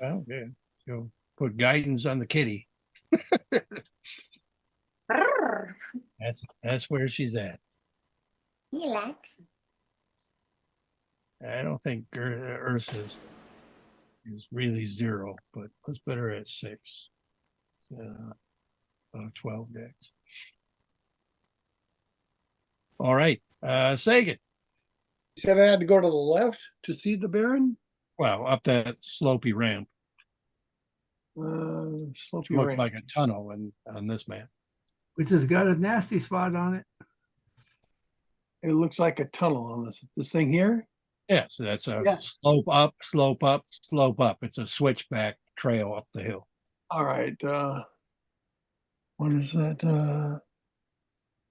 Well, yeah. So put guidance on the kitty. Brrr. That's where she's at. He likes. I don't think Ursa's is really 0, but let's put her at 6. 12 decks. All right. Sagan. You said I had to go to the left to see the Baron? Well, up that slopey ramp. Slopey Looks ramp. like a tunnel on this map. Which has got a nasty spot on it. It looks like a tunnel on this thing here. Yeah, so that's a Yeah. slope up, slope up, slope up. It's a switchback trail up the hill. All right. What is that?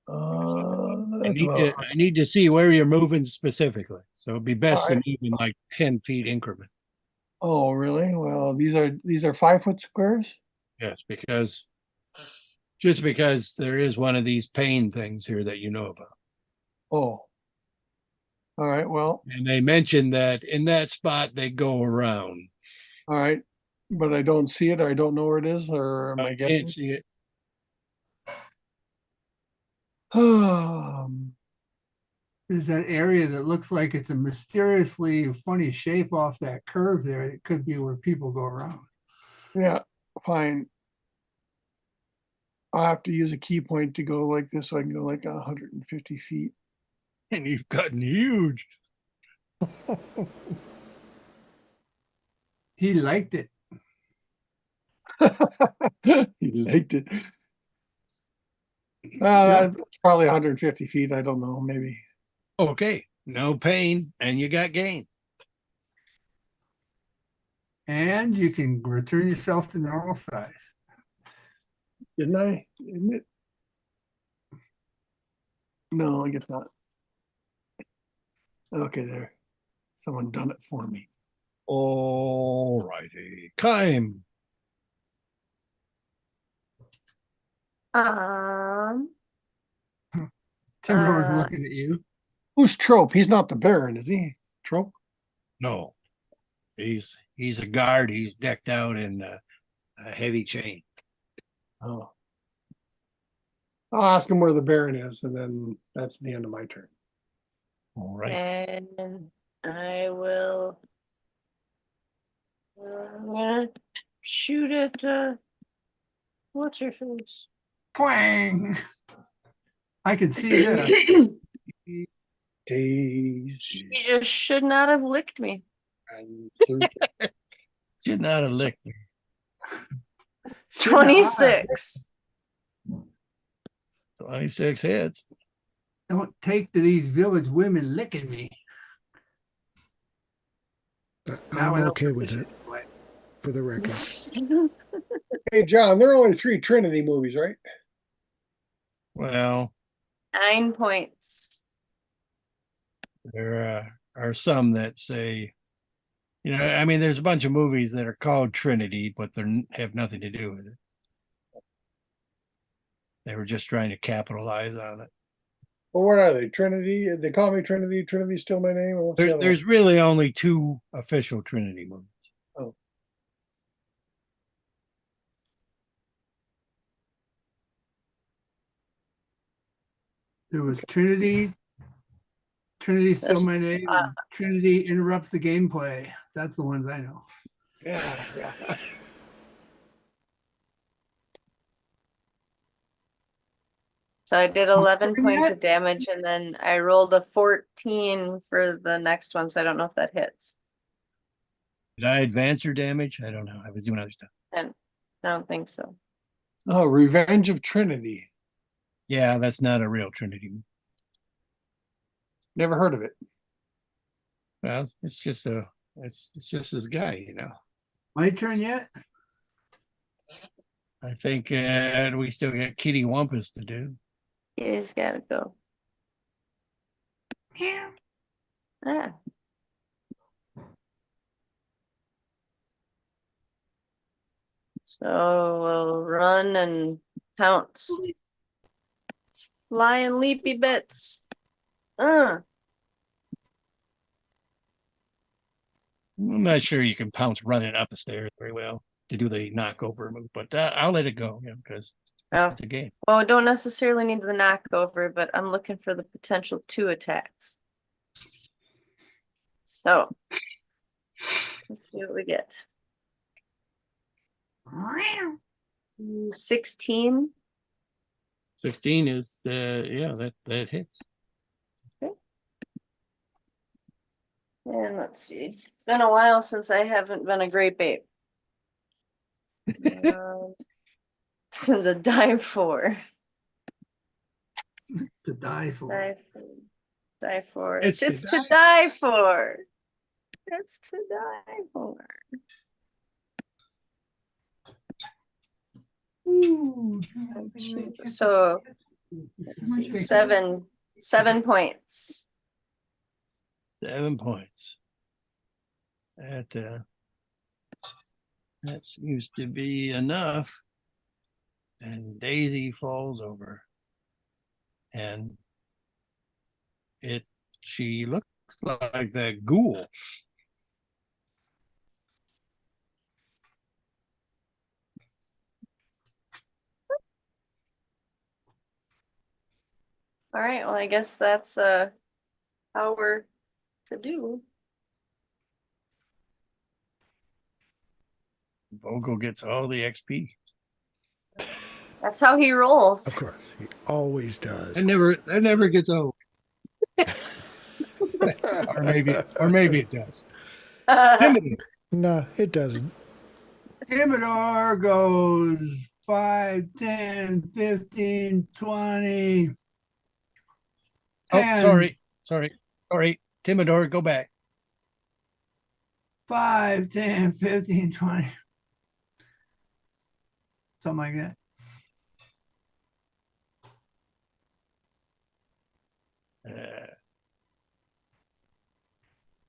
That's about, I need to see where you're moving specifically. So it'd be best to Alright. move in like 10 feet increment. oh, really? Well, these are 5-foot squares. Yes, because there is one of these pain things here that you know about. Oh. All right. Well, And they mentioned that in that spot they go around. all right. But I don't see it. Or I don't know where it is, or am I I guessing? can't see it. There's that area that looks like it's a mysteriously funny shape off that curve there. It could be where people go around. Yeah, fine. I'll have to use a key point to go like this, so I can go like 150 feet. And you've gotten huge. He liked it. He liked it. It's probably 150 feet. I don't know, maybe. Okay, no pain, and you got gain. And you can return yourself to normal size. Didn't I? Isn't it? No, I guess not. Okay, there. Someone done it for me. All righty. Kime. Timber's looking at you. Who's Trope? He's not the Baron, is he? Trope? No. He's a guard. He's decked out in a heavy chain. Oh. I'll ask him where the Baron is, and then that's the end of my turn. All right. And I will. I'm gonna shoot at what's her face? Twang! I can see that. Daisy. She just should not have licked me. Should not have licked me. 26. 26 hits. Don't take to these village women licking me. Now I I'm know okay with permission. it, for the record. Hey, John, there are only 3 Trinity movies, right? Well, 9 points. there are some that say, I mean, there's a bunch of movies that are called Trinity, but they have nothing to do with it. They were just trying to capitalize on it. Well, what are they? Trinity? They call me Trinity. Trinity's still my name? Or what's the other There's really only 2 official Trinity movies. Oh. There was Trinity. Trinity's still That's- my name. and Trinity interrupts the gameplay. That's the ones I know. Yeah. So I did 11 turn points yet? of damage, and then I rolled a 14 for the next one, so I don't know if that hits. Did I advance your damage? I don't know. I was doing other stuff. And I don't think so. Oh, Revenge of Trinity. Yeah, that's not a real Trinity movie. Never heard of it. Well, it's just this guy, My turn yet? I think we still got Kitty Wampus to do. You just gotta go. Yeah. Ah. So we'll run and pounce. Flying leapy bits. I'm not sure you can pounce running up the stairs very well to do the knockover move, but I'll let it go, because Oh. it's a game. Well, we don't necessarily need the knockover, but I'm looking for the potential 2 attacks. So let's see what we get. 16. 16 is that hits. And let's see. It's been a while since I haven't been a great babe. Since a die 4. It's to die for. Die for. It's to to die for. It's to die for. Ooh. So let's see, 7 points. 7 points. That seems to be enough. And Daisy falls over. And she looks like that ghoul. All right, well, I guess that's how we're to do. Vogel gets all the XP. That's how he rolls. Of course, he always does. That never gets old. or maybe it does. No, it doesn't. Timidor goes 5, 10, 15, 20. Oh, and sorry. Timidor, go back. 5, 10, 15, 20. Something like that.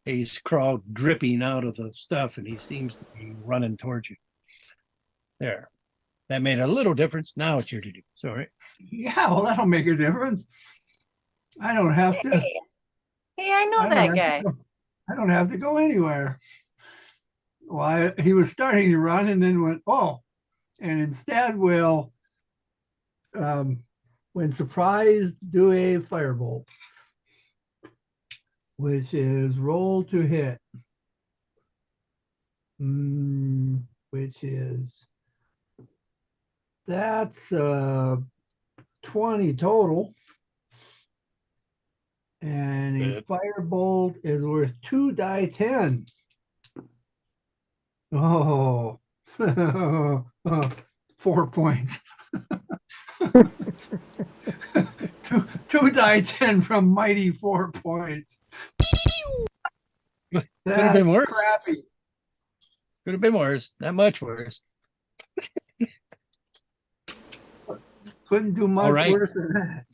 He's crawled dripping out of the stuff and he seems to be running towards you. There. That made a little difference. Now it's your to do. Sorry. Yeah, well, that'll make a difference. I don't have to. Hey, I know I don't that have guy. to go- I don't have to go anywhere. Why he was starting to run and then went, oh, and instead will, when surprised, do a firebolt, which is roll to hit, which is that's 20 total. And a Good. firebolt is worth 2 die 10. Oh, 4 points. two die 10 from mighty 4 points. Could have been worse. Crappy. Could have been worse. Not much worse. Couldn't do much right. worse than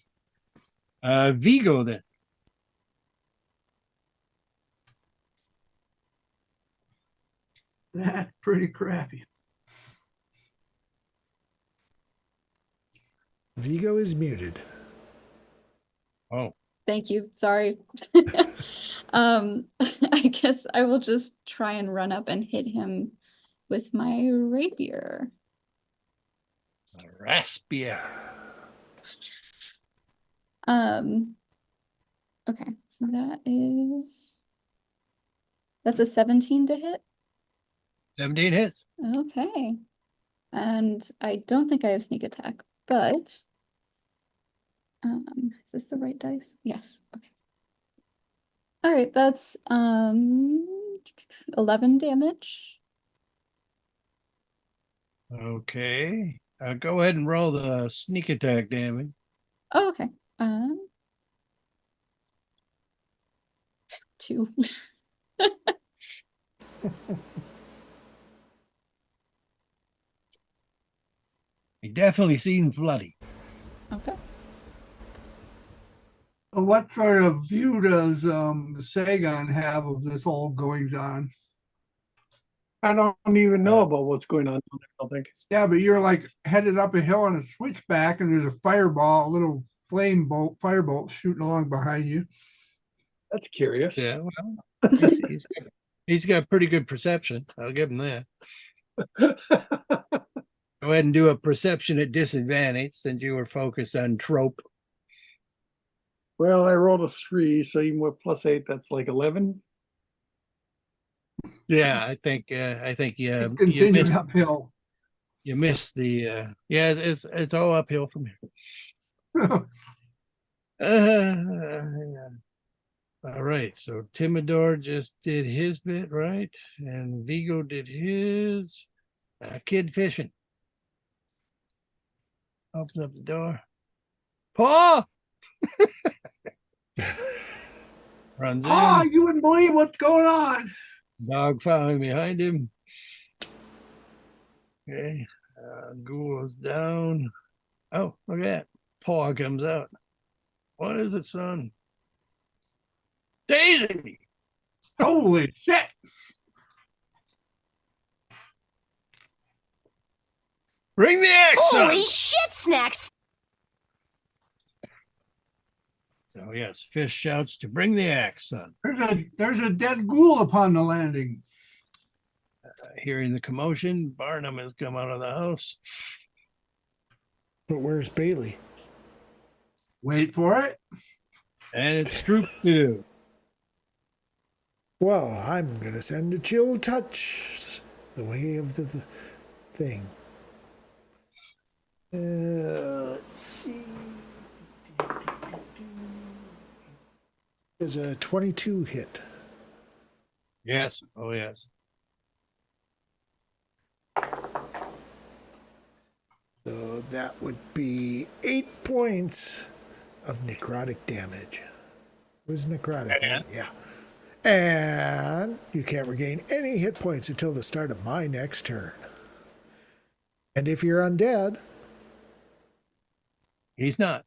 that. Vigo then. That's pretty crappy. Vigo is muted. Oh. Thank you. Sorry. I guess I will just try and run up and hit him with my rapier. Raspier. Okay, so that's a 17 to hit. 17 hits. Okay. And I don't think I have sneak attack, but is this the right dice? Yes. Okay. All right, that's 11 damage. Okay. Go ahead and roll the sneak attack damage. Oh, okay. 2. He definitely seems bloody. Okay. What sort of view does Sagan have of this whole goings on? I don't even know about what's going on. I don't think. Yeah, but you're like headed up a hill on a switchback, and there's a fireball, a little firebolt shooting along behind you. That's curious. Yeah, well, he's got pretty good perception. I'll give him that. Go ahead and do a perception at disadvantage since you were focused on trope. Well, I rolled a 3, so even with +8, that's like 11. Yeah, I think It's you continued missed, uphill. you missed the yeah, it's all uphill from here. All right, so Timidor just did his bit, right? And Vigo did his. Kid fishing. Opens up the door. Paw! Runs Oh, in. you wouldn't believe what's going on. Dog following behind him. Okay. Ghoul is down. Oh, look at that. Paw comes out. What is it, son? Daisy! Holy shit. Bring the axe, Holy son! shit, Snacks! So yes, Fish shouts to bring the axe, son. There's a dead ghoul upon the landing. Hearing the commotion, Barnum has come out of the house. But where's Bailey? Wait for it. And it's Troop 2. Well, I'm going to send a chill touch the way of the thing. Let's see. Is a 22 hit. Yes. Oh, yes. that would be 8 points of necrotic damage. It was necrotic, Yeah. right? Yeah. And you can't regain any hit points until the start of my next turn. And if you're undead, He's not.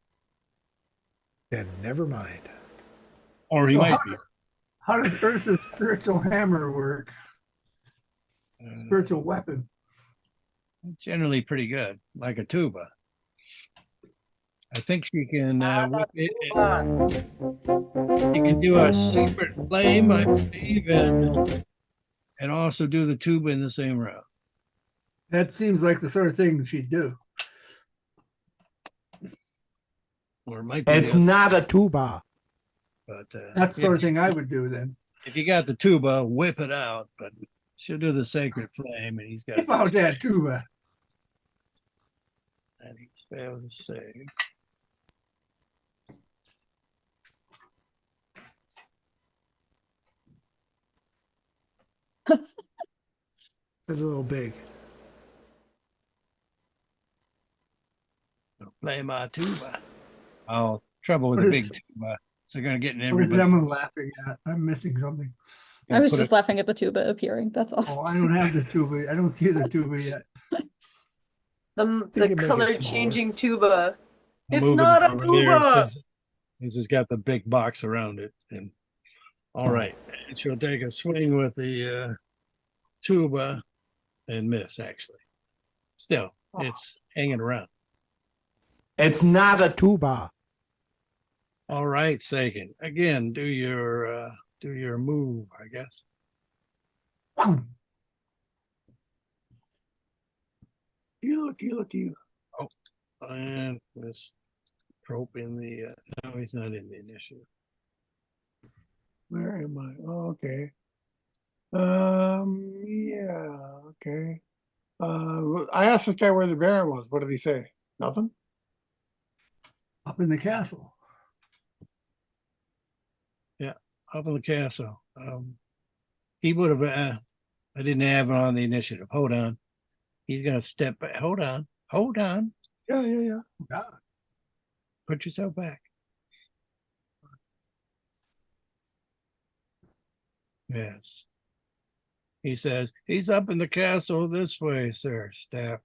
then never mind. Or he So might be. How does Ursa's spiritual hammer work? Spiritual weapon. Generally pretty good, like a tuba. I think she can whip it. She can do a sacred flame, I believe, and also do the tuba in the same round. That seems like the sort of thing she'd do. Or it might be. It's not a tuba. But That's the sort of thing I would do then. if you got the tuba, whip it out. But she'll do the sacred flame, and he's got. Keep out that tuba. And he's failed to save. It's a little big. Play my tuba. Oh, trouble with What the is- big tuba. So they're gonna get in What is everybody. Emma laughing at? I'm missing something. I was put just laughing at the tuba appearing. That's all. Oh, I don't have the tuba. I don't see the tuba yet. The can make it color smaller. changing tuba. I'm It's moving not a over here tuba. since it's got the big box around it. And all right, and she'll take a swing with the tuba and miss. Actually, still, it's hanging around. It's not a tuba. All right, Sagan. Again, do your move, I guess. You. Oh, and this trope in the no, he's not in the initiative. Where am I? Oh, okay. Yeah, okay. I asked this guy where the Baron was. What did he say? Nothing? Up in the castle. Up in the castle. He would have. I didn't have it on the initiative. Hold on. He's gonna step back. Hold on. Yeah. Put yourself back. Yes. He says he's up in the castle this way, sir. Step.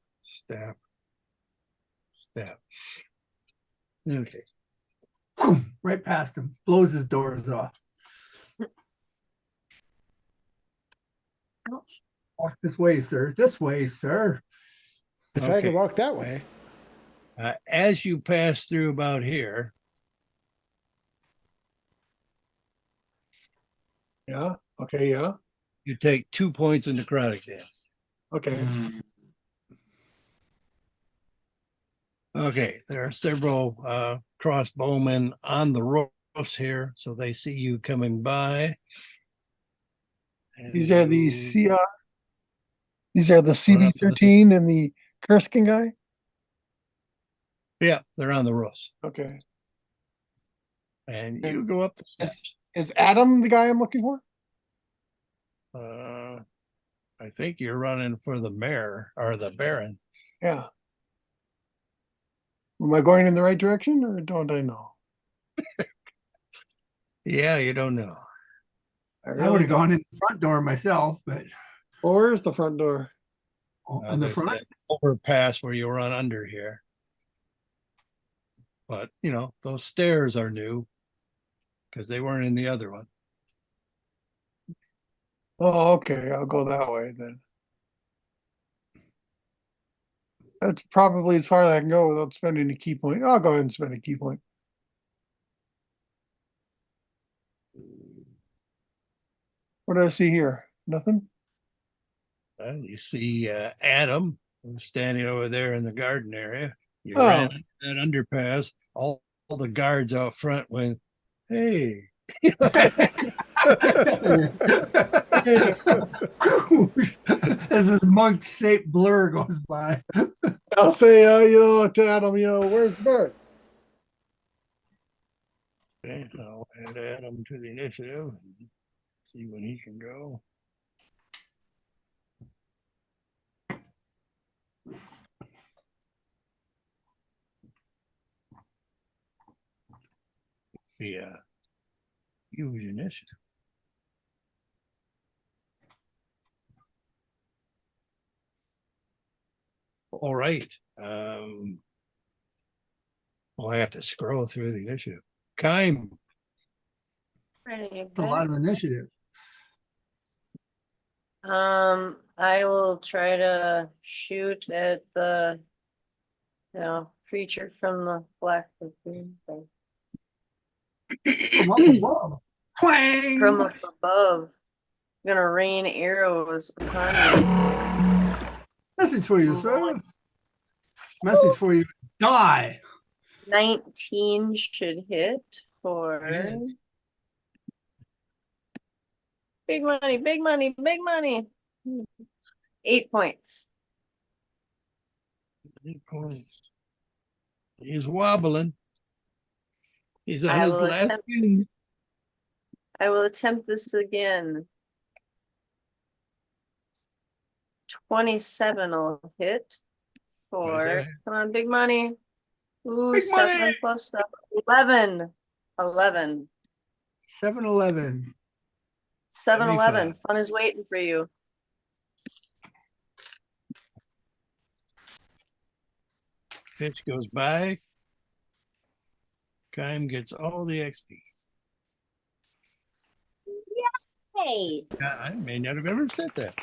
Okay. Right past him. Blows his doors off. Walk this way, sir. This way, sir. If I could walk that way. As you pass through about here, Yeah. Okay. Yeah. you take 2 points of necrotic damage. Okay. Okay, there are several crossbowmen on the roofs here, so they see you coming by. And These are the you- These are the CB13 and the Kurskin guy. Yeah, they're on the roofs, Okay. and you go up the steps. Is Adam the guy I'm looking for? I think you're running for the mayor or the baron. Yeah. Am I going in the right direction or don't I know? Yeah, you don't know. I would have gone in the front door myself, but Well, where's the front door? in the There's front. that overpass where you run under here. But those stairs are new because they weren't in the other one. Oh, okay. I'll go that way then. That's probably as far as I can go without spending a key point. I'll go ahead and spend a key point. What do I see here? Nothing? You see Adam who's standing over there in the garden area. You Oh. ran into that underpass. All the guards out front went, "Hey." As this monk-shaped blur goes by. I'll say, to Adam, where's the bird? Okay, I'll add Adam to the initiative and see when he can go. be a huge initiative. All right. I have to scroll through the initiative. Kime, It's a lot of initiative. I will try to shoot at the, creature from the black lagoon thing. From up above. Twang! From up above. I'm gonna rain arrows upon Message for you, sir. Message for you. Die. me. 19 should hit for Yes. big money, big money, big money. 8 points. 8 points. He's wobbling. He's on I his will last attempt- game. I will attempt this again. 27 will hit for, 27. come on, big money. Ooh, Big 7 money! plus stuff. 11. 11. 7-Eleven. 7-Eleven. Fun is waiting for you. Pitch goes by. Kime gets all the XP. Hey. I may not have ever said that.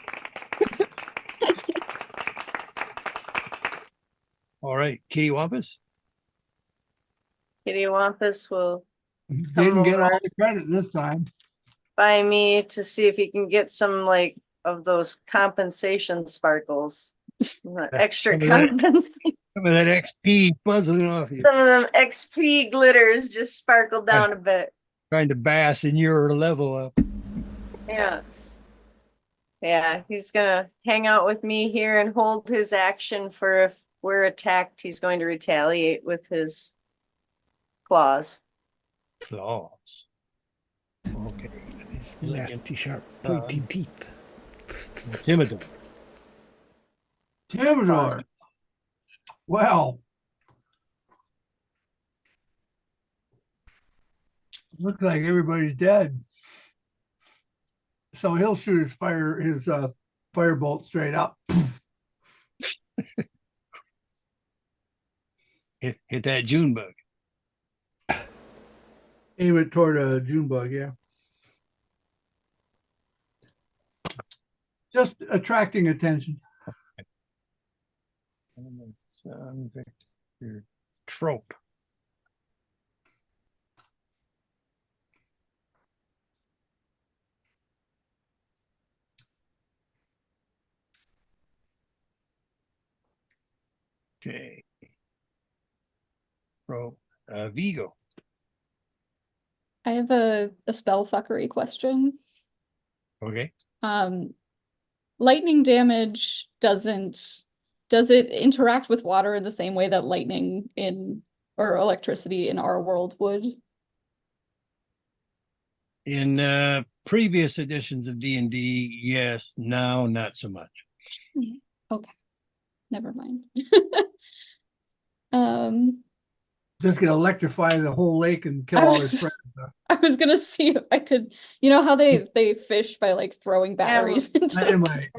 All right, Kitty Wampus. Kitty Wampus will Didn't get all the credit this time. buy me to see if he can get some of those compensation sparkles. Extra Some of that- compensation. Some of that XP buzzing off you. Some of them XP glitters just sparkle down a bit. Trying to bass in your level up. Yes. Yeah, he's gonna hang out with me here and hold his action for if we're attacked, he's going to retaliate with his claws. Claws. Okay. These nasty, sharp, pointy teeth. Timidor. Timidor. Well. Looks like everybody's dead. So he'll shoot his firebolt straight up. Hit that June bug. Aim it toward a June bug, yeah. Just attracting attention. Victor Trope. Okay. Trope. Vigo. I have a spell fuckery question. Okay. Lightning damage does it interact with water in the same way that lightning or electricity in our world would? In previous editions of D&D, yes. Now, not so much. Okay. Never mind. Just gonna electrify the whole lake and kill all his friends. I was gonna see if I could, how they fish by throwing batteries into Dynamite.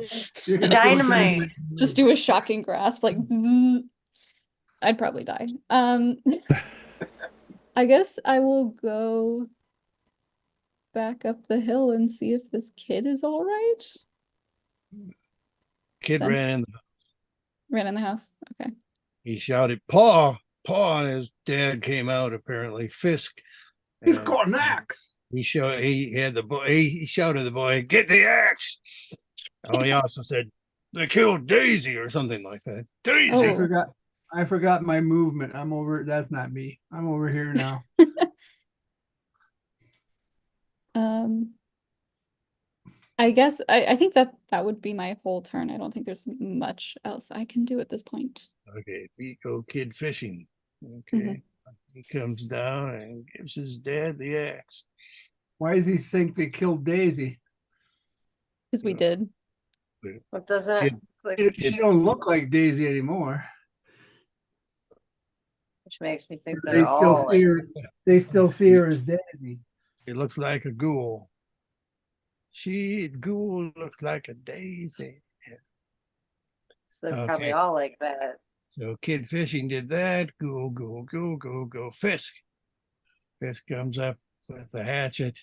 You're gonna throw Dynamite. just do a shocking grasp, zzz. I'd probably die. I guess I will go back up the hill and see if this kid is all right. Kid Sense. ran in the house. Okay. He shouted, Paw, and his dad came out apparently. Fisk. He's and got an axe. He showed he had the boy. He shouted to the boy, "Get the axe!" Oh, he also said, "They killed Daisy" or something like that. Daisy. Oh. I forgot my movement. I'm over. That's not me. I'm over here now. I guess I think that would be my whole turn. I don't think there's much else I can do at this point. Okay, Vico kid fishing. Okay. He comes down and gives his dad the axe. Why does he think they killed Daisy? Because we did. What doesn't Kid- it She don't look like Daisy anymore. which makes me think They they're still all see like, her. They still see her as Daisy. It looks like a ghoul. Ghoul looks like a daisy. so they're Okay. probably all like that. So Kid Fishing did that. Go. Fisk. Fisk comes up with the hatchet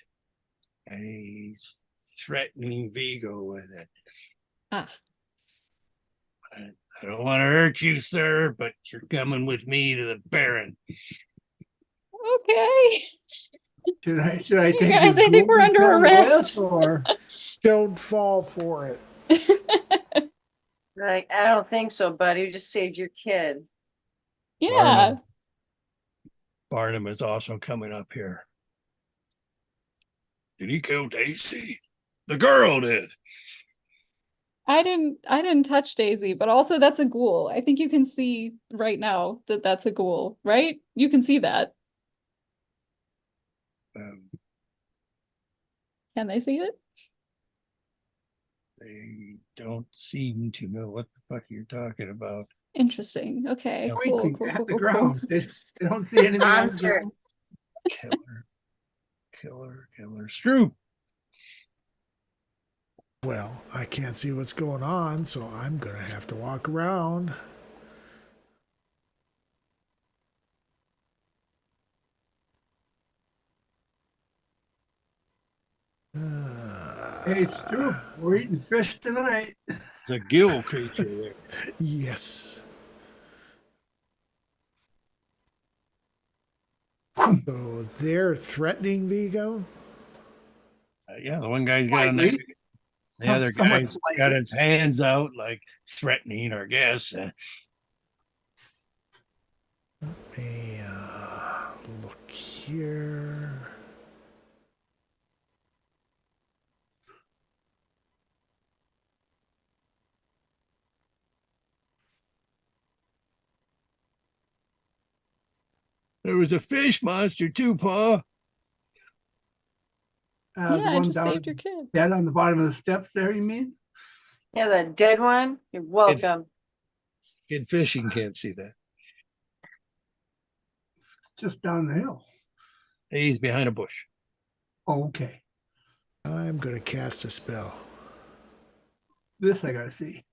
and he's threatening Vigo with it. Ah, I don't want to hurt you, sir, but you're coming with me to the Baron. okay. Should I take guys, this I think we're ghoul under kill arrest. with, or Don't fall for it. Like, I don't think so, buddy. You just saved your kid. Yeah. Barnum is also coming up here. Did he kill Daisy? The girl did. I didn't touch Daisy, but also that's a ghoul. I think you can see right now that that's a ghoul, right? You can see that. Can they see it? They don't seem to know what the fuck you're talking about. Interesting. Okay, cool, pointing cool, at cool, the cool, cool. ground. They don't see anything on the Monster. ground. Killer. Stroop. Well, I can't see what's going on, so I'm going to have to walk around. Hey, Stu, we're eating fish tonight. It's a gill creature there. Yes. So they're threatening Vigo? Yeah, the one guy's got an Lightly. The other Somewhat guy's got his hands out, like threatening, I guess. Let me look here. There was a fish monster too, Pa. Yeah, The I one just down saved your kid. dead on the bottom of the steps there, you mean? Yeah, the dead one. You're welcome. Kid Fishing can't see that. It's just down the hill. He's behind a bush. Oh, okay. I'm going to cast a spell. This I gotta see.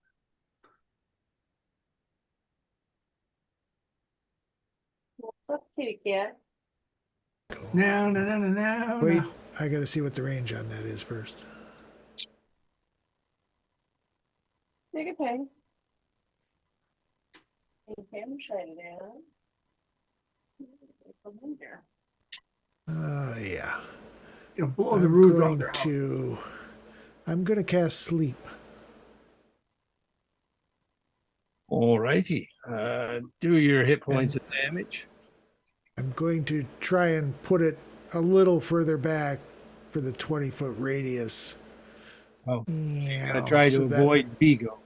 What's up, kitty cat? No. Wait, I got to see what the range on that is first. Take a pen. You can shine it down. From in there. Yeah. You'll blow the roofs off their house. I'm going to cast Sleep. All righty. Do your hit points of damage. I'm going to try and put it a little further back for the 20-foot radius. Oh, yeah. Gotta try to avoid Vigo.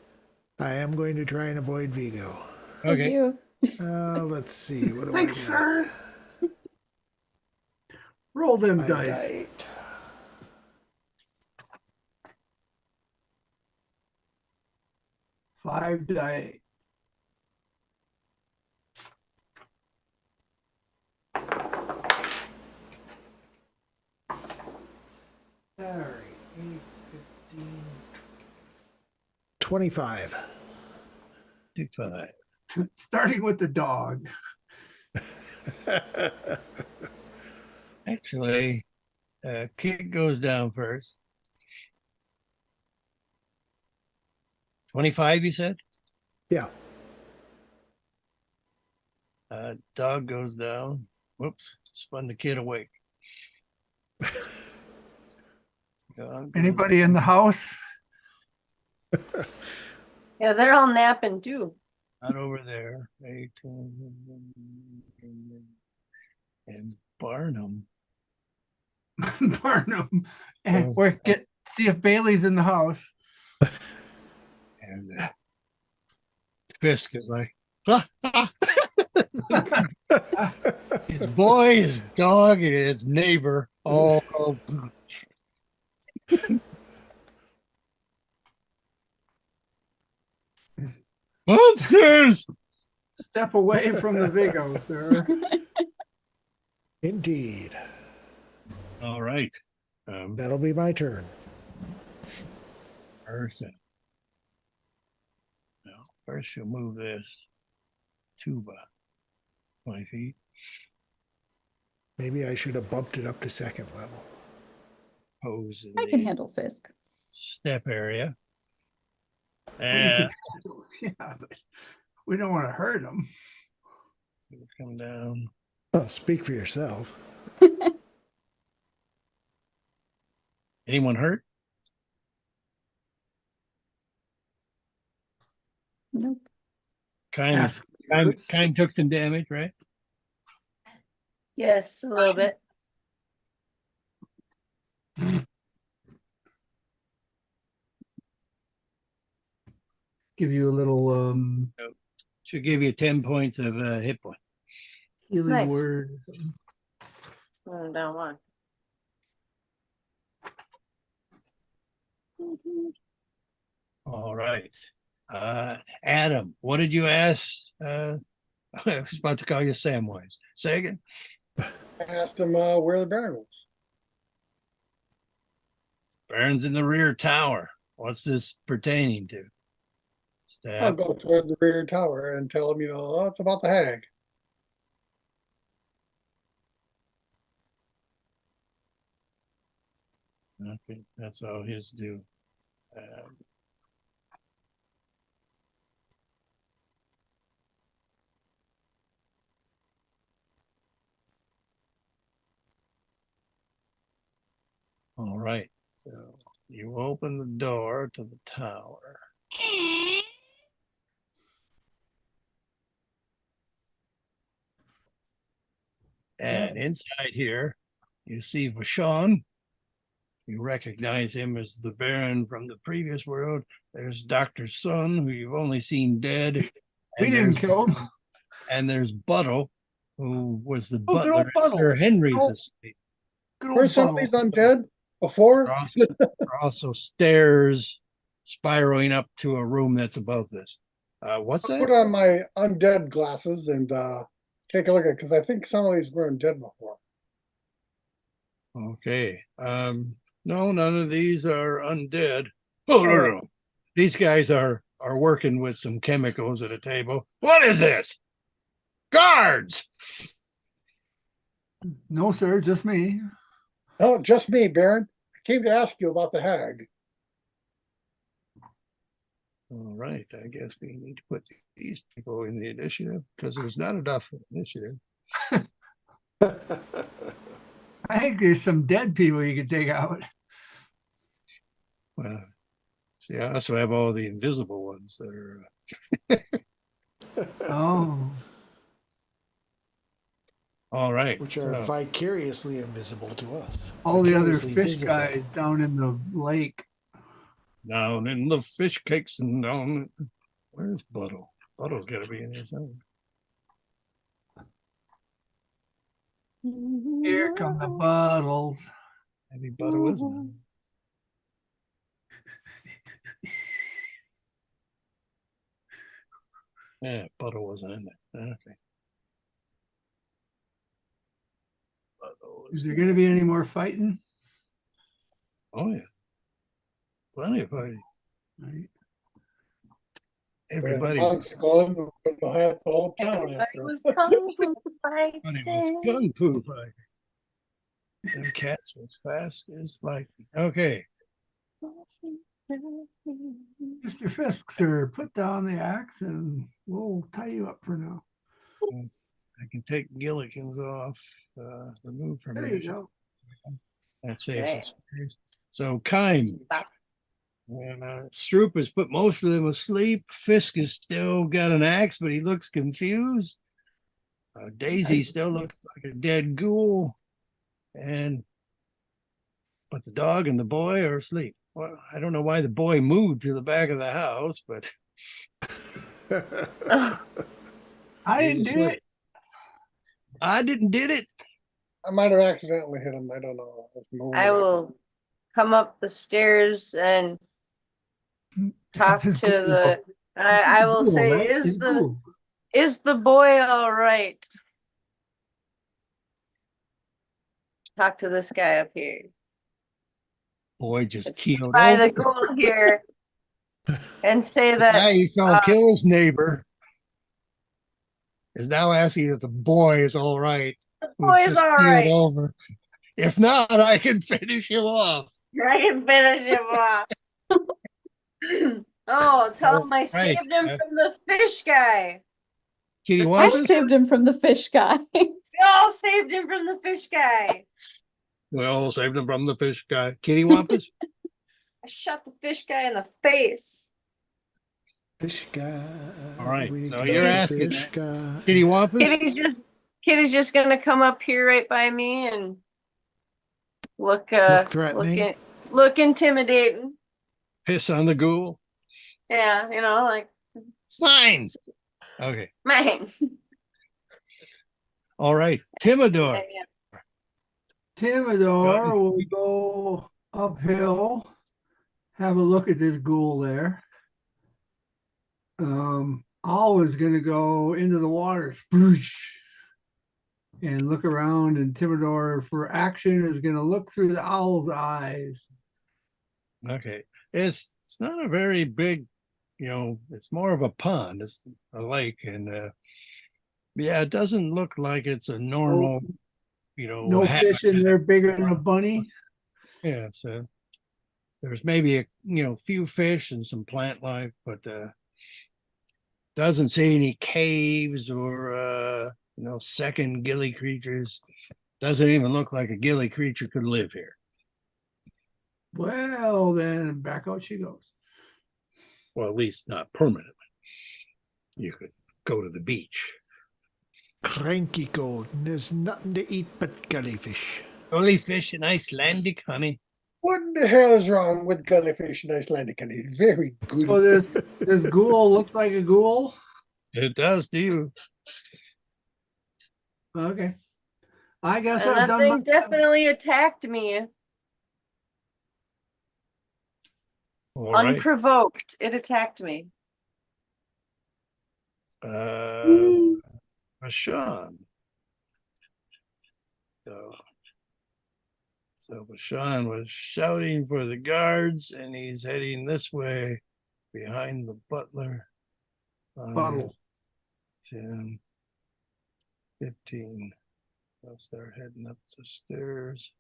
I am going to try and avoid Vigo. Okay. Let's see. What do I got? Roll them I dice. died. Five die. All right. 8, 15, 25. 25. Starting with the dog. Actually, Kid goes down first. 25, you said? Yeah. Dog goes down. Whoops, spun the kid awake. Anybody in the house? Yeah, they're all napping too. Not over there. And Barnum. Barnum. And see if Bailey's in the house. And Fisk is like, his boy, his dog, and his neighbor all monsters. Step away from the Vigo, sir. Indeed. All right. That'll be my turn. Person. Now, first you'll move this 2 by 20 feet. Maybe I should have bumped it up to second level. Pose in I can the handle Fisk. step area. You And could- yeah, but we don't want to hurt them. come down. Oh, speak for yourself. Anyone hurt? Nope. Kind Ask. took some damage, right? Yes, a little bit. Give you a little Should give you 10 points of hit point. healing Nice. word. Slow him down one. All right. Adam, what did you ask? I was about to call you Samwise. Say again. I asked him where the Baron was. Baron's in the rear tower. What's this pertaining to? I'll Stab. go toward the rear tower and tell him, oh, it's about the hag. Okay, that's all his do. All right, so you open the door to the tower. And inside here, you see Vashon. You recognize him as the Baron from the previous world. There's Dr. Sun, who you've only seen dead. We And didn't there's, kill him. and there's Buttle, who was the Oh, good old butler at Buttle. Sir Henry's Oh. estate. Good old Were some of Buttle. these undead before? There are also stairs spiraling up to a room that's above this. What's Put that? on my undead glasses and take a look at, because I think some of these were undead before. Okay. No, none of these are undead. Oh, no. These guys are working with some chemicals at a table. What is this? Guards! No, sir, just me. No, just me, Baron. I came to ask you about the hag. All right, I guess we need to put these people in the initiative because there's not enough initiative. I think there's some dead people you could take out. Well, see, I also have all the invisible ones that are. Oh, All right. Which are vicariously invisible to us. all the other Vicariously fish visible. guys down in the lake. Down in the fish cakes and down. Where's Buttle? Buttle's got to be in here somewhere. Here come the bottles. Maybe Buttle isn't. Yeah, Buttle wasn't in there. Okay. Buttle Is was there going to be any more fighting? Oh yeah, plenty of fighting. Right. Everybody, Monks going, we'll have the whole town Everybody after was us. kung fu everybody was fighting. kung fu fighting. Them cats was fast as lightning. Okay, Mr. Fisk, sir, put down the axe and we'll tie you up for now. I can take Gillikins off. Remove from There here. you go. That saves Okay. us space. So Kime. And Stroop has put most of them asleep. Fisk has still got an axe, but he looks confused. Daisy still looks like a dead ghoul. But the dog and the boy are asleep. Well, I don't know why the boy moved to the back of the house, but I he's didn't do asleep. it. I didn't did it. I might have accidentally hit him. I don't know. I will come up the stairs and talk It's to his ghoul. the. I will Ghoul, say, right? is His the ghoul. Is the boy all right? Talk to this guy up here. Boy just Let's keeled by over. the goal here and say The that guy who saw kill his neighbor is now asking if the boy is all right. the who boy is just all keeled right. over. If not, I can finish him off. I can finish him off. Oh, tell him I Right. saved him from the fish guy. Kitty The I Wampus? saved him from the fish guy. We all saved him from the fish guy. We all saved him from the fish guy. Kitty Wampus? I shot the fish guy in the face. Fish guy. All right, we so got you're the asking fish guy. Kitty Wampus? Kitty's just gonna come up here right by me and look threatening. look intimidating. Piss on the ghoul? Yeah, you know, like Fine. Okay. man. All right. Timidor. Timidor will go uphill, have a look at this ghoul there. Owl is going to go into the water, sploosh, and look around. And Timidor, for action, is going to look through the owl's eyes. Okay. It's not a very big, it's more of a pond. It's a lake. And yeah, it doesn't look like it's a normal, No fish in there bigger than a bunny. Yeah, so there's maybe a few fish and some plant life, but doesn't see any caves or second gilly creatures. Doesn't even look like a gilly creature could live here. Well, then back out she goes. Well, at least not permanently. You could go to the beach. Cranky golden. There's nothing to eat but gullyfish. Gullyfish in Icelandic, honey. What the hell is wrong with gullyfish in Icelandic? And it's very good. Oh, this ghoul looks like a ghoul. It does to you. Okay. I guess And I've that done thing my definitely attacked me. All right. Unprovoked. It attacked me. Bashan. So Bashan was shouting for the guards, and he's heading this way behind the butler. bottle. 10, 15. As they're heading up the stairs.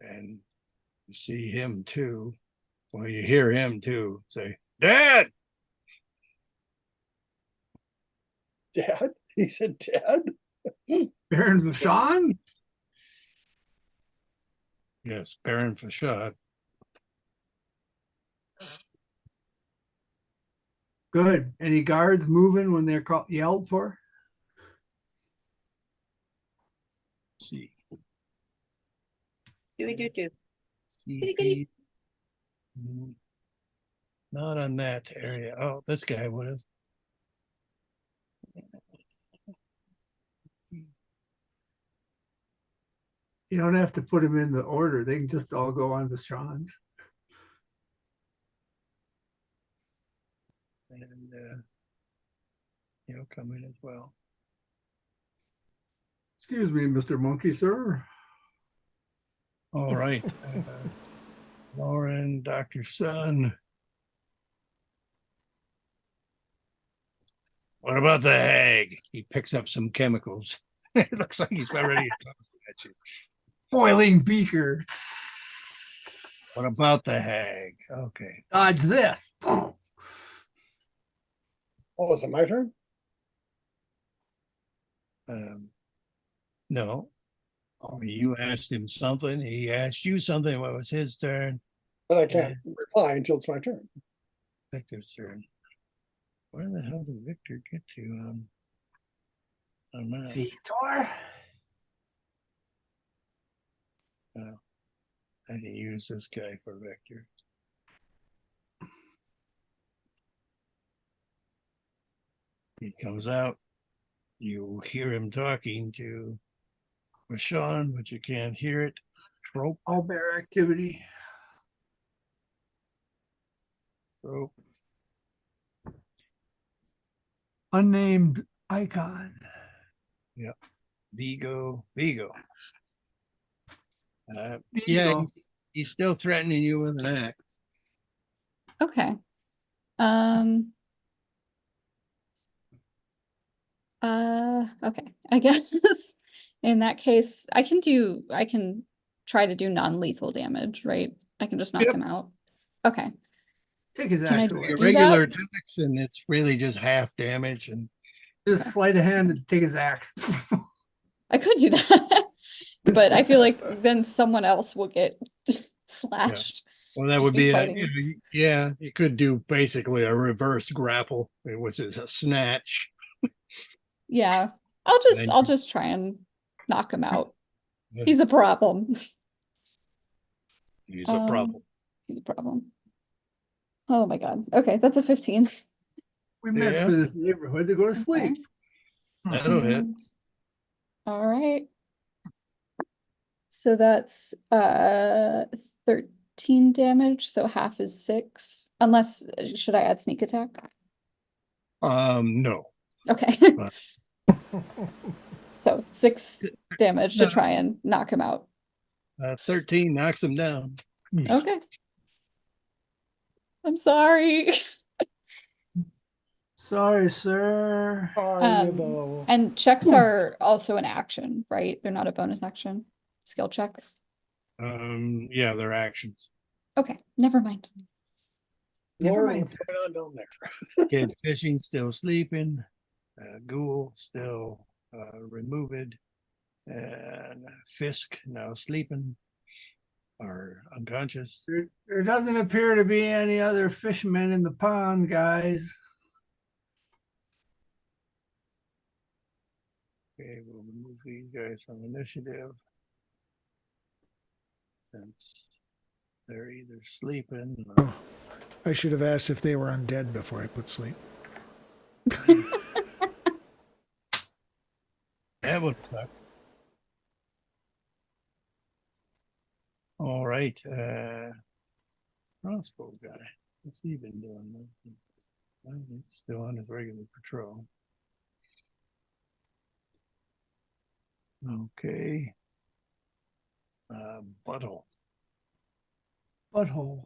And you see him too. Well, you hear him too say, Dad! Dad? He said dad? Baron Vashon? Yes, Baron Fashad. Good. Any guards moving when they're yelled for? See. Do. CP. Not on that area. Oh, this guy would have. You don't have to put them in the order. They can just all go on the Strons. And he'll come in as well. Excuse me, Mr. Monkey, sir. All right. Lauren, Dr. Sun. What about the hag? He picks up some chemicals. It looks like he's already at you. Boiling beaker. What about the hag? Okay. Dodge this. Oh, is it my turn? No. You asked him something. He asked you something. What was his turn? But I can't reply until it's my turn. Victor's turn. Where the hell did Victor get to on that? Victor. I can use this guy for Victor. He comes out. You hear him talking to Rashawn, but you can't hear it. Trope. All bear activity. Trope. Unnamed icon. Vigo. Yeah, Vigo. he's still threatening you with an axe. Okay. Okay. I guess in that case, I can try to do non-lethal damage, right? I can just knock Yep. him out. Okay. Take his Can I axe A away. do regular that? attacks, and it's really just half damage. And Just sleight of hand and take his axe. I could do that. But I feel like then someone else will get slashed. well, that Just would be be fighting. yeah. You could do basically a reverse grapple, which is a snatch. Yeah. Then I'll just try and knock him out. Yeah. He's a problem. He's a problem. He's a problem. Oh my God. Okay, that's a 15. We meant Yeah. for this neighborhood to go to sleep. That'll hit. All right. So that's 13 damage, so half is 6. Unless should I add sneak attack? No. Okay. But- So 6 damage to No. try and knock him out. 13 knocks him down. Okay. I'm sorry. Sorry, sir. Are you though? And checks are also an action, right? They're not a bonus action. Skill checks. Yeah, they're actions. Okay, never mind. Never Laura, mind. what's going on down there? Kid fishing still sleeping. Ghoul still removed. And Fisk now sleeping or unconscious. There doesn't appear to be any other fishermen in the pond, guys. Okay, we'll remove these guys from initiative. Since they're either sleeping or I should have asked if they were undead before I put sleep. that would suck. All right, crossbow guy. What's he been doing? He's still on his regular patrol. Okay. Butthole. Butthole.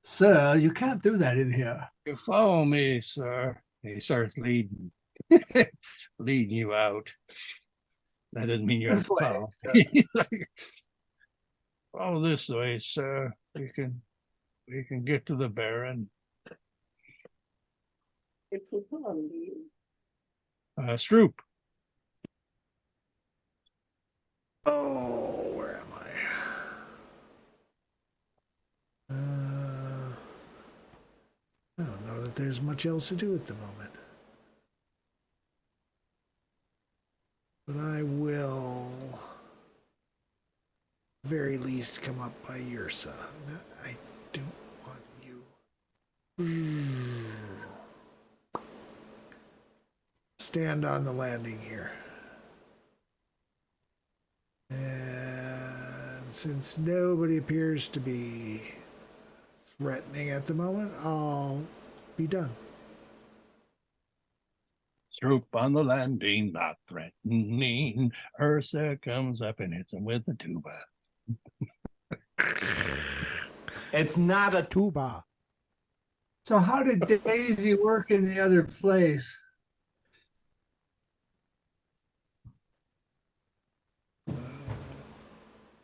Sir, you can't do that in here. You follow me, sir. He starts leading you out. That doesn't mean you have This to way, follow. sir. He's like, follow this way, sir. We can get to the Baron. Stroop. Oh, where am I? I don't know that there's much else to do at the moment. But I will, very least, come up by Ursa. I don't want you. Stand on the landing here. And since nobody appears to be threatening at the moment, I'll be done. Stroop on the landing, not threatening. Ursa comes up and hits him with the tuba. It's not a tuba. So how did Daisy work in the other place?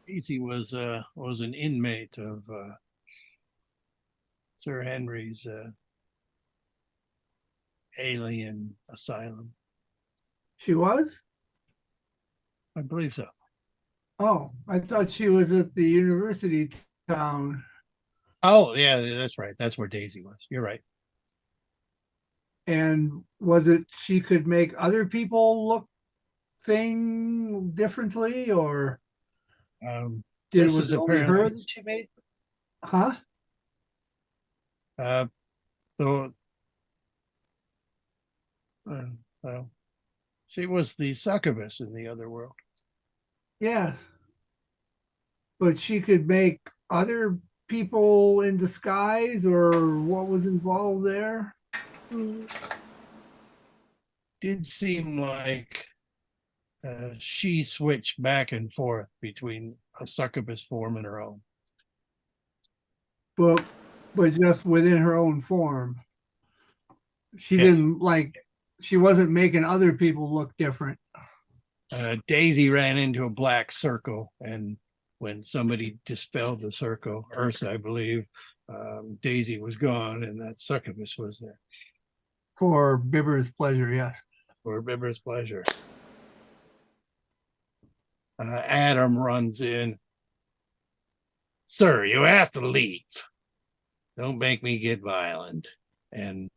Daisy was an inmate of Sir Henry's alien asylum. She was? I believe so. Oh, I thought she was at the university town. Oh, yeah, that's right. That's where Daisy was. You're right. And was it she could make other people look thing differently, or This was is it only her apparently that she made? Huh? though. Well, she was the succubus in the other world. Yeah. But she could make other people in disguise or what was involved there? Did seem like she switched back and forth between a succubus form and her own. But just within her own form. She Yeah. didn't like, she wasn't making other people look different. Daisy ran into a black circle, and when somebody dispelled the circle, Ursa, I believe, Daisy was gone, and that succubus was there For Bibber's pleasure, yes. for Bibber's pleasure. Adam runs in. Sir, you have to leave. Don't make me get violent. And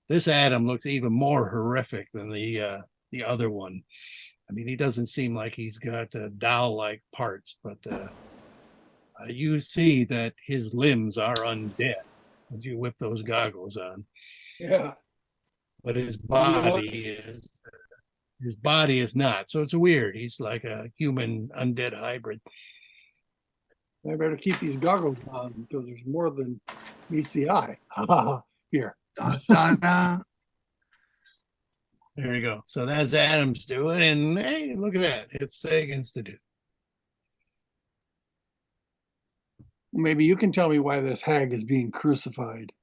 this Adam looks even more horrific than the other one. I mean, he doesn't seem like he's got doll-like parts, but you see that his limbs are undead as you whip those goggles on. Yeah. But his body is not. So it's weird. He's like a human undead hybrid. I better keep these goggles on because there's more than meets the eye. Here. Dun, dun, dun. There you go. So that's Adam's doing, and hey, look at that. It's Sagan's to do. Maybe you can tell me why this hag is being crucified.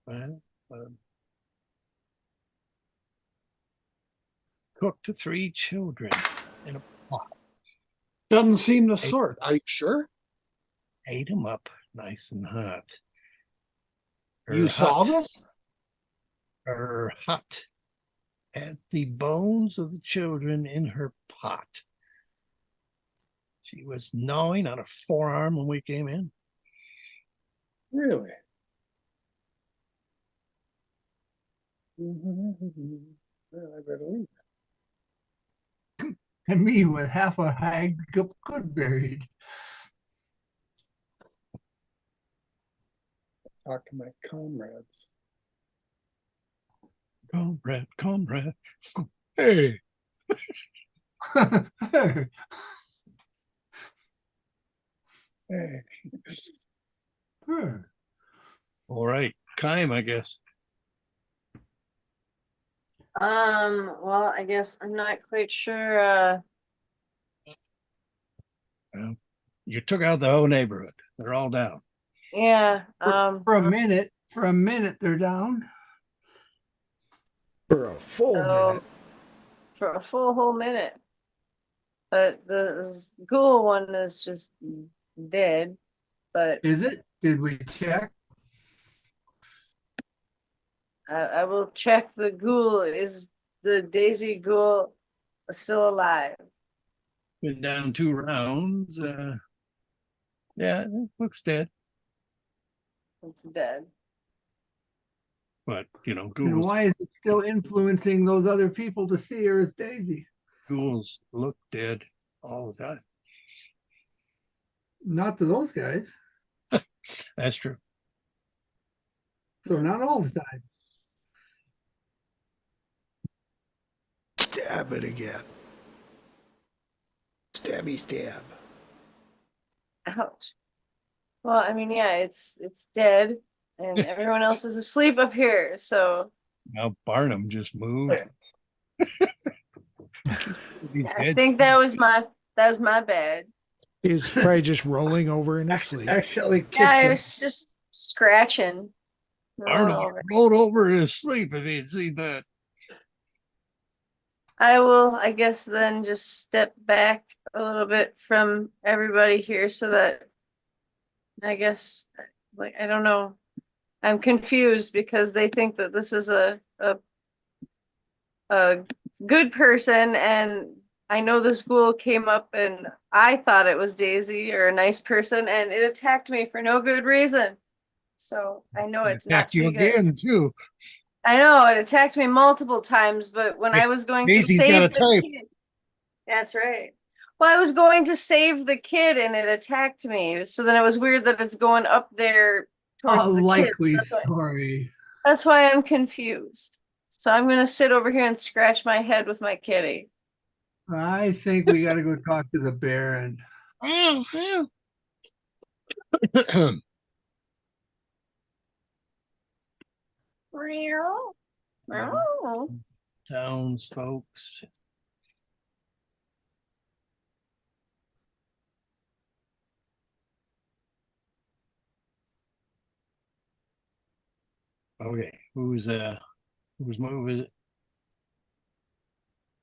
Well, cooked 3 children in a pot. Doesn't seem the sort. Are you sure? Ate them up nice and hot. You saw this? Her hut had the bones of the children in her pot. She was gnawing on her forearm when we came in. Really? Well, I better leave. And me with half a hag good buried. Talk to my comrades. Comrade. Hey. Hey. All right. Kaim, I guess. Well, I guess I'm not quite sure. You took out the whole neighborhood. They're all down. Yeah. For a minute, they're down. For a full minute. For a full whole minute. But the ghoul one is just dead. But Is it? Did we check? I will check the ghoul. Is the Daisy ghoul still alive? Been down 2 rounds. Yeah, it looks dead. It's dead. But, you know, And ghouls, why is it still influencing those other people to see her as Daisy? ghouls look dead all the time. Not to those guys. That's true. So not all the time. Stab it again. Stabby stab. Ouch. Well, I mean, yeah, it's dead, and everyone else is asleep up here. So Now Barnum just moved. He's I dead. think that was my bad. He's probably just rolling over in his sleep. Actually, Yeah, I kicked was just scratching. rolling Barnum over. rolled over in his sleep if he'd seen that. I will, I guess, then just step back a little bit from everybody here so that I guess, like, I don't know. I'm confused because they think that this is a good person, and I know the school came up and I thought it was Daisy or a nice person, and it attacked me for no good reason. So I know it's not Attacked to you be good. again too. I know it attacked me multiple times, but when I was going to Daisy's save got a the type. kid, that's right. Well, I was going to save the kid and it attacked me. So then it was weird that it's going up there towards a the likely kids. story. That's why I'm confused. So I'm gonna sit over here and scratch my head with my kitty. I think we got to go talk to the Baron. Oh, yeah. Townsfolks. Okay, whose move is it?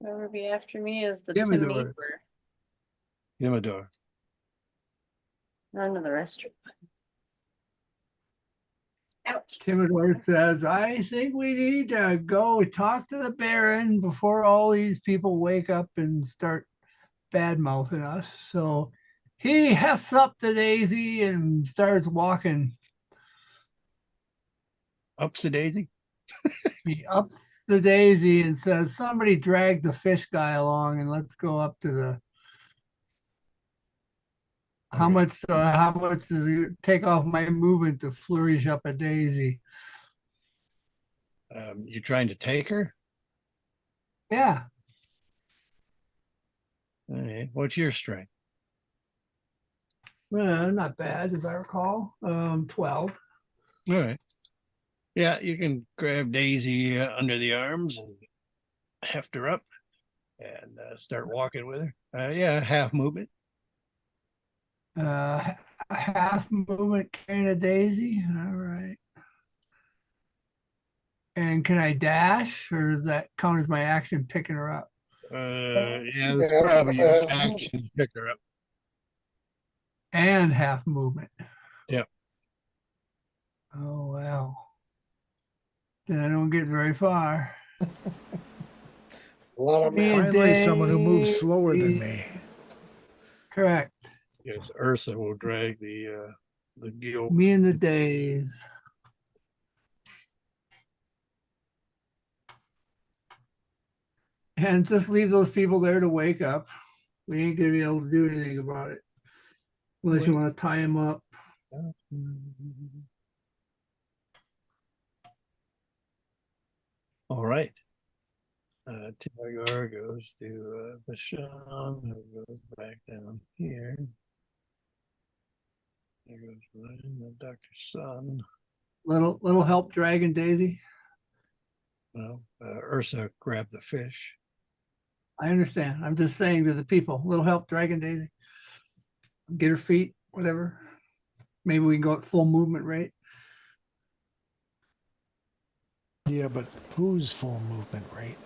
Whoever be after me is the Timidor. Timidor. Run to the restroom. Timidor says, I think we need to go talk to the Baron before all these people wake up and start bad mouthing us. So he hefts up the Daisy and starts walking. Ups the daisy? He ups the Daisy and says, somebody drag the fish guy along and let's go up to the. How Okay. much does it take off my movement to flourish up a Daisy? You trying to take her? Yeah. Okay. What's your strength? Well, not bad, if I recall. 12. All right. Yeah, you can grab Daisy under the arms and heft her up and start walking with her. Yeah, half movement. Half movement kind of Daisy. All right. And can I dash, or does that count as my action picking her up? Yeah, that's probably your action to pick her up. And half movement. Yep. Oh wow. Then I don't get very far. A lot of Me and Finally, someone who moves slower than Daisy. me. Correct. Yes, Ursa will drag the gill. Me and the days. And just leave those people there to wake up. We ain't gonna be able to do anything about it. Unless you want to tie them up. All right. Timagar goes to Bashan, who goes back down here. There goes Ryan, Dr. Sun. Little help dragging Daisy. Well, Ursa grabbed the fish. I understand. I'm just saying to the people, little help dragging Daisy. Get her feet, whatever. Maybe we can go at full movement rate. Yeah, but whose full movement rate?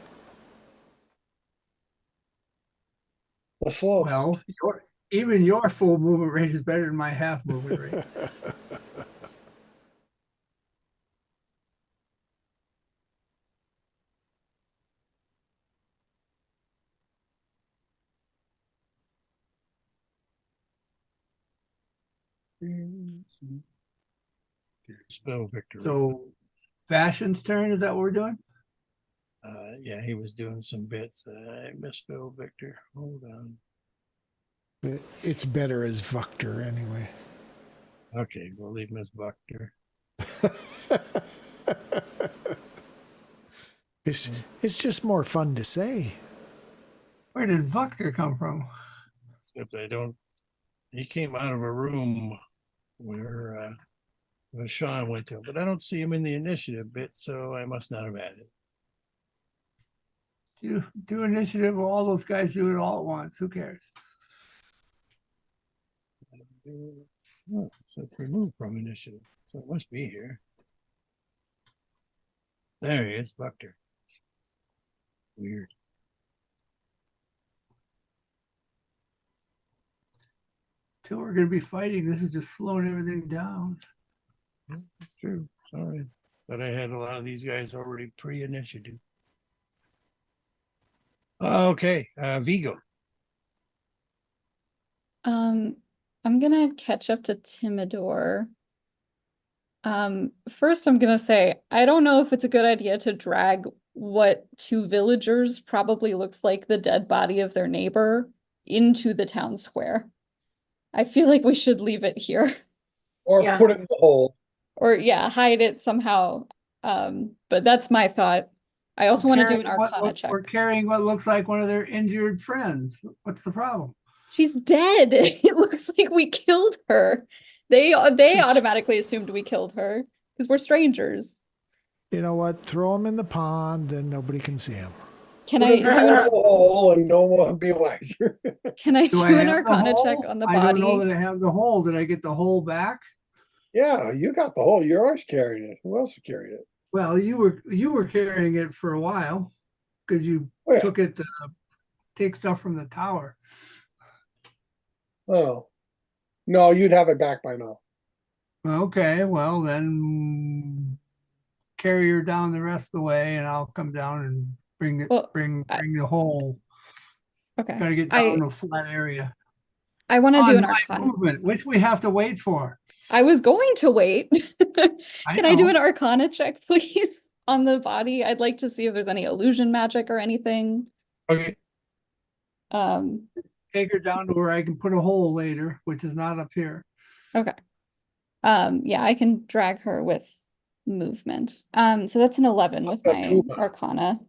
The slow. Well, even your full movement rate is better than my half movement rate. Spell victory. So Fashion's turn, is that what we're doing? Yeah, he was doing some bits. I misspelled Victor. Hold on. It's better as Vuctor anyway. Okay, we'll leave him as Victor. It's just more fun to say. Where did Vuctor come from? Except he came out of a room where Sean went to, but I don't see him in the initiative bit, so I must not have added. Do initiative, all those guys do it all at once. Who cares? Oh, so removed from initiative. So it must be here. There he is, Victor. Weird. Till we're gonna be fighting, this is just slowing everything down. That's true. Sorry. But I had a lot of these guys already pre-initiative. Okay, Vigo. I'm gonna catch up to Timidor. First I'm gonna say, I don't know if it's a good idea to drag what to villagers probably looks like the dead body of their neighbor into the town square. I feel like we should leave it here. Or Yeah. put it in the hole. Or yeah, hide it somehow. But that's my thought. I also want to do an Carrying Arcana check. We're carrying what looks like one of their injured friends. What's the problem? She's dead. It looks like we killed her. They Just- automatically assumed we killed her because we're strangers. You know what? Throw them in the pond and nobody can see them. Can I do an hole and no one be wiser. Can I Do do I an have the Arcana check hole? on the I don't know body? that I have the hole. Did I get the hole back? Yeah, you got the hole. You're always carrying it. Who else carried it? Well, you were carrying it for a while because you Oh, yeah. took it to take stuff from the tower. Oh. No, you'd have it back by now. Okay, well then carry her down the rest of the way, and I'll come down and bring it. Well, bring the hole. Okay. Got to get down to a flat area. I want to do On an my Arcana. movement, which we have to wait for. I was going to wait. Can I do know. an Arcana check, please, on the body? I'd like to see if there's any illusion magic or anything. Okay. Take her down to where I can put a hole later, which is not up here. Okay. Yeah, I can drag her with movement. So that's an 11 with That's my too bad. Arcana.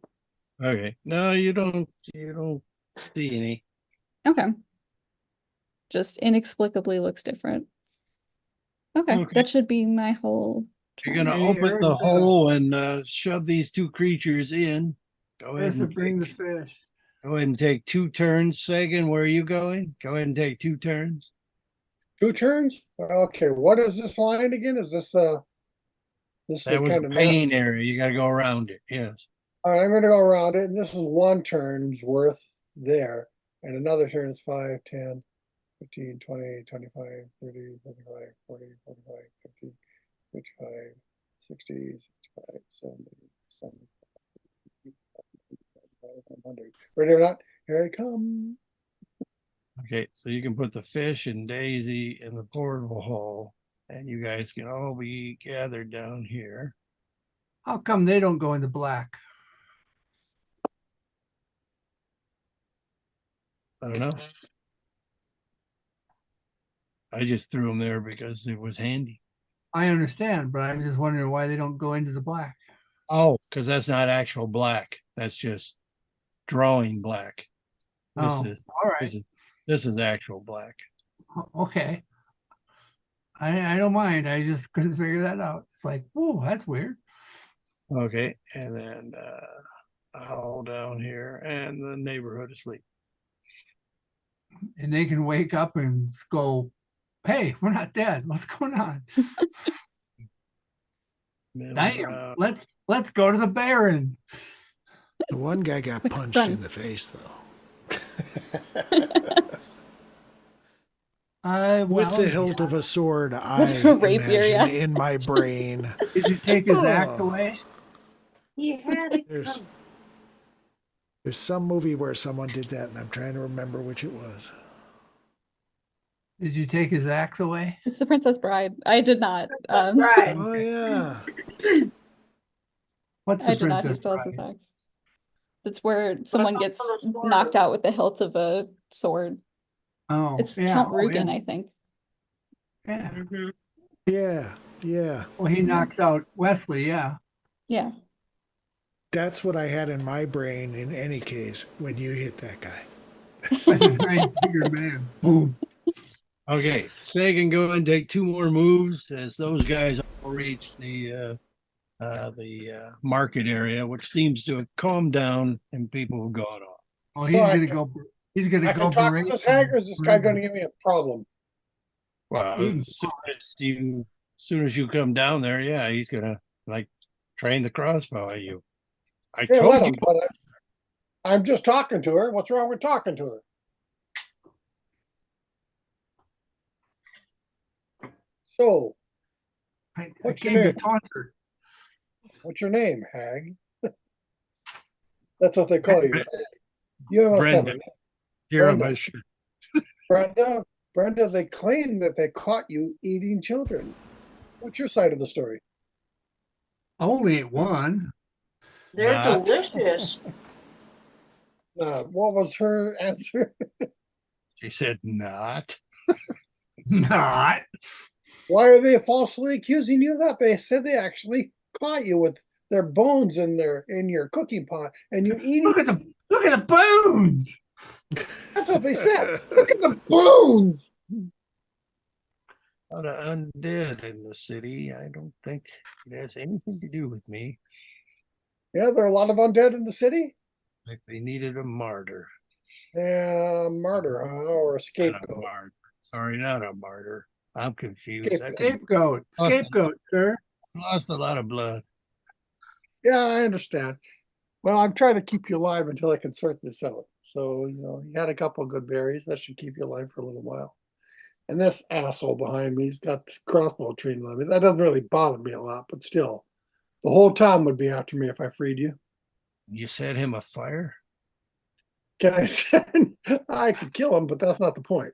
Okay. No, you don't see any. Okay. Just inexplicably looks different. Okay, Okay. that should be my whole You're turn. gonna Hey, open the Eric, hole and shove these two creatures in. Go ahead Where's to and bring the take, fish? go ahead and take 2 turns. Sagan, where are you going? Go ahead and take 2 turns. 2 turns? Okay, what is this line again? Is this That the was kind the of main area. You gotta go around it. Yes. All right, I'm gonna go around it, and this is 1 turn's worth there. And another turn is 5, 10, 15, 20, 25, 30, 35, 40, 45, 50, 55, 60, 65, 70, 100. Ready or not? Here I come. Okay, so you can put the fish and Daisy in the portal hole, and you guys can all be gathered down here. How come they don't go into black? I don't know. I just threw them there because it was handy. I understand, but I'm just wondering why they don't go into the black. Oh, because that's not actual black. That's just drawing black. This Oh, is all right. this is actual black. Okay. I don't mind. I just couldn't figure that out. It's like, whoa, that's weird. Okay, and then all down here, and the neighborhood asleep. And they can wake up and go, hey, we're not dead. What's going on? Damn, let's go to the Baron. The one guy got Quick punched run. in the face, though. With Well, the hilt of a sword, I With a rapier, imagine yeah. in my brain. did you take his axe away? He had it. There's some movie where someone did that, and I'm trying to remember which it was. Did you take his axe away? It's the Princess Bride. I did not. Right. Oh yeah, What's the I did not. He Princess still has his Bride? axe. It's where someone gets knocked out with the hilt of a sword. Oh, It's yeah. Count Oh, Rugen, yeah. I think. Yeah. yeah. Well, he knocks out Wesley. Yeah. Yeah. That's what I had in my brain. In any case, when you hit that guy. That's a nice bigger man. Boom. Okay, Sagan, go ahead and take 2 more moves as those guys all reach the market area, which seems to have calmed down and people have gone off. Oh, he's Well, gonna go. He's gonna I go. can talk to berate this hag, or is this guy them. gonna give me a problem? Well, You can as soon as you come down there, yeah, he's gonna like train the crossbow at you. I Yeah, let told you. him, but I'm just talking to her. What's wrong with talking to her? So, I What's your came to name? taunt her. what's your name, hag? That's what they call you. You must have a Brenda. name. Here on Brenda. my shirt. Brenda, they claim that they caught you eating children. What's your side of the story? Only one. They're Not. delicious. What was her answer? She said not. Not. Why are they falsely accusing you of that? They said they actually caught you with their bones in your cooking pot, and you eat Look it. at the bones. That's what they said. Look at the bones. A lot of undead in the city. I don't think it has anything to do with me. Yeah, there are a lot of undead in the city. Like they needed a martyr. Yeah, martyr, or a Not a scapegoat. martyr. Sorry, not a martyr. I'm confused. Scapegoat. Scapegoat, sir. Lost a lot of blood. Yeah, I understand. Well, I'm trying to keep you alive until I can sort this out. So, you had a couple of good berries. That should keep you alive for a little while. And this asshole behind me, he's got this crossbow training on me. That doesn't really bother me a lot, but still, the whole town would be after me if I freed you. You set him afire? Can I send? I could kill him, but that's not the point.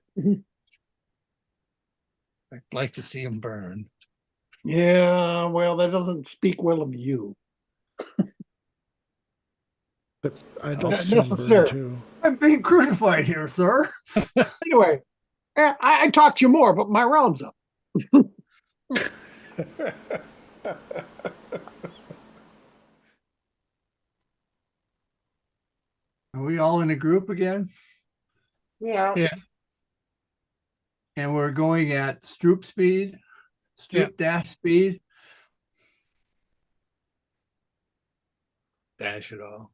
I'd like to see him burn. Yeah, well, that doesn't speak well of you. But I'd Not like to see him burn necessarily. too. I'm being crucified here, sir. Anyway, I talked to you more, but my round's up. Are we all in a group again? Yeah. Yeah. And we're going at Stroop speed, Stroop dash speed. Dash it all.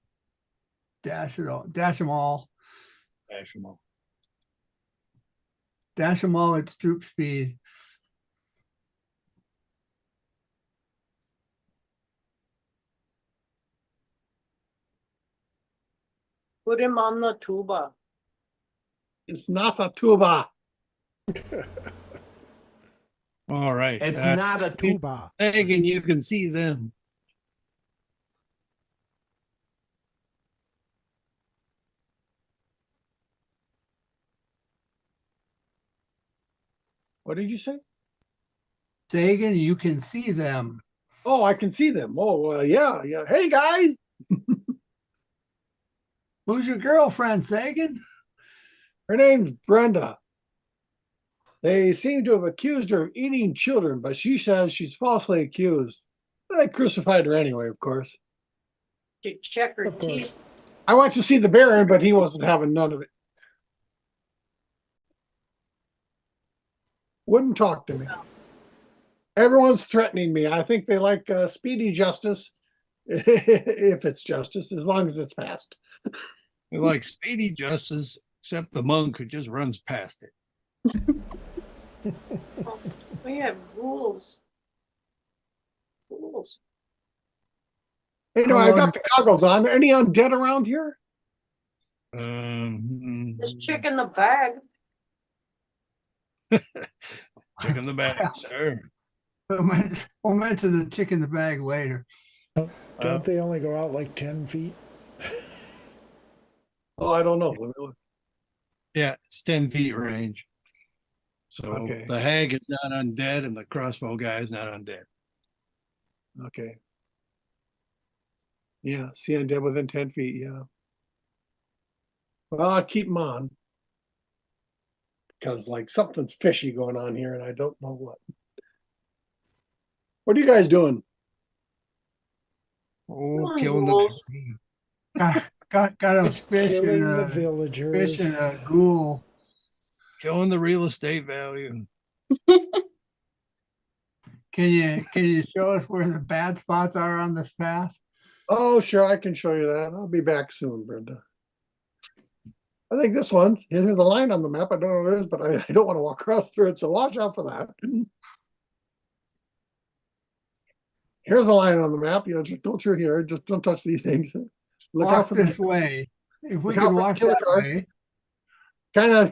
Dash it all. Dash them all. Dash them all. Dash them all at Stroop speed. Put him on the tuba. It's not a tuba. All right. It's not a tuba. Again, you can see them. What did you say? Sagan, you can see them. Oh, I can see them. Oh, yeah. Hey, guys. Who's your girlfriend, Sagan? Her name's Brenda. They seem to have accused her of eating children, but she says she's falsely accused. They crucified her anyway, of course. To check her Of course. teeth. I went to see the Baron, but he wasn't having none of it. Wouldn't talk to me. Everyone's threatening me. I think they like speedy justice, if it's justice, as long as it's fast. They're like speedy justice, except the monk who just runs past it. We have rules. Rules. Hey, no, I got the goggles on. Any undead around here? Just check in the bag. Check in the bag, sir. We'll mention the chick in the bag later. Don't they only go out like 10 feet? Oh, I don't know. Yeah, it's 10 feet range. So Okay. the hag is not undead and the crossbow guy is not undead. Okay. Yeah, see undead within 10 feet, yeah. Well, I'll keep them on. Because, like, something's fishy going on here and I don't know what. What are you guys doing? Oh, on, killing wolves. the Got a fish Killing and the a villagers. fish and a ghoul. killing the real estate value. Can you show us where the bad spots are on this path? Oh, sure, I can show you that. I'll be back soon, Brenda. I think this one, here's the line on the map. I don't know what it is, but I don't want to walk across through it, so watch out for that. Here's a line on the map. Just go through here. Just don't touch these things. Look out Walk for this the way. If we look out could for the walk killer that cars. way.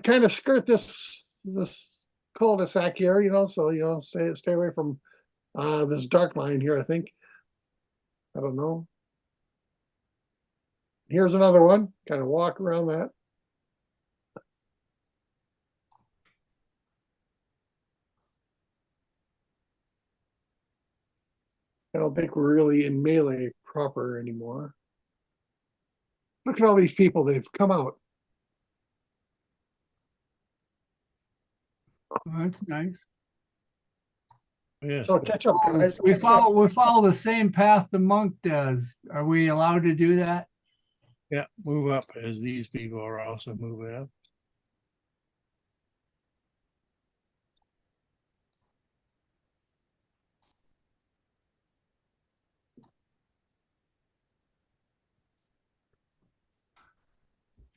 kind of skirt this cul-de-sac here, so stay away from this dark line here, I think. I don't know. Here's another one. Kind of walk around that. I don't think we're really in melee proper anymore. Look at all these people. They've come out. Oh, that's nice. Yes, So catch up, guys. We catch up. follow the same path the monk does. Are we allowed to do that? yeah, move up as these people are also moving up.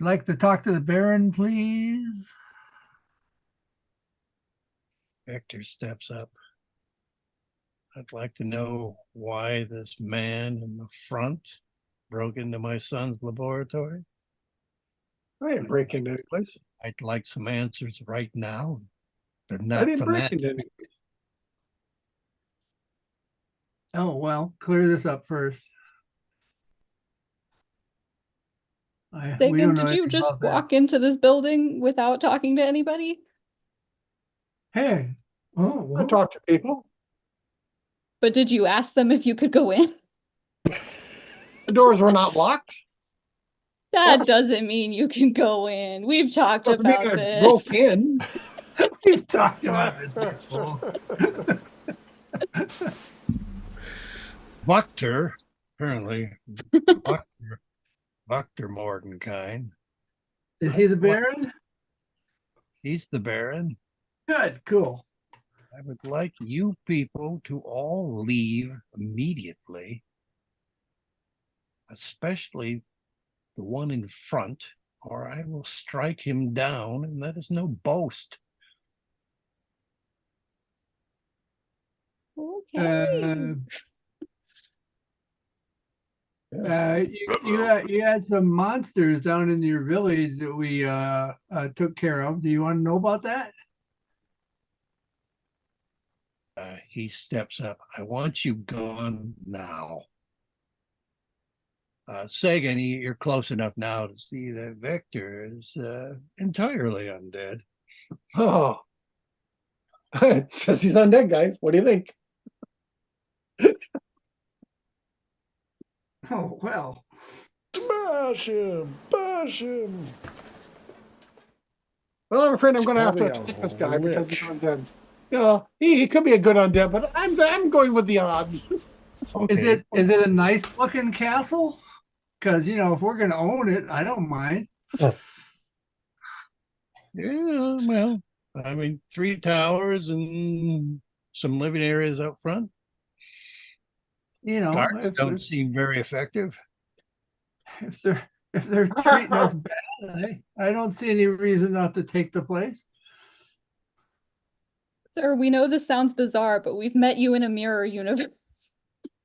Like to talk to the Baron, please? Victor steps up. I'd like to know why this man in the front broke into my son's laboratory. I didn't break into any place. I'd like some answers right now. But I not didn't from break that. into any place. Oh, well, clear this up first. We don't Sagan, know did you anything just about that. walk into this building without talking to anybody? Hey, oh, I talk to people. But did you ask them if you could go in? The doors were not locked. That doesn't mean you can go in. We've talked Doesn't mean about I this. broke in. we've talked about this before. Buckter, apparently, Buckter Mordenkind. Is he the Baron? He's the Baron. Good, cool. I would like you people to all leave immediately, especially the one in front, or I will strike him down, and that is no boast. Okay. You had some monsters down in your village that we took care of. Do you want to know about that? He steps up. I want you gone now. Sagan, you're close enough now to see that Victor is entirely undead. Oh, it says he's undead, guys. What do you think? Oh, well. Bash him! Bash him! Well, I'm afraid I'm going to have to Probably a attack this guy because he's lich. undead. You know, he could be a good undead, but I'm going with the odds. Okay. Is it a nice looking castle? Because if we're gonna own it, I don't mind. Yeah, well, I mean, 3 towers and some living areas up front. Guards don't seem very effective. If they're treating us bad, I don't see any reason not to take the place. Sir, we know this sounds bizarre, but we've met you in a mirror universe.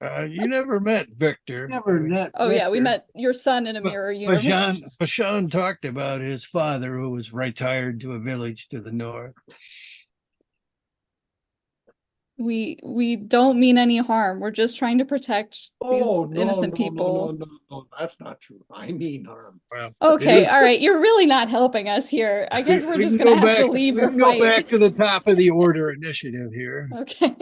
You never met Victor. Never met. Oh yeah, we Victor. met your son in a mirror universe. Bashan talked about his father who was retired to a village to the north. We don't mean any harm. We're just trying to protect Oh, these no, innocent people. no, that's not true. I mean harm. Well, Okay, all right. You're really not helping us here. I guess we're just gonna have to leave We your can go fight. back to the top of the order initiative here. Okay.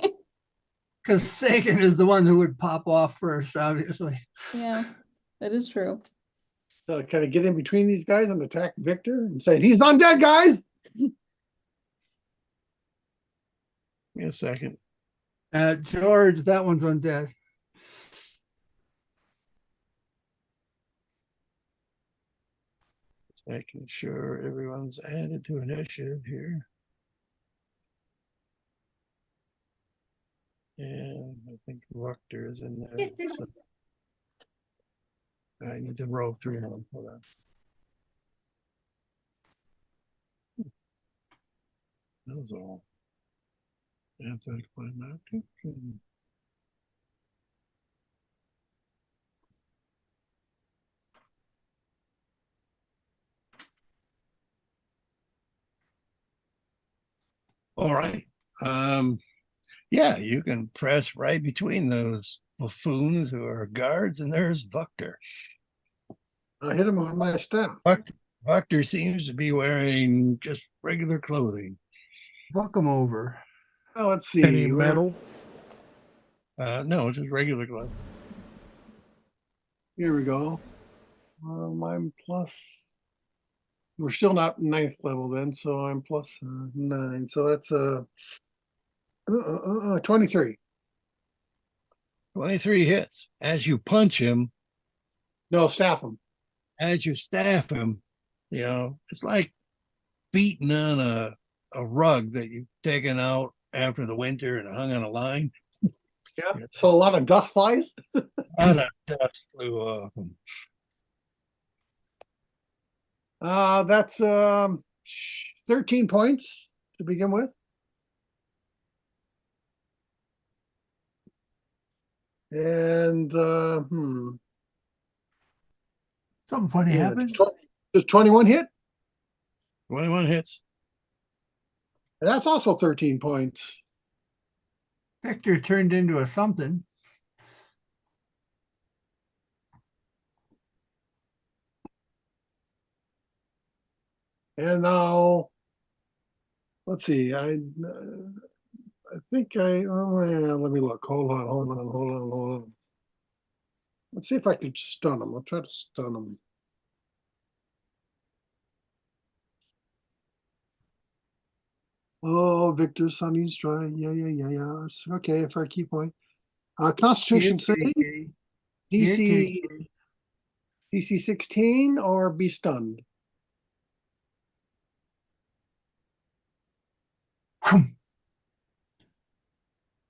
Because Sagan is the one who would pop off first, obviously. Yeah, that is true. So kind of get in between these guys and attack Victor and say, he's undead, guys. Give me a second. George, that one's undead. Making sure everyone's added to initiative here. And I think Ruchter is in there. So I need to roll 3 of them. Hold on. That was all. Yeah, so I find that. All right. Yeah, you can press right between those buffoons who are guards, and there's Vuctor. I hit him with my staff. Vuctor seems to be wearing just regular clothing. Fuck him over. Oh, let's see. Any metal? No, just regular clothing. Here we go. I'm plus. We're still not 9th level then, so I'm plus 9. So that's 23. 23 hits. As you punch him, No, staff him. as you staff him, it's like beating on a rug that you've taken out after the winter and hung on a line. Yeah. So a lot of dust flies. A lot of dust flew off him. That's 13 points to begin with. And Something funny yeah, happened. does 21 hit? 21 hits. That's also 13 points. Victor turned into a something. And now, let's see. I think oh, yeah, let me look. Hold on. Let's see if I can stun him. I'll try to stun him. Oh, Victor, Sonny's dry. Yeah. Okay, if I keep going. Constitution save, DC 16 or be stunned.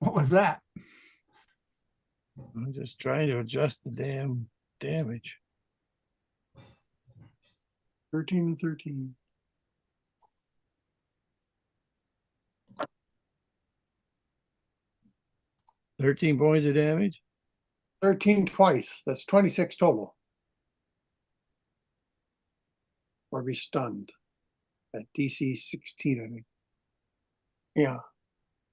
What was that? I'm just trying to adjust the damn damage. 13 and 13. $13 points of damage. 13 twice. That's 26 total. Or be stunned at DC 16, I think. Yeah.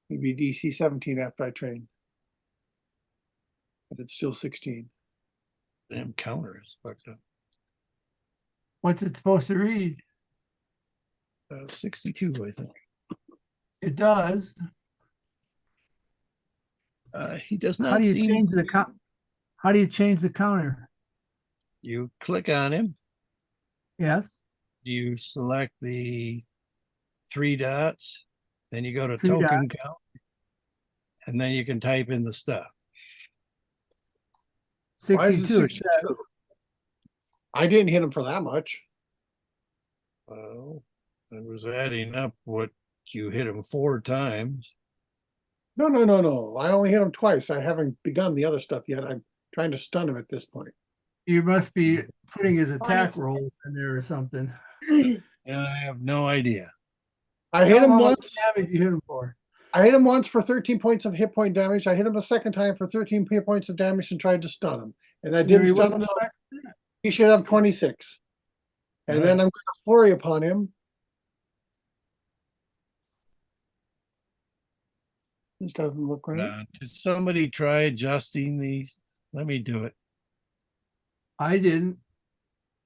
Maybe DC 17 after I train. But it's still 16. Damn counter is fucked up. What's it supposed to read? 62, I think. It does. He does not How do you seem. change the count? How do you change the counter? You click on him. Yes. You select the 3 dots. Then you go to 3 token count. And then you can type in the stuff. Why is it 62. 62? I didn't hit him for that much. Well, I was adding up what you hit him 4 times. No. I only hit him twice. I haven't begun the other stuff yet. I'm trying to stun him at this point. You must be putting his attack rolls in there or something. And I have no idea. I hit him once. Damage you hit him for? I hit him once for 13 points of hit point damage. I hit him a second time for 13 hit points of damage and tried to stun him. And I didn't stun him. So he should have 26. And then I'm going to flurry upon him. This doesn't look right. Did somebody try adjusting these? Let me do it. I didn't.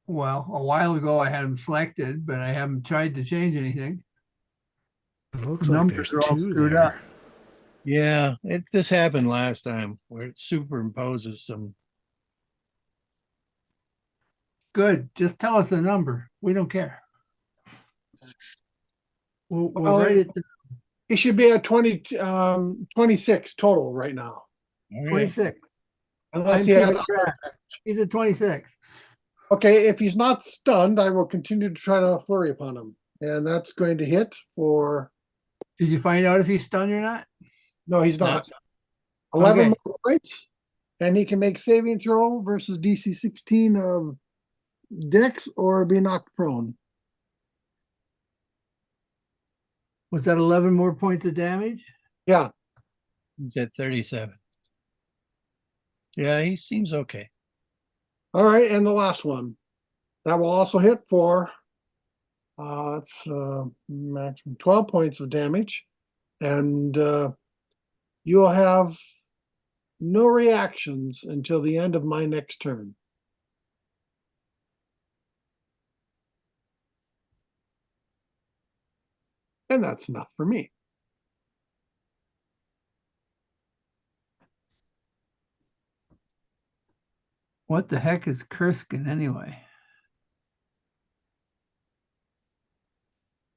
Well, a while ago I had them selected, but I haven't tried to change anything. It looks like there's Numbers are all 2 screwed there. up. Yeah, this happened last time where it superimposes some. Good. Just tell us the number. We don't care. We'll Well, write it. He should be at 26 total right now. Okay. 26. Unless I'm he had keeping track. He's at 26. Okay, if he's not stunned, I will continue to try to flurry upon him. And that's going to hit for. Did you find out if he's stunned or not? No, he's not. No. 11 Okay. more points. And he can make saving throw versus DC 16 of Dex or be knocked prone. Was that 11 more points of damage? Yeah. He's at 37. Yeah, he seems okay. All right, and the last one. That will also hit for it's maximum 12 points of damage. And you will have no reactions until the end of my next turn. And that's enough for me. What the heck is Kurskin anyway?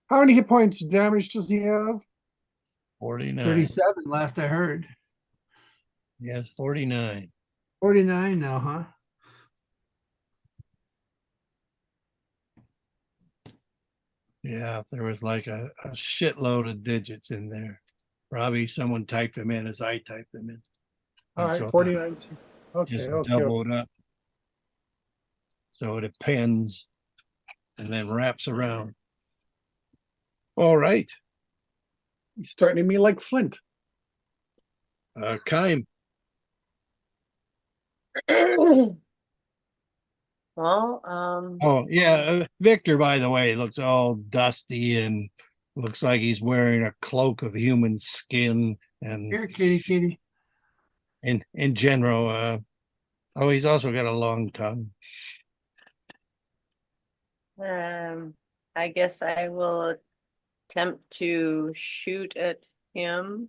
How many hit points damage does he have? 49. 37 last I heard. Yes, 49. 49 now, huh? Yeah, there was like a shitload of digits in there. Probably someone typed them in as I typed them in. All And right, so 49. Okay, just okay. doubled up. So it appends and then wraps around. All right. He's threatening me like Flint. Kime. Well, Oh, yeah. Victor, by the way, looks all dusty and looks like he's wearing a cloak of human skin. And Here, kitty. in general, oh, he's also got a long tongue. I guess I will attempt to shoot at him.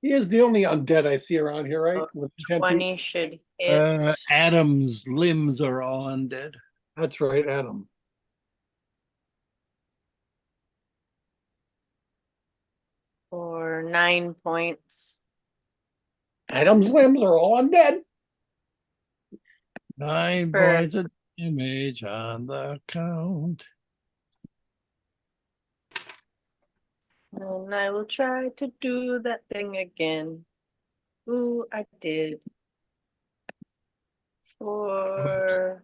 He is the only undead I see around here, right? With 10 feet. 20 should hit. Adam's limbs are all undead. That's right, Adam. For 9 points. Adam's limbs are all undead. 9 For- points of damage on the count. And I will try to do that thing again. Ooh, I did. For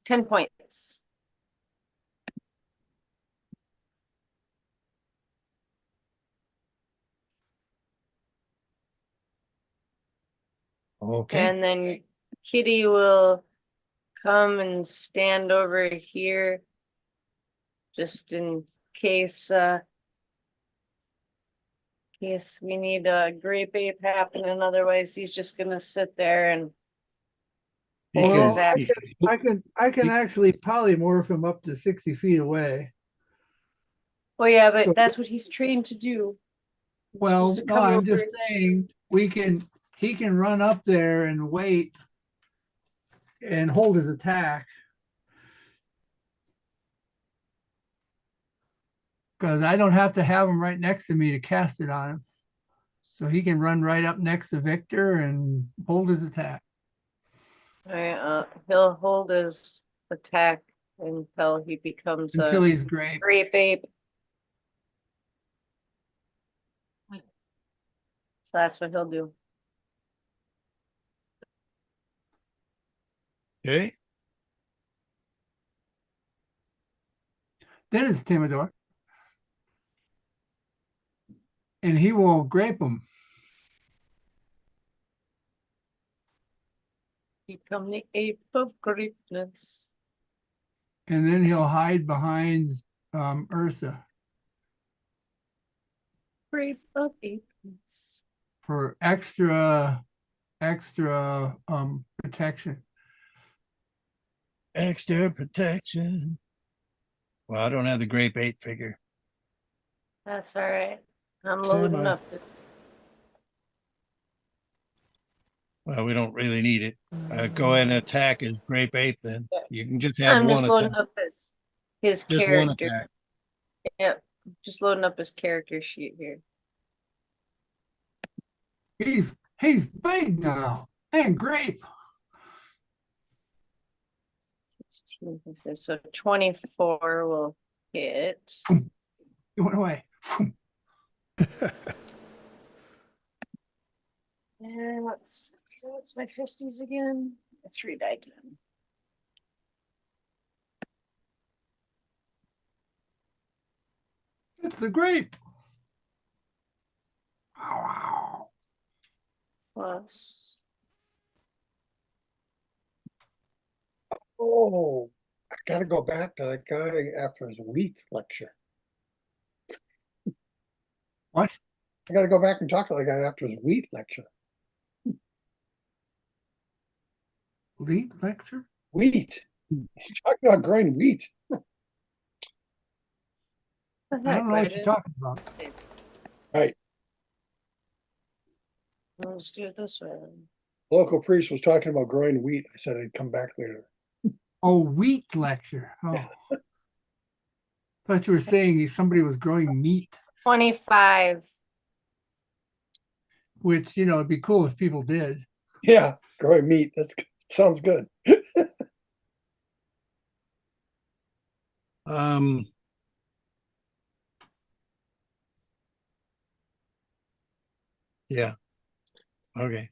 10 points. Okay. And then Kitty will come and stand over here just in case we need a grape ape happening. Otherwise, he's just gonna sit there and He hold can- his action. I can actually polymorph him up to 60 feet away. Well, yeah, but So- that's what he's trained to do. He's Well, supposed to no, come I'm over just saying he can run up there and wait and hold his attack. Because I don't have to have him right next to me to cast it on him. So he can run right up next to Victor and hold his attack. Alright, he'll hold his attack until he becomes Until a he's great. grape ape. So that's what he'll do. Okay. Then it's Timidor. And he will grape him. Become the ape of greatness. And then he'll hide behind Ursa Grape of apes. for extra protection. Extra protection. Well, I don't have the grape 8 figure. That's all right. I'm Stand loading by. up this. Well, we don't really need it. Go ahead and attack his grape 8 then. You can just have I'm one just loading attack. up his Just one character. attack. Yep. Just loading up his character sheet here. He's big now and grape. 16, he says. So 24 will hit. He went away. And what's my fisties again? A 3 die 10. It's the grape. Wow. Plus. Oh, I gotta go back to that guy after his wheat lecture. What? I gotta go back and talk to the guy after his wheat lecture. Wheat lecture? Wheat. He's talking about growing wheat. I don't know what you're talking about. Right. Let's do it this way. then. Local priest was talking about growing wheat. I said I'd come back later. Oh, wheat lecture. Oh. Thought you were saying somebody was growing meat, 25. which, it'd be cool if people did. Yeah, growing meat. Sounds good. Um, yeah. Okay.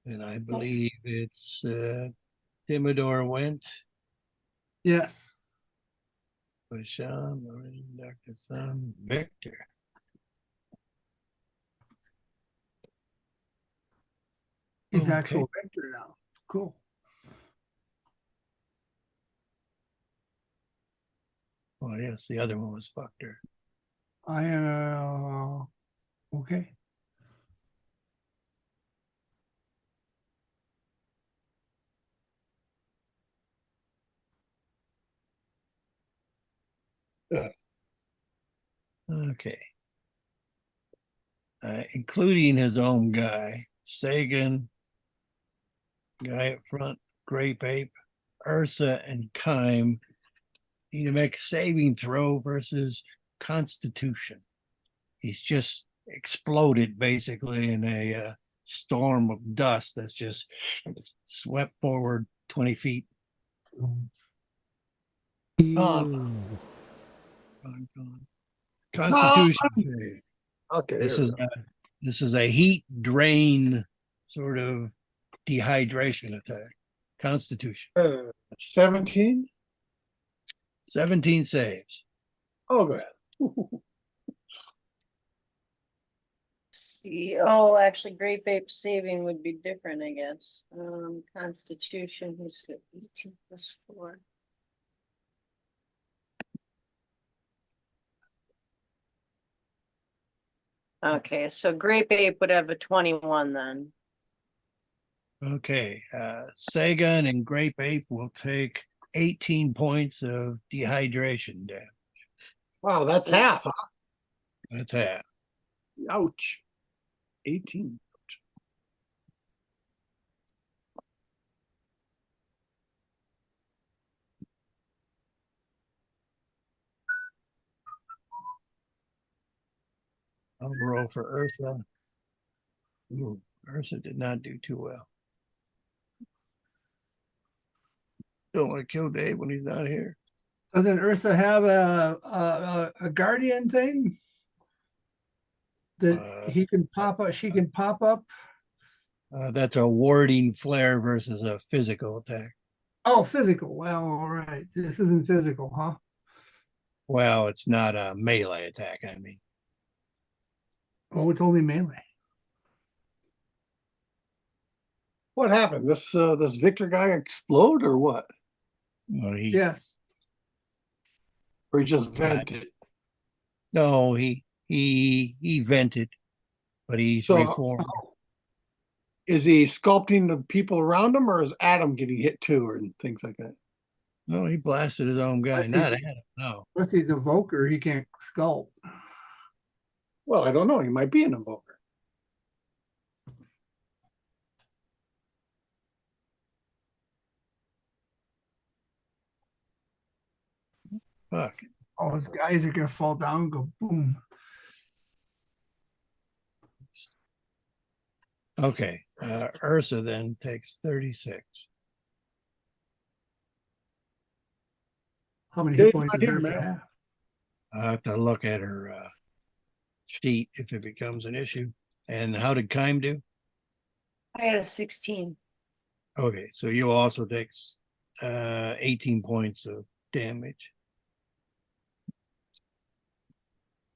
And I believe it's Timidor went, Yes. Bashan, Maureen, Dr. Sun, Victor. He's Okay. actual Victor now. Cool. Oh yes, the other one was Fucker. Okay. Okay. Including his own guy, Sagan, guy up front, Grape Ape, Ursa, and Kime need to make a saving throw versus Constitution. He's just exploded basically in a storm of dust that's just swept forward 20 feet. On. Constitution save. Okay. This here is we this is a heat drain sort of dehydration attack. Constitution. go. 17. 17 saves. Oh, go ahead. See, oh, actually, Great Ape saving would be different, I guess. Constitution, he's at 18 plus 4. Okay, so Grape Ape would have a 21 then. Okay. Sagan and Grape Ape will take 18 points of dehydration damage. Wow, that's half. Huh? That's half. Ouch. 18. I'll roll for Ursa. Ooh, Ursa did not do too well. Don't want to kill Dave when he's not here. Doesn't Ursa have a guardian thing that he can pop up? She can pop up. That's a warding flare versus a physical attack. Oh, physical. Well, all right. This isn't physical, huh? Well, it's not a melee attack. I mean, Oh, it's only melee. What happened? This Victor guy explode or what? well, Yes. Or he just vented? No, he vented, but he's So- reformed. Is he sculpting the people around him, or is Adam getting hit too, or things like that? No, he blasted his own guy. Unless Not he's- Adam. No. Unless he's a Voker, he can't sculpt. Well, I don't know. He might be an invoker. Fuck. All his guys are gonna fall down and go boom. Okay. Ursa then takes 36. How many Dave's hit points not does here, Ursa man. have? I have to look at her sheet if it becomes an issue. And how did Kime do? I had a 16. Okay, so you also take 18 points of damage.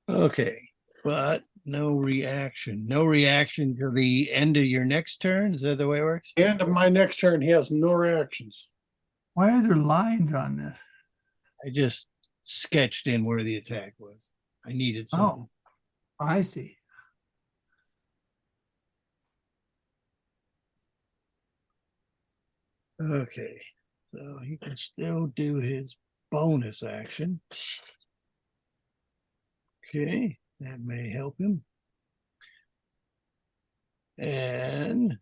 Okay, but no reaction. No reaction to the end of your next turn. Is that the way it works? End of my next turn, he has no reactions. Why are there lines on this? I just sketched in where the attack was. I needed something. Oh, I see. Okay, so he can still do his bonus action. Okay, that may help him. And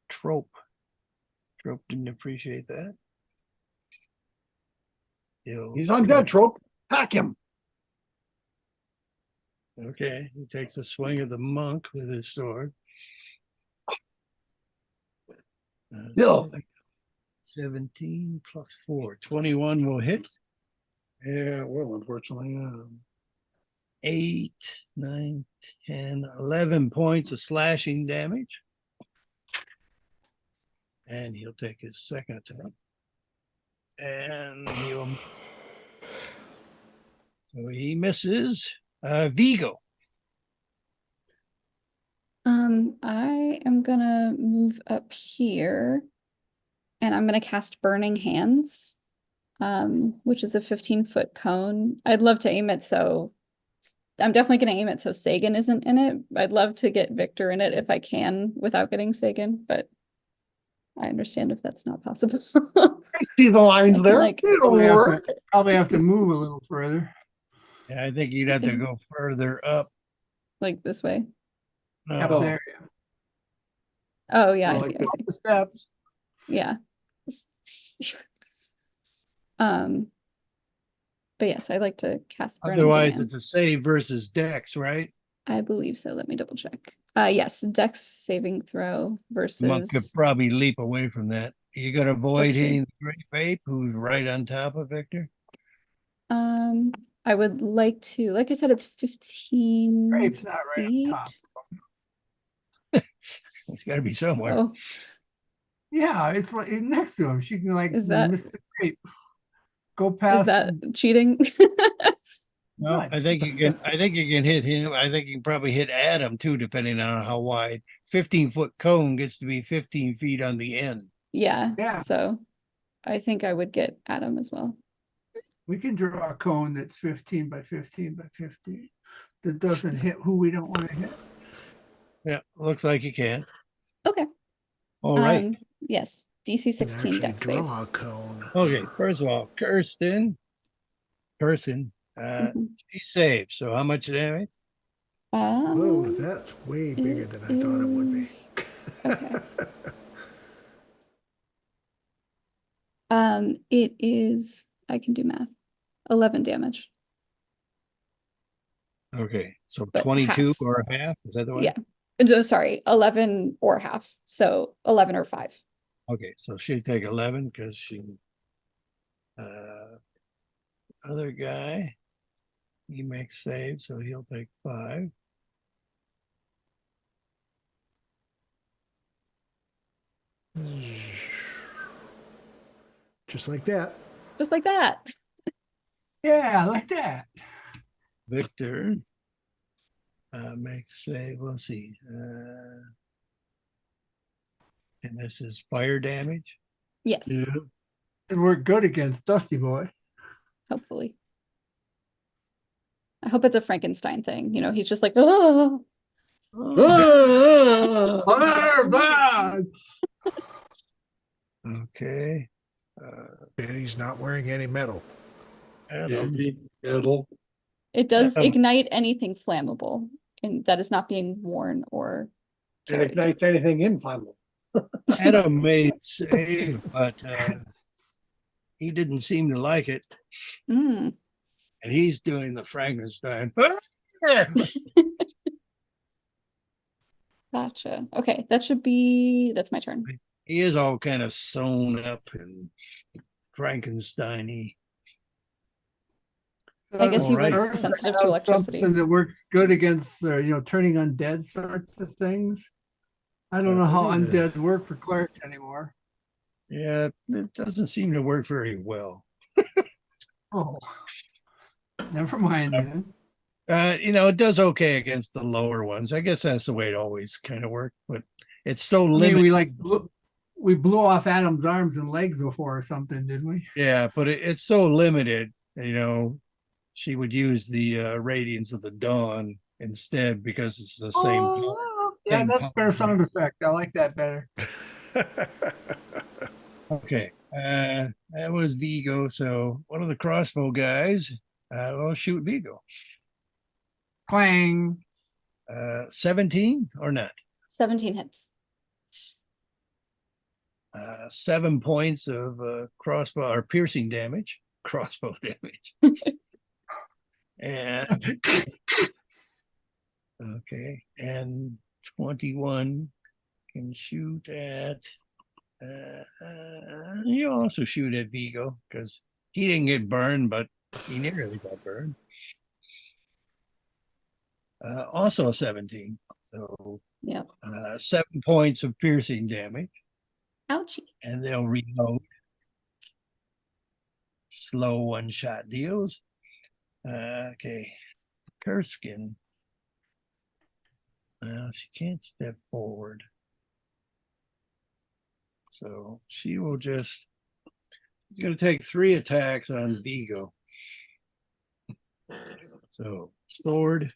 Trope. Trope didn't appreciate that. He's undead, Trope. Hack him. Okay, he takes a swing at the monk with his sword. Bill. 17 plus 4. 21 will hit. Yeah, well, unfortunately. 8, 9, 10, 11 points of slashing damage. And he'll take his second attack. And he'll. So he misses. Vigo. I am gonna move up here and I'm gonna cast Burning Hands, which is a 15-foot cone. I'd love to aim it so I'm definitely gonna aim it so Sagan isn't in it. I'd love to get Victor in it if I can without getting Sagan, but I understand if that's not possible. I see the lines there. Like, It'll work. Probably have to move a little further. Yeah, I think you'd have to go further up. like this way. Up No. there. Oh yeah, I Like see, I Up see. the steps. Yeah. But yes, I like to cast Burning Otherwise, Hands. it's a save versus Dex, right? I believe so. Let me double check. Yes, Dex saving throw Monk could versus probably leap away from that. You got to avoid That's true. hitting the Great Vape, who's right on top of Victor. I would like to, like I said, it's 15 Grape's not right on feet. top. It's got to be somewhere. Oh, Yeah, it's like next to him. She can like Is that- miss the grape. Go is past. that cheating? No, Not I think you can. I think you can hit him. I think you can probably hit Adam too, depending on how wide. 15-foot cone gets to be 15 feet on the end. Yeah. Yeah. So I think I would get Adam as well. We can draw a cone that's 15 by 15 by 15 that doesn't hit who we don't want to hit. Yeah, looks like you can. Okay. All right. Yes. DC And 16 actually deck save. draw a cone. Okay. First of all, person, Mhm. she saved. So how much damage? Whoa, that's way bigger than I thought it would be. is- Okay. It is, I can do math. 11 damage. Okay, so But 22 half. or half. Is that the way? Yeah. Sorry, 11 or half. So 11 or 5. Okay, so she'd take 11 because she. Other guy, he makes save, so he'll take 5. Just like that. Just like that. Yeah, like that. Victor makes save. Let's see. And this is fire damage. Yes, Yeah. It worked good against Dusty Boy. hopefully. I hope it's a Frankenstein thing. You know, he's just like, oh. Fire bad. Okay. And he's not wearing any metal. Adam. It does Um, ignite anything flammable, and that is not being worn or It carried. ignites anything inflammable. Adam made save, but he didn't seem to like it. Mm. And he's doing the Frankenstein. Gotcha. Okay, that's my turn. He is all kind of sewn up and Frankenstein-y. I guess he Alright. was sensitive to electricity. Something that works good against, turning undead sorts of things. I don't know how undead work for clerics anymore. Yeah, it doesn't seem to work very well. Oh, never mind then. It does okay against the lower ones. I guess that's the way it always kind of worked, but it's so I mean, limited. we blew off Adam's arms and legs before or something, didn't we? Yeah, but it's so limited. She would use the Radiance of the Dawn instead because it's the same. Oh, yeah, same that's a better power. sound effect. I like that better. Okay, that was Vigo. So one of the crossbow guys will shoot Vigo. Clang. 17 or not? 17 hits. 7 points of crossbow or piercing damage, crossbow damage. And okay, and 21 can shoot at. You also shoot at Vigo because he didn't get burned, but he nearly got burned. Also 17. So Yeah. 7 points of piercing damage. Ouchie. And they'll reload. Slow one-shot deals. Okay. Kurskin. She can't step forward. So she will just, she's going to take 3 attacks on Vigo. So sword,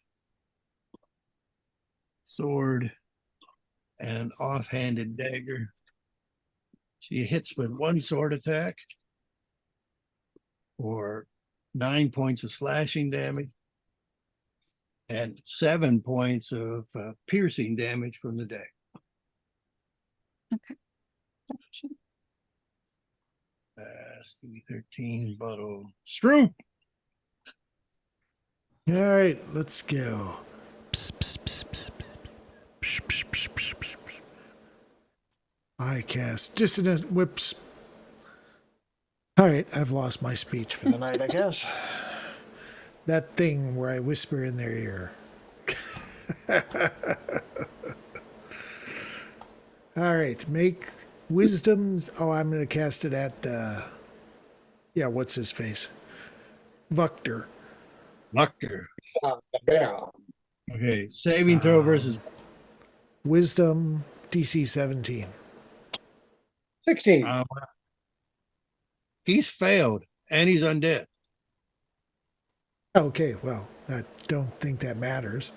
and offhanded dagger. She hits with 1 sword attack for 9 points of slashing damage and 7 points of piercing damage from the dagger. Okay. Gotcha. C13 bottle. Stroop. All right, let's go. Psst, psst, psst, psst, psst, psst, psst, psst, psst. I cast dissonant whips. All right, I've lost my speech for the night, I guess. That thing where I whisper in their ear. All right, make wisdoms. Oh, I'm going to cast it at, yeah, what's his face? Vuctor. Yeah. Okay, saving throw versus Wisdom, DC 17. 16. He's failed and he's undead. Okay, well, I don't think that matters.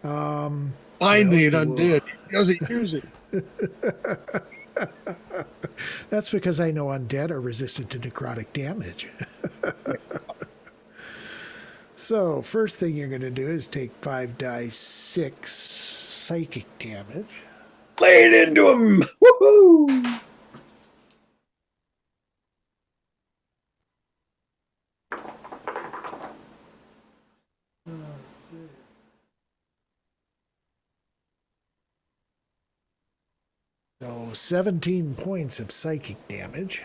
Finally, it undead. He doesn't use it. That's because I know undead are resistant to necrotic damage. So, first thing you're going to do is take 5 die 6 psychic damage. Lay it into him. Woohoo! So 17 points of psychic damage.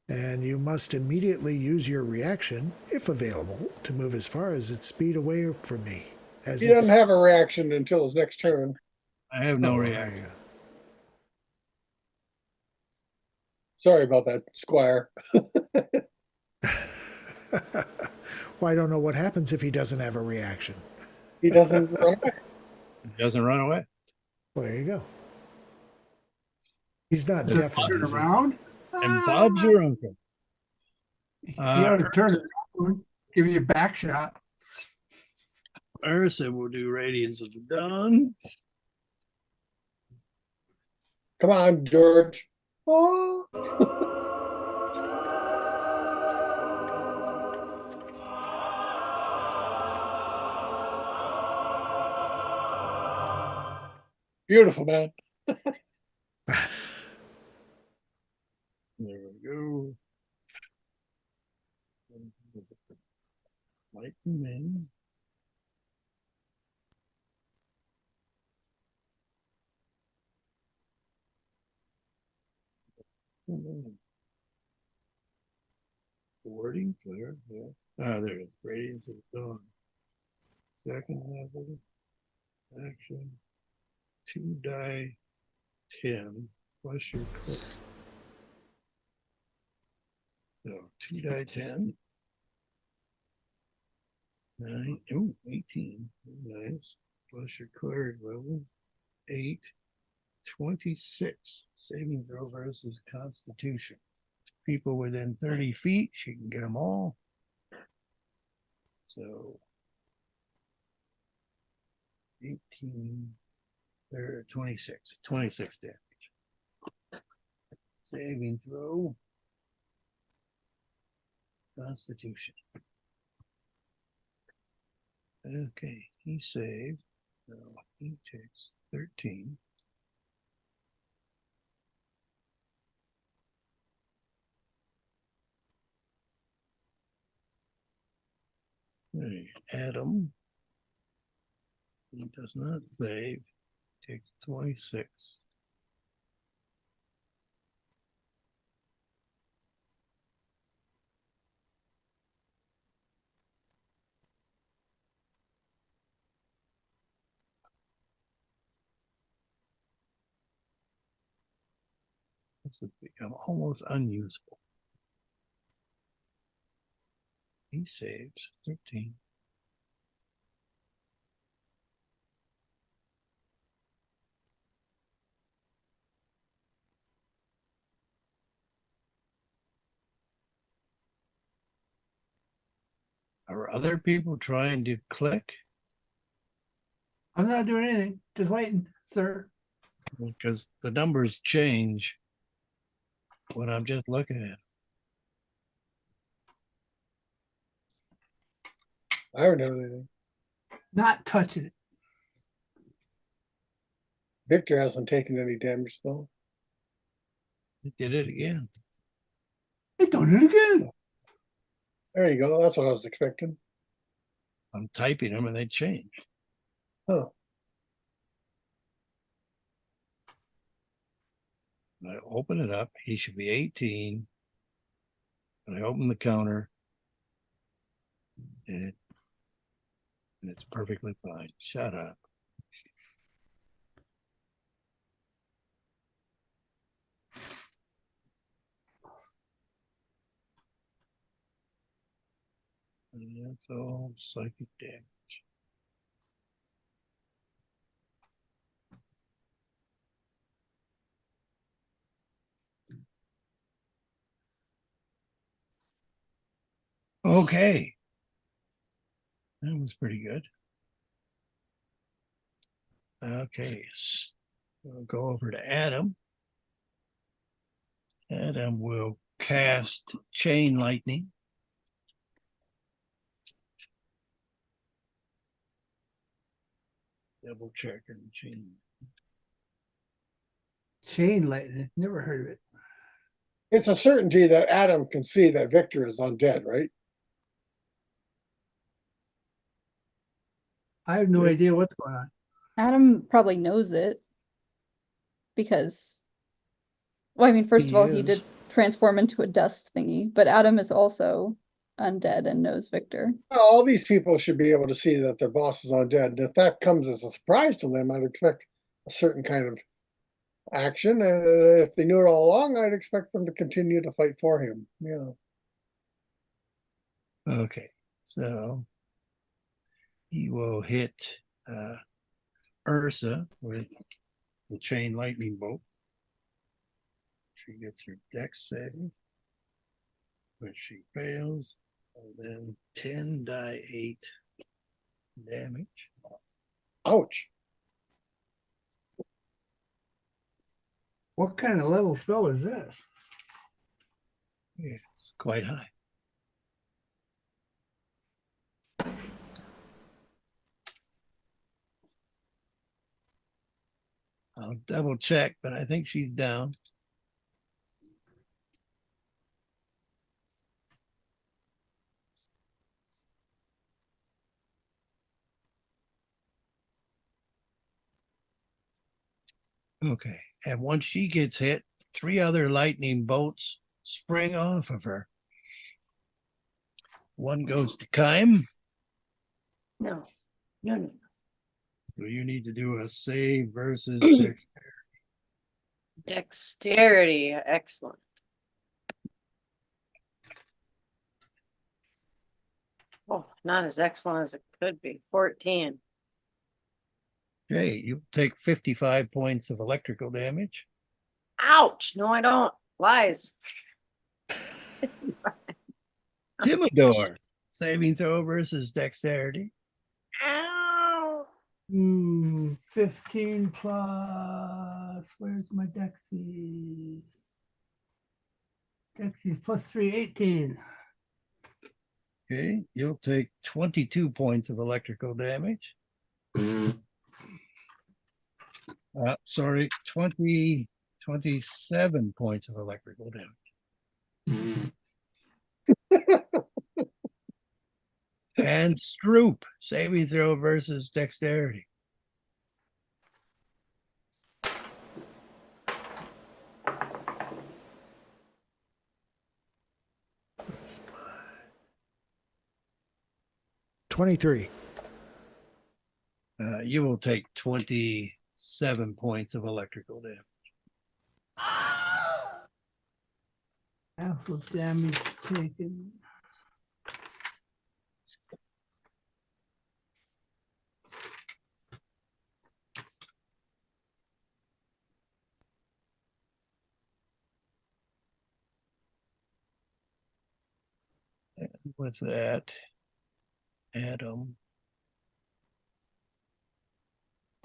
And you must immediately use your reaction, if available, to move as far as its speed away from me. As He doesn't have a reaction until his next turn. I have no reaction. Sorry about that, Squire. Well, I don't know what happens if he doesn't have a reaction. He doesn't run away. He doesn't run away. Well, there you go. He's not Just deafened, turn is he? around. And Bob's your uncle. He ought to turn it around, give you a back shot. Ursa will do Radiance of the Dawn. Come on, George. Oh. Beautiful, man. There we go. Lightning. Wording clear, yes. Ah, there it is. Radiance of the Dawn. Second level. Action. 2 die 10 plus your click. So 2 die 10. 9. Oh, 18. Nice. Plus your cleric level. 8. 26. Saving throw versus Constitution. People within 30 feet, she can get them all. So 18. 26. 26 damage. Saving throw. Constitution. Okay, he saved. So he takes 13. Okay, Adam. He does not save. Takes 26. This has become almost unusable. He saves 13. Are other people trying to click? I'm not doing anything, just waiting, sir. Because the numbers change when I'm just looking at it. I haven't done anything. Not touching it. Victor hasn't taken any damage though. He did it again. They done it again. There you go. That's what I was expecting. I'm typing them and they change. Oh, I open it up. He should be 18. And I open the counter. And it's perfectly fine. Shut up. And that's all psychic damage. Okay. That was pretty good. Okay. We'll go over to Adam. Adam will cast Chain Lightning. Double check and chain. Chain lightning. Never heard of it. it's a certainty that Adam can see that Victor is undead, right? I have no Yeah. idea what's going on. Adam probably knows it because, well, I mean, first of all, he did transform into a dust thingy, but Adam is also undead and knows Victor. Well, all these people should be able to see that their boss is undead. And if that comes as a surprise to them, I'd expect a certain kind of action. And if they knew it all along, I'd expect them to continue to fight for him. Yeah. Okay, so he will hit Ursa with the Chain Lightning Bolt. She gets her dex save, but she fails. And then 10 die 8 damage. Ouch. What kind of level spell is this? Yeah, it's quite high. I'll double check, but I think she's down. Okay, and once she gets hit, 3 other lightning bolts spring off of her. One goes to Kime. No. So you need to do a save versus dexterity. Dexterity, excellent. Oh, not as excellent as it could be. 14. Okay, you take 55 points of electrical damage. Ouch! No, I don't. Lies. Timidor, saving throw versus dexterity. Ow! 15 plus. Where's my Dexies? Dexies plus 3, 18. Okay, you'll take 22 points of electrical damage. Sorry, 27 points of electrical damage. And Stroop, saving throw versus dexterity. $23. You will take 27 points of electrical damage. Half of damage taken. And with that, Adam.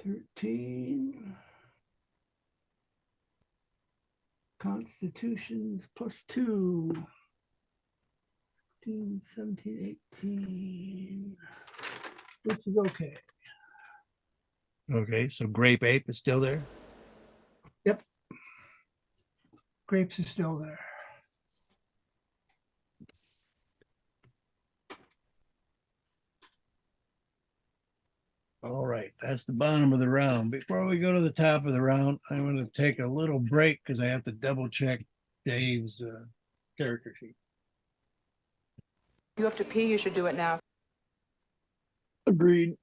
13. Constitutions +2. 15, 17, 18. Which is okay. Okay, so Grape Ape is still there. Yep. Grapes are still there. All right, that's the bottom of the round. Before we go to the top of the round, I'm going to take a little break because I have to double check Dave's character sheet. You have to pee, you should do it now. Agreed.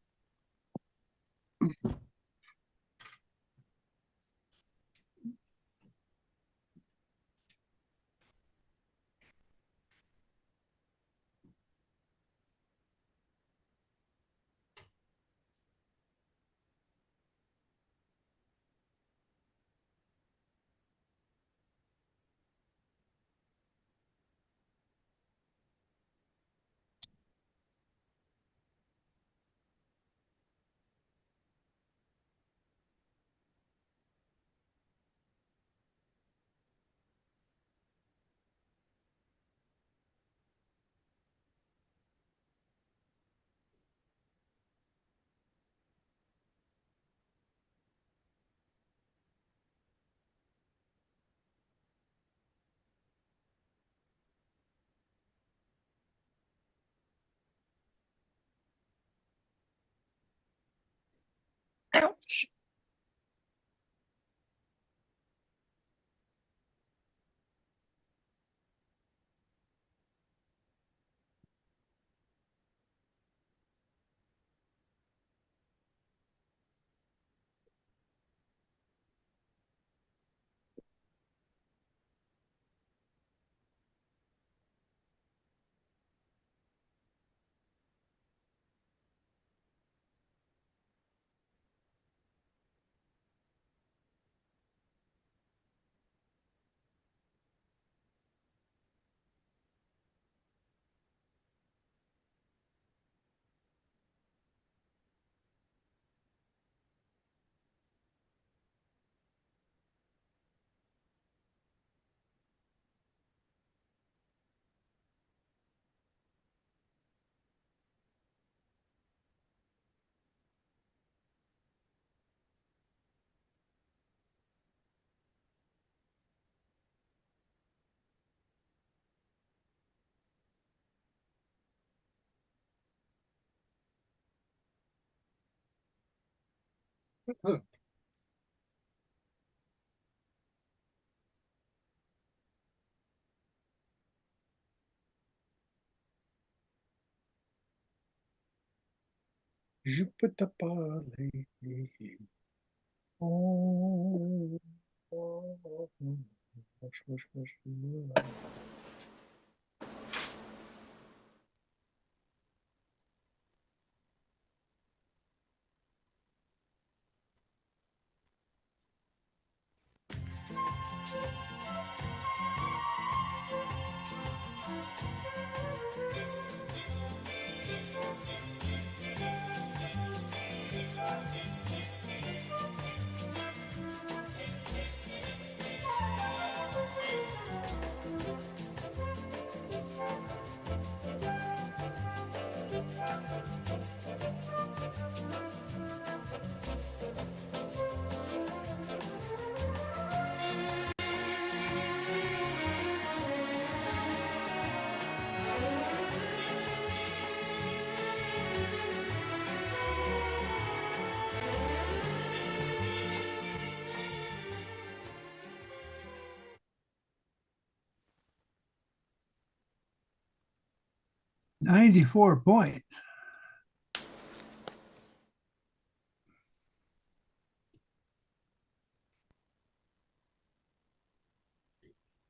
Ouch. Je peux te parler. Oh. 94 points.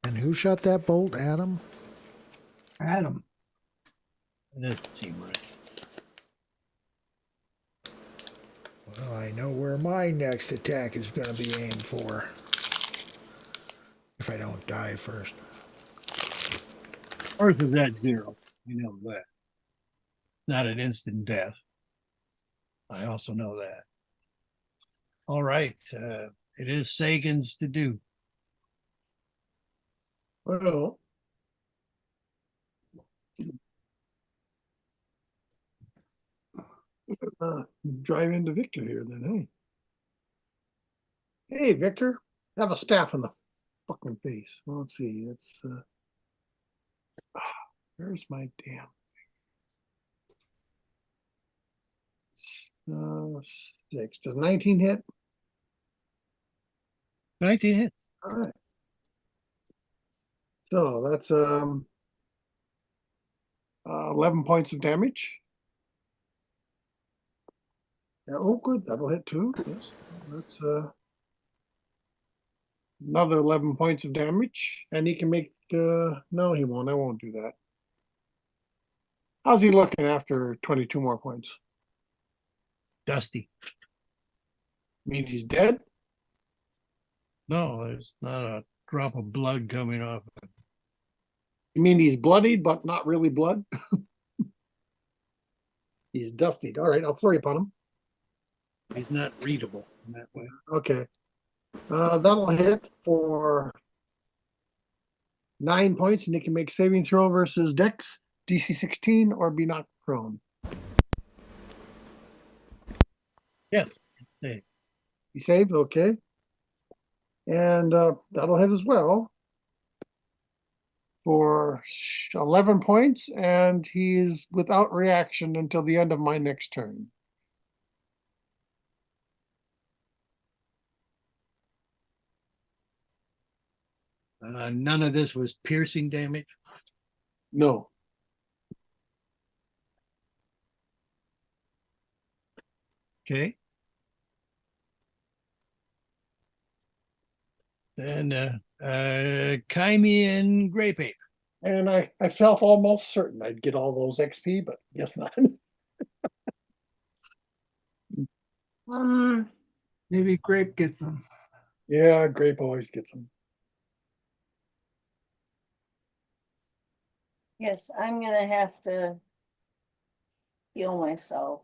And who shot that bolt, Adam? Adam. That doesn't seem right. Well, I know where my next attack is going to be aimed for. If I don't die first. Earth is at 0. We know that. Not an instant death. I also know that. All right. It is Sagan's to do. Well, drive into Victor here then, hey. Hey, Victor, have a staff in the fucking face. Well, let's see. It's where's my damn thing? 6. Does 19 hit? 19 hits. All right. So that's 11 points of damage. Yeah, oh, good. That'll hit too. Yes, that's another 11 points of damage, and he can make. No, he won't. I won't do that. How's he looking after 22 more points? Dusty. Mean he's dead? No, there's not a drop of blood coming off. You mean he's bloodied, but not really blood? He's dustied. All right, I'll flurry upon him. He's not readable in that way. Okay. That'll hit for 9 points, and he can make saving throw versus Dex, DC 16, or be knocked prone. Yes, it's safe. He saved, okay. And that'll hit as well for 11 points, and he's without reaction until the end of my next turn. None of this was piercing damage. No. Okay. Then Kymian Grape Ape. And I felt almost certain I'd get all those XP, but guess not. Maybe Grape gets them. Yeah, Grape always gets them. Yes, I'm gonna have to heal myself.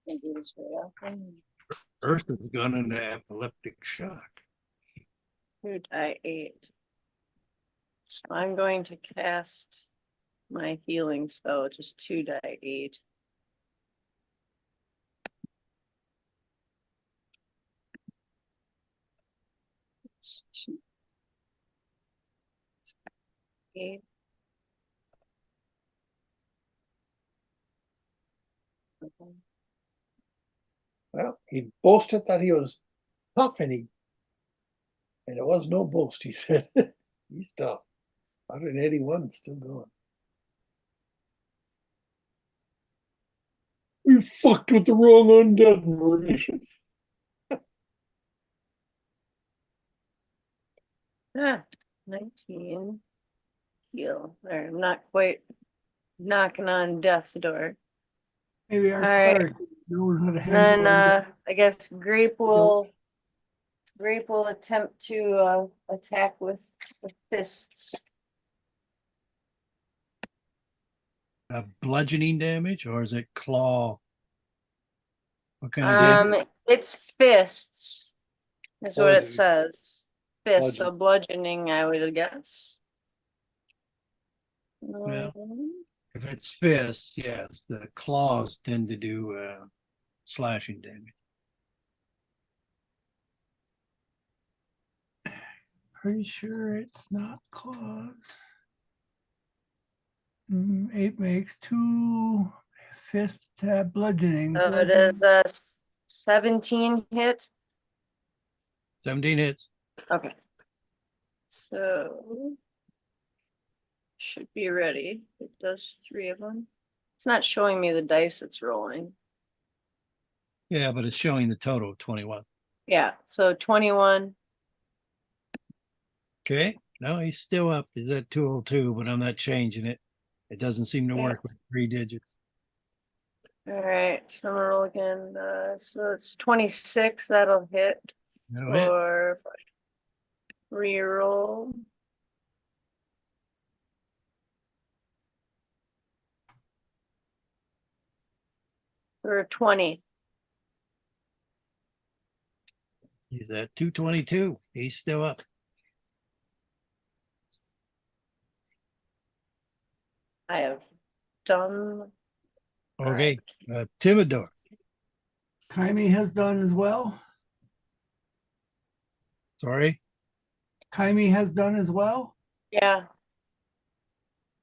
Can do this very often. Earth has gone into epileptic shock. 2d8. So I'm going to cast my healing spell, which is 2d8. It's 2d8. Okay. Well, he boasted that he was tough, and it was no boast, he said. He's tough. 181, still going. We fucked with the wrong undead, Marie. Ah, 19. Heal. There, I'm not quite knocking on death's door. Maybe our All right. cleric knows how to handle Then it. I guess Grape will attempt to attack with the fists. Bludgeoning damage, or is it claw? What kind of damage? It's fists, is what it Bludgeoning. says. Fists, so bludgeoning, I would guess. Well, if it's fists, yes, the claws tend to do slashing damage. Pretty sure it's not claws. 8 makes 2 fist bludgeoning. So it is a 17 hit. 17 hits. Okay. So should be ready. It does 3 of them. It's not showing me the dice it's rolling. Yeah, but it's showing the total of 21. Yeah, so 21. Okay, no, he's still up. He's at 202, but I'm not changing it. It doesn't seem to Yeah. work with 3 digits. All right, so I'm gonna roll again. So it's 26. That'll hit That'll hit. for reroll. For 20. He's at 222. He's still up. I have done. Okay, Timidor. Kaimi has done as well. Sorry. Kaimi has done as well. Yeah.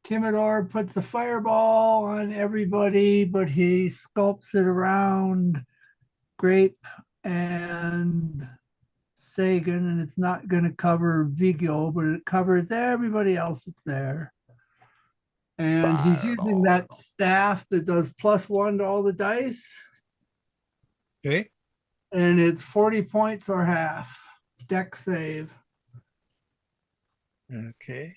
Timidor puts a fireball on everybody, but he sculpts it around Grape and Sagan, and it's not going to cover Vigio, but it covers everybody else that's there. And he's using that staff that does +1 to all the dice. Okay. And it's 40 points or half. Deck save. Okay.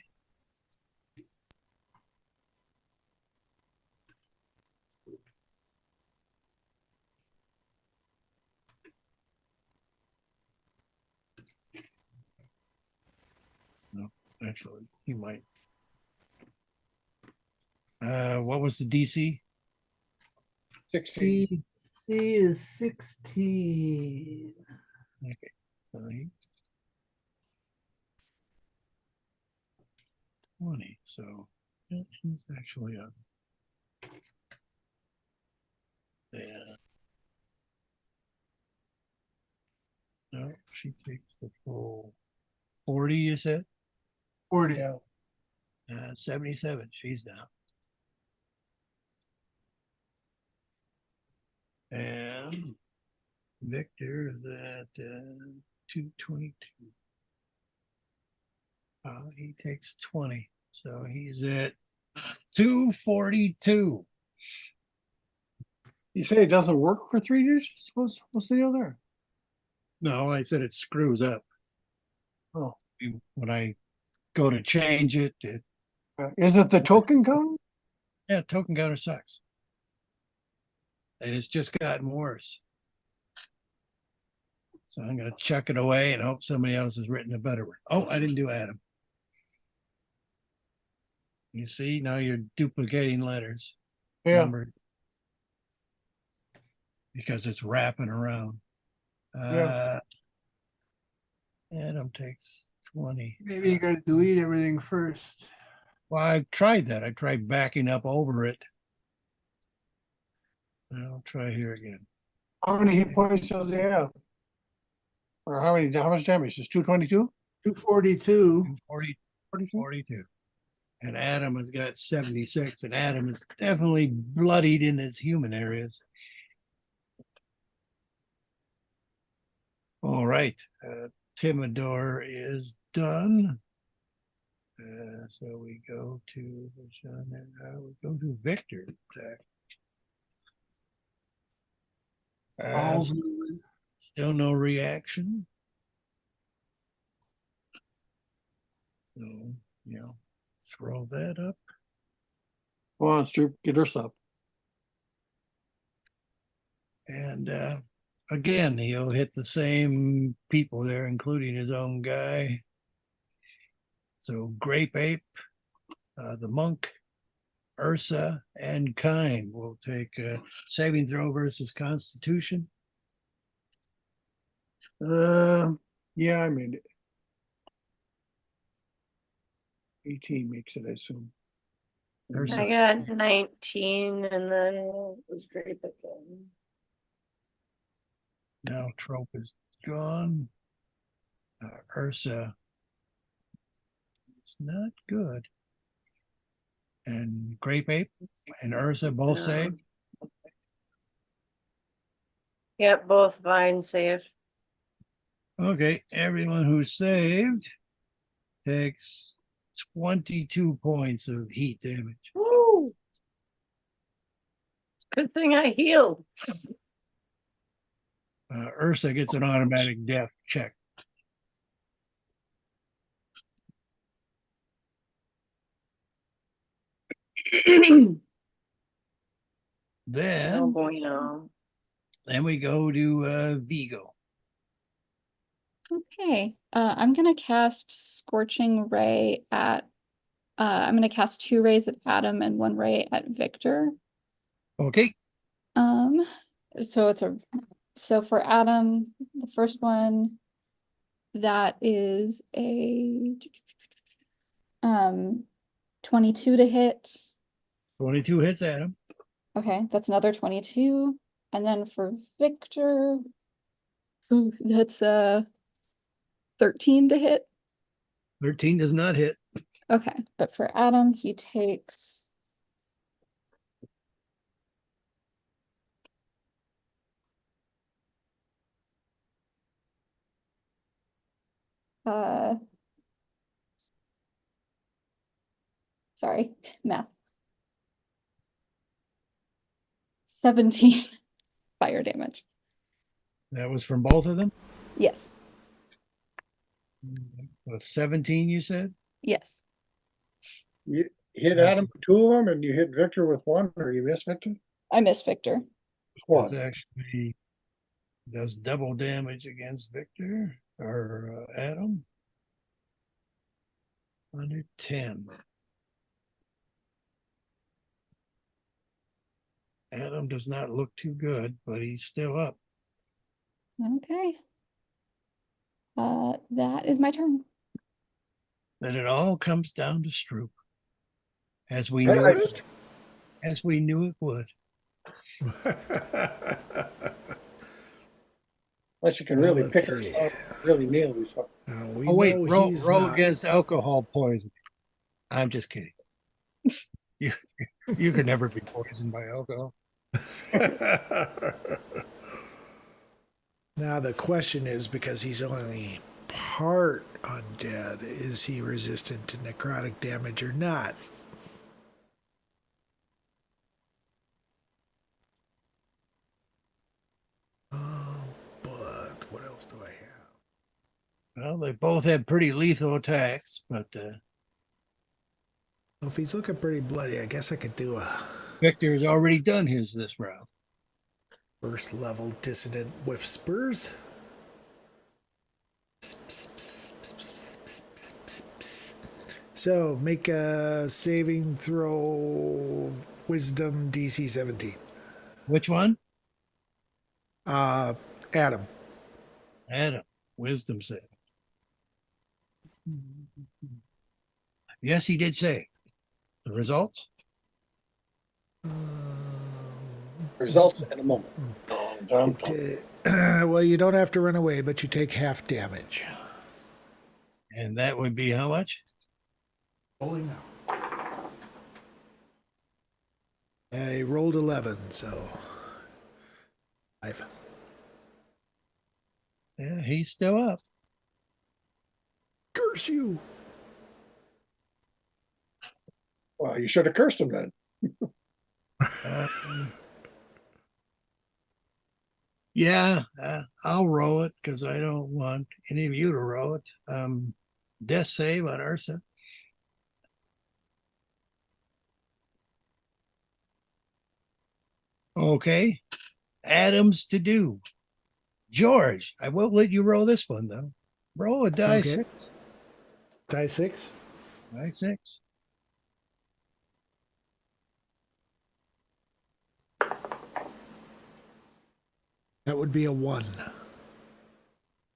No, actually, he might. What was the DC? 16. DC is 16. Okay, so he 20. So he's actually up. Yeah. No, she takes the full 40, you said? 40. 77. She's down. And Victor is at 222. He takes 20. So he's at 242. You say it doesn't work for 3 digits? What's the deal there? No, I said it screws up. Oh. When I go to change it, Is it the token count? yeah, token counter sucks. And it's just gotten worse. So I'm going to chuck it away and hope somebody else has written a better one. Oh, I didn't do Adam. You see, now you're duplicating letters. Yeah. Numbers, because it's wrapping around. Yeah. Adam takes 20. Maybe you got to delete everything first. Well, I tried that. I tried backing up over it. I'll try here again. How many hit points does he have? Or how much damage? Just 222? 242. 42. And Adam has got 76. And Adam is definitely bloodied in his human areas. All right. Timidor is done. So we go to Victor. Still no reaction. So, throw that up. Come on, Stu, get us up. And again, he'll hit the same people there, including his own guy. So Grape Ape, the Monk, Ursa, and Kine will take a saving throw versus Constitution. Yeah, I made it. 18 makes it, I assume. Ursa. I got 19 and then it was great again. Now Trope is gone. Ursa is not good. And Grape Ape and Ursa both saved. Yep, both fine, safe. Okay, everyone who's saved takes 22 points of heat damage. Woo! Good thing I healed. Ursa gets an automatic death check. No Then bueno. we go to Vigo. Okay, I'm gonna cast Scorching Ray at, I'm gonna cast 2 rays at Adam and 1 ray at Victor. Okay, So so for Adam, the first one, that is a 22 to hit. 22 hits Adam. Okay, that's another 22. And then for Victor, ooh, that's 13 to hit. 13 does not hit. Okay, but for Adam, he takes sorry, math. 17 fire damage. That was from both of them. Yes. 17, you said? Yes. You hit Adam with 2 of them and you hit Victor with 1, or you miss Victor? I miss Victor. That's 1. actually does double damage against Victor or Adam. 110. Adam does not look too good, but he's still up. Okay. That is my turn. Then it all comes down to Stroop, as we Hey, knew I- it, as we knew it would. Unless you can Well, really let's pick her see. up, really nail these fuckers. Now, we Oh wait, know roll he's roll not- against alcohol poison. I'm just kidding. You could never be poisoned by alcohol. Now the question is, because he's only part undead, is he resistant to necrotic damage or not? But what else do I have? Well, they both have pretty lethal attacks, but Well, if he's looking pretty bloody, I guess I could do a Victor's already done his this round. first level dissonant whispers. So make a saving throw, wisdom DC 17. Which one? Adam. Adam, wisdom save. Yes, he did say. The results? Results in a moment. Well, you don't have to run away, but you take half damage. And that would be how much? Holy now. I rolled 11, so 5. Yeah, he's still up. Curse you! Well, you should have cursed him then. Yeah, I'll roll it because I don't want any of you to roll it. Death save on Ursa. Okay. Adams to do. George, I won't let you roll this one though. Roll a die Okay. 6. Die 6. Die 6. That would be a 1.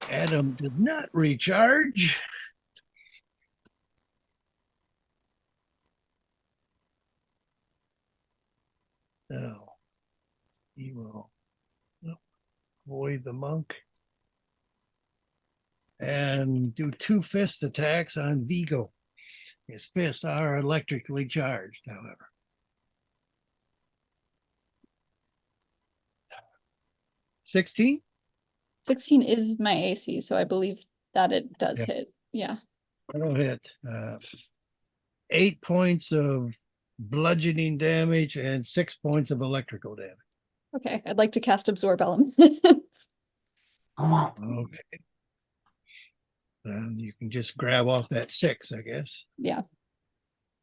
Adam did not recharge. No. He will avoid the monk. And do 2 fist attacks on Vigo. His fists are electrically charged, however. 16? 16 is my AC, so I believe that it does Yeah. hit. Yeah. That'll hit. 8 points of bludgeoning damage and 6 points of electrical damage. Okay. I'd like to cast Absorb Elements. Okay. And you can just grab off that 6, I guess. Yeah.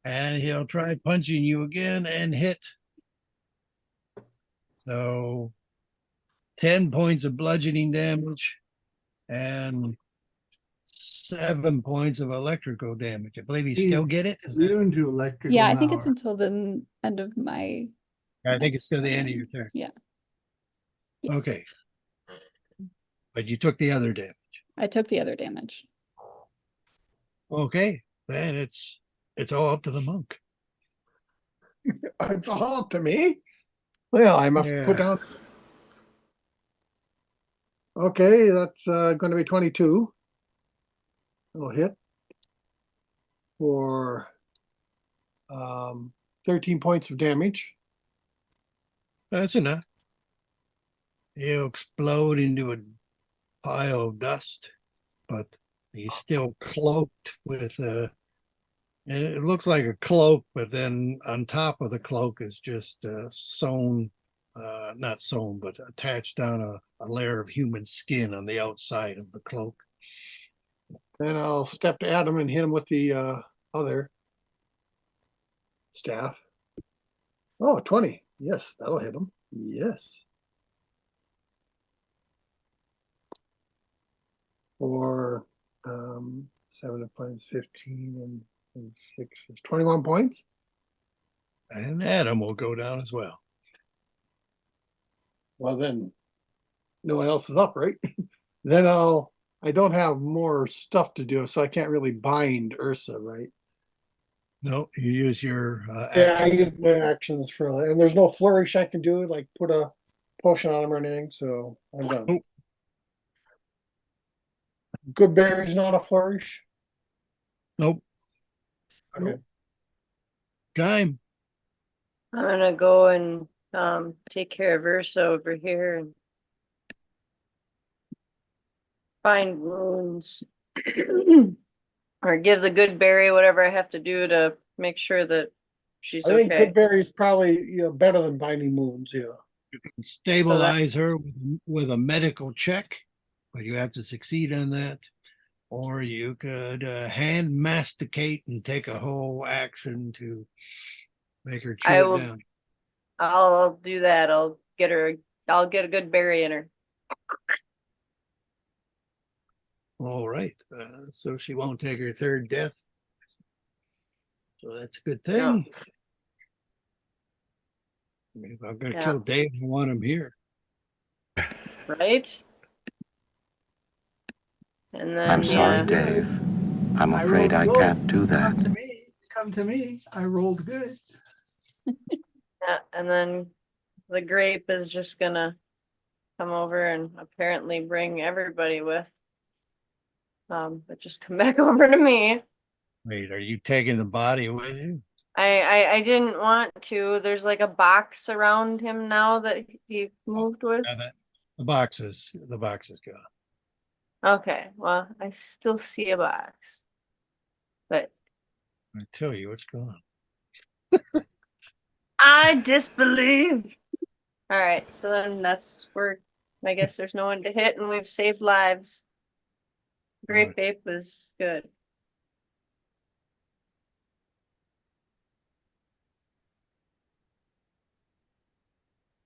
And he'll try punching you again and hit. So 10 points of bludgeoning damage and 7 points of electrical damage. I believe you still He's get it. Is that- Immune to electrical Yeah, I think it's now. until the end of my. I think it's still the end of your turn. Yeah. Yes. Okay. But you took the other damage. I took the other damage. Okay. Then it's all up to the monk. It's all up to me. Well, I must put Yeah. down. Okay, that's going to be 22. It'll hit for 13 points of damage. That's enough. He'll explode into a pile of dust, but he's still cloaked with it looks like a cloak, but then on top of the cloak is just sewn, not sewn, but attached down a layer of human skin on the outside of the cloak. Then I'll step to Adam and hit him with the other staff. Oh, 20. Yes, that'll hit him. Yes. For 7 points, 15 and 6 is 21 points. And Adam will go down as well. Well, then no one else is up, right? Then I don't have more stuff to do, so I can't really bind Ursa, right? No, you use your Yeah, I action. use my actions for, and there's no flourish I can do, like put a potion on him or anything, so I'm done. Nope. Good berry's not a flourish. Nope. Okay. Time. I'm gonna go and take care of Ursa over here and find wounds. Or give the good berry whatever I have to do to make sure that she's I think okay. good berry's probably better than binding wounds. Yeah. You can stabilize her with a medical check, but you have to succeed on that. Or you could hand masticate and take a whole action to make her chew I it will- down. I'll do that. I'll get a good berry in her. All right. So she won't take her third death. So that's a good thing. If I'm going to Yeah. kill Dave, I want him here. Right? And then I'm sorry, Dave. I'm afraid I can't do that. Come to me. I rolled good. Yeah, and then the grape is just gonna come over and apparently bring everybody with. But just come back over to me. Wait, are you taking the body with you? I didn't want to. There's like a box around him now that he moved with. The box is gone. Okay, well, I still see a box. But I tell you, it's gone. I disbelieve. All right, so then that's where I guess there's no one to hit and we've saved lives. Grape Ape was good.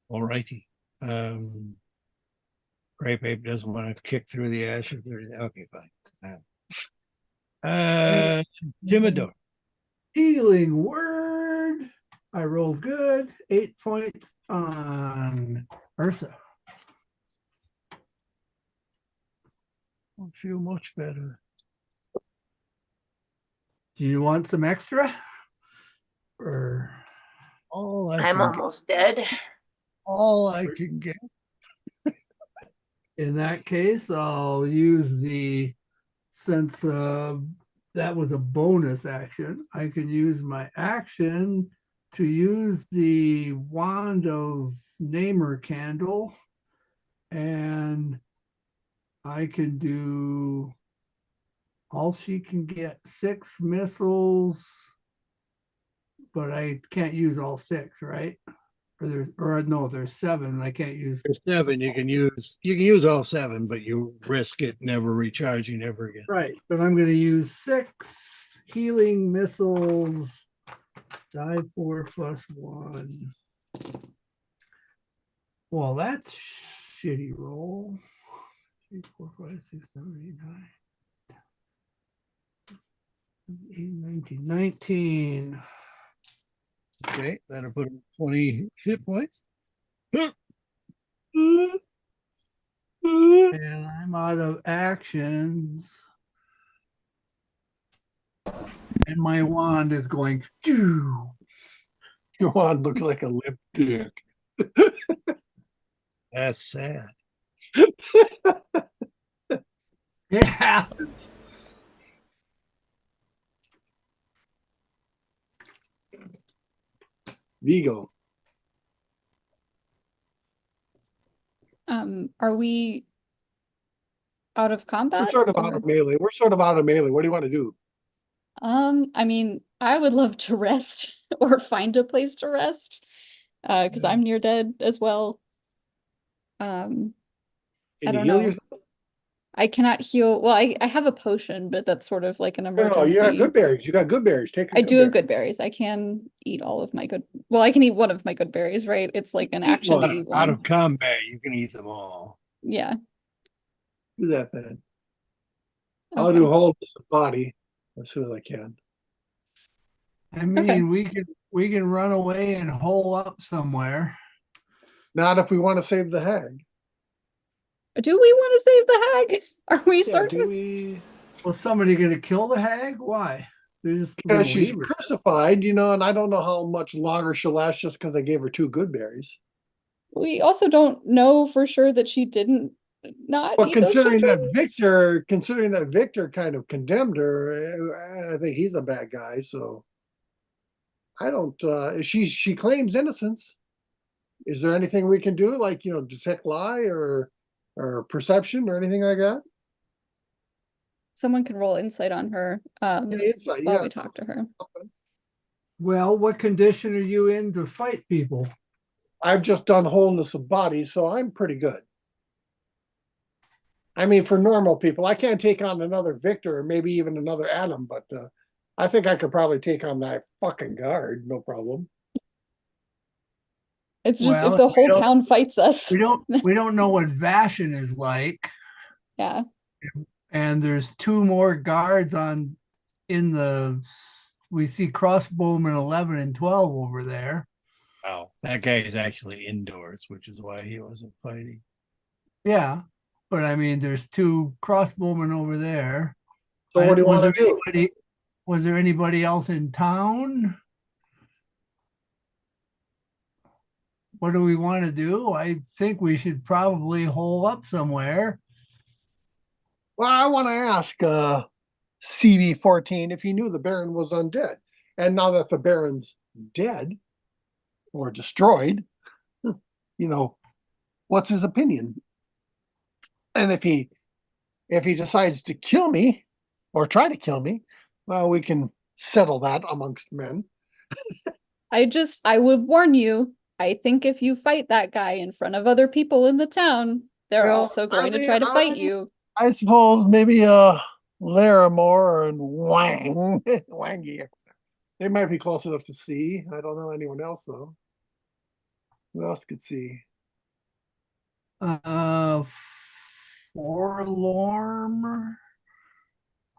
All righty. Grape Ape doesn't want to kick through the ashes or anything. Okay, fine. Timidor. Healing word. I rolled good. 8 points on Ursa. I feel much better. Do you want some extra? Or All I'm almost dead. All I can get. in that case, I'll use since that was a bonus action, I can use my action to use the wand of Namer candle and I can do, all she can get 6 missiles, but I can't use all 6, right? Or no, there's 7. I can't use. There's 7. You can use all 7, but you risk it never recharging ever again. Right, but I'm gonna use 6 healing missiles. Die 4 plus 1. Well, that's shitty roll. 3, 4, 5, 6, 7, 8, 9. 8, 19, 19. Okay, that'll put 20 hit points. And I'm out of actions. And my wand is going, "Phew." Your wand looks like a lip dick. That's sad. It happens. Vigo. Are we out of We're combat? sort of out of melee. We're sort of out of melee. What do you want to do? I mean, I would love to rest or find a place to rest. Because I'm near dead as well. I Can you don't heal know. yourself? I cannot heal. Well, I have a potion, but that's sort of like an No, emergency. you got good berries. You got good berries. Take. I do have good berries. I can eat all of my good. Well, I can eat one of my good berries, right? It's like an action to eat Out one. of combat, you can eat them all. Yeah. Do that then. I'll Okay. do hold this body as soon as I can. I mean, we can run away and hole up somewhere. Not if we want to save the hag. Do we want to save the hag? Are we Yeah, certain? do we? Well, somebody gonna kill the hag? Why? They're just Because gonna she's leave her. crucified, and I don't know how much longer she'll last just because I gave her 2 good berries. We also don't know for sure that she didn't not But eat those considering children. that Victor kind of condemned her, I think he's a bad guy. So I don't. She claims innocence. Is there anything we can do, like detect lie or perception or anything like that? Someone can roll insight on her Yeah, insight. while Yeah, we talk to her. Well, what condition are you in to fight people? I've just done wholeness of body, so I'm pretty good. I mean, for normal people, I can't take on another Victor or maybe even another Adam, but I think I could probably take on that fucking guard, no problem. It's just Well, if the we whole don't- town fights us. We don't know what Vashin is like. Yeah. And there's 2 more guards we see crossbowmen 11 and 12 over there. Oh, that guy is actually indoors, which is why he wasn't fighting. Yeah. But I mean, there's 2 crossbowmen over there. So what do you want to do? Was there anybody else in town? What do we want to do? I think we should probably hole up somewhere. Well, I want to ask CB14 if he knew the Baron was undead. And now that the Baron's dead or destroyed, what's his opinion? And if he decides to kill me or try to kill me, well, we can settle that amongst men. I would warn you, I think if you fight that guy in front of other people in the town, they're Well, also going to try to fight you. I suppose maybe Larimore and Wangy. They might be close enough to see. I don't know anyone else though. Who else could see? Forlorn.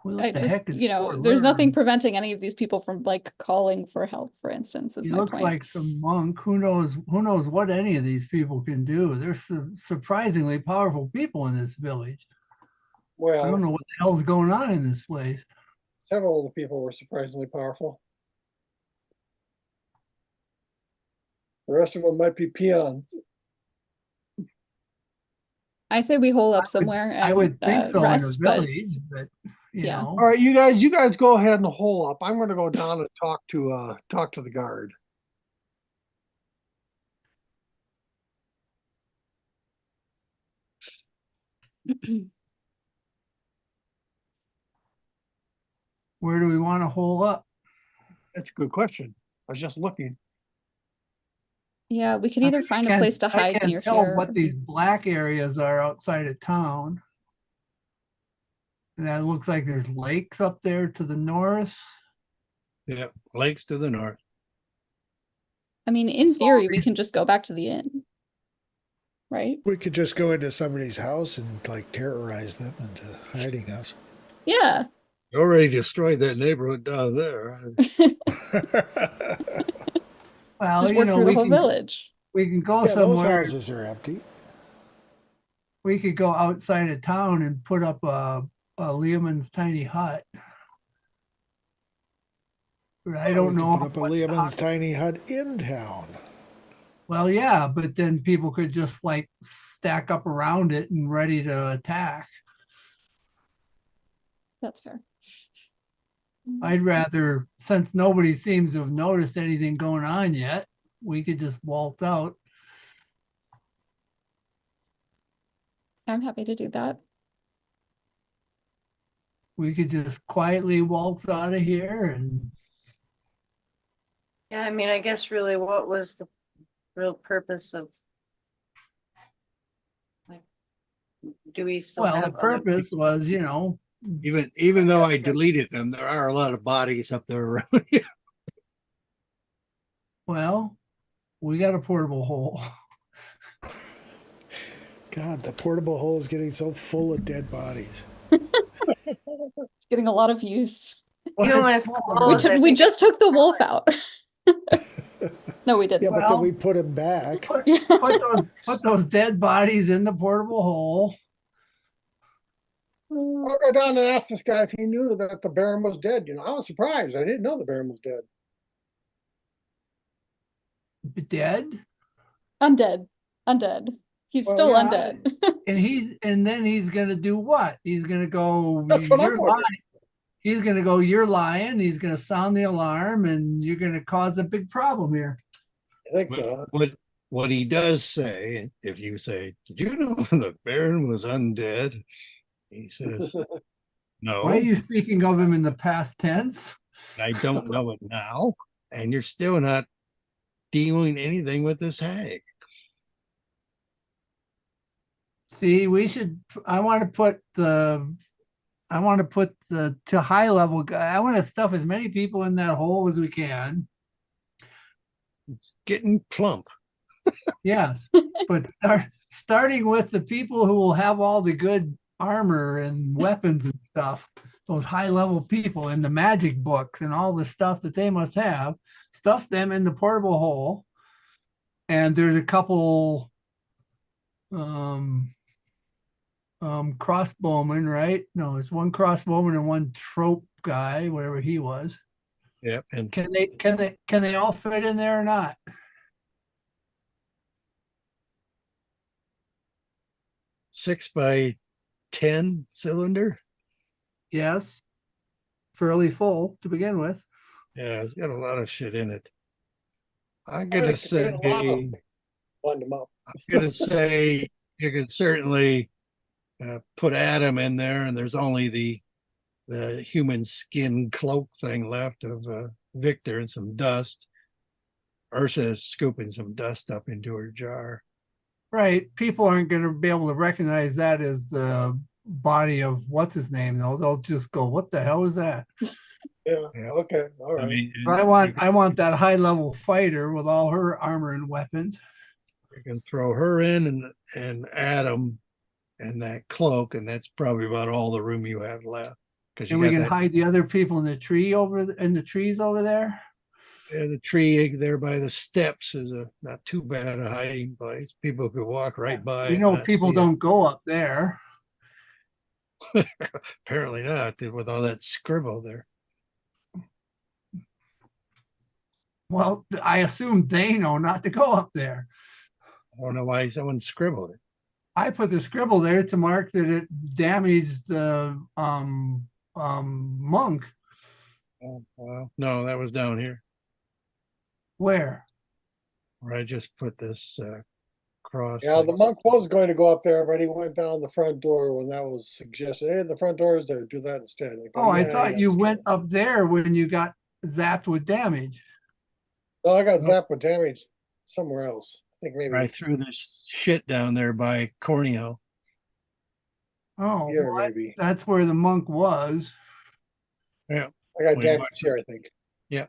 What the heck is there's nothing Forlorn? preventing any of these people from like calling for help, for instance, is He my looks point. like some monk. Who knows what any of these people can do? There's some surprisingly powerful people in this village. I don't Well, know what the hell's going on in this place. several of the people were surprisingly powerful. The rest of them might be peons. I say we hole up somewhere and I would think so rest, in a but village, but you Yeah. know. All right, you guys go ahead and hole up. I'm gonna go down and talk to the guard. Where do we want to hole up? That's a good question. I was just looking. Yeah, we could I either mean, find a place to I hide can't near tell here. what these black areas are outside of town. And that looks like there's lakes up there to the north. Yeah, lakes to the north. I mean, in So theory, we these- can just go back to the inn. Right? We could just go into somebody's house and like terrorize them into hiding us. Yeah. You already destroyed that neighborhood down there. Well, Just you work know, through the we whole can village. go Yeah, those somewhere. houses are empty. We could go outside of town and put up a Leoman's tiny hut. But I Oh, don't we could know. put up a what Leoman's tiny hut in town. Well, yeah, but then people could just like stack up around it and ready to attack. That's fair. I'd rather, since nobody seems to have noticed anything going on yet, we could just waltz out. I'm happy to do that. We could just quietly waltz out of here and Yeah, I mean, I guess really what was the real purpose of like, do we still well, the have other purpose was, you know, Even though I deleted them, there are a lot of bodies up there around here. well, we got a portable hole. God, the portable hole is getting so full of dead bodies. It's getting a lot of use. Even when it's full of closed, I We think just took the wolf out. No, we Yeah, didn't. but then Well- we put him back. Put those dead bodies in the portable hole. I'll go down and ask this guy if he knew that the Baron was dead. You know, I was surprised. I didn't know the Baron was dead. Dead. Undead. Undead. He's Well, still yeah, undead. And then he's gonna do what? He's gonna go, That's what I'm "You're wondering." lying." He's gonna go, "You're lying." He's gonna sound the alarm and you're gonna cause a big problem here. I think so. What he does say, if you say, "Did you know the Baron was undead?" He says, "No, Why are you speaking of him in the past tense? I don't know it now." And you're still not dealing anything with this hag. See, I want to put the to high level guy. I want to stuff as many people in that hole as we can. It's getting plump. Yes, but starting with the people who will have all the good armor and weapons and stuff, those high level people in the magic books and all the stuff that they must have, stuff them in the portable hole. And there's a couple crossbowmen, right? No, it's one crossbowman and one trope guy, whatever he was. Yep. And Can they all fit in there or not? six by 10 cylinder. Yes. Fairly full to begin with. Yeah, it's got a lot of shit in it. I'm I gonna think say, there's a lot of them. Wind them up. I'm gonna say you could certainly put Adam in there, and there's only the human skin cloak thing left of Victor and some dust. Ursa's scooping some dust up into her jar. Right. People aren't going to be able to recognize that as the body of what's his name, though. They'll just go, "What the hell is that?" Yeah. Yeah. Okay. All right. I mean, I want that high level fighter with all her armor and weapons. you can throw her in and Adam and that cloak, and that's probably about all the room you have left. Because And you we got can that hide the other people in the trees over there. the tree there by the steps is a not too bad a hiding place. People could walk right by. You and know, not people see it. don't go up there. Apparently not with all that scribble there. Well, I assume they know not to go up there. I don't know why someone scribbled it. I put the scribble there to mark that it damaged the monk. Oh, well, no, that was down here Where? where I just put this across. Yeah, the monk was going to go up there, but he went down the front door when that was suggested. Hey, the front door is there. Do that instead. I go, Oh, I "Yeah, thought yeah, you that's went true." up there when you got zapped with damage. No, I got Oh. zapped with damage somewhere else. I think maybe I threw this shit down there by Corneo. Oh, here, well, maybe. that's where the monk was. Yeah. I got When he damage went- here, I think. Yeah.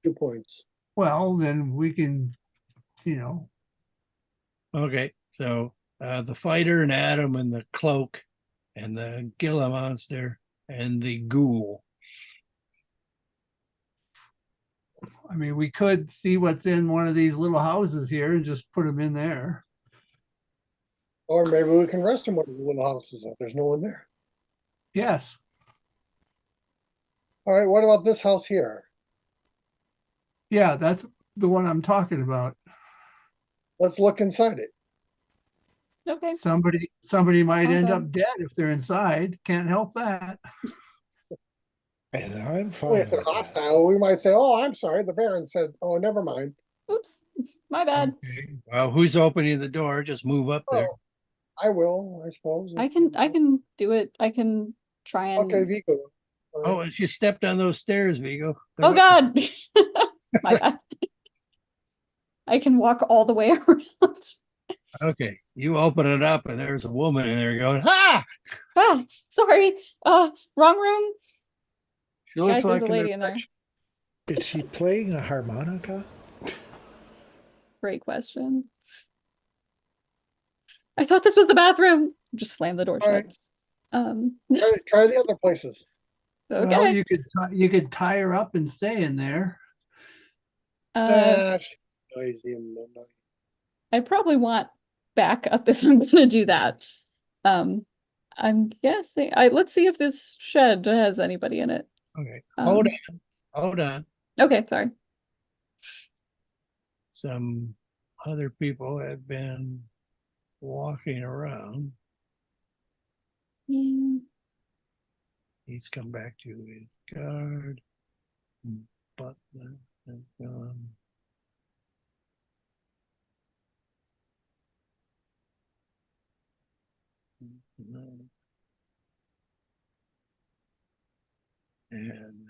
2 points. Well, then we can, you know, Okay. So the fighter and Adam and the cloak and the Gila monster and the ghoul. I mean, we could see what's in one of these little houses here and just put them in there. Or maybe we can rest in one of the little houses if there's no one there. Yes. All right, what about this house here? Yeah, that's the one I'm talking about. Let's look inside it. Okay. Somebody might end Okay. up dead if they're inside. Can't help that. And I'm fine Well, if they're with that. hostile, we might say, "Oh, I'm sorry." The Baron said, "Oh, never mind." Oops. My bad. Okay. Well, who's opening the door? Just move up there. Oh, I will, I suppose. I can do it. I can try and Okay, Vico. All right. Oh, and she stepped on those stairs, Vigo. They're Oh waiting. God. My bad. I can walk all the way around. Okay. You open it up and there's a woman in there going, ah! Ah, sorry. Wrong room. She looks Guys, there's like a an lady in there. infection. Is she playing a harmonica? Great question. I thought this was the bathroom. Just slam the door All shut. Try the other places. Okay. Well, you could tie her up and stay in there. She's noisy and noisy. I'd probably want backup if I'm gonna do that. I'm guessing. Let's see if this shed has anybody in it. Okay. Um, Hold on. Okay, sorry. Some other people have been walking around. Yeah. He's come back to his guard. Butler has gone. And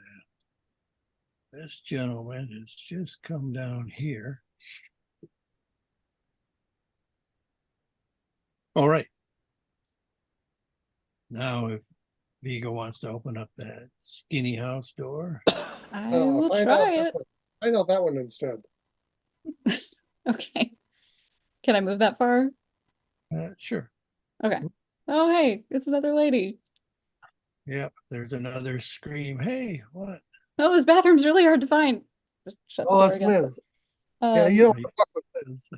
this gentleman has just come down here. All right. Now, if Vigo wants to open up that skinny house door. I will Find try out this it. one. Find out that one instead. Okay. Can I move that far? Sure. Okay. Oh, hey, it's another lady. Yep. There's another scream. Hey, what? Oh, this bathroom's really hard to find. Just shut the Oh, door it's again. Liz. Yeah, you don't want to fuck with Liz.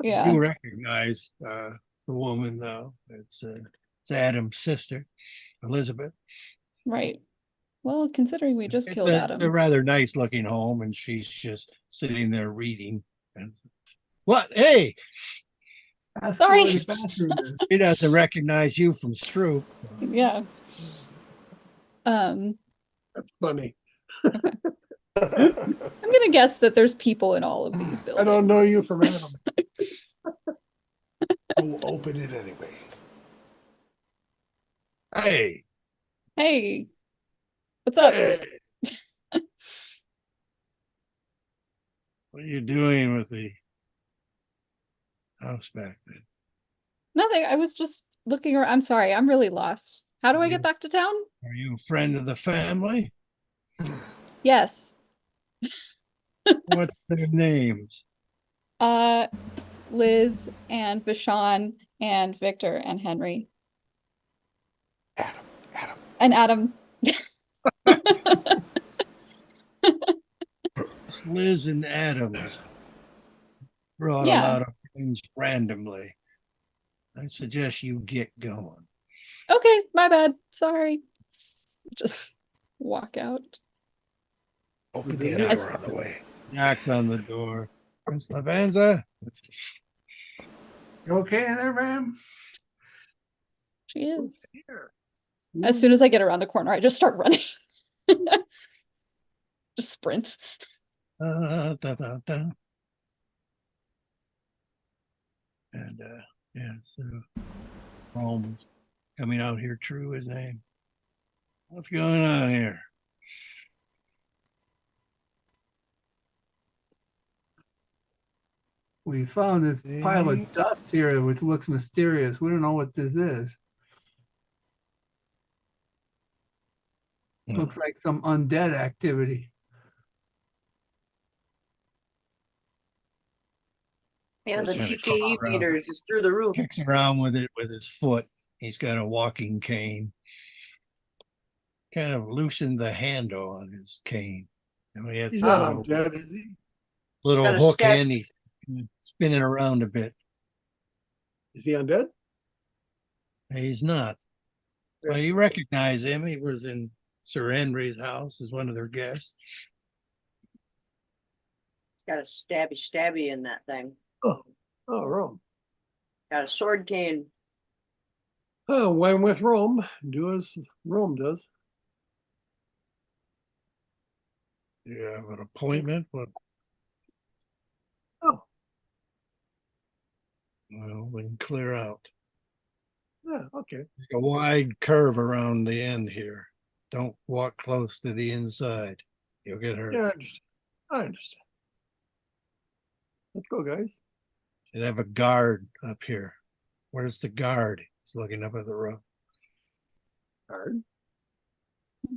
Yeah. You recognize the woman, though. It's Adam's sister, Elizabeth. Right. Well, considering we just It's killed a Adam. rather nice looking home, and she's just sitting there reading. And what? Hey, That's Sorry. where the bathroom is. he doesn't recognize you from Stroop. Yeah. That's funny. I'm gonna guess that there's people in all of these buildings. I don't know you from Adam. We'll open it anyway. Hey, Hey, what's up? what are you doing with the house back there? Nothing. I was just looking around. I'm sorry. I'm really lost. How do I get back to town? Are you a friend of the family? Yes. What's their names? Liz and Vishon and Victor and Henry. Adam. And Adam. Liz and Adams brought Yeah. a lot of things randomly. I suggest you get going. Okay, my bad. Sorry. Just walk out. Open the other door on the way. Knocks on the door. Miss Lavenza? You okay there, ma'am? She is. Who's here? As soon as I get around the corner, I just start running. Just sprint. Da, da, da. And yeah, so Rome is coming out here. True, his name. What's going on here? We found this pile of dust here, which looks mysterious. We don't know what this is. Looks like some undead activity. Yeah, the Just TKE around. meter is just through the roof. Kicks around with it with his foot. He's got a walking cane. Kind of loosened the handle on his cane. And he has He's a not little, undead, is he? little Got a hook stab- in. He's spinning around a bit. Is he undead? He's not. Well, you recognize him. He was in Sir Henry's house as one of their guests. It's got a stabby in that thing. Oh, Rome. Got a sword cane. Oh, when with Rome, do as Rome does. You have an appointment, but Oh, well, we can clear out. yeah, okay. There's a wide curve around the end here. Don't walk close to the inside. You'll get hurt. Yeah, I understand. I understand. Let's go, guys. You'd have a guard up here. Where's the guard? He's looking up at the roof. Hard.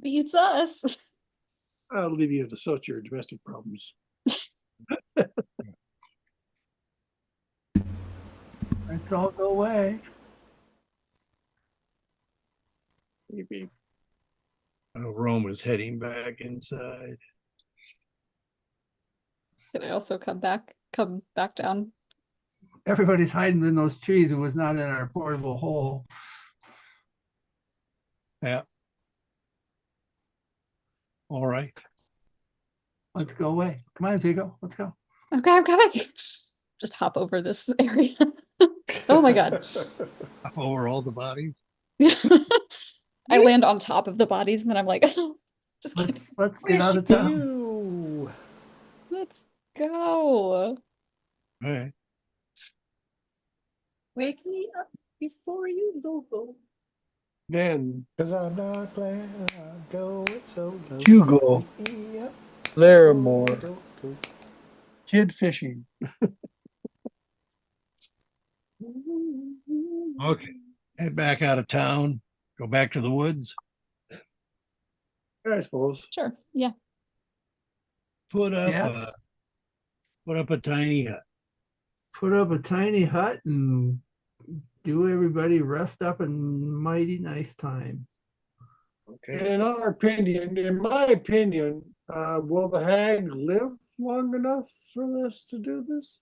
Beats us. I'll leave you to sort your domestic problems. Let's all go away. Beep, beep. Rome is heading back inside. Can I also come back down? Everybody's hiding in those trees. It was not in our portable hole. Yeah. All right. Let's go away. Come on, Vigo. Let's go. Okay, I'm coming. Just hop over this area. Oh my god. Up over all the bodies. I land on top of the bodies and then I'm like, oh, just kidding. Let's get out of town. Ew. Let's go. All right. Wake me up before you go. Then Cause I'm not planning on going solo. Hugo. Wake me up Larimore. before I go. Kid fishing. Okay. Head back out of town. Go back to the woods. I suppose. Sure. Yeah. Put up Yeah. a tiny hut. Put up a tiny hut and do everybody rest up and mighty nice time. Okay. In my opinion, will the hag live long enough for this to do this?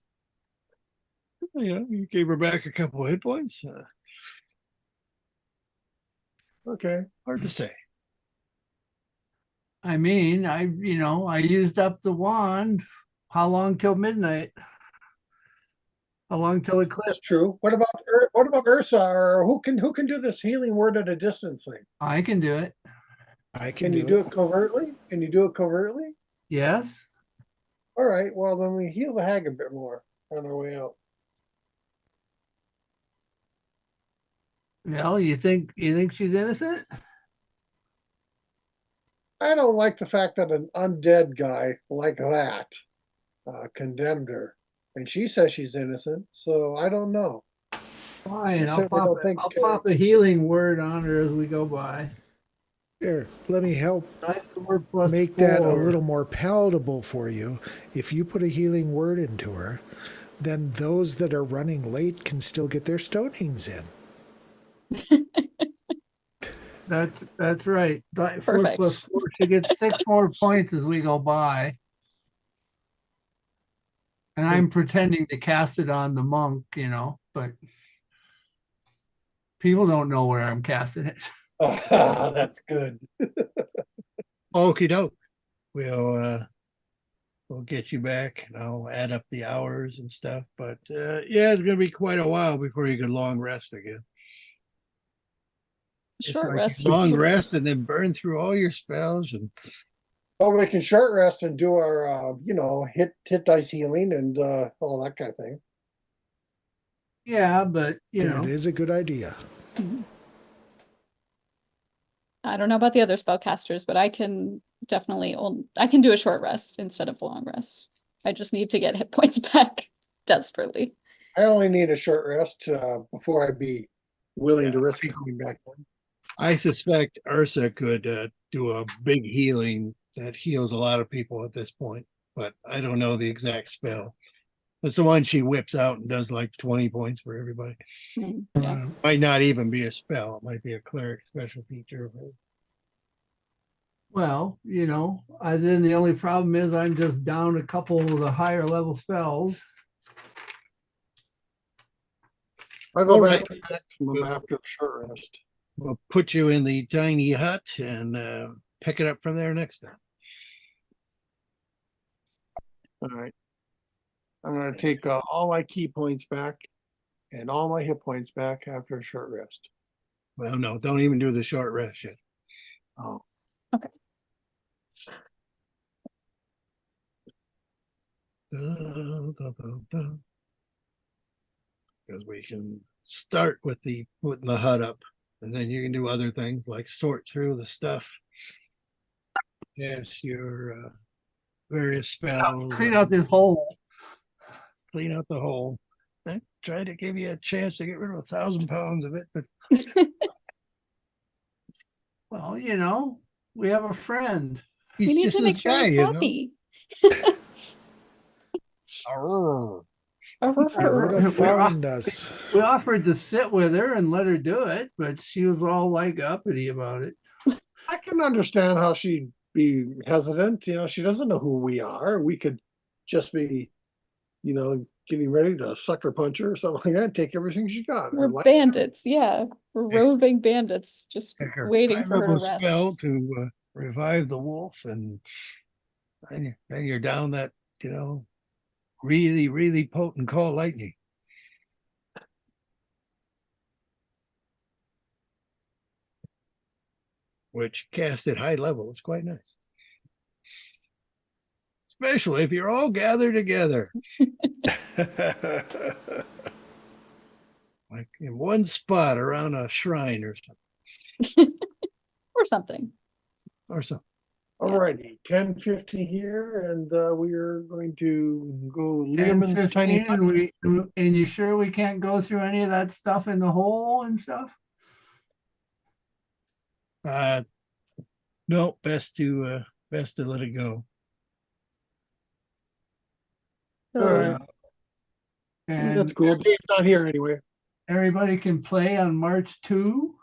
Yeah, you gave her back a couple of hit points. Okay. Hard to say. I mean, I used up the wand. How long till midnight? How long till eclipse? That's true. What about Ursa, or who can do this healing word at a distance thing? I can do it. I Can you do it covertly? Can you do it covertly? Yes. All right. Well, then we heal the hag a bit more on our way out. Well, you think she's innocent? I don't like the fact that an undead guy like that condemned her, and she says she's innocent. So I don't know. Fine, I I'll certainly don't think, I'll pop a healing word on her as we go by. Here, let me help Nice word plus make that a 4. little more palatable for you. If you put a healing word into her, then those that are running late can still get their stonings in. That's right. 4 Perfect. plus 4. She gets 6 more points as we go by. And I'm pretending to cast it on the monk, but people don't know where I'm casting it. That's good. Okie doke. We'll get you back and I'll add up the hours and stuff. But yeah, it's gonna be quite a while before you can long rest again. It's Short like rest. long rest and then burn through all your spells and Well, we can short rest and do our, hit dice healing and all that kind of thing. Yeah, but That is a good idea. I don't know about the other spellcasters, but I can definitely I can do a short rest instead of a long rest. I just need to get hit points back desperately. I only need a short rest before I'd be willing to risk coming back in. I suspect Ursa could do a big healing that heals a lot of people at this point, but I don't know the exact spell. It's the one she whips out and does like 20 points for everybody. Yeah. Might not even be a spell. It might be a cleric special feature of hers. well, then the only problem is I'm just down a couple of the higher level spells. I'll go All back right. to maximum after the short rest. We'll put you in the tiny hut and pick it up from there next time. All right. I'm going to take all my key points back and all my hit points back after a short rest. Well, no, don't even do the short rest yet. Oh. Okay. Because we can start with putting the hut up, and then you can do other things like sort through the stuff. Yes, your various spells. Clean out this hole. Clean out the hole. I tried to give you a chance to get rid of 1,000 pounds of it, but Well, we have a friend. We he's need just to this make sure guy, he's you know. happy. Arrgh. You would have found us. We offered to sit with her and let her do it, but she was all like uppity about it. I can understand how she'd be hesitant. She doesn't know who we are. We could just be, getting ready to sucker punch her or something like that. Take everything she got. We're bandits, yeah. We're roving bandits, just waiting for her to rest. Spell to revive the wolf, and then you're down that, really, really potent call lightning. Which cast at high level is quite nice. Especially if you're all gathered together. Like in one spot around a shrine or something. Or something. Or something. Alrighty, 10:50 here, and we are going to go Liam's tiny 10:15, and you sure we can't go through any of that stuff in the hole and stuff? No, best to let it go. All right. And that's cool. Dave's not here anyway. Everybody can play on March 2.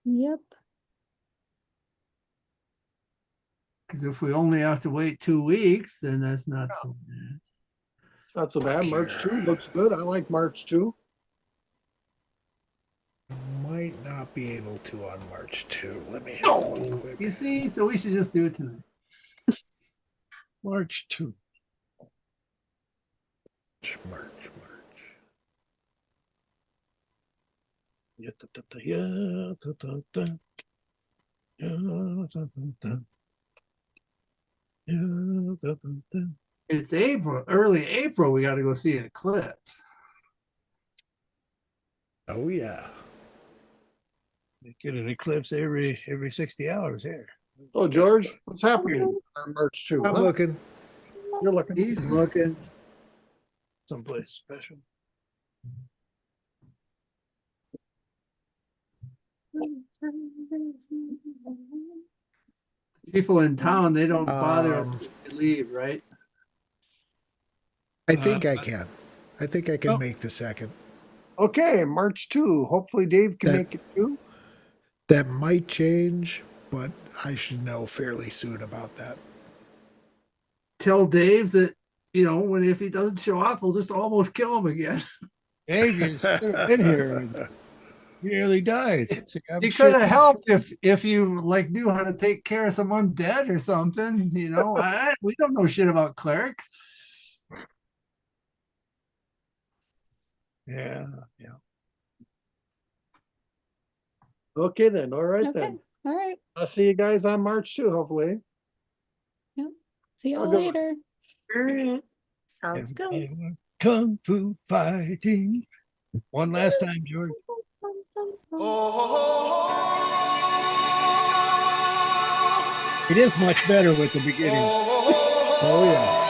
Yep. Because if we only have to wait 2 weeks, then that's not so bad. It's not so bad. March 2 looks good. I like March 2. Might not be able to on March 2. Let me have a look quick. You see, so we should just do it tonight. March 2. March. It's April, early April. We got to go see an eclipse. Oh yeah. You get an eclipse every 60 hours here. Oh, George, what's happening on March 2? I'm looking. You're looking. He's looking. Someplace special. People in town, they don't bother to leave, right? I think I can. I think I can make the second. Okay, March 2. Hopefully Dave can make it too. That might change, but I should know fairly soon about that. Tell Dave that, if he doesn't show up, we'll just almost kill him again. Dave, you've been here. You nearly died. It could have helped if you knew how to take care of someone dead or something. We don't know shit about clerics. Yeah. Okay then. All right then. All right. I'll see you guys on March 2, hopefully. See y'all Have a good one. later. Alright. Sounds good. Everybody want Kung fu fighting. One last time, George. It is much better with the beginning. Oh, yeah.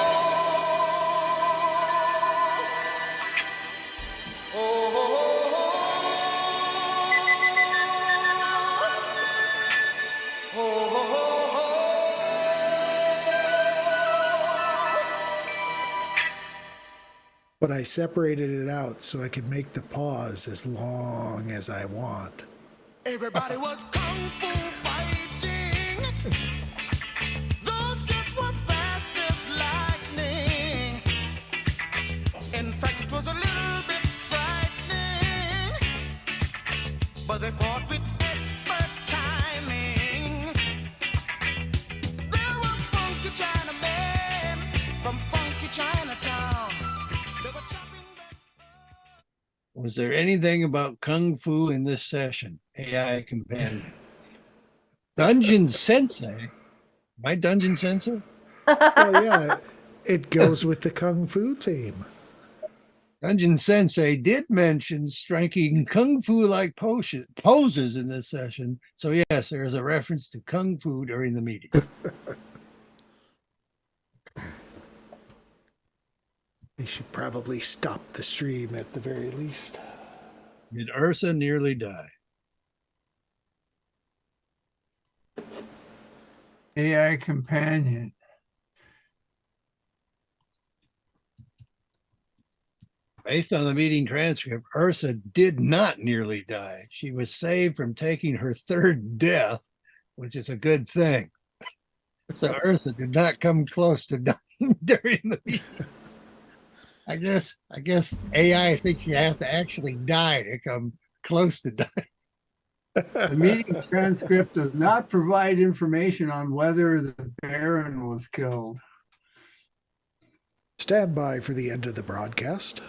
But I separated it out so I could make the pause as long as I want. Everybody was kung fu fighting. Those kids were fast as lightning. In fact, it was a little bit frightening. But they fought with expert timing. There were funky Chinamen from funky Chinatown. They were chopping back. Was there anything about Kung Fu in this session? AI companion. Dungeon Sensei. My Dungeon Sensei? Well, yeah, it goes with the Kung Fu theme. Dungeon Sensei did mention striking Kung Fu like poses in this session. So, yes, there is a reference to Kung Fu during the meeting. They should probably stop the stream at the very least. Did Ursa nearly die? AI companion. Based on the meeting transcript, Ursa did not nearly die. She was saved from taking her third death, which is a good thing. So Ursa did not come close to dying during the meeting. I guess AI thinks you have to actually die to come close to dying. The meeting transcript does not provide information on whether the Baron was killed. Stand by for the end of the broadcast.